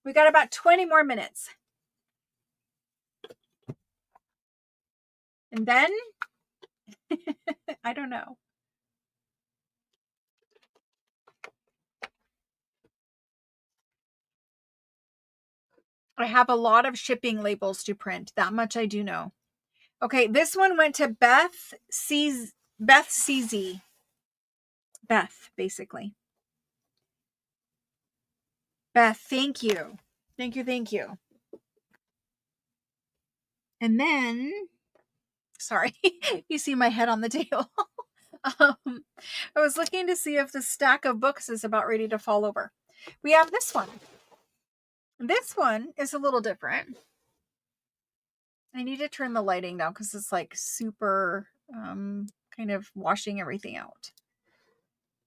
We got about 20 more minutes. And then, I don't know. I have a lot of shipping labels to print. That much I do know. Okay, this one went to Beth CZ. Beth, basically. Beth, thank you. Thank you. And then, sorry, you see my head on the table. I was looking to see if the stack of books is about ready to fall over. We have this one. This one is a little different. I need to turn the lighting down because it's like super kind of washing everything out.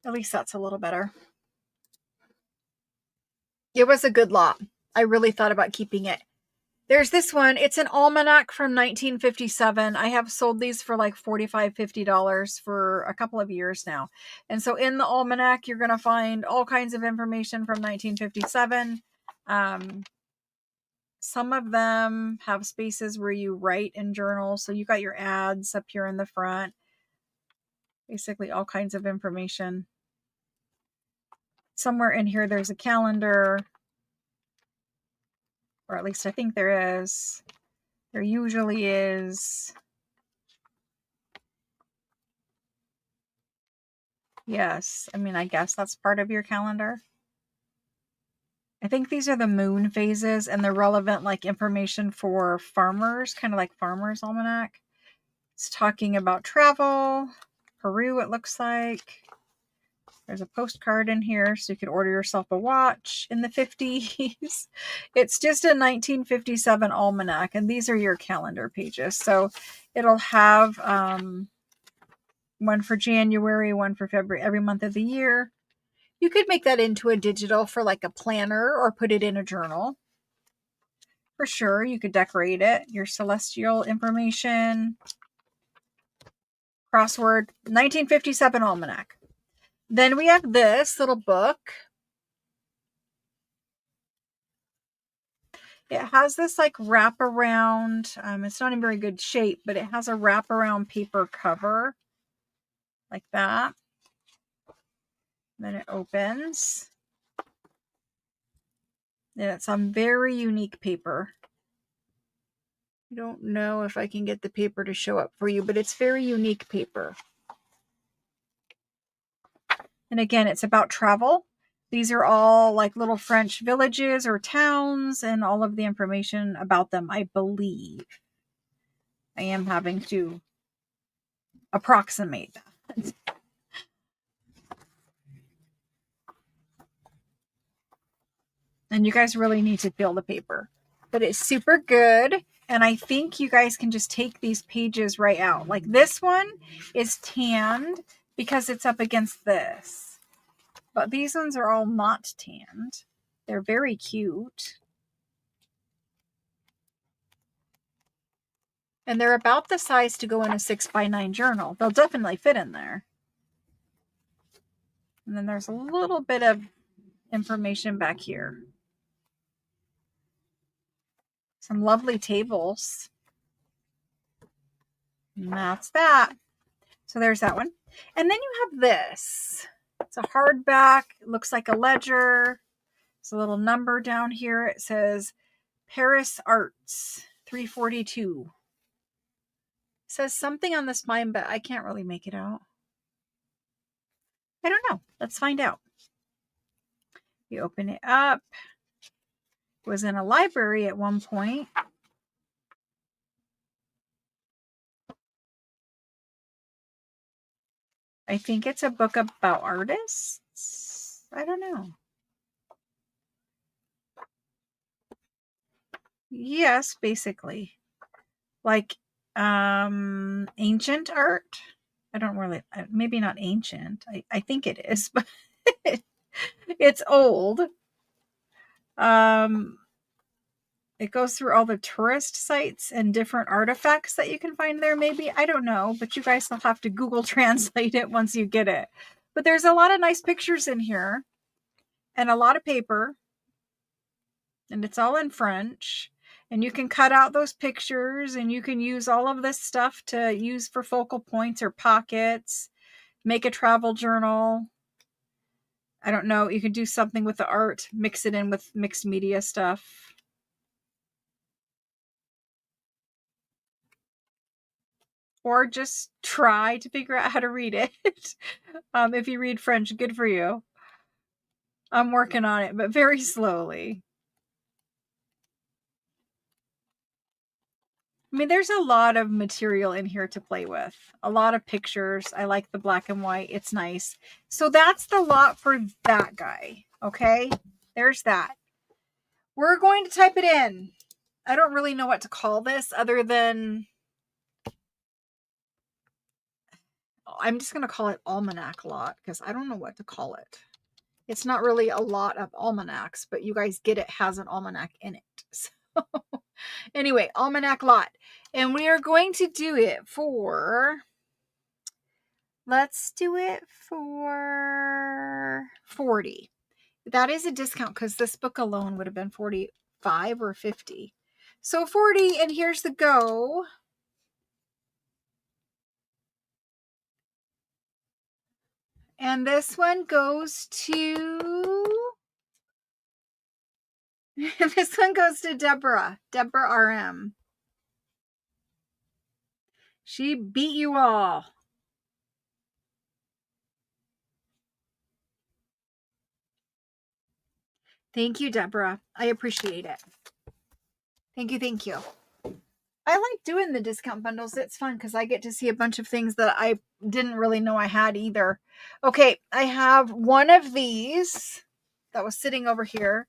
At least that's a little better. It was a good lot. I really thought about keeping it. There's this one. It's an almanac from 1957. I have sold these for like $45, $50 for a couple of years now. And so in the almanac, you're going to find all kinds of information from 1957. Some of them have spaces where you write in journals. So you got your ads up here in the front. Basically all kinds of information. Somewhere in here, there's a calendar. Or at least I think there is. There usually is. Yes. I mean, I guess that's part of your calendar. I think these are the moon phases and the relevant like information for farmers, kind of like Farmer's Almanac. It's talking about travel. Peru, it looks like. There's a postcard in here, so you could order yourself a watch in the 50s. It's just a 1957 almanac, and these are your calendar pages. So it'll have one for January, one for February, every month of the year. You could make that into a digital for like a planner or put it in a journal. For sure, you could decorate it. Your celestial information. Crossword, 1957 almanac. Then we have this little book. It has this like wraparound, it's not in very good shape, but it has a wraparound paper cover like that. Then it opens. And it's on very unique paper. I don't know if I can get the paper to show up for you, but it's very unique paper. And again, it's about travel. These are all like little French villages or towns and all of the information about them, I believe. I am having to approximate that. And you guys really need to feel the paper. But it's super good. And I think you guys can just take these pages right out. Like this one is tanned because it's up against this. But these ones are all not tanned. They're very cute. And they're about the size to go in a 6x9 journal. They'll definitely fit in there. And then there's a little bit of information back here. Some lovely tables. And that's that. So there's that one. And then you have this. It's a hardback. It looks like a ledger. There's a little number down here. It says Paris Arts 342. It says something on the spine, but I can't really make it out. I don't know. Let's find out. You open it up. It was in a library at one point. I think it's a book about artists. I don't know. Yes, basically. Like ancient art. I don't really, maybe not ancient. I think it is, but it's old. It goes through all the tourist sites and different artifacts that you can find there, maybe. I don't know, but you guys will have to Google Translate it once you get it. But there's a lot of nice pictures in here and a lot of paper. And it's all in French. And you can cut out those pictures and you can use all of this stuff to use for focal points or pockets. Make a travel journal. I don't know. You can do something with the art. Mix it in with mixed media stuff. Or just try to figure out how to read it. If you read French, good for you. I'm working on it, but very slowly. I mean, there's a lot of material in here to play with. A lot of pictures. I like the black and white. It's nice. So that's the lot for that guy. Okay? There's that. We're going to type it in. I don't really know what to call this other than... I'm just going to call it almanac lot because I don't know what to call it. It's not really a lot of almanacs, but you guys get it has an almanac in it. So anyway, almanac lot. And we are going to do it for, let's do it for 40. That is a discount because this book alone would have been 45 or 50. So 40, and here's the go. And this one goes to, this one goes to Deborah RM. She beat you all. Thank you, Deborah. I appreciate it. Thank you. Thank you. I like doing the discount bundles. It's fun because I get to see a bunch of things that I didn't really know I had either. Okay, I have one of these that was sitting over here.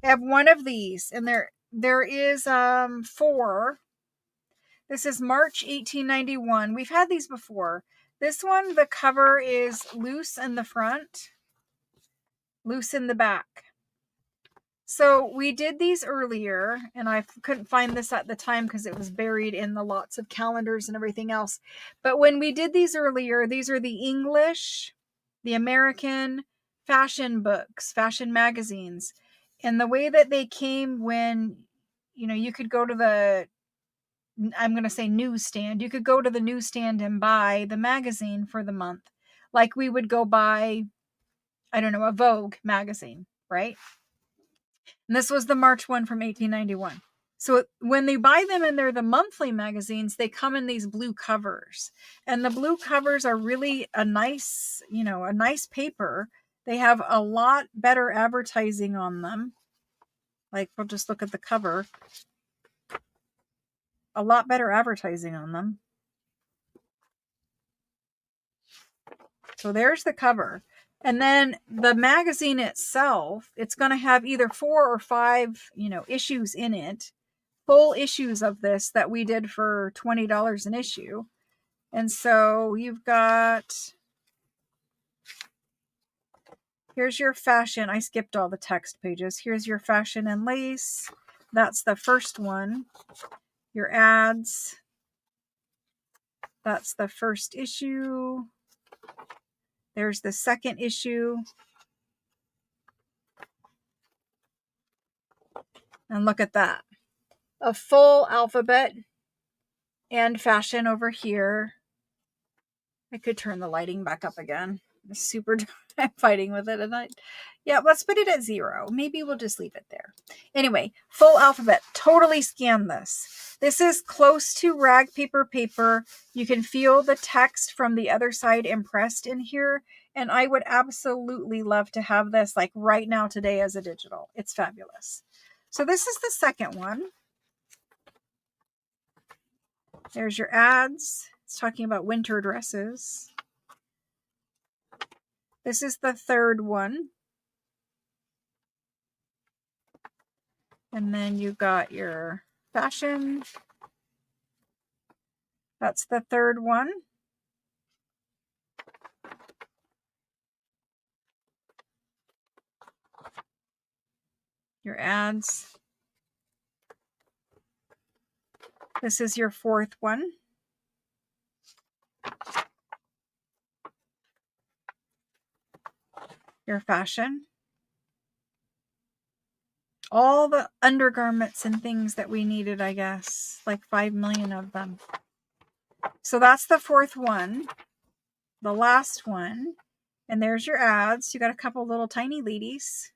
I have one of these, and there is 4. This is March 1891. We've had these before. This one, the cover is loose in the front, loose in the back. So we did these earlier, and I couldn't find this at the time because it was buried in the lots of calendars and everything else. But when we did these earlier, these are the English, the American fashion books, fashion magazines. And the way that they came when, you know, you could go to the, I'm going to say newsstand. You could go to the newsstand and buy the magazine for the month. Like we would go buy, I don't know, a Vogue magazine, right? And this was the March one from 1891. So when they buy them and they're the monthly magazines, they come in these blue covers. And the blue covers are really a nice, you know, a nice paper. They have a lot better advertising on them. Like, we'll just look at the cover. A lot better advertising on them. So there's the cover. And then the magazine itself, it's going to have either 4 or 5, you know, issues in it. Full issues of this that we did for $20 an issue. And so you've got, here's your fashion. I skipped all the text pages. Here's your fashion and lace. That's the first one. Your ads. That's the first issue. There's the second issue. And look at that. A full alphabet and fashion over here. I could turn the lighting back up again. It's super, I'm fighting with it. And yeah, let's put it at 0. Maybe we'll just leave it there. Anyway, full alphabet. Totally scan this. This is close to rag paper. You can feel the text from the other side impressed in here. And I would absolutely love to have this like right now today as a digital. It's fabulous. So this is the second one. There's your ads. It's talking about winter dresses. This is the third one. And then you got your fashion. That's the third one. Your ads. This is your fourth one. Your fashion. All the undergarments and things that we needed, I guess. Like 5 million of them. So that's the fourth one. The last one. And there's your ads. You got a couple little tiny ladies.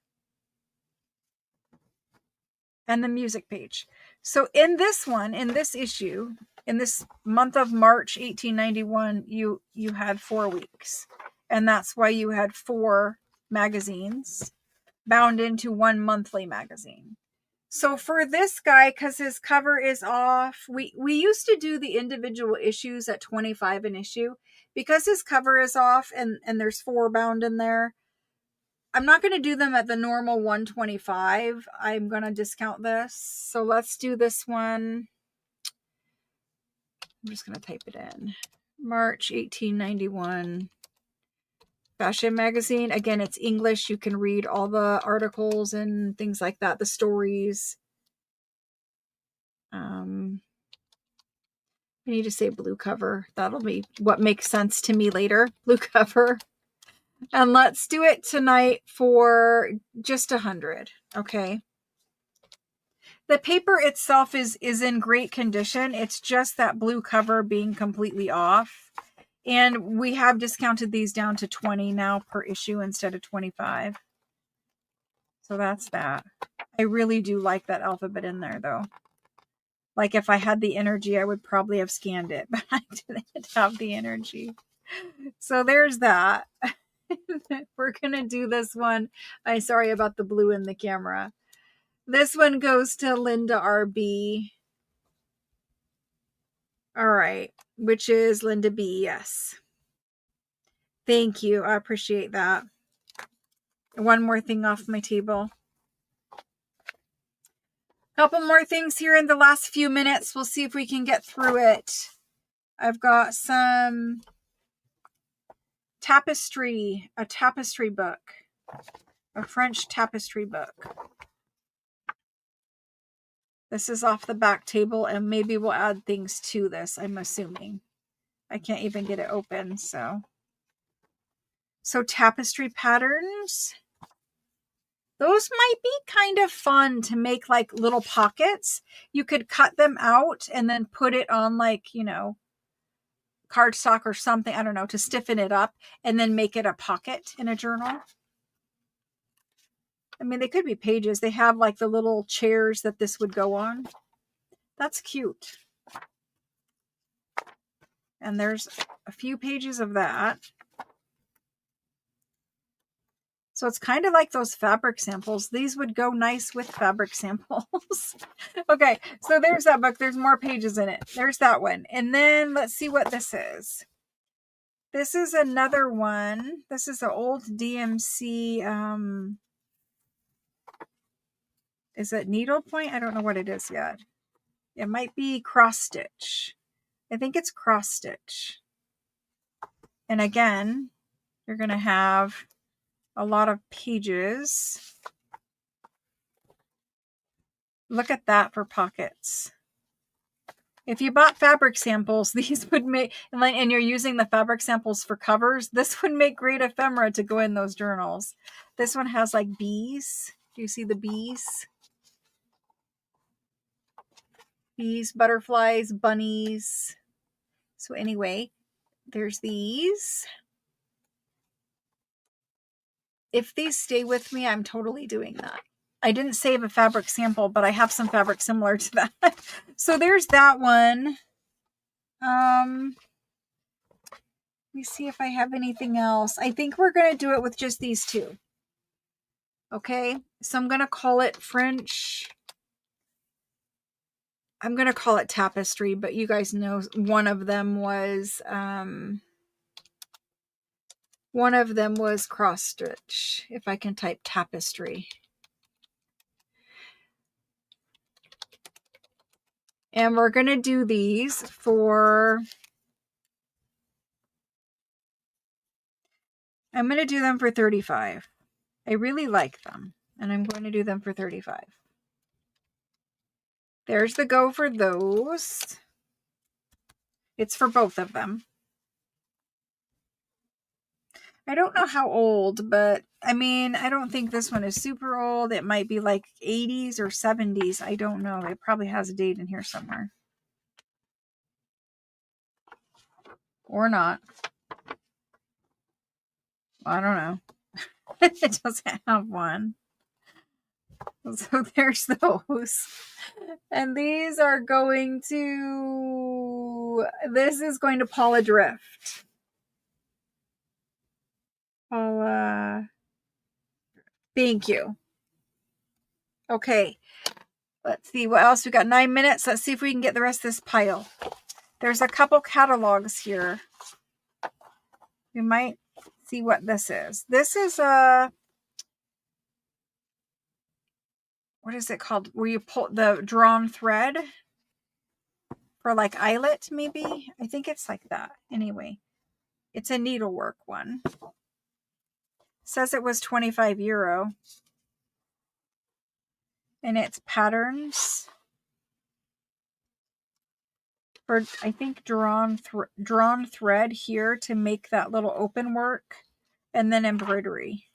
And the music page. So in this one, in this issue, in this month of March 1891, you had 4 weeks. And that's why you had 4 magazines bound into one monthly magazine. So for this guy, because his cover is off, we used to do the individual issues at $25 an issue. Because his cover is off and there's 4 bound in there, I'm not going to do them at the normal $125. I'm going to discount this. So let's do this one. I'm just going to type it in. March 1891. Fashion magazine. Again, it's English. You can read all the articles and things like that. The stories. I need to say blue cover. That'll be what makes sense to me later. Blue cover. And let's do it tonight for just 100. Okay. The paper itself is in great condition. It's just that blue cover being completely off. And we have discounted these down to 20 now per issue instead of 25. So that's that. I really do like that alphabet in there though. Like if I had the energy, I would probably have scanned it, but I didn't have the energy. So there's that. We're going to do this one. I'm sorry about the blue in the camera. This one goes to Linda RB. All right. Which is Linda B. Yes. Thank you. I appreciate that. One more thing off my table. Couple more things here in the last few minutes. We'll see if we can get through it. I've got some tapestry, a tapestry book, a French tapestry book. This is off the back table, and maybe we'll add things to this, I'm assuming. I can't even get it open, so tapestry patterns. Those might be kind of fun to make like little pockets. You could cut them out and then put it on like, you know, cardstock or something, I don't know, to stiffen it up and then make it a pocket in a journal. I mean, they could be pages. They have like the little chairs that this would go on. That's cute. And there's a few pages of that. So it's kind of like those fabric samples. These would go nice with fabric samples. Okay, so there's that book. There's more pages in it. There's that one. And then let's see what this is. This is another one. This is an old DMC. Is it needlepoint? I don't know what it is yet. It might be cross stitch. I think it's cross stitch. And again, you're going to have a lot of pages. Look at that for pockets. If you bought fabric samples, these would make, and you're using the fabric samples for covers, this would make great ephemera to go in those journals. This one has like bees. Do you see the bees? Bees, butterflies, bunnies. So anyway, there's these. If these stay with me, I'm totally doing that. I didn't save a fabric sample, but I have some fabric similar to that. So there's that one. Let me see if I have anything else. I think we're going to do it with just these two. Okay, so I'm going to call it French. I'm going to call it tapestry, but you guys know one of them was cross stitch. If I can type tapestry. And we're going to do these for, I'm going to do them for 35. I really like them, and I'm going to do them for 35. There's the go for those. It's for both of them. I don't know how old, but I mean, I don't think this one is super old. It might be like 80s or 70s. I don't know. It probably has a date in here somewhere. Or not. I don't know. It doesn't have one. So there's those. And these are going to, this is going to Paula Drift. Paula. Thank you. Okay. Let's see what else. We got 9 minutes. Let's see if we can get the rest of this pile. There's a couple catalogs here. We might see what this is. This is a, what is it called? Where you pull the drawn thread for like eyelet, maybe? I think it's like that. Anyway, it's a needlework one. It says it was €25. And it's patterns for, I think, drawn thread here to make that little open work, and then embroidery.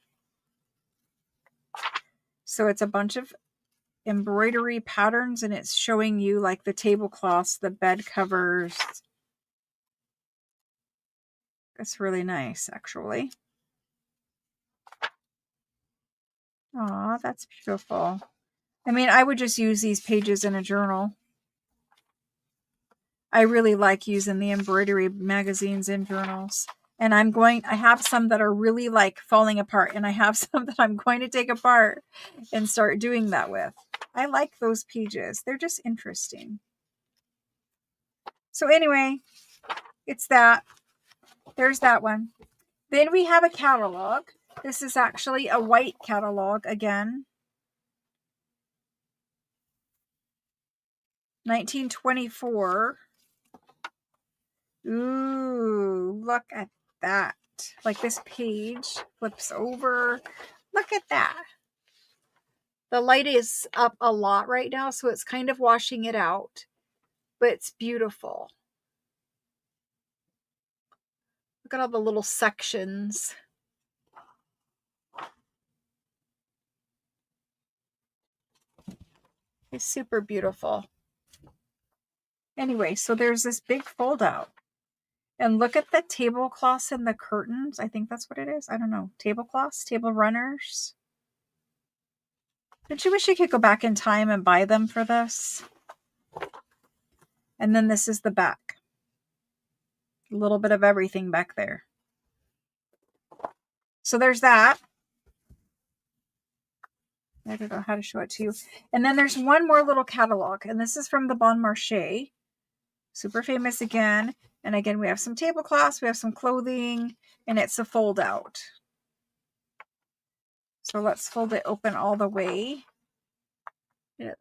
So it's a bunch of embroidery patterns, and it's showing you like the tablecloths, the bed covers. That's really nice, actually. Aw, that's beautiful. I mean, I would just use these pages in a journal. I really like using the embroidery magazines in journals. And I have some that are really like falling apart, and I have some that I'm going to take apart and start doing that with. I like those pages. They're just interesting. So anyway, it's that. There's that one. Then we have a catalog. This is actually a white catalog again. 1924. Ooh, look at that. it. Like this page flips over. Look at that. The light is up a lot right now, so it's kind of washing it out, but it's beautiful. Look at all the little sections. It's super beautiful. Anyway, so there's this big fold out. And look at the tablecloths and the curtains. I think that's what it is. I don't know. Tablecloths, table runners. Don't you wish you could go back in time and buy them for this? And then this is the back. A little bit of everything back there. So there's that. I don't know how to show it to you. And then there's one more little catalog. And this is from the Bon Marché. Super famous again. And again, we have some tablecloths, we have some clothing, and it's a fold out. So let's fold it open all the way.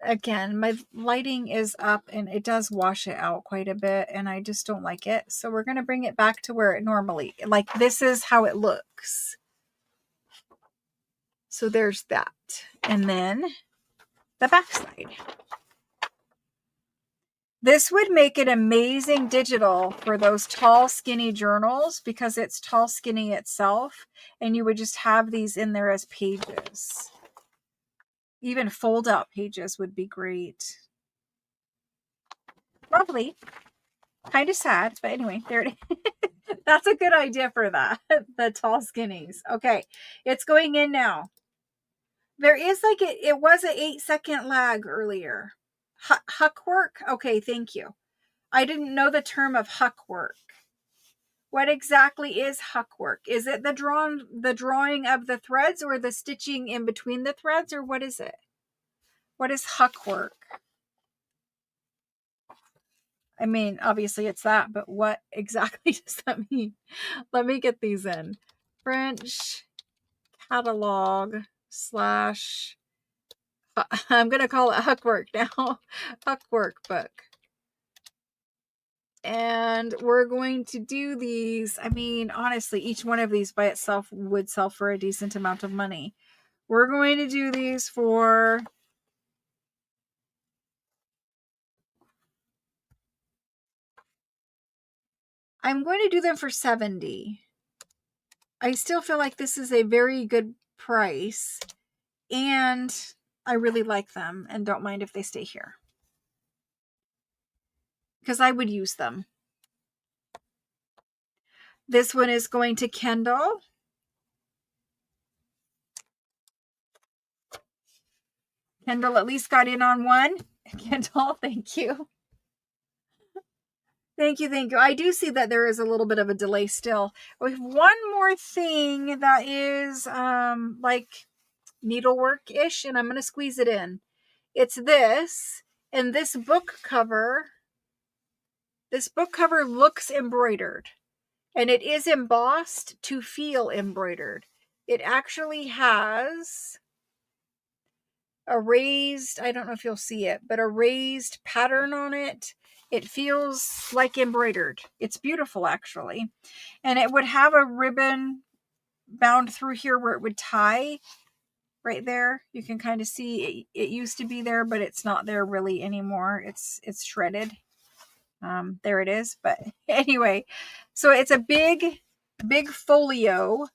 Again, my lighting is up and it does wash it out quite a bit, and I just don't like it. So we're going to bring it back to where it normally, like this is how it looks. So there's that. And then the back side. This would make an amazing digital for those tall, skinny journals because it's tall, skinny itself. And you would just have these in there as pages. Even fold out pages would be great. Lovely. Kind of sad, but anyway, there it is. That's a good idea for that. The tall skinnies. Okay, it's going in now. There is like, it was an 8-second lag earlier. Huck work? Okay, thank you. I didn't know the term of huck work. What exactly is huck work? Is it the drawing of the threads or the stitching in between the threads, or what is it? What is huck work? I mean, obviously it's that, but what exactly does that mean? Let me get these in. French catalog / I'm going to call it huck work now. Huck workbook. And we're going to do these. I mean, honestly, each one of these by itself would sell for a decent amount of money. We're going to do these for I'm going to do them for $70. I still feel like this is a very good price, and I really like them and don't mind if they stay here because I would use them. This one is going to Kendall. Kendall at least got in on one. Kendall, thank you. Thank you, thank you. I do see that there is a little bit of a delay still. We have one more thing that is like needlework-ish, and I'm going to squeeze it in. It's this, and this book cover looks embroidered, and it is embossed to feel embroidered. It actually has a raised, I don't know if you'll see it, but a raised pattern on it. It feels like embroidered. It's beautiful, actually. And it would have a ribbon bound through here where it would tie right there. You can kind of see it used to be there, but it's not there really anymore. It's shredded. There it is. But anyway, so it's a big folio,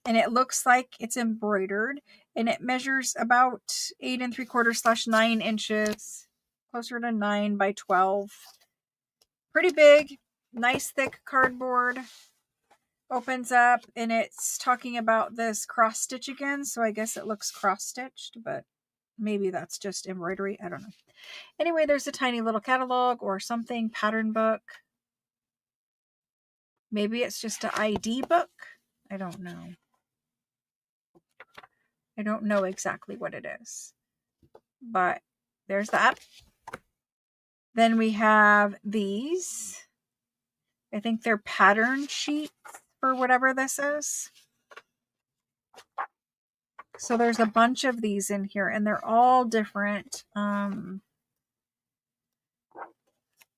and it looks like it's embroidered, and it measures about 8 3/4 / 9 inches, closer to 9 by 12. Pretty big, nice thick cardboard. Opens up, and it's talking about this cross stitch again, so I guess it looks cross stitched, but maybe that's just embroidery. I don't know. Anyway, there's a tiny little catalog or something, pattern book. Maybe it's just an ID book. I don't know. I don't know exactly what it is, but there's that. Then we have these. I think they're pattern sheets for whatever this is. So there's a bunch of these in here, and they're all different.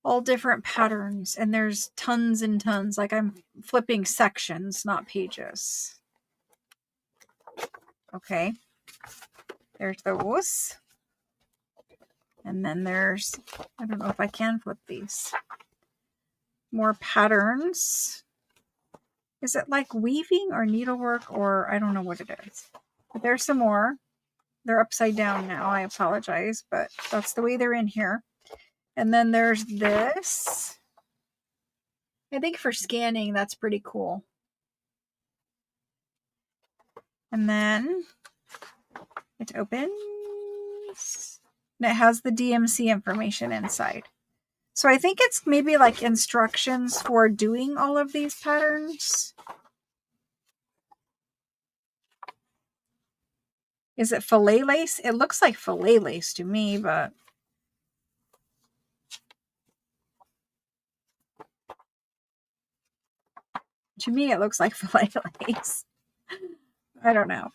all different patterns, and there's tons and tons. Like I'm flipping sections, not pages. Okay, there's those. And then there's, I don't know if I can flip these. More patterns. Is it like weaving or needlework, or I don't know what it is. But there's some more. They're upside down now. I apologize, but that's the way they're in here. And then there's this. I think for scanning, that's pretty cool. And then it opens. And it has the DMC information inside. So I think it's maybe like instructions for doing all of these patterns. Is it filet lace? It looks like filet lace to me, but to me it looks like filet lace. I don't know.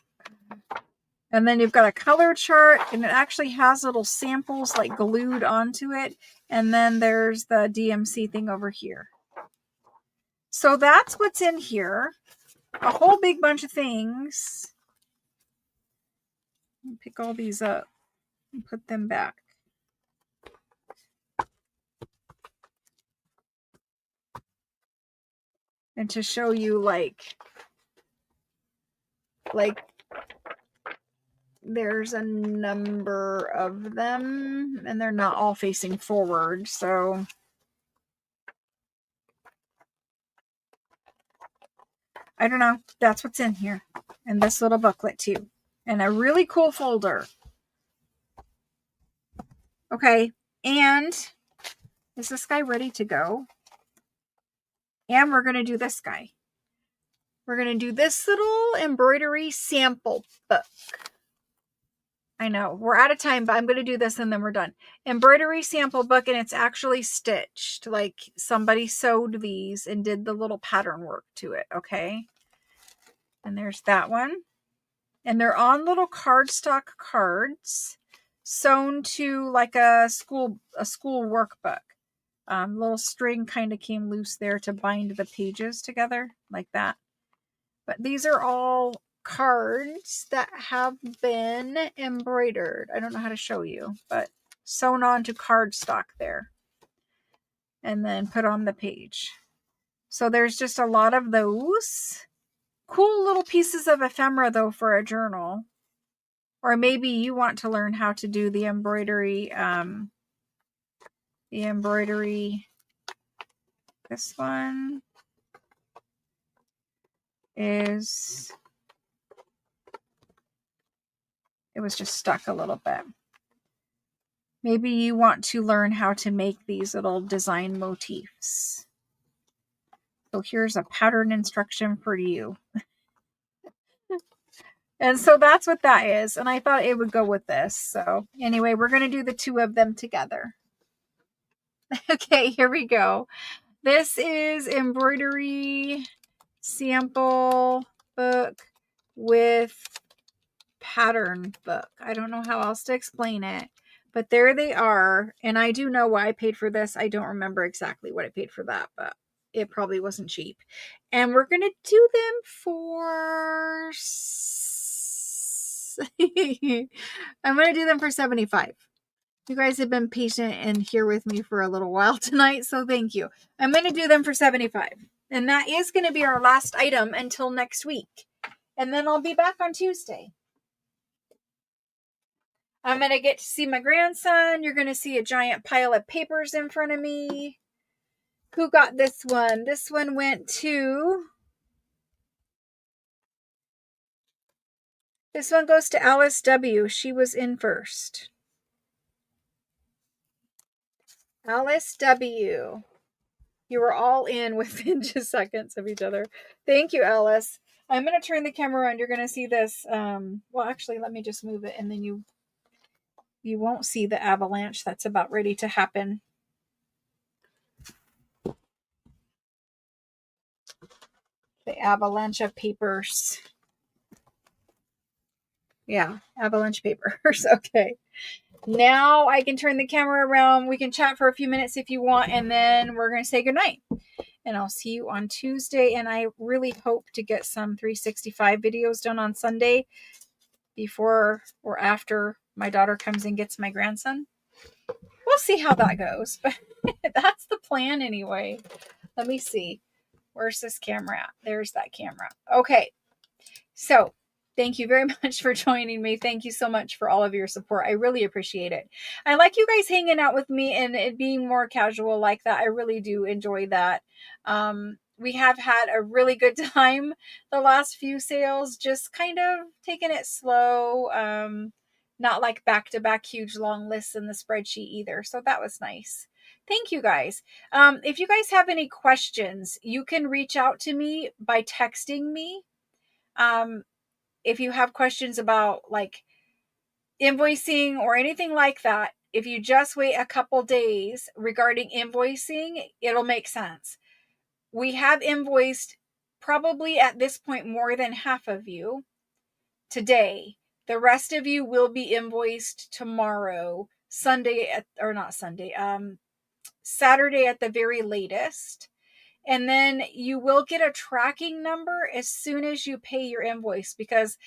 And then you've got a color chart, and it actually has little samples like glued onto it. And then there's the DMC thing over here. So that's what's in here. A whole big bunch of things. Pick all these up and put them back. And to show you like there's a number of them, and they're not all facing forward, so I don't know. That's what's in here. And this little booklet too. And a really cool folder. Okay, and is this guy ready to go? And we're going to do this guy. We're going to do this little embroidery sample book. I know, we're out of time, but I'm going to do this and then we're done. Embroidery sample book, and it's actually stitched. Like somebody sewed these and did the little pattern work to it, okay? And there's that one. And they're on little cardstock cards sewn to like a school workbook. Little string kind of came loose there to bind the pages together like that. But these are all cards that have been embroidered. I don't know how to show you, but sewn onto cardstock there. And then put on the page. So there's just a lot of those. Cool little pieces of ephemera though for a journal. Or maybe you want to learn how to do the embroidery. This one is, it was just stuck a little bit. Maybe you want to learn how to make these little design motifs. So here's a pattern instruction for you. And so that's what that is. And I thought it would go with this. So anyway, we're going to do the two of them together. Okay, here we go. This is embroidery sample book with pattern book. I don't know how else to explain it, but there they are. And I do know why I paid for this. I don't remember exactly what I paid for that, but it probably wasn't cheap. And we're going to do them for I'm going to do them for $75. You guys have been patient and here with me for a little while tonight, so thank you. I'm going to do them for $75. And that is going to be our last item until next week. And then I'll be back on Tuesday. I'm going to get to see my grandson. You're going to see a giant pile of papers in front of me. Who got this one? This one went to... This one goes to Alice W. She was in first. Alice W. You were all in within just seconds of each other. Thank you, Alice. I'm going to turn the camera around. You're going to see this. Well, actually, let me just move it, and then you won't see the avalanche that's about ready to happen. The avalanche of papers. Yeah, avalanche papers. Okay. Now I can turn the camera around. We can chat for a few minutes if you want, and then we're going to say goodnight. And I'll see you on Tuesday. And I really hope to get some 365 videos done on Sunday before or after my daughter comes and gets my grandson. We'll see how that goes, but that's the plan anyway. Let me see. Where's this camera at? There's that camera. Okay. So thank you very much for joining me. Thank you so much for all of your support. I really appreciate it. I like you guys hanging out with me and it being more casual like that. I really do enjoy that. We have had a really good time the last few sales, just kind of taking it slow. Not like back-to-back huge long lists in the spreadsheet either. So that was nice. Thank you guys. If you guys have any questions, you can reach out to me by texting me. If you have questions about like invoicing or anything like that, if you just wait a couple days regarding invoicing, it'll make sense. We have invoiced probably at this point more than half of you today. The rest of you will be invoiced tomorrow, Saturday at the very latest. And then you will get a tracking number as soon as you pay your invoice, because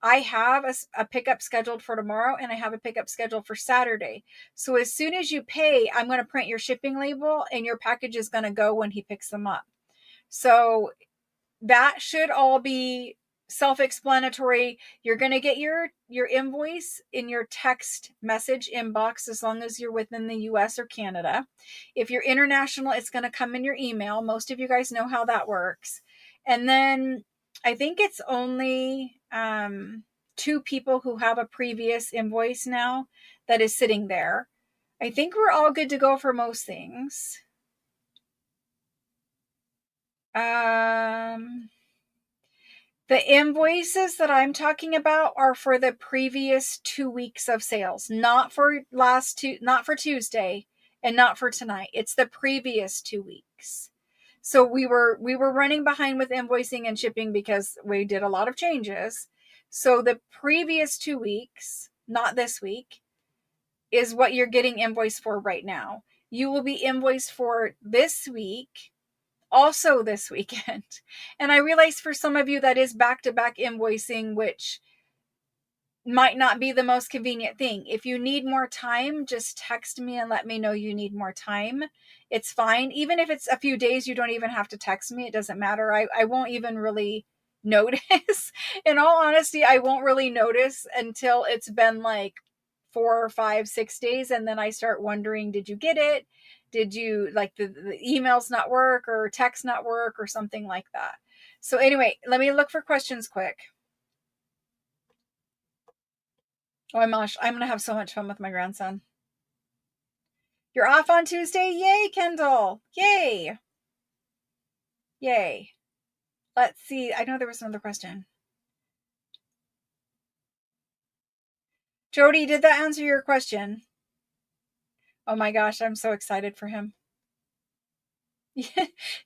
I have a pickup scheduled for tomorrow and I have a pickup scheduled for Saturday. So as soon as you pay, I'm going to print your shipping label and your package is going to go when he picks them up. So that should all be self-explanatory. You're going to get your invoice in your text message inbox as long as you're within the US or Canada. If you're international, it's going to come in your email. Most of you guys know how that works. And then I think it's only 2 people who have a previous invoice now that is sitting there. I think we're all good to go for most things. The invoices that I'm talking about are for the previous 2 weeks of sales, not for Tuesday and not for tonight. It's the previous 2 weeks. So we were running behind with invoicing and shipping because we did a lot of changes. So the previous 2 weeks, not this week, is what you're getting invoiced for right now. You will be invoiced for this week, also this weekend. And I realize for some of you that is back-to-back invoicing, which might not be the most convenient thing. If you need more time, just text me and let me know you need more time. It's fine. Even if it's a few days, you don't even have to text me. It doesn't matter. I won't even really notice. In all honesty, I won't really notice until it's been like 4 or 5, 6 days. And then I start wondering, did you get it? Did you like the emails not work or text not work or something like that? So anyway, let me look for questions quick. Oh my gosh, I'm going to have so much fun with my grandson. You're off on Tuesday? Yay, Kendall. Yay. Yay. Let's see. I know there was another question. Jody, did that answer your question? Oh my gosh, I'm so excited for him.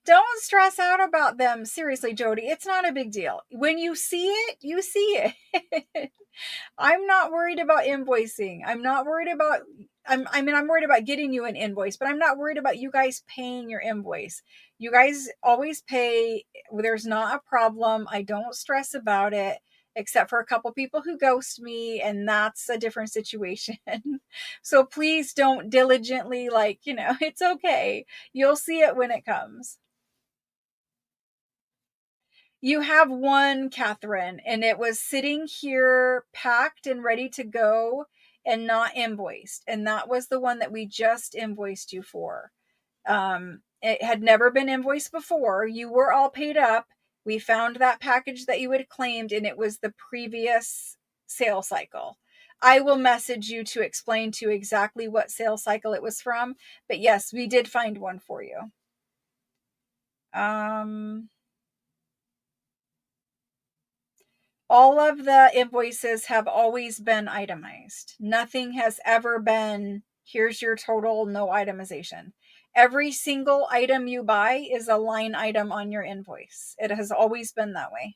Don't stress out about them. Seriously, Jody, it's not a big deal. When you see it, you see it. I'm not worried about invoicing. I'm not worried about, I'm worried about getting you an invoice, but I'm not worried about you guys paying your invoice. You guys always pay. There's not a problem. I don't stress about it, except for a couple people who ghost me, and that's a different situation. So please don't diligently, it's okay. You'll see it when it comes. You have one, Catherine, and it was sitting here packed and ready to go and not invoiced. And that was the one that we just invoiced you for. It had never been invoiced before. You were all paid up. We found that package that you had claimed, and it was the previous sales cycle. I will message you to explain to you exactly what sales cycle it was from. But yes, we did find one for you. All of the invoices have always been itemized. Nothing has ever been, here's your total, no itemization. Every single item you buy is a line item on your invoice. It has always been that way.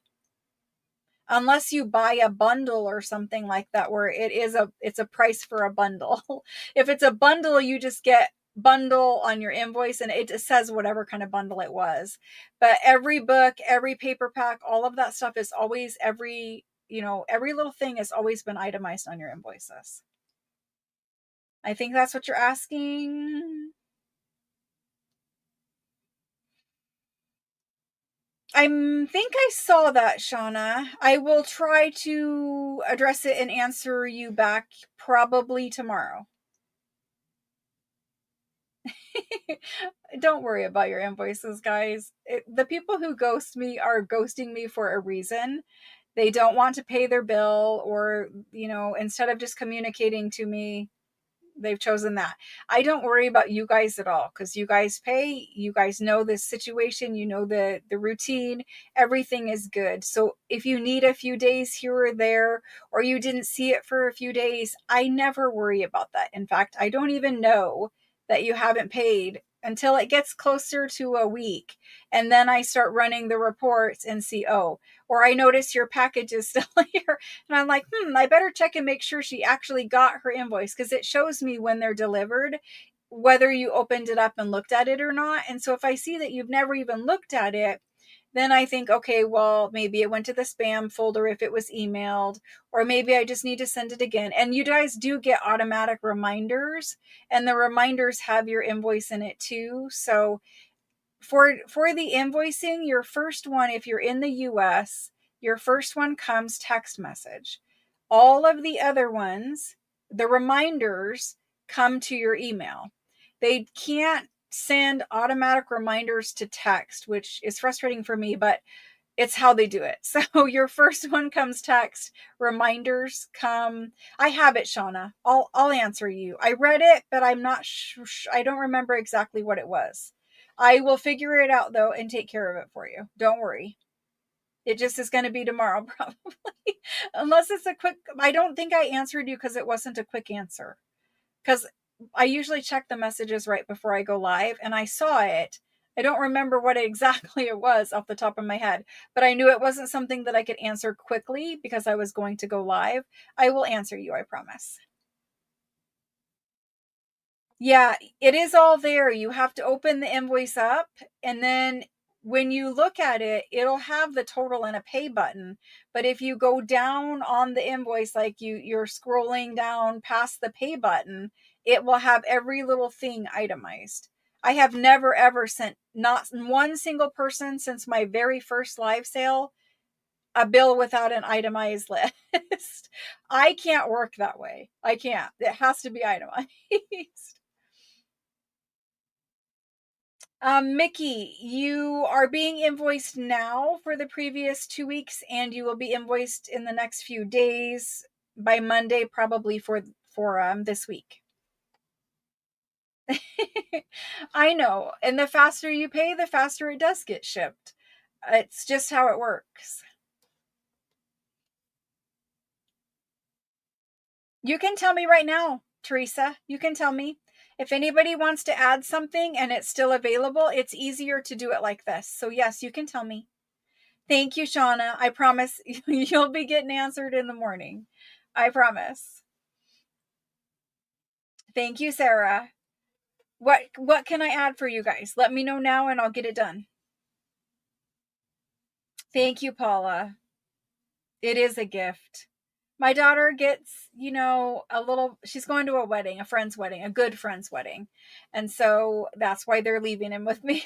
unless you buy a bundle or something like that, where it's a price for a bundle. If it's a bundle, you just get bundle on your invoice and it says whatever kind of bundle it was. But every book, every paper pack, all of that stuff is always, every little thing has always been itemized on your invoices. I think that's what you're asking. I think I saw that, Shauna. I will try to address it and answer you back probably tomorrow. Don't worry about your invoices, guys. The people who ghost me are ghosting me for a reason. They don't want to pay their bill, or, instead of just communicating to me, they've chosen that. I don't worry about you guys at all, because you guys pay, you guys know this situation, you know the routine, everything is good. So if you need a few days here or there, or you didn't see it for a few days, I never worry about that. In fact, I don't even know that you haven't paid until it gets closer to a week, and then I start running the reports and see, oh, or I notice your package is still here, and I'm like, I better check and make sure she actually got her invoice, because it shows me when they're delivered, whether you opened it up and looked at it or not. And so if I see that you've never even looked at it, then I think, okay, well, maybe it went to the spam folder if it was emailed, or maybe I just need to send it again. And you guys do get automatic reminders, and the reminders have your invoice in it too. So for the invoicing, your first one, if you're in the US, your first one comes text message. All of the other ones, the reminders, come to your email. They can't send automatic reminders to text, which is frustrating for me, but it's how they do it. So your first one comes text, reminders come. I have it, Shauna. I'll answer you. I read it, but I'm not I don't remember exactly what it was. I will figure it out though and take care of it for you. Don't worry. It just is going to be tomorrow probably. Unless it's a quick, I don't think I answered you because it wasn't a quick answer. Because I usually check the messages right before I go live, and I saw it. I don't remember what exactly it was off the top of my head, but I knew it wasn't something that I could answer quickly because I was going to go live. I will answer you, I promise. Yeah, it is all there. You have to open the invoice up, and then when you look at it, it'll have the total and a pay button. But if you go down on the invoice, like you're scrolling down past the pay button, it will have every little thing itemized. I have never ever sent, not one single person since my very first live sale, a bill without an itemized list. I can't work that way. I can't. It has to be itemized. Mickey, you are being invoiced now for the previous 2 weeks, and you will be invoiced in the next few days, by Monday, probably for this week. I know, and the faster you pay, the faster it does get shipped. It's just how it works. You can tell me right now, Teresa. You can tell me. If anybody wants to add something and it's still available, it's easier to do it like this. So yes, you can tell me. Thank you, Shauna. I promise you'll be getting answered in the morning. I promise. Thank you, Sarah. What can I add for you guys? Let me know now and I'll get it done. Thank you, Paula. It is a gift. My daughter gets, she's going to a wedding, a friend's wedding, a good friend's wedding. And so that's why they're leaving him with me.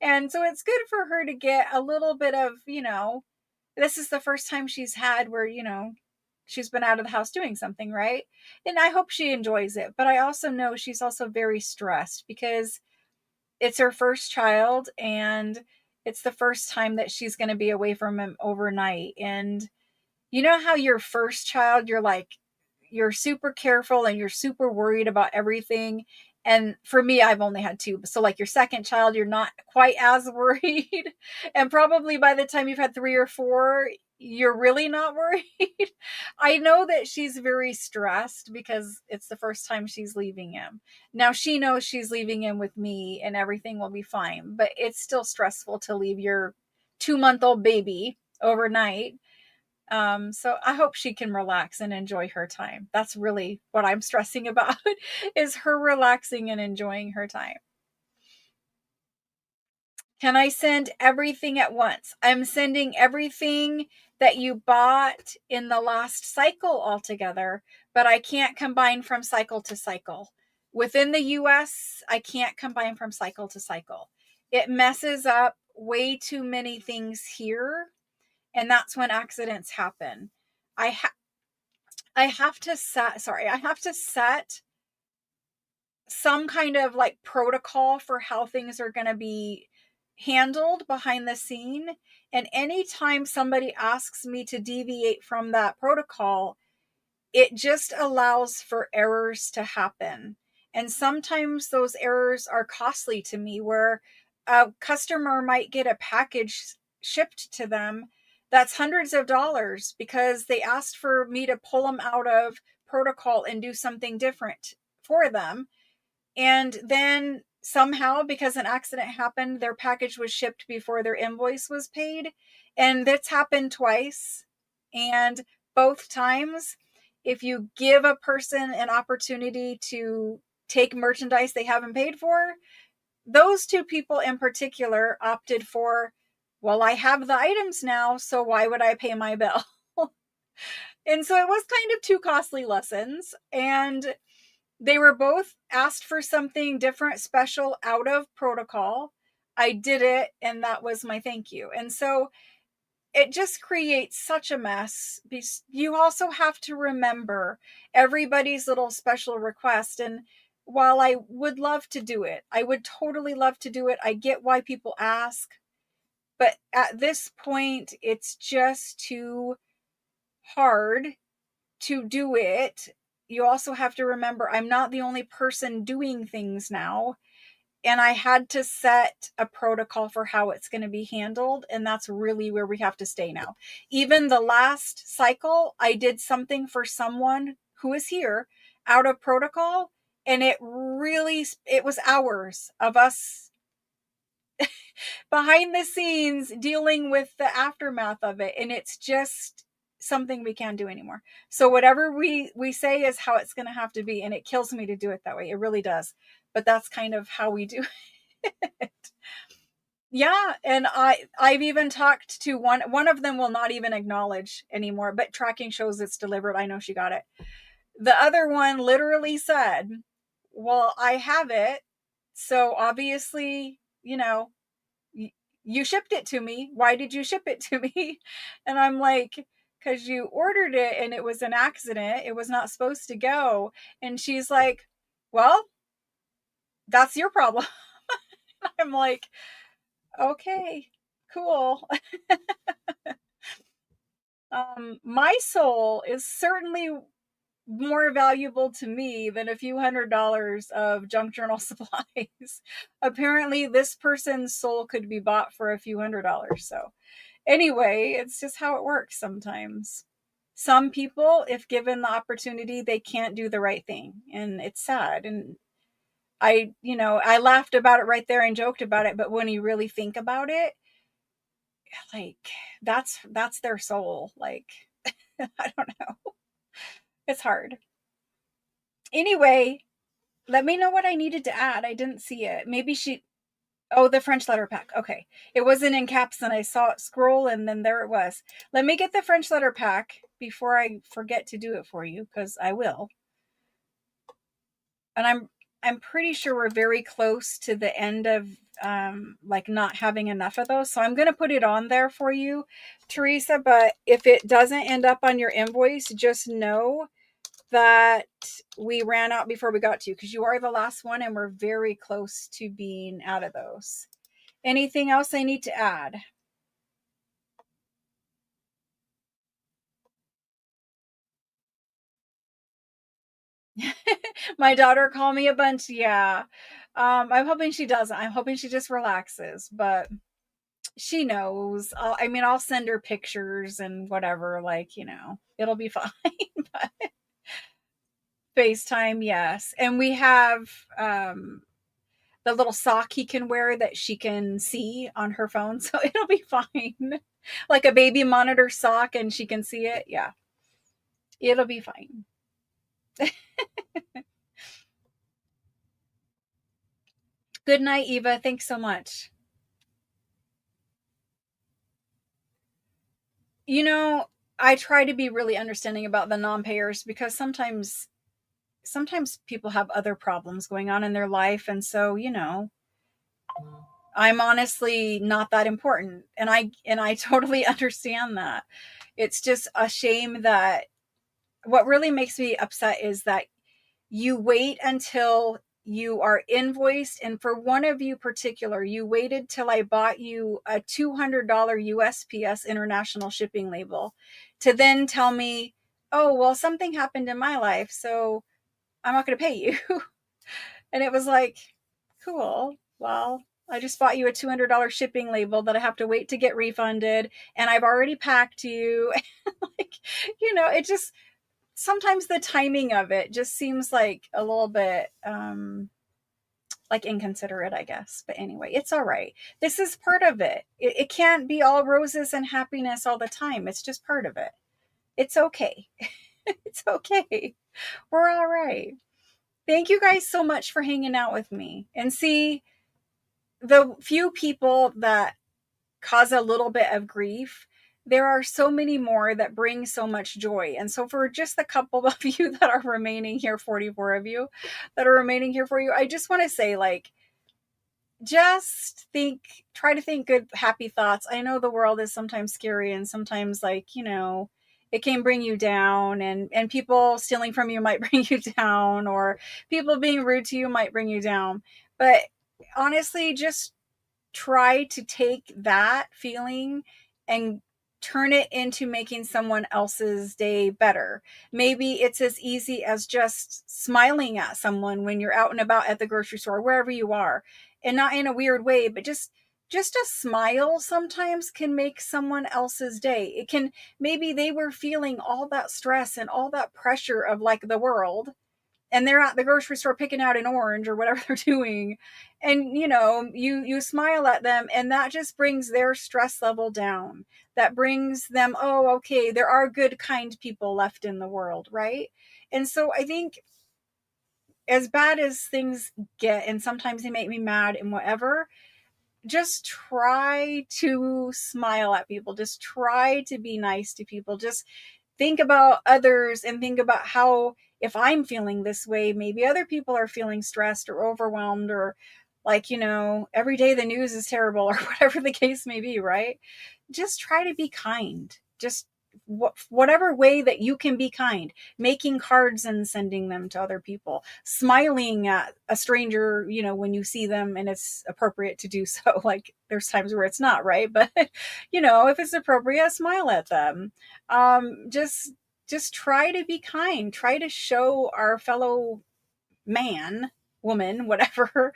And so it's good for her to get a little bit of, this is the first time she's had where, she's been out of the house doing something, right? And I hope she enjoys it. But I also know she's also very stressed because it's her first child and it's the first time that she's going to be away from him overnight. And you know how your first child, you're super careful and you're super worried about everything. And for me, I've only had two. So like your second child, you're not quite as worried. And probably by the time you've had three or four, you're really not worried. I know that she's very stressed because it's the first time she's leaving him. Now she knows she's leaving him with me and everything will be fine, but it's still stressful to leave your 2-month-old baby overnight. So I hope she can relax and enjoy her time. That's really what I'm stressing about is her relaxing and enjoying her time. Can I send everything at once? I'm sending everything that you bought in the last cycle altogether, but I can't combine from cycle to cycle. Within the US, I can't combine from cycle to cycle. It messes up way too many things here, and that's when accidents happen. I I have to set some kind of like protocol for how things are going to be handled behind the scene. And anytime somebody asks me to deviate from that protocol, it just allows for errors to happen. And sometimes those errors are costly to me, where a customer might get a package shipped to them that's hundreds of dollars because they asked for me to pull them out of protocol and do something different for them. And then somehow, because an accident happened, their package was shipped before their invoice was paid. And that's happened twice. And both times, if you give a person an opportunity to take merchandise they haven't paid for, those two people in particular opted for, well, I have the items now, so why would I pay my bill? And so it was kind of two costly lessons. And they were both asked for something different, special, out of protocol. I did it, and that was my thank you. And so it just creates such a mess. You also have to remember everybody's little special request. And while I would love to do it, I would totally love to do it. I get why people ask. But at this point, it's just too hard to do it. You also have to remember I'm not the only person doing things now. And I had to set a protocol for how it's going to be handled. And that's really where we have to stay now. Even the last cycle, I did something for someone who is here out of protocol. And it was hours of us behind the scenes dealing with the aftermath of it. And it's just something we can't do anymore. So whatever we say is how it's going to have to be. And it kills me to do it that way. It really does. But that's kind of how we do it. Yeah. And I've even talked to one of them will not even acknowledge anymore, but tracking shows it's delivered. I know she got it. The other one literally said, well, I have it. So obviously, you shipped it to me. Why did you ship it to me? And I'm like, because you ordered it and it was an accident. It was not supposed to go. And she's like, well, that's your problem. I'm like, okay, cool. My soul is certainly more valuable to me than a few $100s of junk journal supplies. Apparently, this person's soul could be bought for a few $100s. So, anyway, it's just how it works sometimes. Some people, if given the opportunity, they can't do the right thing, and it's sad. And I laughed about it right there and joked about it, but when you really think about it, like that's their soul. Like, I don't know. It's hard. Anyway, let me know what I needed to add. I didn't see it. Maybe oh, the French letter pack. Okay. It wasn't in caps and I saw it scroll and then there it was. Let me get the French letter pack before I forget to do it for you, because I will. And I'm pretty sure we're very close to the end of like not having enough of those. So I'm going to put it on there for you, Teresa. But if it doesn't end up on your invoice, just know that we ran out before we got to you, because you are the last one and we're very close to being out of those. Anything else I need to add? My daughter called me a bunch. Yeah. I'm hoping she doesn't. I'm hoping she just relaxes, but she knows. I'll send her pictures and whatever, like, it'll be fine. But FaceTime, yes. And we have the little sock he can wear that she can see on her phone. So it'll be fine. Like a baby monitor sock and she can see it. Yeah, it'll be fine. Good night, Eva. Thanks so much. You know, I try to be really understanding about the non-payers because sometimes people have other problems going on in their life, and so, I'm honestly not that important, and I totally understand that. It's just a shame that what really makes me upset is that you wait until you are invoiced, and for one of you particular, you waited till I bought you a $200 USPS international shipping label to then tell me, oh, well, something happened in my life, so I'm not going to pay you. And it was like, cool. Well, I just bought you a $200 shipping label that I have to wait to get refunded, and I've already packed you. Like, it just, sometimes the timing of it just seems like a little bit like inconsiderate, I guess. But anyway, it's all right. This is part of it. It can't be all roses and happiness all the time. It's just part of it. It's okay. It's okay. We're all right. Thank you guys so much for hanging out with me. And see, the few people that cause a little bit of grief, there are so many more that bring so much joy. And so for just the couple of you that are remaining here, 44 of you that are remaining here for you, I just want to say, like, just try to think good, happy thoughts. I know the world is sometimes scary and sometimes, like, it can bring you down, and people stealing from you might bring you down, or people being rude to you might bring you down. But honestly, just try to take that feeling and turn it into making someone else's day better. Maybe it's as easy as just smiling at someone when you're out and about at the grocery store, wherever you are, and not in a weird way, but just a smile sometimes can make someone else's day. It can, maybe they were feeling all that stress and all that pressure of, like, the world, and they're at the grocery store picking out an orange or whatever they're doing, and you smile at them, and that just brings their stress level down. That brings them, oh, okay, there are good, kind people left in the world, right? And so I think, as bad as things get, and sometimes they make me mad and whatever, just try to smile at people, just try to be nice to people, just think about others, and think about how, if I'm feeling this way, maybe other people are feeling stressed or overwhelmed, or, like, every day the news is terrible, or whatever the case may be, right? Just try to be kind. Just whatever way that you can be kind, making cards and sending them to other people, smiling at a stranger, when you see them and it's appropriate to do so. Like, there's times where it's not, right? But if it's appropriate, smile at them. Just try to be kind, try to show our fellow man, woman, whatever,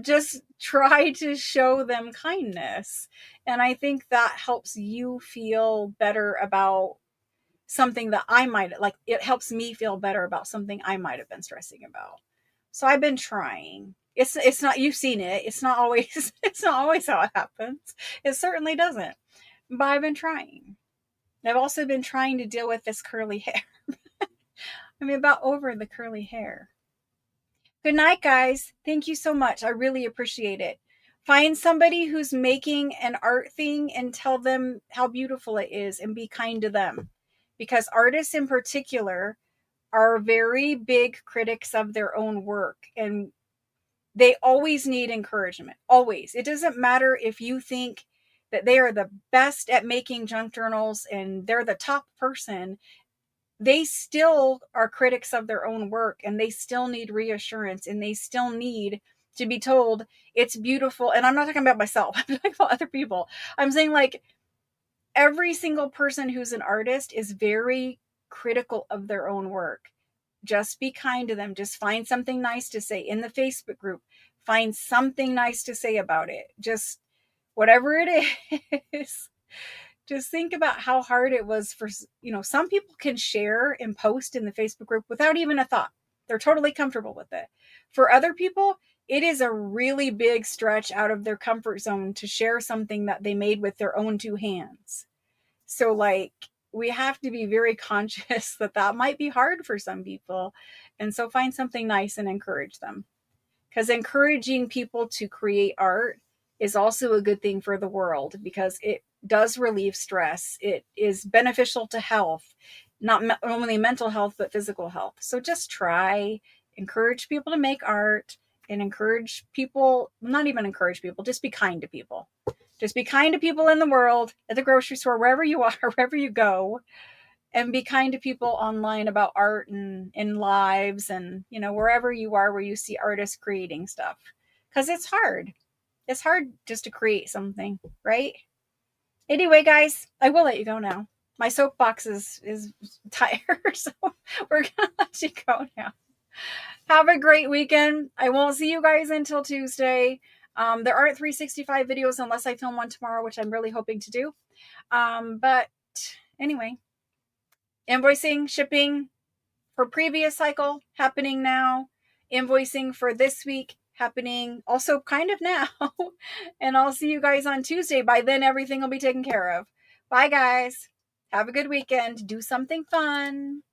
just try to show them kindness. And I think that helps you feel better about something that I might, like, it helps me feel better about something I might have been stressing about. So I've been trying. It's not, you've seen it. It's not always it's not always how it happens. It certainly doesn't. But I've been trying. I've also been trying to deal with this curly hair. I'm about over the curly hair. Good night, guys. Thank you so much. I really appreciate it. Find somebody who's making an art thing and tell them how beautiful it is, and be kind to them. Because artists in particular are very big critics of their own work, and they always need encouragement. Always. It doesn't matter if you think that they are the best at making junk journals and they're the top person. They still are critics of their own work, and they still need reassurance, and they still need to be told it's beautiful. And I'm not talking about myself, I'm talking about other people. I'm saying, like, every single person who's an artist is very critical of their own work. Just be kind to them. Just find something nice to say in the Facebook group. Find something nice to say about it. Just whatever it is. Just think about how hard it was for, some people can share and post in the Facebook group without even a thought. They're totally comfortable with it. For other people, it is a really big stretch out of their comfort zone to share something that they made with their own two hands. So like, we have to be very conscious that that might be hard for some people. And so find something nice and encourage them. Because encouraging people to create art is also a good thing for the world, because it does relieve stress. It is beneficial to health, not only mental health, but physical health. So just try, encourage people to make art, and encourage people, not even encourage people, just be kind to people. Just be kind to people in the world, at the grocery store, wherever you are, wherever you go, and be kind to people online about art and in lives, and wherever you are where you see artists creating stuff, because it's hard. It's hard just to create something, right? Anyway, guys, I will let you go now. My soapbox is tired, so we're gonna let you go now. Have a great weekend. I won't see you guys until Tuesday. There aren't 365 videos unless I film one tomorrow, which I'm really hoping to do. But anyway, invoicing, shipping for previous cycle happening now. Invoicing for this week happening also kind of now. And I'll see you guys on Tuesday. By then, everything will be taken care of. Bye, guys. Have a good weekend. Do something fun.